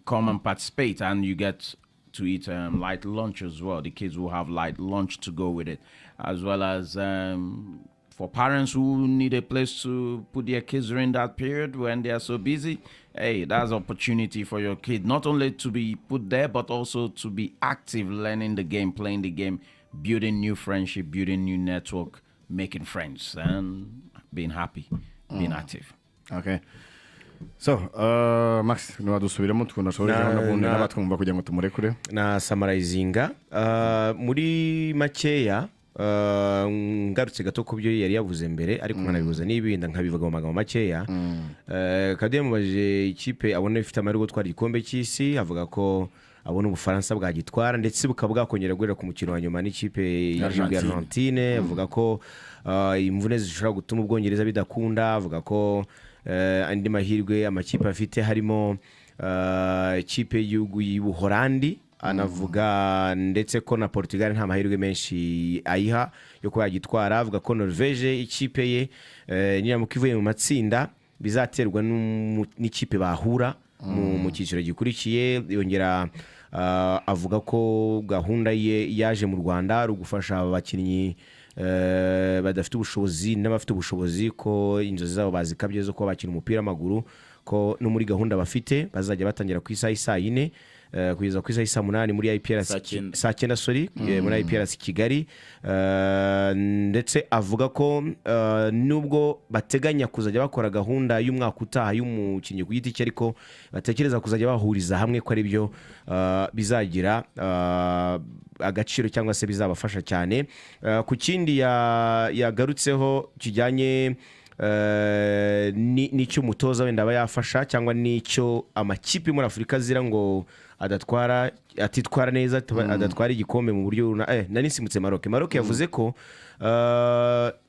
I: come and participate. And you get to eat light lunch as well. The kids will have light lunch to go with it, as well as for for parents who need a place to put their kids during that period when they are so busy, hey, that's opportunity for your kid not only to be put there but also to be active, learning the game, playing the game, building new friendship, building new network, making friends, and being happy, being active.
C: Okay. So, Max, nwadusubiramo tukunashorejeho nabundi n'abatwumva kugira ngo tumurekure.
B: Na summarizinga muri makeya ngarutse gato ku byo yari yavuze mbere ariko nkanabivuza n'ibindi nkabivuga mu magambo makeya. Kadem baje ikipe abona ifite amahirwe gutwara igikombe cy'isi, avuga ko abona Ubufaransa bwagitwara ndetse bukaba bwakongera guhera ku mukino wa nyuma n'ikipe ya Argentine. Avuga ko imvune zishobora gutuma Ubwongereza bidakunda. Avuga ko andi mahirwe amakipe afite harimo ikipe y'igihugu y'Ubuholandi. Anavuga ndetse ko na Portugal nta mahirwe menshi ayiha yo kuba yagitwara. Avuga ko Norvege ikipe ye niramuka ivuye mu matsinda bizaterwa n'ikipe bahura mu cyiciro gikurikiye. Yongera avuga ko gahunda ye yaje mu Rwanda ari ugufasha abakinnyi badafite ubushobozi n'abafite ubushobozi, ko inzozi zabo bazikabye zo kuba bakina umupira w'amaguru, ko no muri gahunda bafite bazajya batangira ku isaha 4 kugeza ku isaha 8 muri IPRS saa 9 muri IPRS Kigali. Ndetse avuga ko nubwo bateganya kuzajya bakora gahunda y'umwaka utaha y'umukinnyi ku giti cye, ariko batekereza kuzajya bahuriza hamwe ko ari byo bizagira agaciro cyangwa se bizabafasha cyane. Ku kindi yagarutseho kijyanye n'icyo umutoza wenda aba yafasha cyangwa n'icyo amakipe muri Afurika zira ngo atitwara neza, adatwara igikombe mu buryo nani simutse Maroc yavuze ko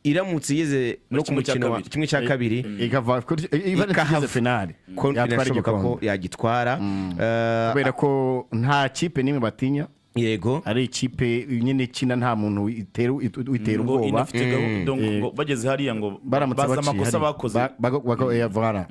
B: iramutse yeze no ku mukino kimwe cya kabiri
C: ikava finale
B: ko birashoboka ko yagitwara,
C: kubera ko nta kipe nimwe batinya.
B: Yego,
C: ari ikipe nyine kina nta muntu witera ubwoba.
A: Bageze hariya ngo
C: baza
A: amakosa bakoze
C: bagavara.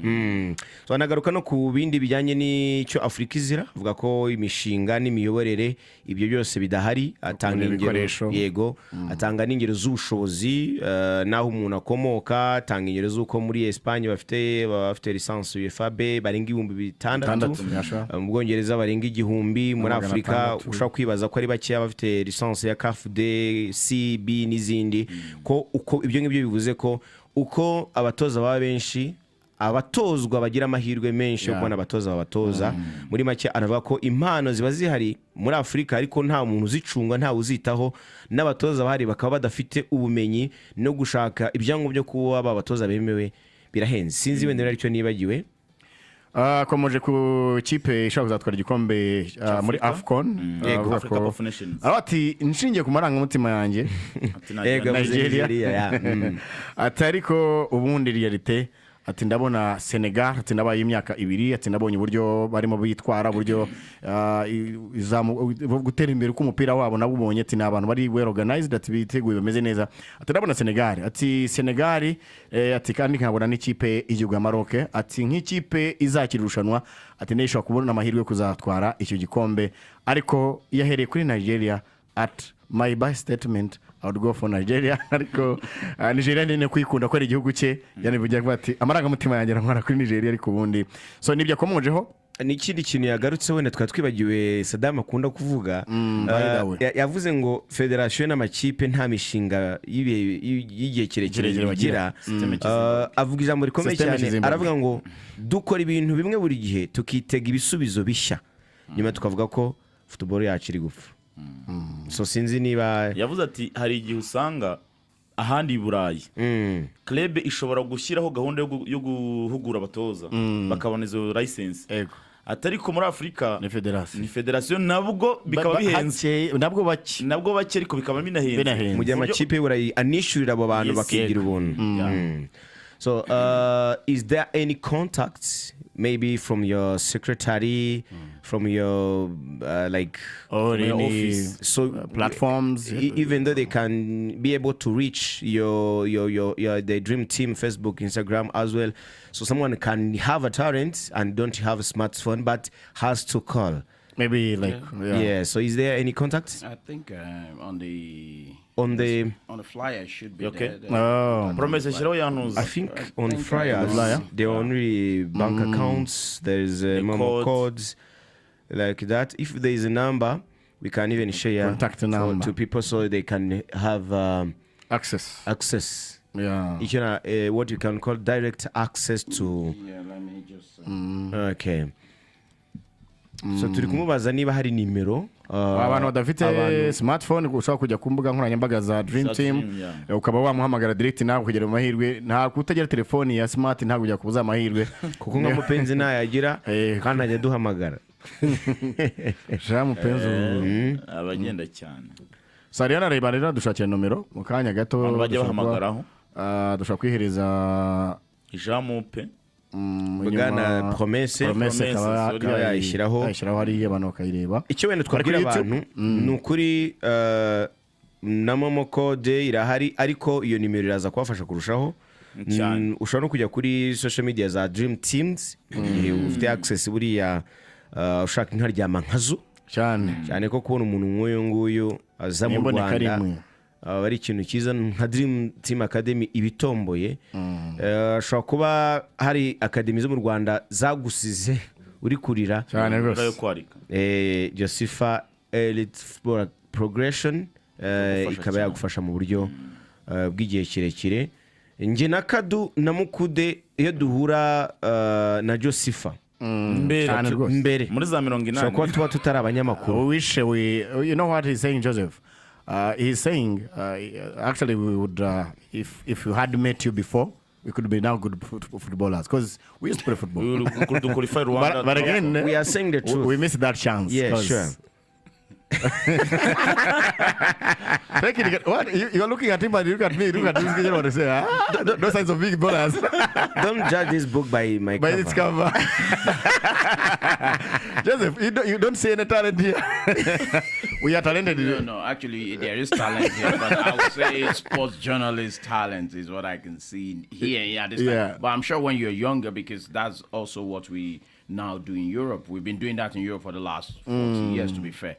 B: So anagaruka no ku bindi bijyanye n'icyo Afurika izira, avuga ko imishinga n'imiyoborere ibyo byose bidahari. Atanga ingero, yego, atanga n'ingero z'ubushobozi naho umuntu akomoka. Atanga ingero z'uko muri Espagne bafite lisansi UEFA B barenga 6,000, mu Bwongereza barenga 1,000, muri Afurika ushaka baza ko ari bake bafite lisansi ya CAF D, CB n'izindi. Ko uko ibyo ngibyo bivuze ko uko abatoza baba benshi, abatozwa bagira amahirwe menshi yo kubona abatoza babatoza. Muri make anavuga ko impano ziba zihari muri Afurika ariko nta muntu uzicunga, nta uzitaho, n'abatoza bahari bakaba badafite ubumenyi no gushaka ibyangombwa byo kuba abatoza bemewe birahenze. Sinzi wenda aricyo nibagiwe.
C: Komoje ku kipe ishaka kuzatwara igikombe muri Afcon,
A: Africa of Nations.
C: Ati nshingiye ku marangamutima yanjye Nigeria. Atariko ubundi realite, ati ndabona Senegal, ati nabaye imyaka 2, ati nabonye uburyo barimo bitwara, uburyo gutera imbere ku mupira wabo nabubonye, ati nabantu bari well organized, ati biteguye bameze neza. Ati ndabona Senegal, ati kandi nkabona n'ikipe y'igihugu ya Maroc, ati nk'ikipe izakirushanwa, ati neshobora kubona amahirwe kuzatwara icyo gikombe. Ariko yahereye kuri Nigeria, at my best statement I would go for Nigeria. Ariko Nigeria ni kwikunda ko ari igihugu cye, yani bugiye bati amarangamutima yanjye nkora kuri Nigeria. Ariko ubundi so nibyo akomojeho
B: n'ikindi kintu yagarutse wenda twibagiwe Saddam akunda kuvuga. Yavuze ngo federation n'amakipe nta mishinga y'igihe kirekire bagira. Avuga ijambo rikomeye cyane, aravuga ngo dukora ibintu bimwe buri gihe tukitega ibisubizo bishya, nyuma tukavuga ko football yacu iri gupfa. So sinzi niba
A: yavuze ati hari igihe usanga ahandi Burayi club ishobora gushyiraho gahunda yo guhugura abatoza bakabona izo license, atariko muri Afurika ni federation nabwo bikaba bihenze, nabwo bake ariko bikaba binahenze
B: mu gihe amakipe y'Uburayi anishurira abo bantu bakigira ubuntu. So is there any contacts maybe from your secretary, from your
C: or
B: from
C: any
B: office, so
C: platforms,
B: even though they can be able to reach your the dream team Facebook, Instagram as well, so someone can have a talent and don't have a smartphone but has to call
C: Maybe like
B: Yeah. So is there any contact
I: I think on the flyer should be
A: Okay.
I: there.
C: Oh.
A: Promesse shyiraho
B: I
A: yanuza.
B: think
I: I
B: on
I: think
B: flyers
C: flyer?
B: there are only bank accounts. There's Momo
A: code.
B: codes like that. If there is a number, we can even share
C: Contact number.
B: to people so they can have
C: Access. Yeah.
B: you know, what you can call direct access to.
I: Yeah, let me just.
B: Okay. So turi kumubaza niba hari nimero
C: abantu badafite smartphone ushobora kujya ku mbuga nkoranyambaga za Dream
A: Za
C: Team
A: Dream, yeah.
C: ukaba wamuhamagara direct nawe kugira amahirwe nta kutagira telefoni ya smart nta kujya kubuza amahirwe
B: kuko nka mupenzi nayagira kandi ajya duhamagara
C: ja mupenzi
A: Abagenda cyane.
C: Sariana reba rero dushakira nomero mu kanya gato
A: Abantu bajya bahamagaraho.
C: dushobora kwihereza
A: Ijamupe.
B: bwana promesse
C: akaba
B: yayishyiraho
C: hariya abantu bakayireba
B: icyo wenda twabwira abantu ni ukuri na momo code irahari ariko iyo nimero iraza kubafasha kurushaho. Ushobora no kujya kuri social media za Dream Teams igihe ufite access buriya ushaka inkaryama nkazo cyane ko kubona umuntu nk'uyu nguyu aza mu Rwanda ari ikintu cyiza nka Dream Team Academy ibitomboye. Ashobora kuba hari academy zo mu Rwanda zagusize uri kurira
C: cyane rwose
B: Josepha Elite Football Progression ikaba yagufasha mu buryo bw'igihe kirekire. Nge na Kadu na Mukude iyo duhura na Josepha mbere
A: muri za 80
B: so ko tuba tutari abanyamakuru.
C: You know what he's saying, Joseph? He's saying actually we would if you had met you before we could be now good footballers because we used to play football. But again,
B: we are saying the truth.
C: We missed that chance.
B: Yeah, sure.
C: What? You're looking at him and you look at me. Look at this. You want to say, no signs of big ballers.
B: Don't judge this book by my
C: by
B: cover.
C: its cover. Joseph, you don't see any talent here. We are talented.
I: No, actually, there is talent here, but I would say sports journalist talent is what I can see here. Yeah, this time. But I'm sure when you're younger, because that's also what we now do in Europe. We've been doing that in Europe for the last 40 years, to be fair.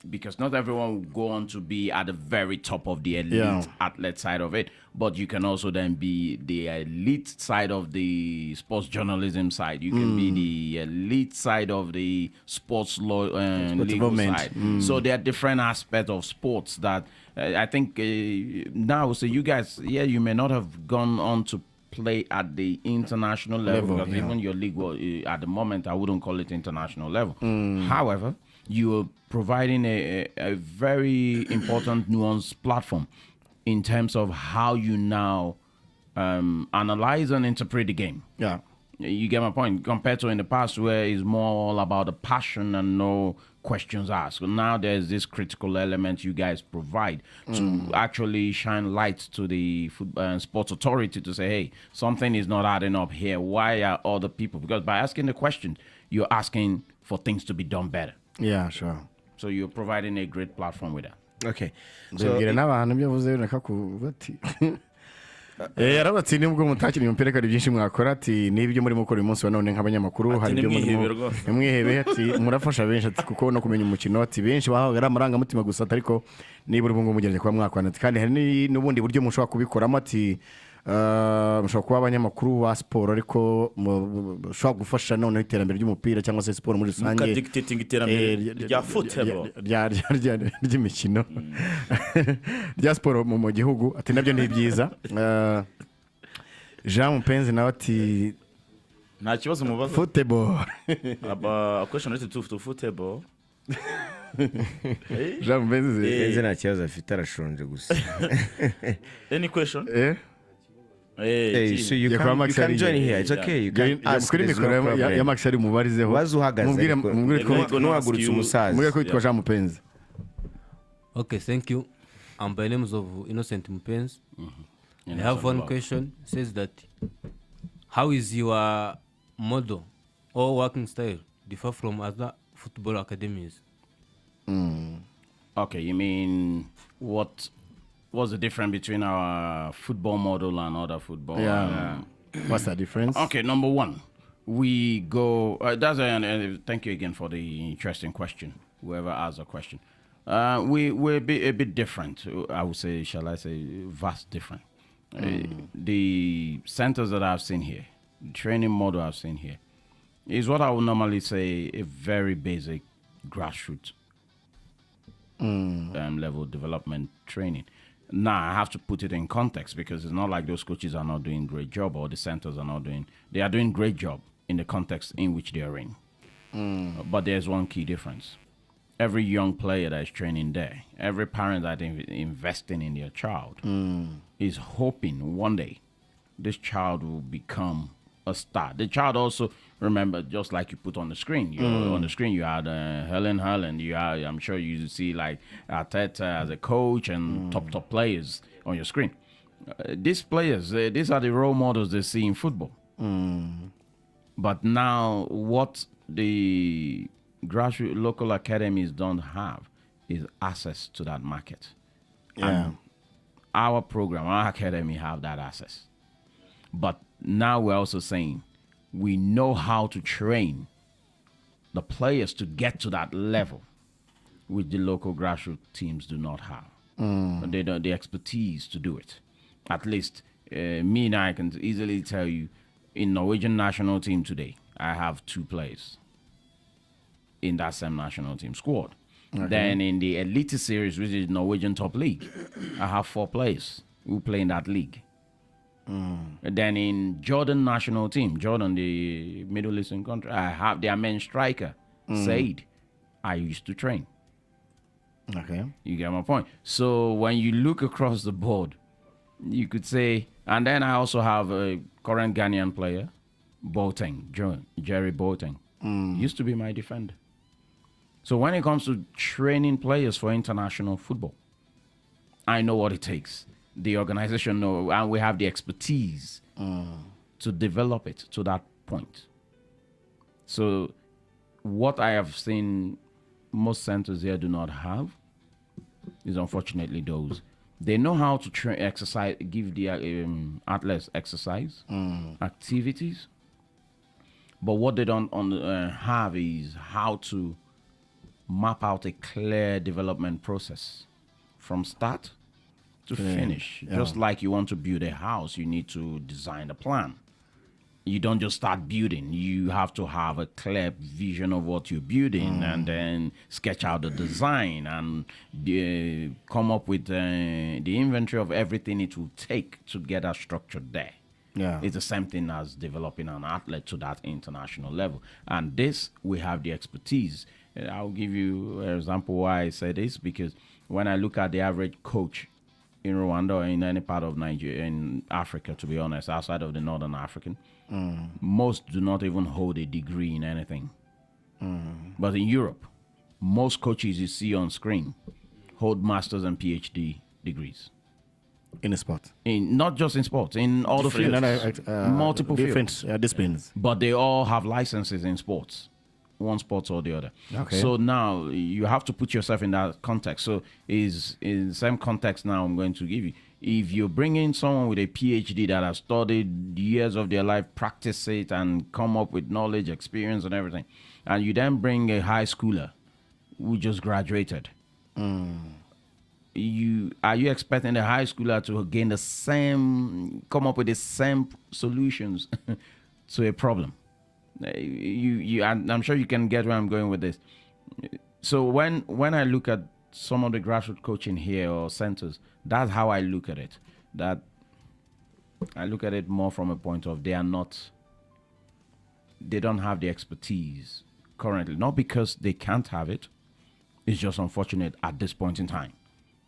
I: Because not everyone will go on to be at the very top of the elite athlete side of it, but you can also then be the elite side of the sports journalism side. You can be the elite side of the sports law legal side. So there are different aspects of sports that I think now, so you guys, you may not have gone on to play at the international level because even your league, at the moment, I wouldn't call it international level. However, you are providing a very important nuanced platform in terms of how you now analyze and interpret the game.
C: Yeah.
I: You get my point? Compared to in the past where it's more all about the passion and no questions asked. Now there's this critical element you guys provide to actually shine light to the sports authority to say, hey, something is not adding up here. Why are other people? Because by asking the question, you're asking for things to be done better.
C: Yeah, sure.
I: So you're providing a great platform with that.
B: Okay.
C: So yarabatsindiye ubwo mutakiri umupira kari byinshi mwakora ati nibyo muri mukora uyu munsi wa none nk'abanyamakuru hari ibyo muri mwihebe ati murafasha benshi ati kuko no kumenya umukino ati benshi bahagarara amaranga mutima gusa ariko nibura ubwo mugereye kuba mwakwana kandi hari n'ubundi buryo mushobora kubikoramo ati mushobora kuba abanyamakuru ba siporo ariko mushobora gufasha noneho iterambere ry'umupira cyangwa se siporo muri rusange
A: mukadictating iterambere rya football
C: ry'imikino rya siporo mu gihugu ati nabyo ni byiza. Jean Mupenzi nawe ati
A: nta kibazo mubaza
C: football
A: a question related to football.
C: Jean Mupenzi
B: nta kibazo afite arashonje gusa.
A: Any question?
B: So you can join here. It's okay. You can ask.
C: Ya Max ari mubarizeho.
B: Wazuhagaze.
C: Mubwire ko
B: nuhagurutse umusaza.
C: Mubwire ko yitwa Jean Mupenzi.
D: Okay, thank you. I'm by names of Innocent Mupenzi. I have one question. Says that how is your model or working style differ from other football academies?
I: Okay, you mean what's the difference between our football model and other football?
C: What's the difference?
I: Okay, number one, we go. Thank you again for the interesting question. Whoever asked a question, we're a bit different. I would say, shall I say, vast different. The centers that I've seen here, the training model I've seen here, is what I would normally say a very basic grassroots level development training. Now I have to put it in context because it's not like those coaches are not doing a great job or the centers are not doing. They are doing great job in the context in which they are in. But there's one key difference. Every young player that is training there, every parent that is investing in their child is hoping one day this child will become a star. The child also, remember, just like you put on the screen, on the screen you had Helen Haaland, I'm sure you see like Arteta as a coach and top players on your screen. These players, these are the role models they see in football. But now what the grassroots local academies don't have is access to that market. And our program, our academy have that access. But now we're also saying we know how to train the players to get to that level, which the local grassroots teams do not have. They don't the expertise to do it. At least me and I can easily tell you, in Norwegian national team today, I have 2 players in that same national team squad. Then in the Elite Series, which is Norwegian top league, I have 4 players who play in that league. Then in Jordan national team, Jordan, the Middle Eastern country, I have their main striker, Said. I used to train.
C: Okay.
I: You get my point? So when you look across the board, you could say, and then I also have a current Ghanaian player, Boateng, Jerry Boateng. Used to be my defender. So when it comes to training players for international football, I know what it takes. The organization know, and we have the expertise to develop it to that point. So what I have seen most centers here do not have is unfortunately those. They know how to train, exercise, give the athletes exercise, activities. But what they don't have is how to map out a clear development process from start to finish. Just like you want to build a house, you need to design a plan. You don't just start building. You have to have a clear vision of what you're building and then sketch out the design and come up with the inventory of everything it will take to get that structure there. It's the same thing as developing an athlete to that international level. And this, we have the expertise. I'll give you an example why I say this, because when I look at the average coach in Rwanda or in any part of Nigeria, in Africa, to be honest, outside of the Northern African, most do not even hold a degree in anything. But in Europe, most coaches you see on screen hold masters and PhD degrees.
C: In a sport.
I: Not just in sports, in all the fields. Multiple
C: different
I: fields.
C: disciplines.
I: But they all have licenses in sports. One sport or the other. Okay. So now you have to put yourself in that context. So is in the same context now I'm going to give you. If you bring in someone with a PhD that has studied years of their life, practice it and come up with knowledge, experience and everything, and you then bring a high schooler who just graduated, are you expecting the high schooler to gain the same, come up with the same solutions to a problem? I'm sure you can get where I'm going with this. So when I look at some of the grassroots coaching here or centers, that's how I look at it. That I look at it more from a point of they don't have the expertise currently. Not because they can't have it. It's just unfortunate at this point in time.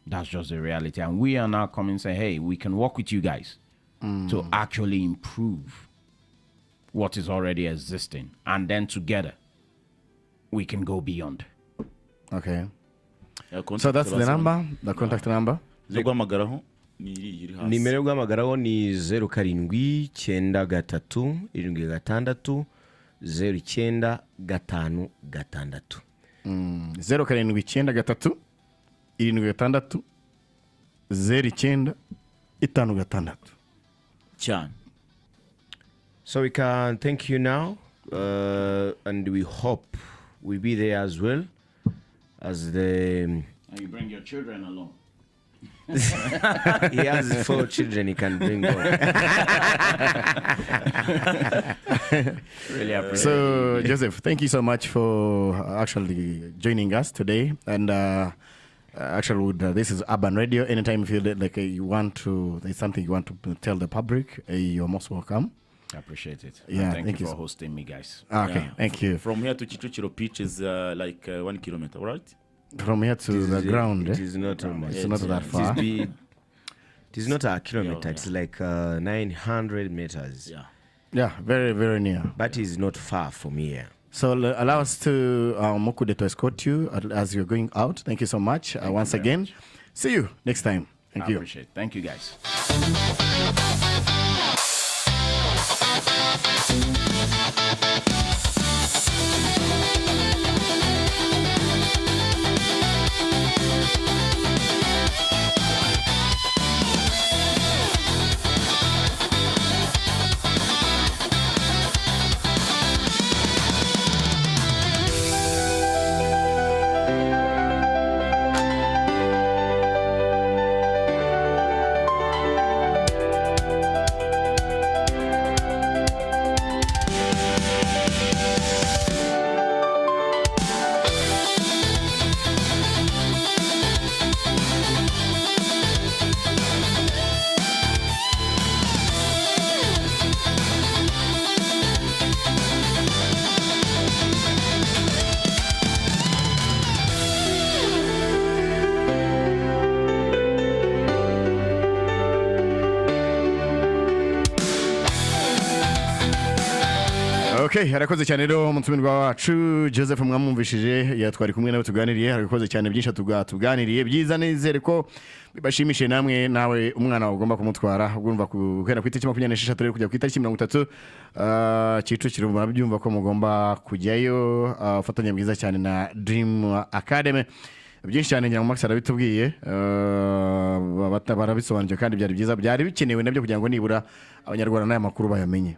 I: That's just the reality. And we are now coming and say, hey, we can work with you guys to actually improve what is already existing. And then together, we can go beyond.
C: Okay. So that's the number, the contact number.
A: Nimero
B: yo guhamagaraho ni 0779 76 09 56.
C: 0793 76 09 56.
A: cyane.
B: So we can thank you now and we hope we'll be there as well as the.
I: And you bring your children along.
B: He has 4 children he can bring on.
I: Really appreciate
C: So, Joseph, thank you so much for actually joining us today. And actually, this is Urban Radio. Anytime you feel that like you want to, there's something you want to tell the public, you're most welcome.
I: I appreciate it.
C: Yeah,
I: And
C: thank
I: you
C: you.
I: for hosting me, guys.
C: Okay,
A: Yeah.
C: thank you.
A: From here to Chichuchiro Beach is like 1 kilometer, right?
C: From here to the ground,
B: It is not much.
C: it's not that
B: It
C: far.
B: is it is not a kilometer.
A: Yeah.
B: It's like 900 meters.
A: Yeah.
C: Yeah, very, very near.
B: But it's not far from here.
C: So allow us to Mokude to escort you as you're going out. Thank you so much once
I: very
C: again.
I: much.
C: See you next time. Thank
I: I
C: you.
I: appreciate it. Thank you, guys.
C: Okay, harakoze cyane rero umutumirwa wacu Joseph mwamumvishije yatwari kumwe nawe tuganiriye harakoze cyane byinshi tuganiriye byiza nizere ko bibashimishije namwe nawe umwana ugomba kumutwara ugomba guhera ku itariki 26 rero kujya ku itariki 30 Kicukiro murabyumva ko mugomba kujyayo ufatanya bwiza cyane na Dream Academy byinshi cyane ngira ngo Max arabitubwiye barabisobanuje kandi byari byiza byari bikenewe nabyo kugira ngo nibura abanyarwanda n'aya makuru bayamenye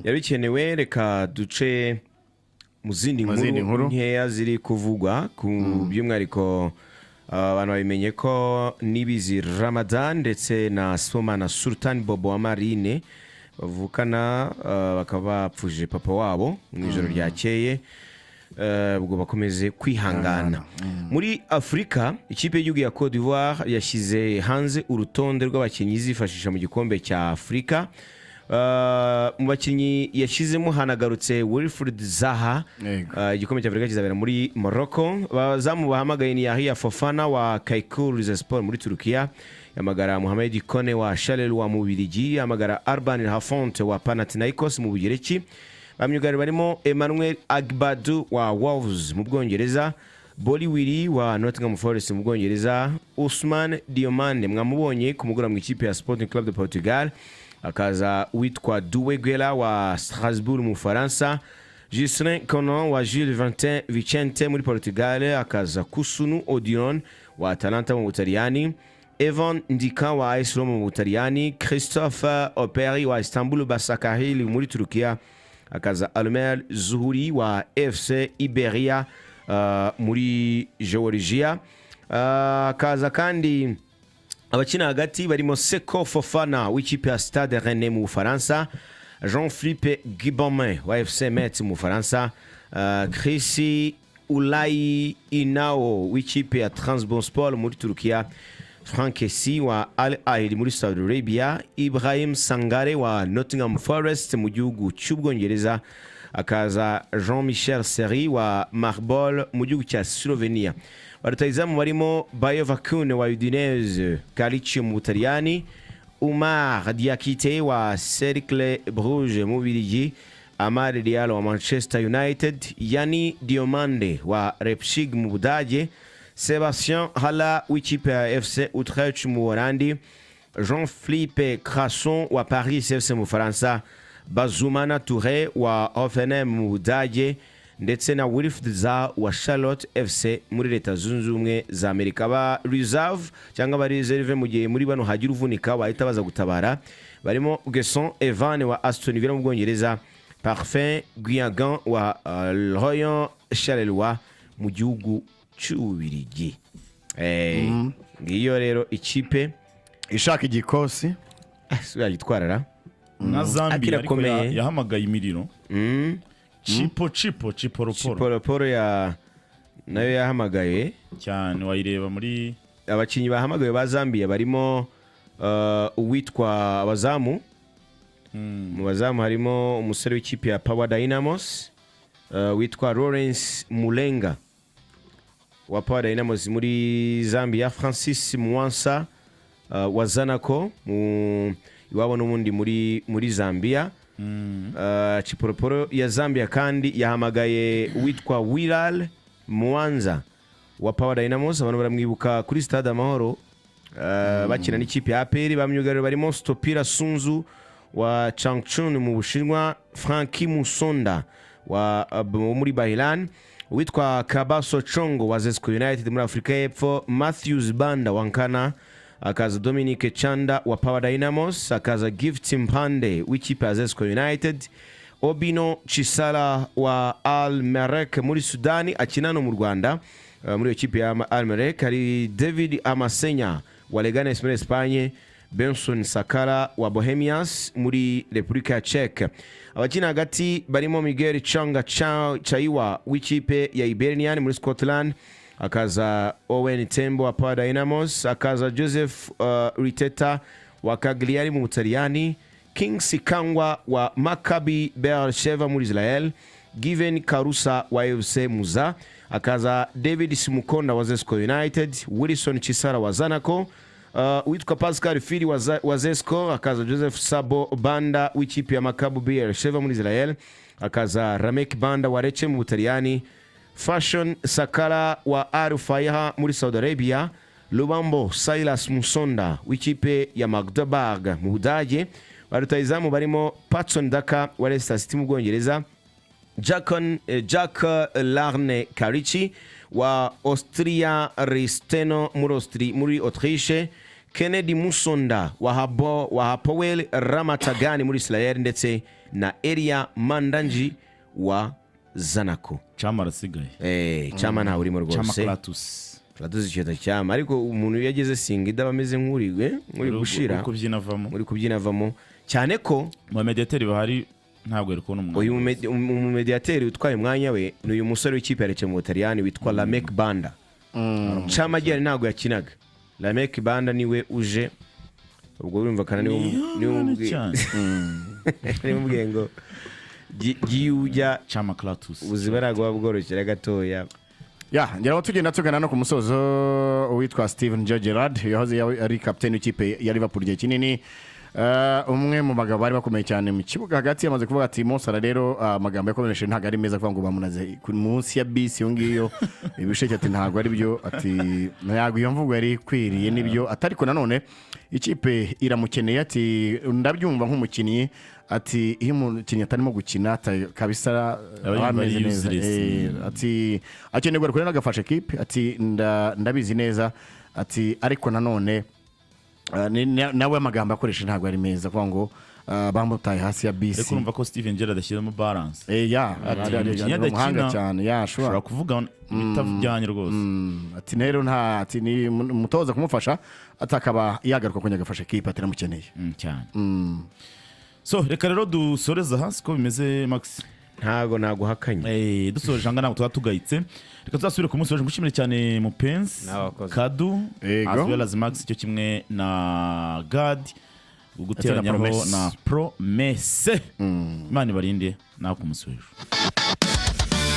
B: Yabikenewe reka duce mu zindi nkuru nkeya ziri kuvugwa ku by'umwihariko abantu babimenye ko Nibizi Ramadan ndetse na Somana Sultan Bobo wa Marine bavukana bakaba bapfuje papa wabo mu ijoro ryakeye ubwo bakomeze kwihangana muri Afrika ikipe y'igihugu ya Côte d'Ivoire yashyize hanze urutonde rw'abakinnyi zifashisha mu gikombe cya Afrika mu bakinnyi yashizemo hanagarutse Wilfried Zaha igikombe cya Afrika kizabera muri Morocco bazamu bahamagaye ni Yahya Fofana wa Kayseri Rizespor muri Turukiya yamagara Mohamed Kone wa Charleroi wa Mubirigi yamagara Arban Hafonte wa Panathinaikos mu Bugereki bamyugari barimo Emmanuel Agbadu wa Wolves mu Bwongereza Boliwiri wa Nottingham Forest mu Bwongereza Ousmane Diomande mwamubonye ku mugora mu ikipe ya Sporting Club de Portugal akaza witwa Doueguela wa Strasbourg mu Faransa Gislain Conan wa Jules Vicente muri Portugal akaza Kusunu Odion wa Atalanta mu Butaliyani Evan Ndika wa AS Roma mu Butaliyani Christophe Operi wa Istanbul Basaksehir muri Turukiya akaza Almer Zuhuri wa FC Iberia muri Georgia akaza kandi abakina hagati barimo Seko Fofana w'ikipe ya Stade Rennais mu Faransa Jean-Philippe Guibaume wa FC Metz mu Faransa Chrissy Ulai Inao w'ikipe ya Trabzonspor muri Turukiya Frank Essi wa Al Ahly muri Saudi Arabia Ibrahim Sangare wa Nottingham Forest mu gihugu cy'Ubwongereza akaza Jean-Michel Seri wa Maribor mu gihugu cya Slovenia barutayizamu barimo Bayo Vakune wa Udinese Calcio mu Butaliyani Umar Diakite wa Cercle Bruges mu Bubiligi Amar Diallo wa Manchester United Yani Diomande wa Leipzig mu Budage Sébastien Hala w'ikipe ya FC Utrecht mu Buholandi Jean-Philippe Crasson wa Paris FC mu Faransa Bazumana Touré wa Hoffenheim mu Budage ndetse na Wilfried Zaha wa Charlotte FC muri Leta Zunze Ubumwe za Amerika ba reserve cyangwa ba reserve mu gihe muri bano hagira uvunika bahita baza gutabara barimo Gerson Evan wa Aston Villa mu Bwongereza Parfait Guyagan wa Royan Charleroi mu gihugu cy'Ububirigi. Ngiyo rero ikipe
C: ishaka igikosi
B: yitwarara
A: na Zambia ariko yahamagaye imiriro. Chipolopolo
B: ya nayo yahamagaye
A: cyane, wayireba muri
B: abakinyi bahamagaye ba Zambia barimo uwitwa abazamu. Mu bazamu harimo umusore w'ikipe ya Power Dynamos witwa Lawrence Mulenga wa Power Dynamos muri Zambia. Francis Mwansa wa Zanaco iwabo n'ubundi muri Zambia. Chipolopolo ya Zambia kandi yahamagaye witwa Wilal Mwanza wa Power Dynamos. Abantu baramwibuka kuri Stade Amahoro bakina n'ikipe ya APR. Bamyugariro barimo Stopira Sunzu wa Changchun mu Bushinwa, Frankie Musonda wa muri Milan, witwa Kabaso Chongo wa Zesco United muri Afrika y'Epfo, Matthews Banda wa Nkana, akaza Dominique Chanda wa Power Dynamos, akaza Gift Mpande w'ikipe ya Zesco United, Obino Chisala wa Al Merrek muri Sudani akina no mu Rwanda muri ekipe ya Al Merrek. Hari David Amasenya wa Leganes muri Espagne, Benson Sakara wa Bohemians muri Republika ya Czech. Abakina hagati barimo Miguel Changa Chaiwa w'ikipe ya Hibernian muri Scotland, akaza Owen Tembo wa Power Dynamos, akaza Joseph Riteta wa Cagliari mu Butaliyani, Kings Kangwa wa Maccabi Beersheva muri Israel, Given Karusa wa FC Muza, akaza David Simukonda wa Zesco United, Wilson Chisara wa Zanaco, witwa Pascal Fili wa Zesco, akaza Joseph Sabo Banda w'ikipe ya Maccabi Beersheva muri Israel, akaza Ramek Banda wa Lecce mu Butaliyani, Fashion Sakala wa Al Fayha muri Saudi Arabia, Lubambo Silas Musonda w'ikipe ya Magdeburg mu Budage. Barutayizamu barimo Patson Daka wa Leicester City mu Bwongereza, Jack Larne Karici wa Austria Risteno muri Autriche, Kennedy Musonda wa Hapoel Ramatagani muri Israel, ndetse na Elia Mandanji wa Zanaco.
A: Chama arasigaye.
B: Chama ntawe urimo rwose.
A: Chama Klatus
B: cyota Chama, ariko umuntu yageze Singida bameze nk'urigwe muri gushira muri kubyinavamo cyane ko
A: mu mediateur bahari ntabwo ari kubona
B: uyu mediateur utwaye umwanya we n'uyu musore w'ikipe ya mu Butaliyani witwa Lamek Banda. Chama agiye ntabwo yakinaga. Lamek Banda niwe uje, ubwo urumvakana niwe mbwengo giuja
A: Chama Klatus
B: uzibarago bworoshye gatoya.
C: Ngeraho tugenda tugana no ku musozo witwa Steven Gerrard yahoze ari captain w'ikipe ya Liverpool gihe kinini. Umwe mu bagabo bari bakomeye cyane mu kibuga hagati yamaze kuvuga ati Monsara rero amagambo yakomeje ntago ari meza kuvuga ngo bamunaze munsi ya bisi yo ngiyo ibisheke ati ntago ari byo, ati ntago iyo mvugo yari kwiriye nibyo, atariko nanone ikipe iramukeneye, ati ndabyumva nk'umukinnyi, ati iyo umukinnyi atarimo gukina kabisa abameze neza, ati akeneye gukora n'agafasha ikipe, ati ndabizi neza, ati ariko nanone nawe amagambo akoresha ntabwo ari meza kuvuga ngo bamutaye hasi ya bisi.
A: Ariko urumva ko Steven Gerrard ashyiramo balance.
C: Umuhanga cyane
A: ashobora kuvuga bitavujyanye rwose.
C: Ati rero ati ni umutoza kumufasha atakaba yagaruka kongera agafasha ikipe atiramukeneye
A: cyane. So reka rero dusoreza hasi ko bimeze Max.
B: Ntago naguhakanye.
A: Dusoje anga ntabwo twatugayitse. Reka tuzasubire ku munsi waje gushimira cyane mu Pens Kadu as well as Max cyo kimwe na God guteranya na Promesse. Imana barinde nawe ku munsi waje.